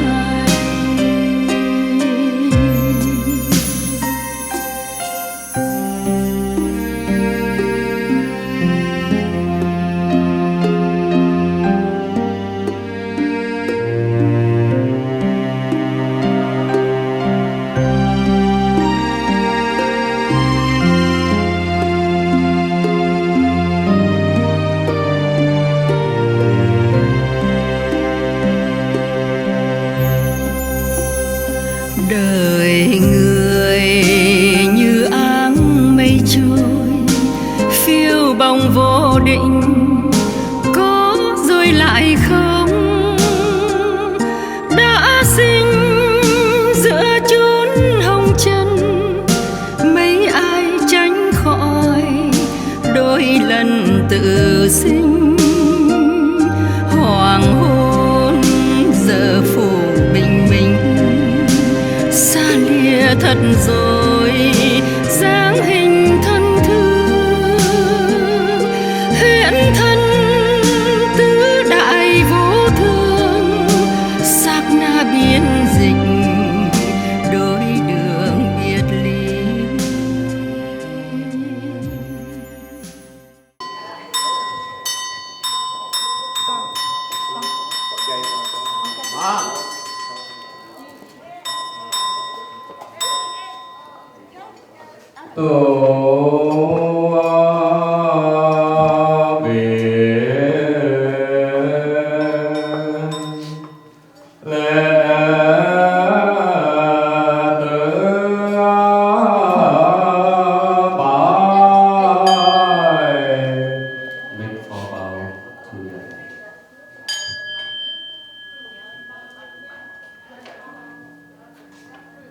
Speaker 7: Đời người như áng mây trôi, phiêu bồng vô định, có rồi lại không. Đã sinh giữa chốn hồng trần, mấy ai tránh khỏi đôi lần tự sinh. Hoàng hôn giờ phủ bình minh, xa lìa thật rồi dáng hình thân thương, huyễn thân tứ đại vô thường, sát na biến dịch đôi đường biệt ly.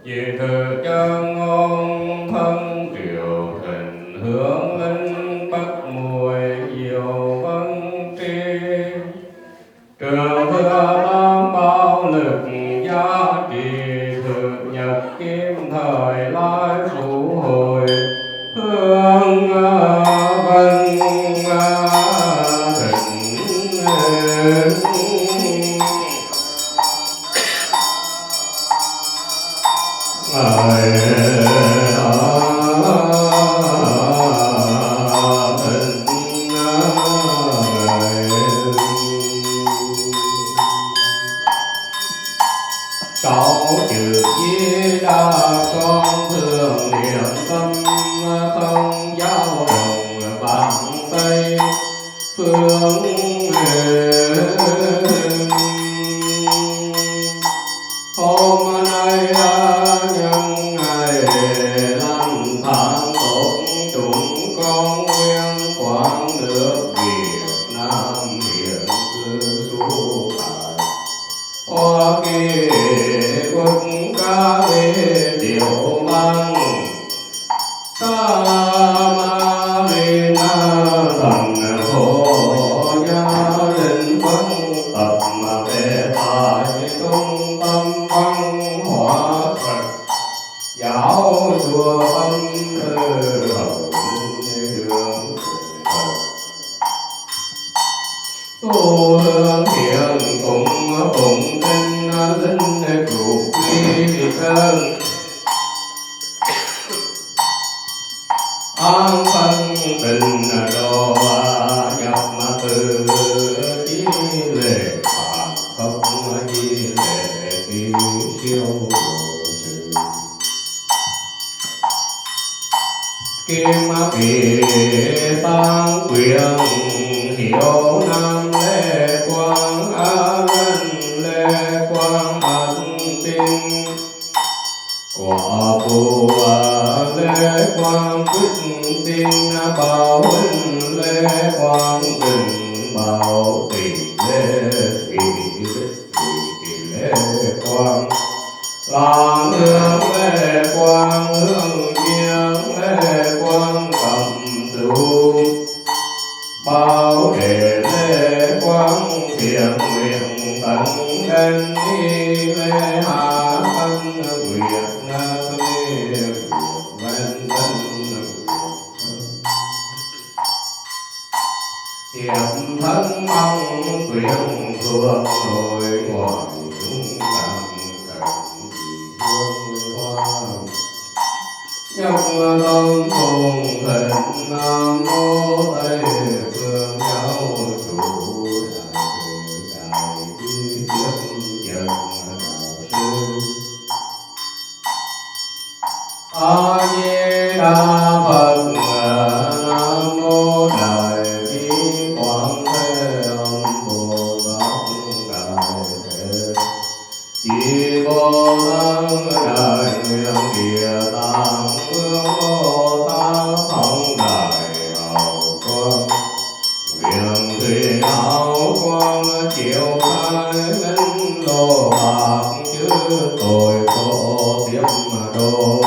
Speaker 3: Vì thực chân ngôn thân kiều thịnh, hướng linh bất mùi diệu vân tri. Trường thừa tam bao lực giá trị, thực nhật kim thời lai phủ hồi. Hương vân thịnh Cháu trừ chi đa con thường niệm tâm, không dao động bàn tay phương. Hôm nay nhân ngày lành tháng tốt, chúng con nguyên quán nước Việt Nam hiện cư trú tại Hoa Kỳ quốc ca về tiểu bang ta Marina thành phố gia đình quân tập về tại trung tâm văn hóa Phật giáo chùa Văn Thư Hậu Đường tu hương thiện cùng phụng tinh linh cục ly thân kỳ tăng quyền hiệu nam LeQuang an LeQuang an tinh quả phù LeQuang quyết tin bảo huynh LeQuang tình bảo tình LeQuang làng hương LeQuang hương nghiêng LeQuang cầm trụ bao đề LeQuang thiện nguyện tận nhân đi lê hạ thân nguyệt na thuê vân vân hiệp thân mong quyền thuộc nội ngoại chúng cảnh hương hoa nhọc tâm phùng thịnh nam mô tây phương giáo chủ đại bi tiếp nhận đạo sư a di đà phật nam mô đại bi quảng thế âm bồ tát đại thế chỉ bồ tát đại nguyện địa tạng vương bồ tát phong đại hào quang nguyện thủy hào quang chiếu khai minh lô bạc chư tội khổ tiếp độ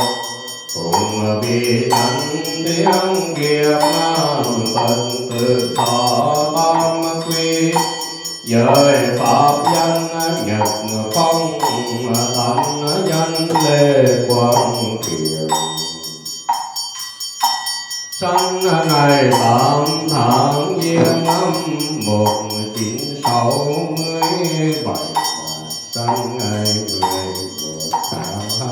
Speaker 3: cùng vì thánh tiếng kiếp nam phật tự thọ tam quy giới pháp danh nhật phong thánh danh LeQuang kiệt sanh ngày 8 tháng Giêng năm 1967 sanh ngày 11 tháng 2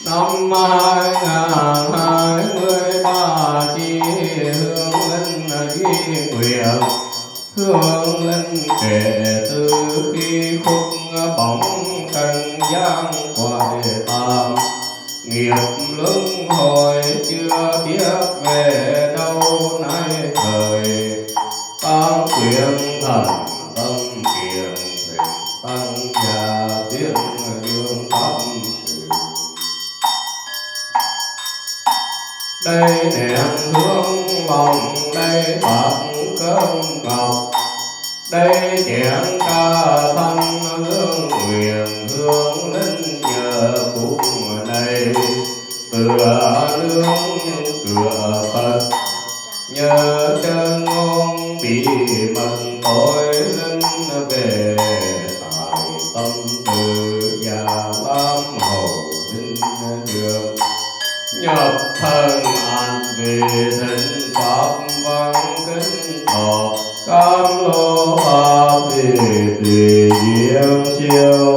Speaker 3: năm 2023 chi hương linh duy nguyện hương linh kể từ khi khúc bóng trần gian quay tạm nghiệp luân hồi chưa biết về đâu nay thời tăng quyền thần tâm kiền thịnh tăng gia tiến dương pháp sự đây nén hương vòng đây bạc cơm ngọc đây chén ca thanh hương nguyện hương linh nhờ phúc đây cửa nương cửa Phật nhờ chân ngôn bị mật tối linh về tại tâm từ già lam hầu linh đường nhập thân an về thịnh pháp văn kính thọ cam lô pháp về tùy duyên siêu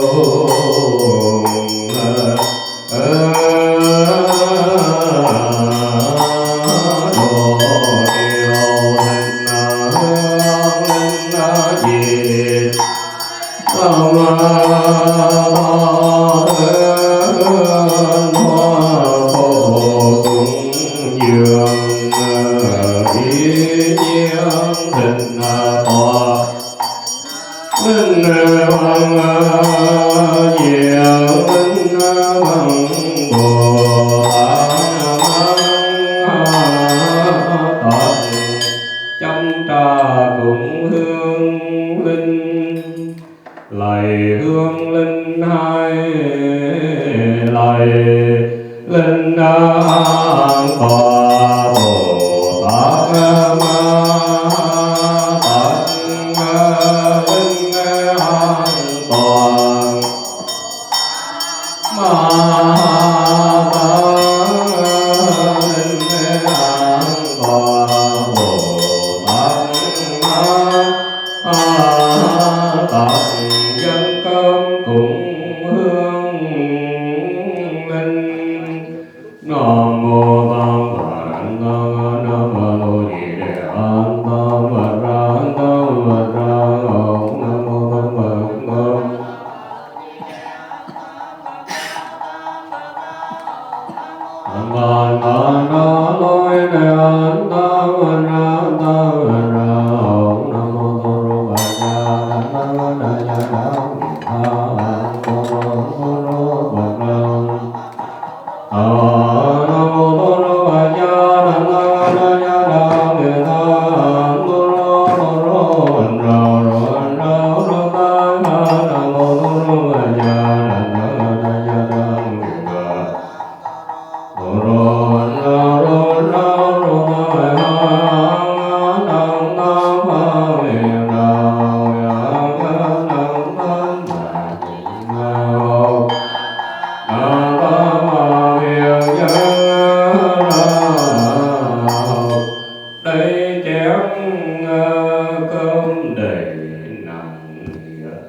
Speaker 3: nặng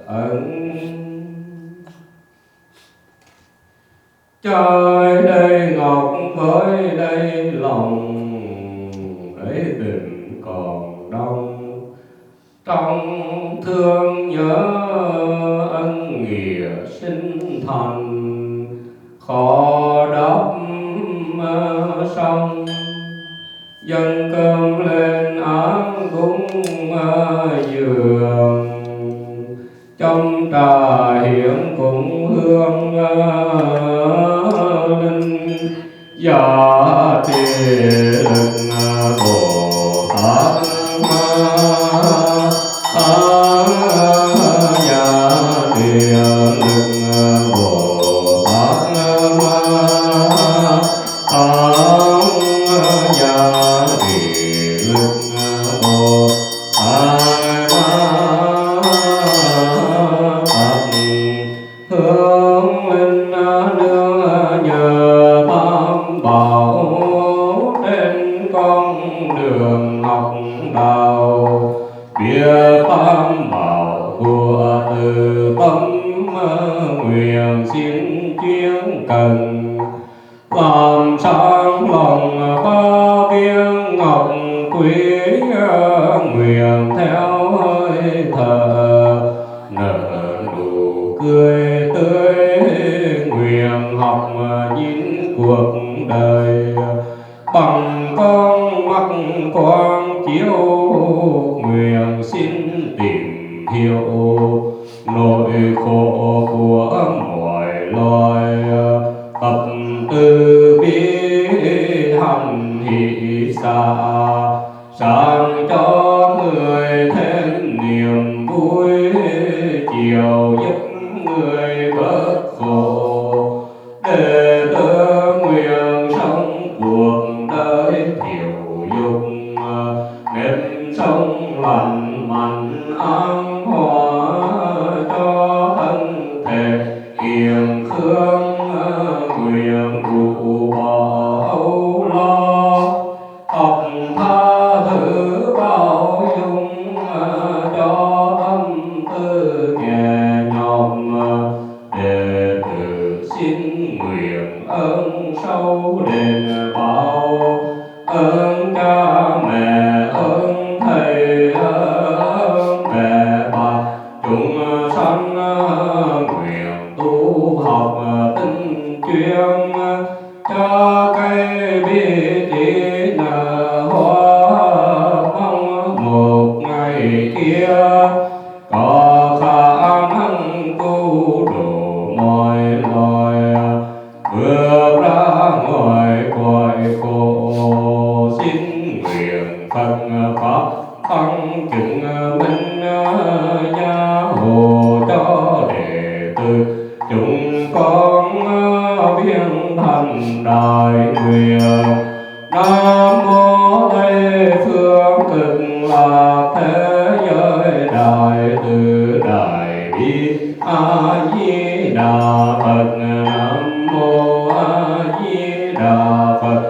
Speaker 3: ân. Trời đây ngọc với đây lòng, ấy tình còn đông. Trong thương nhớ ân nghĩa sinh thành, khó đắp sông. Dâng cơm lên án cúng dường, trong trà hiển cũng hương linh. Giả trì lực Bồ Tát giả trì lực Bồ Tát giả trì lực Bồ Tát hương linh nương nhờ tam bảo, trên con đường học đạo biết tam bảo của từ tâm. Nguyện xin chuyên cần làm sáng lòng ba viên ngọc quý. Nguyện theo hơi thở nở nụ cười tươi. Nguyện học nhìn cuộc đời bằng con mắt quang chiếu. Nguyện xin tìm hiểu nỗi khổ của mọi loài, tập từ bi hành hỷ xả, sáng cho người thêm niềm vui. Chiều giúp người bớt khổ, để tớ nguyện sống cuộc đời thiểu dục. Nếp sống lành mạnh an hòa, cho thân thể kiềng khương. Nguyện rũ bỏ âu lo, học tha thứ bao dung. Cho tâm tư nhẹ nhõm, đệ tử xin nguyện ơn sâu đền báo. Ơn cha mẹ ơn thầy ơn mẹ bà chúng sanh. Nguyện tu học tinh chuyên, cho cây bi trí nở hoa. Mong một ngày kia có khả năng cứu độ mọi loài, bước ra ngoài cõi khổ. Xin nguyện Phật pháp tăng chứng minh gia hộ cho đệ tử chúng con biến thành đại nguyện. Nam mô Tây phương cực lạc thế giới đại từ đại bi A Di Đà Phật. Nam mô A Di Đà Phật.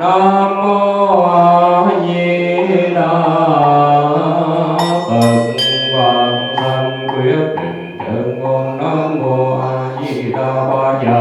Speaker 3: Nam mô A Di Đà Phật. Quang sanh quyết định chân ngôn. Nam mô A Di Đà Ba Giờ.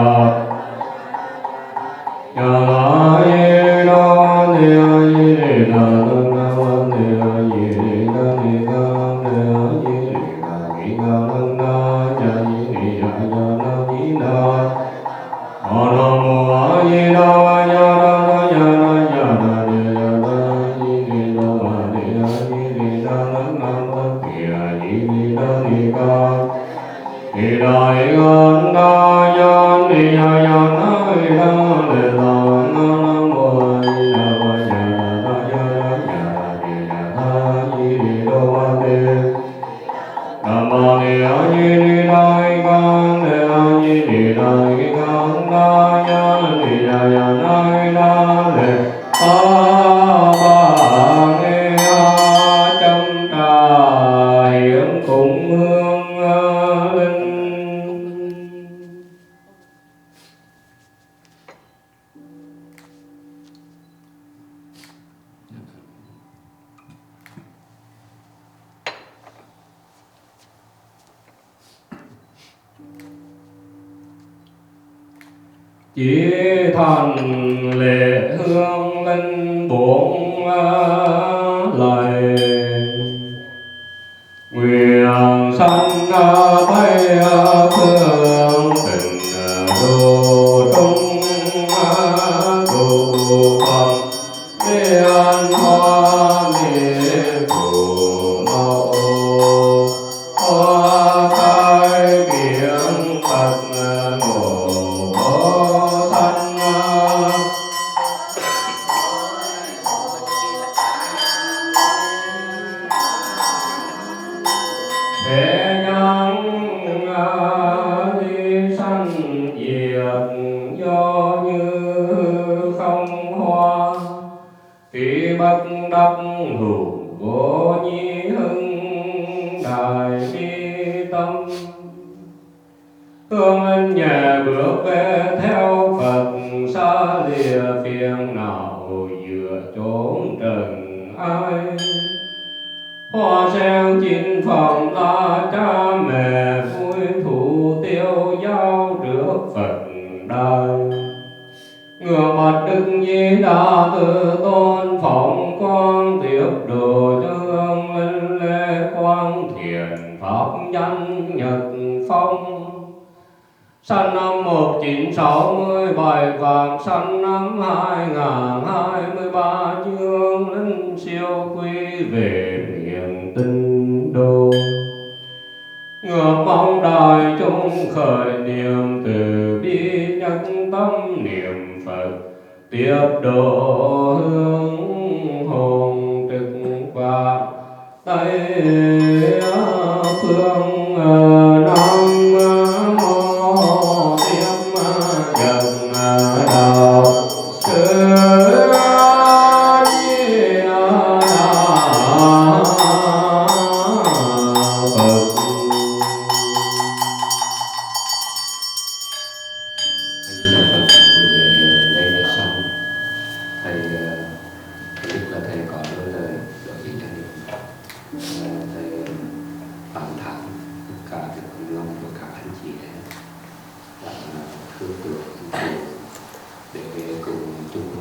Speaker 3: chỉ thành lệ hương linh bốn lời nguyện sanh bay phương tình độ trung cụ phật liên hoa miền thủ mẫu hoa khai kiến phật ngộ sanh thế nhân ly sanh diệt do như không hoa khi bất đắc hữu vô nhi hưng đại bi tâm hương anh nhẹ bước về theo Phật xa lìa phiền não giữa chốn trần ai hoa sen chín phẩm là cha mẹ vui thủ tiêu giao trước Phật đài ngửa mặt đức Di Đà từ tôn phóng quang tiếp độ cho hương linh lễ quang thiện pháp danh nhật phong sanh năm 1967 vàng sanh năm 2023 dương linh siêu quy về miền tinh đô ngược mong đại chúng khởi niệm từ bi nhất tâm niệm Phật tiếp độ hướng hồn trực và tây phương nam mô tiếp dần đạo sư Di Đà Phật.
Speaker 2: Đây là xong thầy biết là thầy có đôi lời đối với gia đình. Thầy tán thán cả cái tấm lòng của các anh chị em đã thương tưởng để cùng chung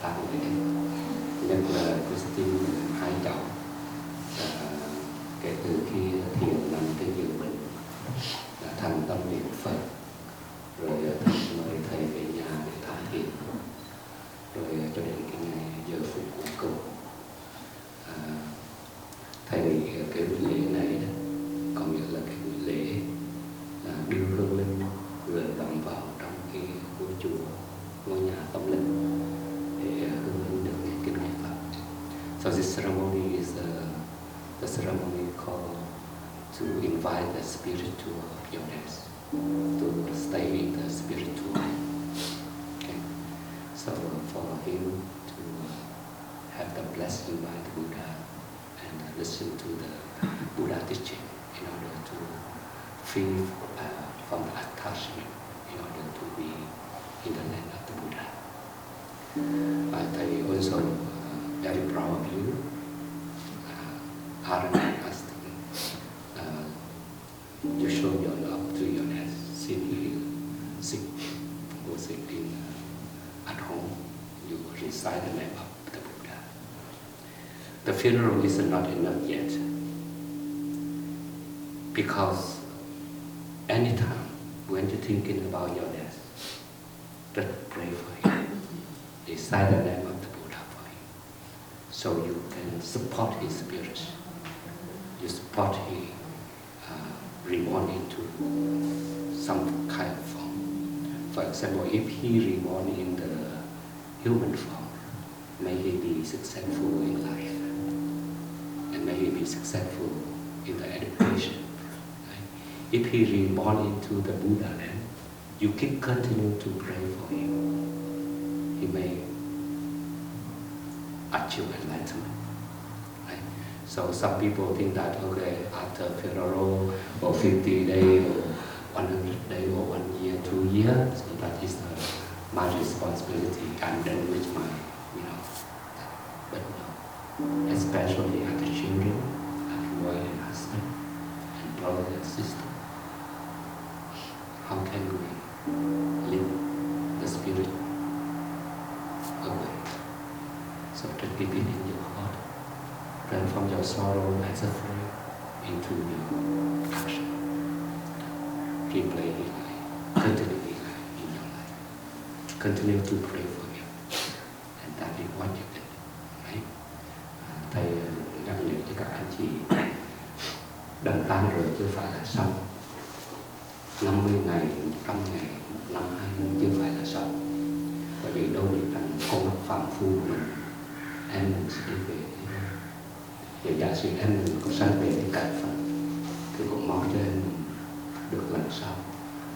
Speaker 2: tang lễ, nhất là Christine hai cháu kể từ khi Thien nằm trên giường bệnh đã thành tâm niệm Phật, rồi thầy mời thầy về nhà để thăm Thien, rồi cho đến cái ngày giờ phút cuối cùng thầy nghĩ cái buổi lễ này đó, có nghĩa là cái buổi lễ là đưa hương linh gửi gắm vào trong cái ngôi chùa, ngôi nhà tâm linh để hương linh được nghe kinh nghiệm Phật. So this ceremony is the ceremony called to invite the spiritual yogis to stay in the spiritual life. Okay. So for him to have the blessing by the Buddha and listen to the Buddha teaching in order to free from the attachment in order to be in the land of the Buddha. I also very proud of you, Aaron Aston. You show your love to your dad since he was sick at home. You recite the name of the Buddha. The funeral is not enough yet, because anytime when you're thinking about your death, just pray for him. Recite the name of the Buddha for him, so you can support his spirit. You support him reborn into some kind of form. For example, if he reborn in the human form, may he be successful in life, and may he be successful in the education. Right? If he reborn into the Buddha land, you keep continue to pray for him. He may achieve enlightenment. Right? So some people think that, okay, after funeral or 50 days or 100 days or 1 year, 2 years, so that is my responsibility. I'm done with my, but no. Especially as the children, as wife and husband, and brother and sister. How can we live the spirit
Speaker 1: So to keep it in your heart, transform your sorrow and suffering into your action. Replay his life, continue his life in your life. Continue to pray for him. And that is what you can do. Right? Thầy nhắc nhở cho các anh chị đừng tan rồi chưa phải là xong. 50 ngày, 100 ngày, 1 năm, 2 năm chưa phải là xong. Bởi vì đâu biết rằng con mắt phạm phu của mình sẽ đi về. Thì giả sử em mình có sanh về cái cảnh Phật thì cũng mong cho em mình được lần sau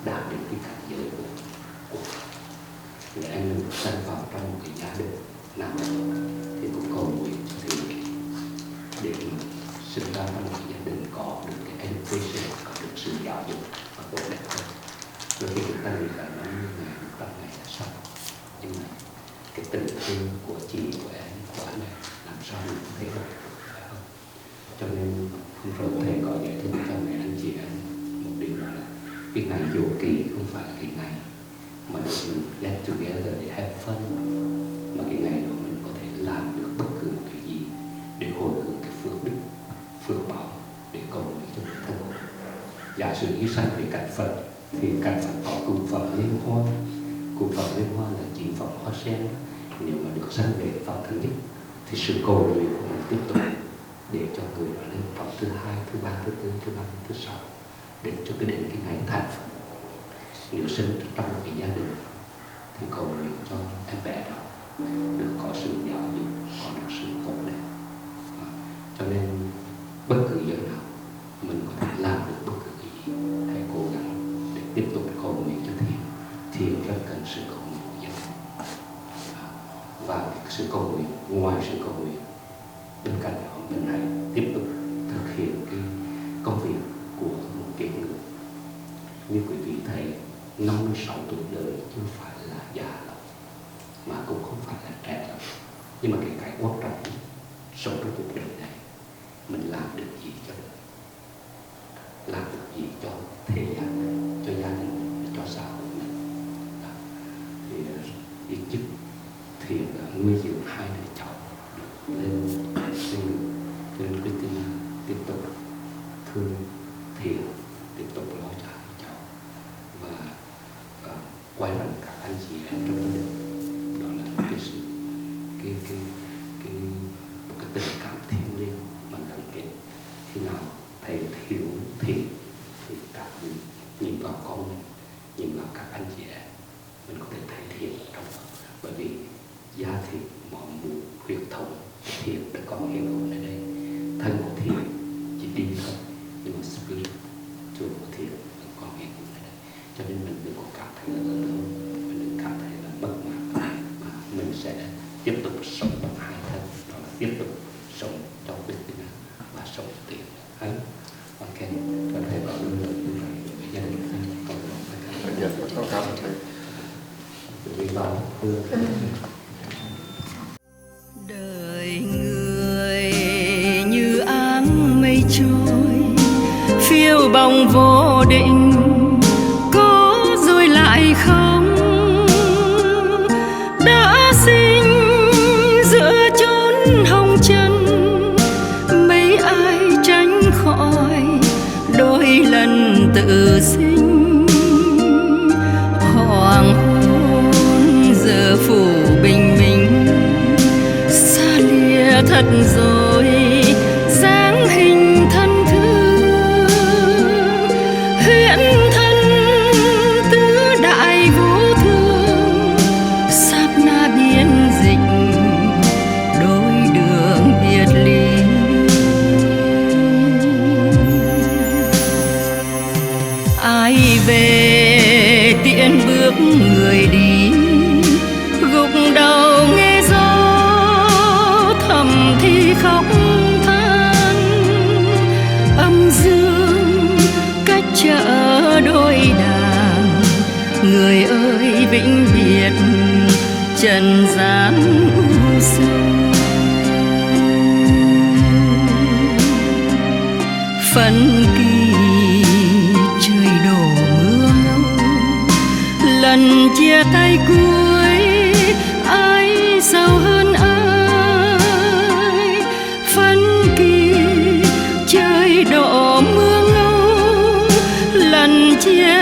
Speaker 1: đạt đến cái cảnh giới của Phật. Thì em mình sanh vào trong một cái gia đình nào thì cũng cầu nguyện cho thì để mình sinh ra trong một cái gia đình có được cái education, có được sự giáo dục và tốt đẹp hơn. Rồi khi chúng ta nghĩ là 50 ngày, 100 ngày là xong. Nhưng mà cái tình thương của chị, của em, của anh này làm sao mình có thể được. Cho nên hôm rồi thầy có giải thích cho mấy anh chị em một điều đó là cái ngày dỗ kỳ không phải là cái ngày mà được mình get together để have fun, mà cái ngày đó mình có thể làm được bất cứ một cái gì để hồi hướng cái phước đức, phước báo để cầu nguyện cho bản thân của mình. Giả sử hy sanh về cảnh Phật thì cảnh Phật có cúng phẩm liên hoa. Cúng phẩm liên hoa là chỉ phẩm hoa sen. Nếu mà được sanh về phẩm thứ nhất thì sự cầu nguyện của mình tiếp tục để cho người đó lên phẩm thứ 2, thứ 3, thứ 4, thứ 5, thứ 6 để cho cái đến cái ngày thành Phật. Nếu sinh trong một cái gia đình thì cầu nguyện cho em bé đó được có sự giáo dục, có được sự tốt đẹp. Cho nên bất cứ giờ nào mình có thể làm được bất cứ cái gì, hãy cố gắng để tiếp tục cầu nguyện cho Thiện. Thiện rất cần sự cầu nguyện của gia đình. Và cái sự cầu nguyện, ngoài sự cầu nguyện, bên cạnh đó mình hãy tiếp tục thực hiện cái công việc của một cái người. Như quý vị thấy, 56 tuổi đời chưa phải là già lắm, mà cũng không phải là trẻ lắm. Nhưng mà cái quan trọng sống trong cuộc đời này, mình làm được gì cho đời, làm được gì cho thế gian, cho gia đình, cho xã hội mình. Thì ít nhất thì nuôi dưỡng 2 đứa cháu lên sinh. Cho nên Christina tiếp tục thương Thiện, tiếp tục lo cho hai cháu và quay lại các anh chị em trong gia đình. Đó là cái sự một cái tình cảm thiêng liêng mà gắn kết. Khi nào thầy hiểu thì các mình nhìn vào con mình, nhìn vào các anh chị em, mình có thể thấy Thiện trong đó. Bởi vì gia thịt, mọn mũ, huyết thống, Thiện đã có hiện hữu ở đây. Thân của Thiện chỉ đi thôi, nhưng mà spirit của Thiện vẫn còn hiện hữu ở đây. Cho nên mình đừng có cảm thấy là lớn hơn, mình đừng cảm thấy là bất mãn, mà mình sẽ tiếp tục sống bằng 2 thân, đó là tiếp tục sống trong Christina và sống cho Thiện. Ok, có thể có những lời như vậy với gia đình thân, có thể có cảm ơn thầy. Vì vào
Speaker 7: đời người như áng mây trôi phiêu bồng vô định, có rồi lại không. Đã sinh giữa chốn hồng trần, mấy ai tránh khỏi đôi lần tự sinh. Hoàng hôn giờ phủ bình minh, xa lìa thật rồi dáng hình thân thương. Huyễn thân tứ đại vô thường, sát na biến dịch đôi đường biệt ly. Ai về tiễn bước người đi, gục đầu nghe gió thầm thì khóc than. Âm dương cách chợ đôi đàn, người ơi vĩnh biệt trần gian u sầu. Phân kỳ trời đổ mưa ngâu, lần chia tay cuối ai sâu hơn ai. chia